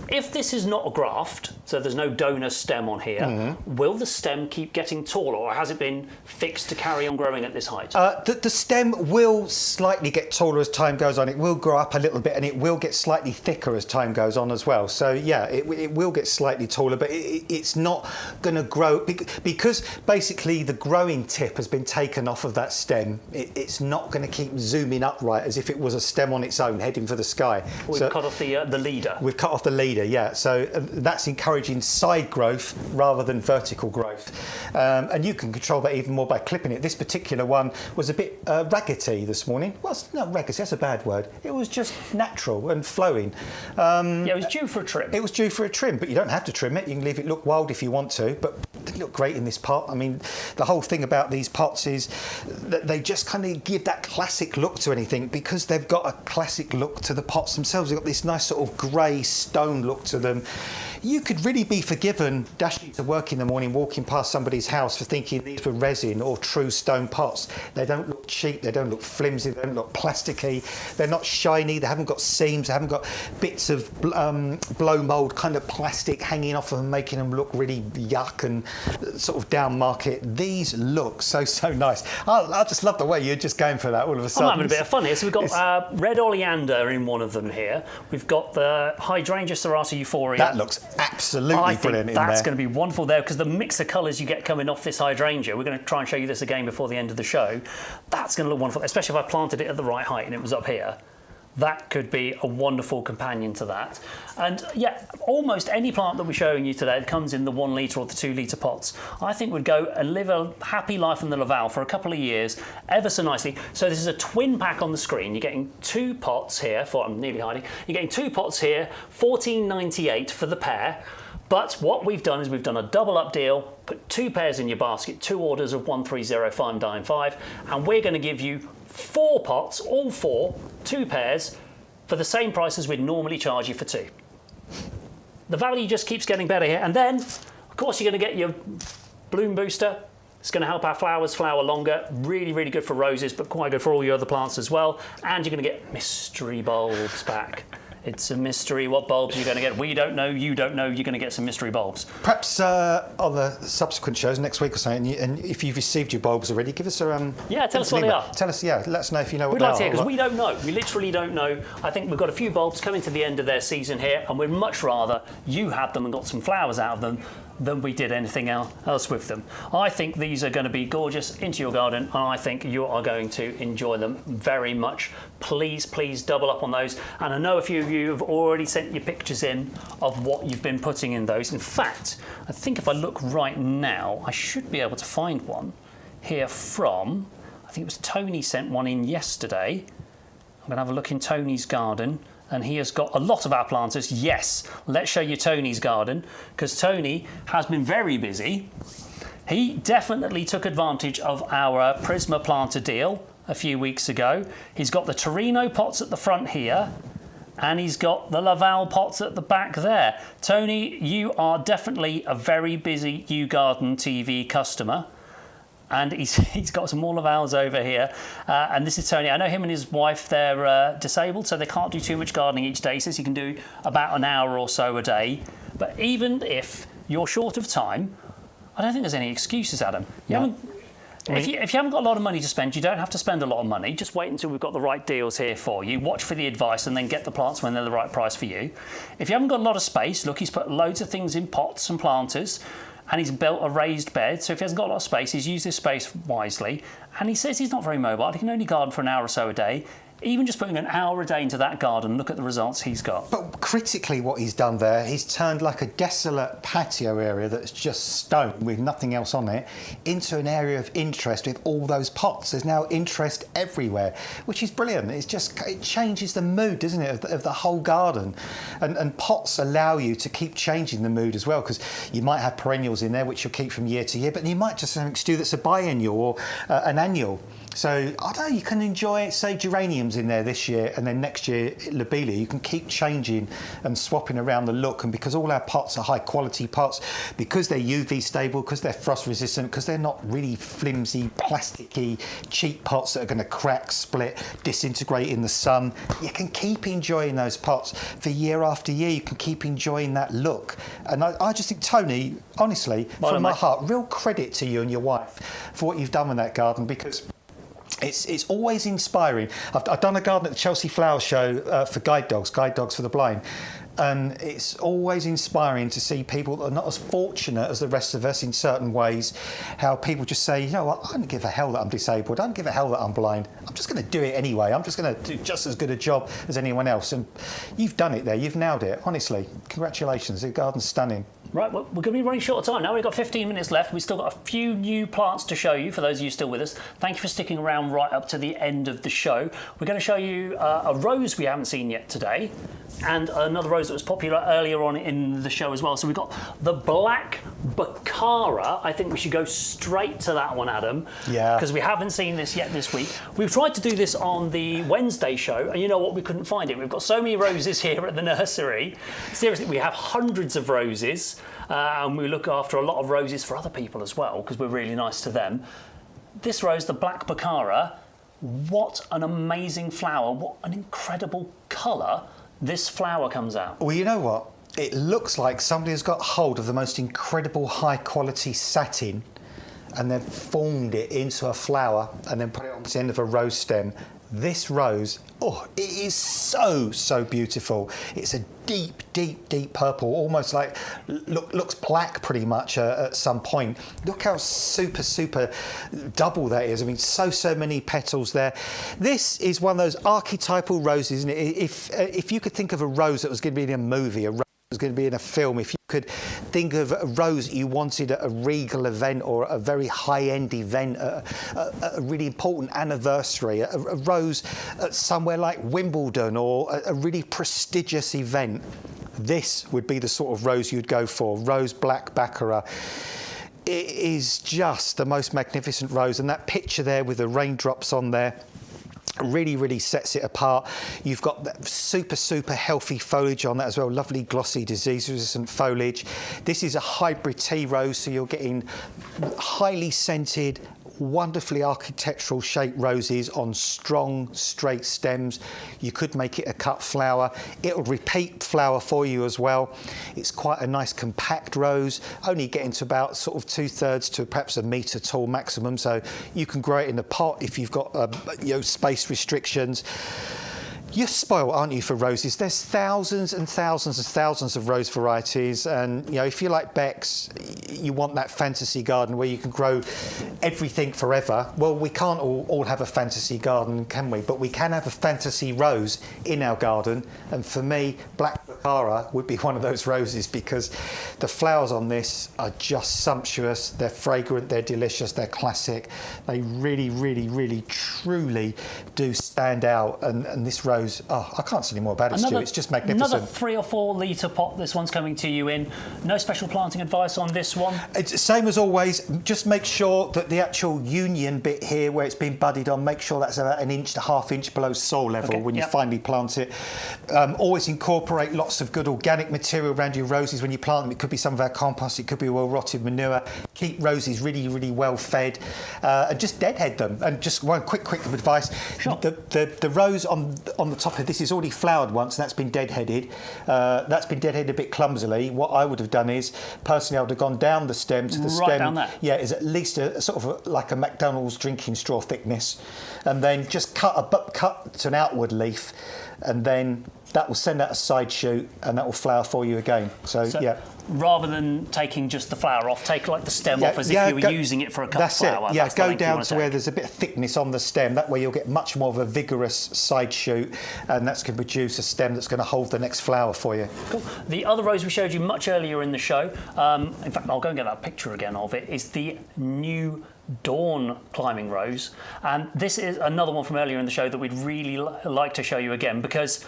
If this is not a graft, so there's no donor stem on here, will the stem keep getting taller, or has it been fixed to carry on growing at this height? The stem will slightly get taller as time goes on. It will grow up a little bit, and it will get slightly thicker as time goes on as well. So yeah, it will get slightly taller, but it's not going to grow because basically the growing tip has been taken off of that stem. It's not going to keep zooming upright as if it was a stem on its own heading for the sky. We've cut off the leader. We've cut off the leader. Yeah, so that's encouraging side growth rather than vertical growth, and you can control that even more by clipping it. This particular one was a bit raggedy this morning. Well, it's not raggedy, that's a bad word. It was just natural and flowing. It was due for a trim. It was due for a trim, but you don't have to trim it. You can leave it look wild if you want to, but they look great in this pot. I mean, the whole thing about these pots is that they just kind of give that classic look to anything, because they've got a classic look to the pots themselves. They've got this nice sort of grey stone look to them. You could really be forgiven dashing to work in the morning, walking past somebody's house, for thinking these were resin or true stone pots. They don't look cheap, they don't look flimsy, they don't look plasticky, they're not shiny, they haven't got seams, they haven't got bits of blow mould kind of plastic hanging off of them, making them look really yuck and sort of down market. These look so nice. I just love the way you're just going for that all of a sudden. I'm having a bit of fun here. So we've got red oleander in one of them here. We've got the Hydrangea serrata euphoria. That looks absolutely brilliant in there. That's going to be wonderful there, because the mix of colours you get coming off this hydrangea, we're going to try and show you this again before the end of the show. That's going to look wonderful, especially if I planted it at the right height and it was up here. That could be a wonderful companion to that. And yeah, almost any plant that we're showing you today that comes in the 1 litre or the 2 litre pots, I think would go and live a happy life in the Laval for a couple of years, ever so nicely. So this is a twin pack on the screen. You're getting 2 pots here, I'm nearly hiding. You're getting 2 pots here, $14.98 for the pair. But what we've done is we've done a double up deal, put 2 pairs in your basket, 2 orders of 130595, and we're going to give you 4 pots, all 4, 2 pairs, for the same price as we'd normally charge you for 2. The value just keeps getting better here. And then, of course, you're going to get your bloom booster. It's going to help our flowers flower longer. Really, really good for roses, but quite good for all your other plants as well. And you're going to get mystery bulbs back. It's a mystery what bulbs you're going to get. We don't know, you don't know, you're going to get some mystery bulbs. Perhaps on the subsequent shows next week or something, and if you've received your bulbs already, give us a... yeah, tell us what they are. Tell us, yeah, let us know if you know what We'd they like are. to hear, because we don't know. We literally don't know. I think we've got a few bulbs coming to the end of their season here, and we'd much rather you had them and got some flowers out of them than we did anything else with them. I think these are going to be gorgeous into your garden, and I think you are going to enjoy them very much. Please double up on those. And I know a few of you have already sent your pictures in of what you've been putting in those. In fact, I think if I look right now, I should be able to find one here from, I think it was Tony sent one in yesterday. I'm going to have a look in Tony's garden. And he has got a lot of our planters. Yes, let's show you Tony's garden, because Tony has been very busy. He definitely took advantage of our Prisma planter deal a few weeks ago. He's got the Torino pots at the front here, and he's got the Laval pots at the back there. Tony, you are definitely a very busy YouGarden TV customer. And he's got some more Lavals over here. And this is Tony. I know him and his wife, they're disabled, so they can't do too much gardening each day. He says he can do about an hour or so a day. But even if you're short of time, I don't think there's any excuses, Adam. If you haven't got a lot of money to spend, you don't have to spend a lot of money. Just wait until we've got the right deals here for you. Watch for the advice and then get the plants when they're the right price for you. If you haven't got a lot of space, look, he's put loads of things in pots and planters. And he's built a raised bed, so if he hasn't got a lot of space, he's used his space wisely. And he says he's not very mobile. He can only garden for an hour or so a day. Even just putting an hour a day into that garden, look at the results he's got. But critically what he's done there, he's turned like a desolate patio area that's just stone with nothing else on it into an area of interest with all those pots. There's now interest everywhere, which is brilliant. It changes the mood, doesn't it, of the whole garden. And pots allow you to keep changing the mood as well, because you might have perennials in there which you'll keep from year to year, but you might just have an stew that's a biennial or an annual. So, I don't know, you can enjoy, say, geraniums in there this year, and then next year, Lobelia. You can keep changing and swapping around the look, and because all our pots are high-quality pots, because they're UV stable, because they're frost-resistant, because they're not really flimsy, plasticky, cheap pots that are going to crack, split, disintegrate in the sun, you can keep enjoying those pots for year after year. You can keep enjoying that look. And I just think, Tony, honestly, from my heart, real credit to you and your wife for what you've done with that garden, because it's always inspiring. I've done a garden at the Chelsea Flower Show for guide dogs for the blind. And it's always inspiring to see people that are not as fortunate as the rest of us in certain ways, how people just say, you know what, I don't give a hell that I'm disabled, I don't give a hell that I'm blind, I'm just going to do it anyway, I'm just going to do just as good a job as anyone else. And you've done it there, you've nailed it, honestly. Congratulations, the garden's stunning. Right, well, we're going to be running short of time now. We've got 15 minutes left. We've still got a few new plants to show you, for those of you still with us. Thank you for sticking around right up to the end of the show. We're going to show you a rose we haven't seen yet today, and another rose that was popular earlier on in the show as well. So we've got the Black Baccara. I think we should go straight to that one, Adam. Yeah. Because we haven't seen this yet this week. We've tried to do this on the Wednesday show, and you know what? We couldn't find it. We've got so many roses here at the nursery. Seriously, we have hundreds of roses. And we look after a lot of roses for other people as well, because we're really nice to them. This rose, the Black Baccara, what an amazing flower, what an incredible colour this flower comes out. Well, you know what? It looks like somebody has got hold of the most incredible high quality satin and then formed it into a flower and then put it on the end of a rose stem. This rose, oh, it is so beautiful. It's a deep purple, almost like looks black pretty much at some point. Look how super double that is. I mean, so many petals there. This is one of those archetypal roses, isn't it? If you could think of a rose that was going to be in a movie, a rose that was going to be in a film, if you could think of a rose that you wanted at a regal event or a very high-end event, a really important anniversary, a rose at somewhere like Wimbledon or a really prestigious event, this would be the sort of rose you'd go for, Rose Black Baccara. It is just the most magnificent rose, and that picture there with the raindrops on there really sets it apart. You've got that super healthy foliage on that as well, lovely glossy disease-resistant foliage. This is a hybrid tea rose, so you're getting highly scented, wonderfully architectural shaped roses on strong, straight stems. You could make it a cut flower. It'll repeat flower for you as well. It's quite a nice compact rose, only getting to about sort of 2/3 to perhaps 1 metre tall maximum. So you can grow it in a pot if you've got space restrictions. You're spoiled, aren't you, for roses? There's thousands and thousands and thousands of rose varieties, and if you like Beck's, you want that fantasy garden where you can grow everything forever. Well, we can't all have a fantasy garden, can we? But we can have a fantasy rose in our garden, and for me, Black Baccara would be one of those roses because the flowers on this are just sumptuous. They're fragrant, they're delicious, they're classic. They really, really, really, truly do stand out, and this rose, I can't say any more about it, Stu. It's just magnificent. Another 3 or 4 litre pot this one's coming to you in. No special planting advice on this one? It's the same as always. Just make sure that the actual union bit here where it's been budded on, make sure that's about 1 inch to 1/2 inch below soil level when you finally plant it. Always incorporate lots of good organic material around your roses when you plant them. It could be some of our compost, it could be well rotted manure. Keep roses really, really well fed, and just deadhead them. And just one quick advice. Sure. The rose on the top of this is already flowered once, and that's been deadheaded. That's been deadheaded a bit clumsily. What I would have done is, personally, I would have gone down the stem to the stem. Right down there? Yeah, is at least a sort of like a McDonald's drinking straw thickness, and then just cut to an outward leaf, and then that will send out a side shoot, and that will flower for you again. So yeah. Rather than taking just the flower off, take like the stem off as if you were using it for a cut flower. That's it. Yeah, go down to where there's a bit of thickness on the stem. That way you'll get much more of a vigorous side shoot, and that's going to produce a stem that's going to hold the next flower for you. Cool. The other rose we showed you much earlier in the show, in fact, I'll go and get that picture again of it, is the New Dawn climbing rose. And this is another one from earlier in the show that we'd really like to show you again because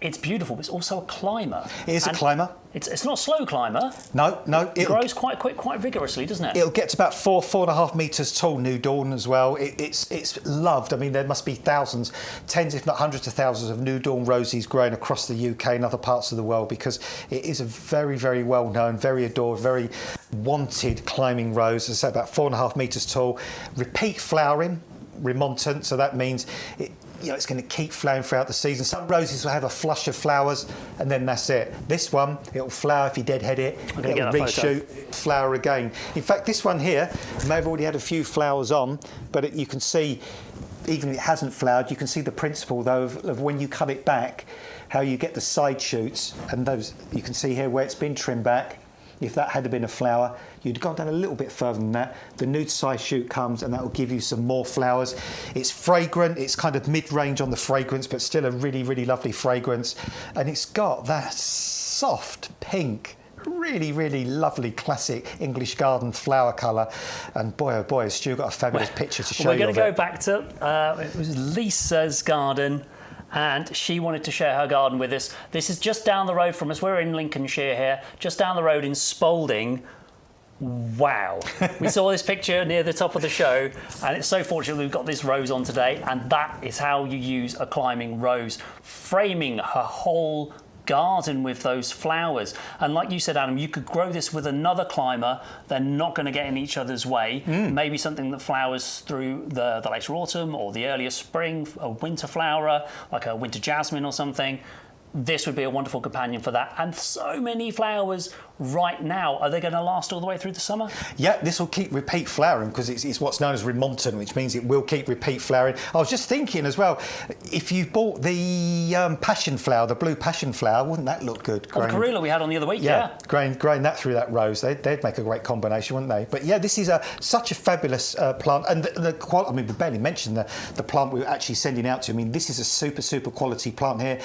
it's beautiful, but it's also a climber. It is a climber. It's not a slow climber. No. It grows quite quick, quite vigorously, doesn't it? It'll get to about 4.5 metres tall, New Dawn as well. It's loved. I mean, there must be thousands, tens if not hundreds of thousands of New Dawn roses growing across the UK and other parts of the world because it is a very, very well known, very adored, very wanted climbing rose. As I say, about 4.5 metres tall. Repeat flowering, remontant, so that means it's going to keep flowering throughout the season. Some roses will have a flush of flowers and then that's it. This one, it'll flower if you deadhead it, it'll reshoot, flower again. In fact, this one here may have already had a few flowers on, but you can see, even if it hasn't flowered, you can see the principle though of when you cut it back, how you get the side shoots, and those you can see here where it's been trimmed back. If that had been a flower, you'd gone down a little bit further than that. The nude side shoot comes and that will give you some more flowers. It's fragrant, it's kind of mid-range on the fragrance, but still a really, really lovely fragrance. And it's got that soft pink, really, really lovely classic English garden flower colour. And boy, oh boy, has Stu got a fabulous picture to show you. We're going to go back to, it was Lisa's garden. And she wanted to share her garden with us. This is just down the road from us. We're in Lincolnshire here, just down the road in Spalding. Wow. We saw this picture near the top of the show, and it's so fortunate we've got this rose on today, and that is how you use a climbing rose, framing her whole garden with those flowers. And like you said, Adam, you could grow this with another climber. They're not going to get in each other's way. Maybe something that flowers through the later autumn or the earlier spring, a winter flower like a winter jasmine or something. This would be a wonderful companion for that. And so many flowers right now. Are they going to last all the way through the summer? Yeah, this will keep repeat flowering because it's what's known as remontant, which means it will keep repeat flowering. I was just thinking as well, if you bought the passion flower, the blue passion flower, wouldn't that look good? Oh, the Carilla we had on the other week, yeah. Growing that through that rose, they'd make a great combination, wouldn't they? But yeah, this is such a fabulous plant. And the quality, I mean, we barely mentioned the plant we were actually sending out to. I mean, this is a super, super quality plant here.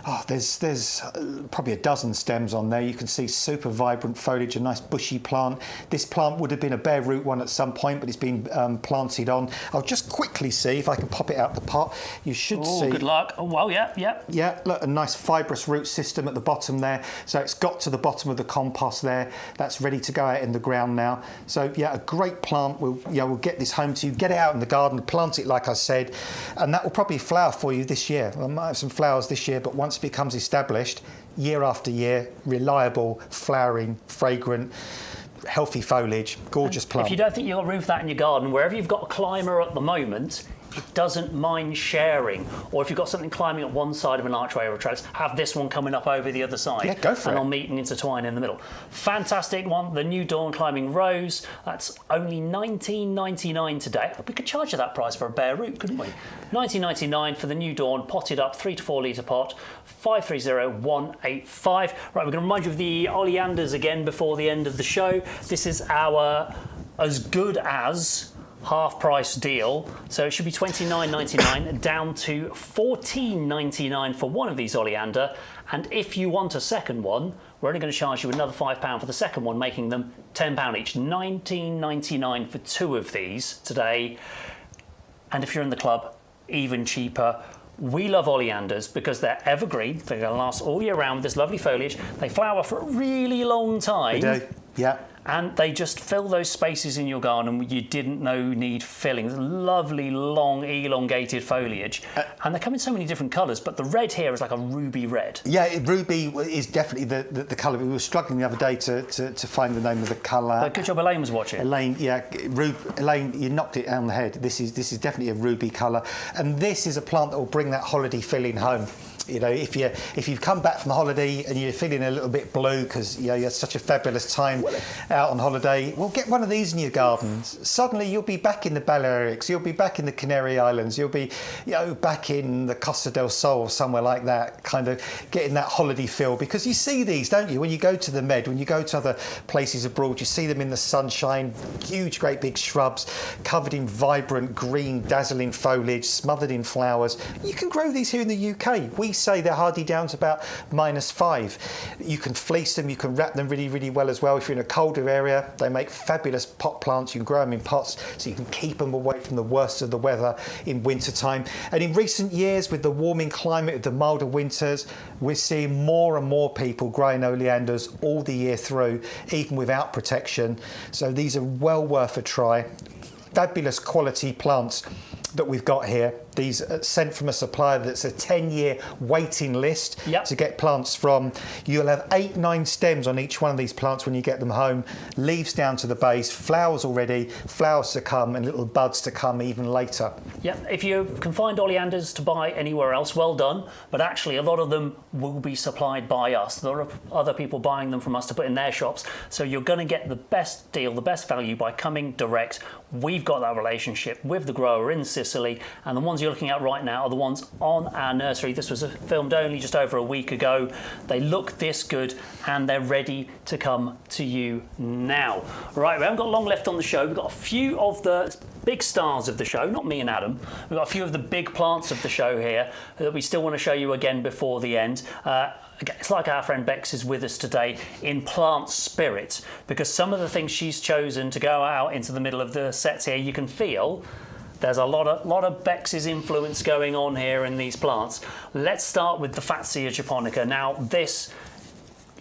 Oh, there's probably a dozen stems on there. You can see super vibrant foliage, a nice bushy plant. This plant would have been a bare root one at some point, but it's been planted on. I'll just quickly see if I can pop it out the pot. You should see. Good luck. Oh, well, yeah. Yeah, look, a nice fibrous root system at the bottom there. So it's got to the bottom of the compost there. That's ready to go out in the ground now. So yeah, a great plant. We'll get this home to you. Get it out in the garden, plant it like I said, and that will probably flower for you this year. I might have some flowers this year, but once it becomes established, year after year, reliable, flowering, fragrant, healthy foliage, gorgeous plant. If you don't think you've got room for that in your garden, wherever you've got a climber at the moment, it doesn't mind sharing. Or if you've got something climbing up one side of an archway or a trellis, have this one coming up over the other side. Yeah, go for it. And they'll meet and intertwine in the middle. Fantastic one, the New Dawn Climbing Rose. That's only $19.99 today. We could charge you that price for a bare root, couldn't we? $19.99 for the New Dawn, potted up, 3 to 4 litre pot, 530185. Right, we're going to remind you of the oleanders again before the end of the show. This is our as good as half price deal, so it should be $29.99 down to $14.99 for one of these oleander, and if you want a second one, we're only going to charge you another £5 for the second one, making them £10 each. $19.99 for 2 of these today, and if you're in the club, even cheaper. We love oleanders because they're evergreen. They're going to last all year round with this lovely foliage. They flower for a really long time. They do, yeah. And they just fill those spaces in your garden you didn't know need filling. It's lovely, long, elongated foliage. And they come in so many different colours, but the red here is like a ruby red. Yeah, ruby is definitely the colour. We were struggling the other day to find the name of the colour. But good job Elaine was watching. Elaine, yeah, Elaine, you knocked it on the head. This is definitely a ruby colour. And this is a plant that will bring that holiday feeling home. You know, if you've come back from the holiday and you're feeling a little bit blue because you had such a fabulous time out on holiday, well, get one of these in your gardens. Suddenly you'll be back in the Balearics, you'll be back in the Canary Islands, you'll be back in the Costa del Sol or somewhere like that, kind of getting that holiday feel. Because you see these, don't you, when you go to the Med, when you go to other places abroad, you see them in the sunshine, huge, great big shrubs covered in vibrant green, dazzling foliage, smothered in flowers. You can grow these here in the UK. We say they're hardy down to about -5. You can fleece them, you can wrap them really, really well as well. If you're in a colder area, they make fabulous pot plants. You can grow them in pots so you can keep them away from the worst of the weather in winter time. And in recent years, with the warming climate, with the milder winters, we're seeing more and more people growing oleanders all the year through, even without protection. So these are well worth a try. Fabulous quality plants that we've got here. These are sent from a supplier that's a 10-year waiting list to get plants from. You'll have 8-9 stems on each one of these plants when you get them home. Leaves down to the base, flowers already, flowers to come and little buds to come even later. Yeah, if you can find oleanders to buy anywhere else, well done. But actually a lot of them will be supplied by us. There are other people buying them from us to put in their shops. So you're going to get the best deal, the best value by coming direct. We've got that relationship with the grower in Sicily, and the ones you're looking at right now are the ones on our nursery. This was filmed only just over a week ago. They look this good and they're ready to come to you now. Right, we haven't got long left on the show. We've got a few of the big stars of the show, not me and Adam. We've got a few of the big plants of the show here that we still want to show you again before the end. It's like our friend Bex is with us today in plant spirit, because some of the things she's chosen to go out into the middle of the sets here, you can feel there's a lot of Bex's influence going on here in these plants. Let's start with the Fatsia japonica. Now this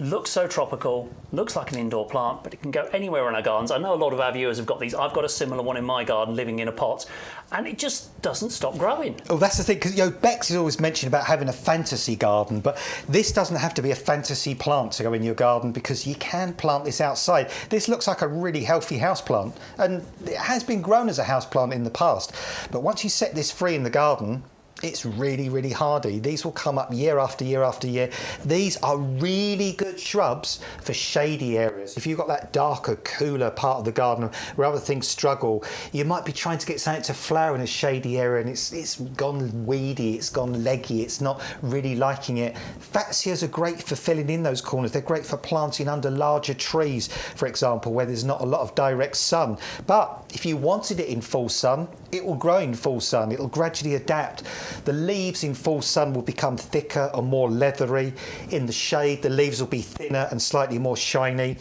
looks so tropical, looks like an indoor plant, but it can go anywhere in our gardens. I know a lot of our viewers have got these. I've got a similar one in my garden living in a pot, and it just doesn't stop growing. Oh, that's the thing, because Bex is always mentioned about having a fantasy garden, but this doesn't have to be a fantasy plant to go in your garden, because you can plant this outside. This looks like a really healthy houseplant, and it has been grown as a houseplant in the past, but once you set this free in the garden, it's really, really hardy. These will come up year after year after year. These are really good shrubs for shady areas. If you've got that darker, cooler part of the garden where other things struggle, you might be trying to get something to flower in a shady area and it's gone weedy, it's gone leggy, it's not really liking it. Fatsias are great for filling in those corners. They're great for planting under larger trees, for example, where there's not a lot of direct sun. But if you wanted it in full sun, it will grow in full sun. It'll gradually adapt. The leaves in full sun will become thicker and more leathery. In the shade, the leaves will be thinner and slightly more shiny.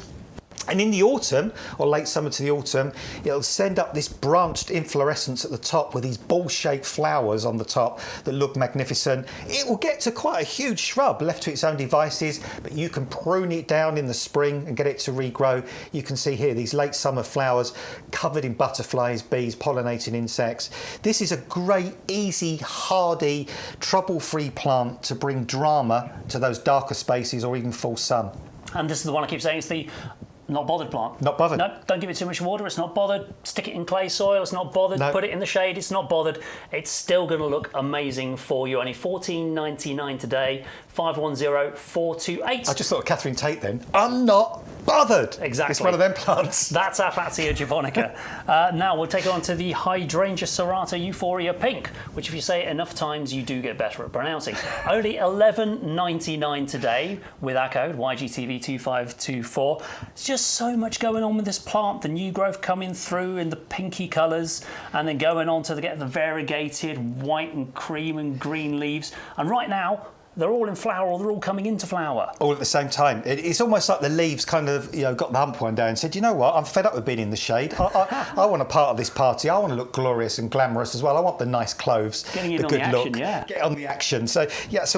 And in the autumn, or late summer to the autumn, it'll send up this branched inflorescence at the top with these ball-shaped flowers on the top that look magnificent. It will get to quite a huge shrub left to its own devices, but you can prune it down in the spring and get it to regrow. You can see here these late summer flowers covered in butterflies, bees, pollinating insects. This is a great, easy, hardy, trouble-free plant to bring drama to those darker spaces or even full sun. And this is the one I keep saying, it's the Not bothered plant. Not bothered. No, don't give it too much water. It's not bothered. Stick it in clay soil. It's not bothered. No. Put it in the shade. It's not bothered. It's still going to look amazing for you. Only $14.99 today. 510-428. I just thought of Catherine Tate then. I'm not bothered. Exactly. It's one of them plants. That's our Fatsia javonica. Now we'll take it on to the Hydrangea serrata Euphoria Pink, which if you say it enough times, you do get better at pronouncing. Only $11.99 today with our code YGTV2524. It's just so much going on with this plant. The new growth coming through in the pinky colours, and then going on to get the variegated white and cream and green leaves. And right now, they're all in flower, or they're all coming into flower. All at the same time. It's almost like the leaves kind of, got the hump one day and said, you know what, I'm fed up with being in the shade. I want a part of this party. I want to look glorious and glamorous as well. I want the nice clothes, Getting in the on good the action, look. yeah. Get on the action. So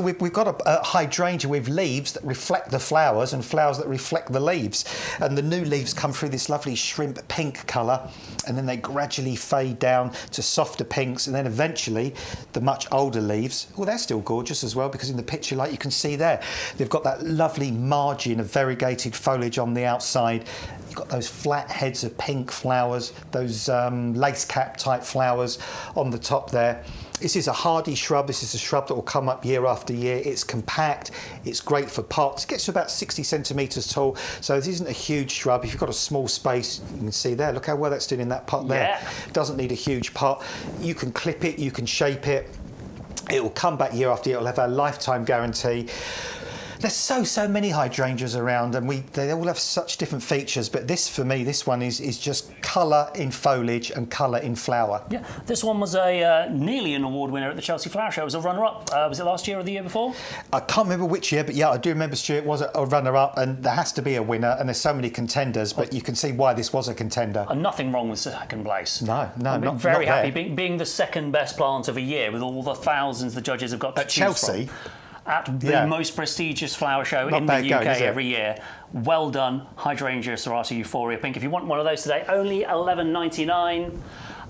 we've got a hydrangea with leaves that reflect the flowers and flowers that reflect the leaves. And the new leaves come through this lovely shrimp pink colour, and then they gradually fade down to softer pinks, and then eventually the much older leaves, well, they're still gorgeous as well, because in the picture, like you can see there, they've got that lovely margin of variegated foliage on the outside. You've got those flat heads of pink flowers, those lace cap type flowers on the top there. This is a hardy shrub. This is a shrub that will come up year after year. It's compact. It's great for pots. It gets to about 60 centimetres tall. So this isn't a huge shrub. If you've got a small space, you can see there. Look how well that's doing in that pot there. Yeah. Doesn't need a huge pot. You can clip it. You can shape it. It will come back year after year. It'll have a lifetime guarantee. There's so many hydrangeas around, and they all have such different features. But this, for me, this one is just colour in foliage and colour in flower. Yeah, this one was nearly an award winner at the Chelsea Flower Show. It was a runner-up. Was it last year or the year before? I can't remember which year, but yeah, I do remember Stuart was a runner-up, and there has to be a winner, and there's so many contenders, but you can see why this was a contender. And nothing wrong with second place. No, I'm very happy being the second best plant of a year with all the thousands the judges have got to choose Chelsea. from. At the most prestigious flower show in the UK every year. Well done, Hydrangea serrata Euphoria Pink. If you want one of those today, only $11.99.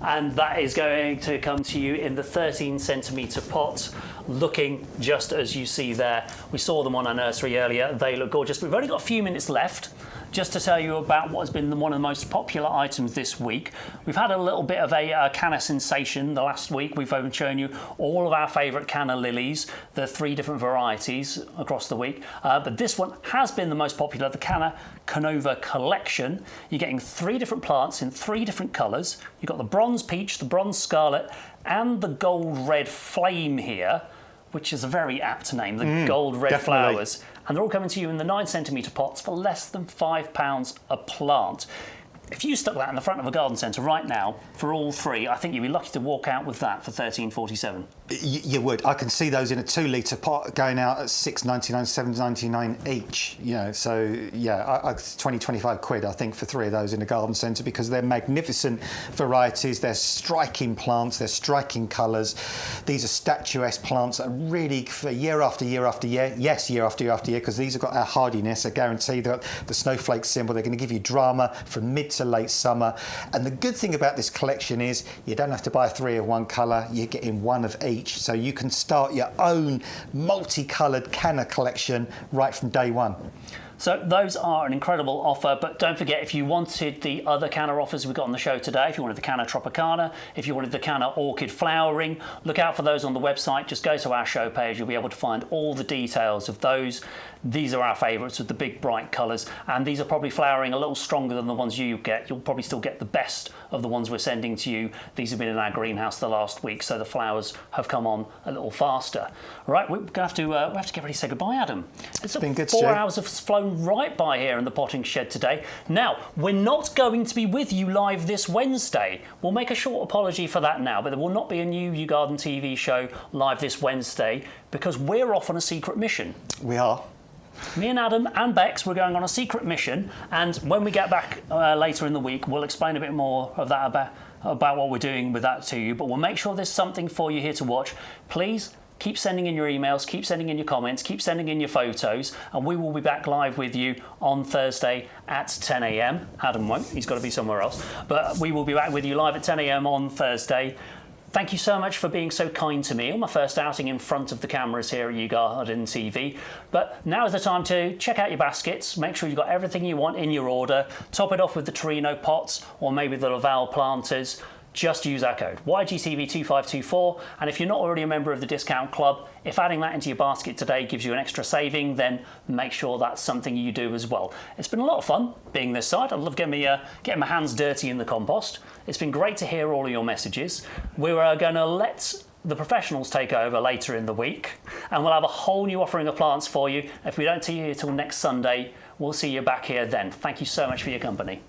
And that is going to come to you in the 13 centimetre pot, looking just as you see there. We saw them on our nursery earlier. They look gorgeous. We've only got a few minutes left just to tell you about what has been one of the most popular items this week. We've had a little bit of a canna sensation the last week. We've shown you all of our favourite canna lilies, the 3 different varieties across the week. But this one has been the most popular, the Canna Canova collection. You're getting 3 different plants in 3 different colours. You've got the bronze peach, the bronze scarlet, and the gold red flame here, which is a very apt name, the gold red flowers. And they're all coming to you in the 9 centimetre pots for less than £5 a plant. If you stuck that in the front of a garden centre right now for all 3, I think you'd be lucky to walk out with that for $13.47. You would. I can see those in a 2 litre pot going out at $6.99, $7.99 each. So yeah, 20, 25 quid I think for 3 of those in a garden centre, because they're magnificent varieties. They're striking plants. They're striking colours. These are statuesque plants that are really for year after year after year. Yes, year after year after year, because these have got our hardiness. I guarantee they've got the snowflake symbol. They're going to give you drama from mid to late summer. And the good thing about this collection is you don't have to buy 3 of one colour. You're getting 1 of each. So you can start your own multicoloured canna collection right from day one. So those are an incredible offer, but don't forget, if you wanted the other canna offers we've got on the show today, if you wanted the Canna Tropicana, if you wanted the Canna Orchid Flowering, look out for those on the website. Just go to our show page, you'll be able to find all the details of those. These are our favourites with the big bright colours, and these are probably flowering a little stronger than the ones you get. You'll probably still get the best of the ones we're sending to you. These have been in our greenhouse the last week, so the flowers have come on a little faster. Right, we're going to have to get ready to say goodbye, Adam. It's been good. 4 hours have flown right by here in the potting shed today. Now, we're not going to be with you live this Wednesday. We'll make a short apology for that now, but there will not be a new YouGarden TV show live this Wednesday because we're off on a secret mission. We are. Me and Adam and Bex, we're going on a secret mission, and when we get back later in the week, we'll explain a bit more of that about what we're doing with that to you, but we'll make sure there's something for you here to watch. Please keep sending in your emails, keep sending in your comments, keep sending in your photos, and we will be back live with you on Thursday at 10 a.m. Adam won't, he's got to be somewhere else, but we will be back with you live at 10 a.m. on Thursday. thank you so much for being so kind to me on my first outing in front of the cameras here at YouGarden TV. But now is the time to check out your baskets, make sure you've got everything you want in your order, top it off with the Torino pots or maybe the Laval planters. Just use our code YGTV2524, and if you're not already a member of the discount club, if adding that into your basket today gives you an extra saving, then make sure that's something you do as well. It's been a lot of fun being this side. I love getting my hands dirty in the compost. It's been great to hear all of your messages. We're going to let the professionals take over later in the week, and we'll have a whole new offering of plants for you. If we don't see you till next Sunday, we'll see you back here then. Thank you so much for your company.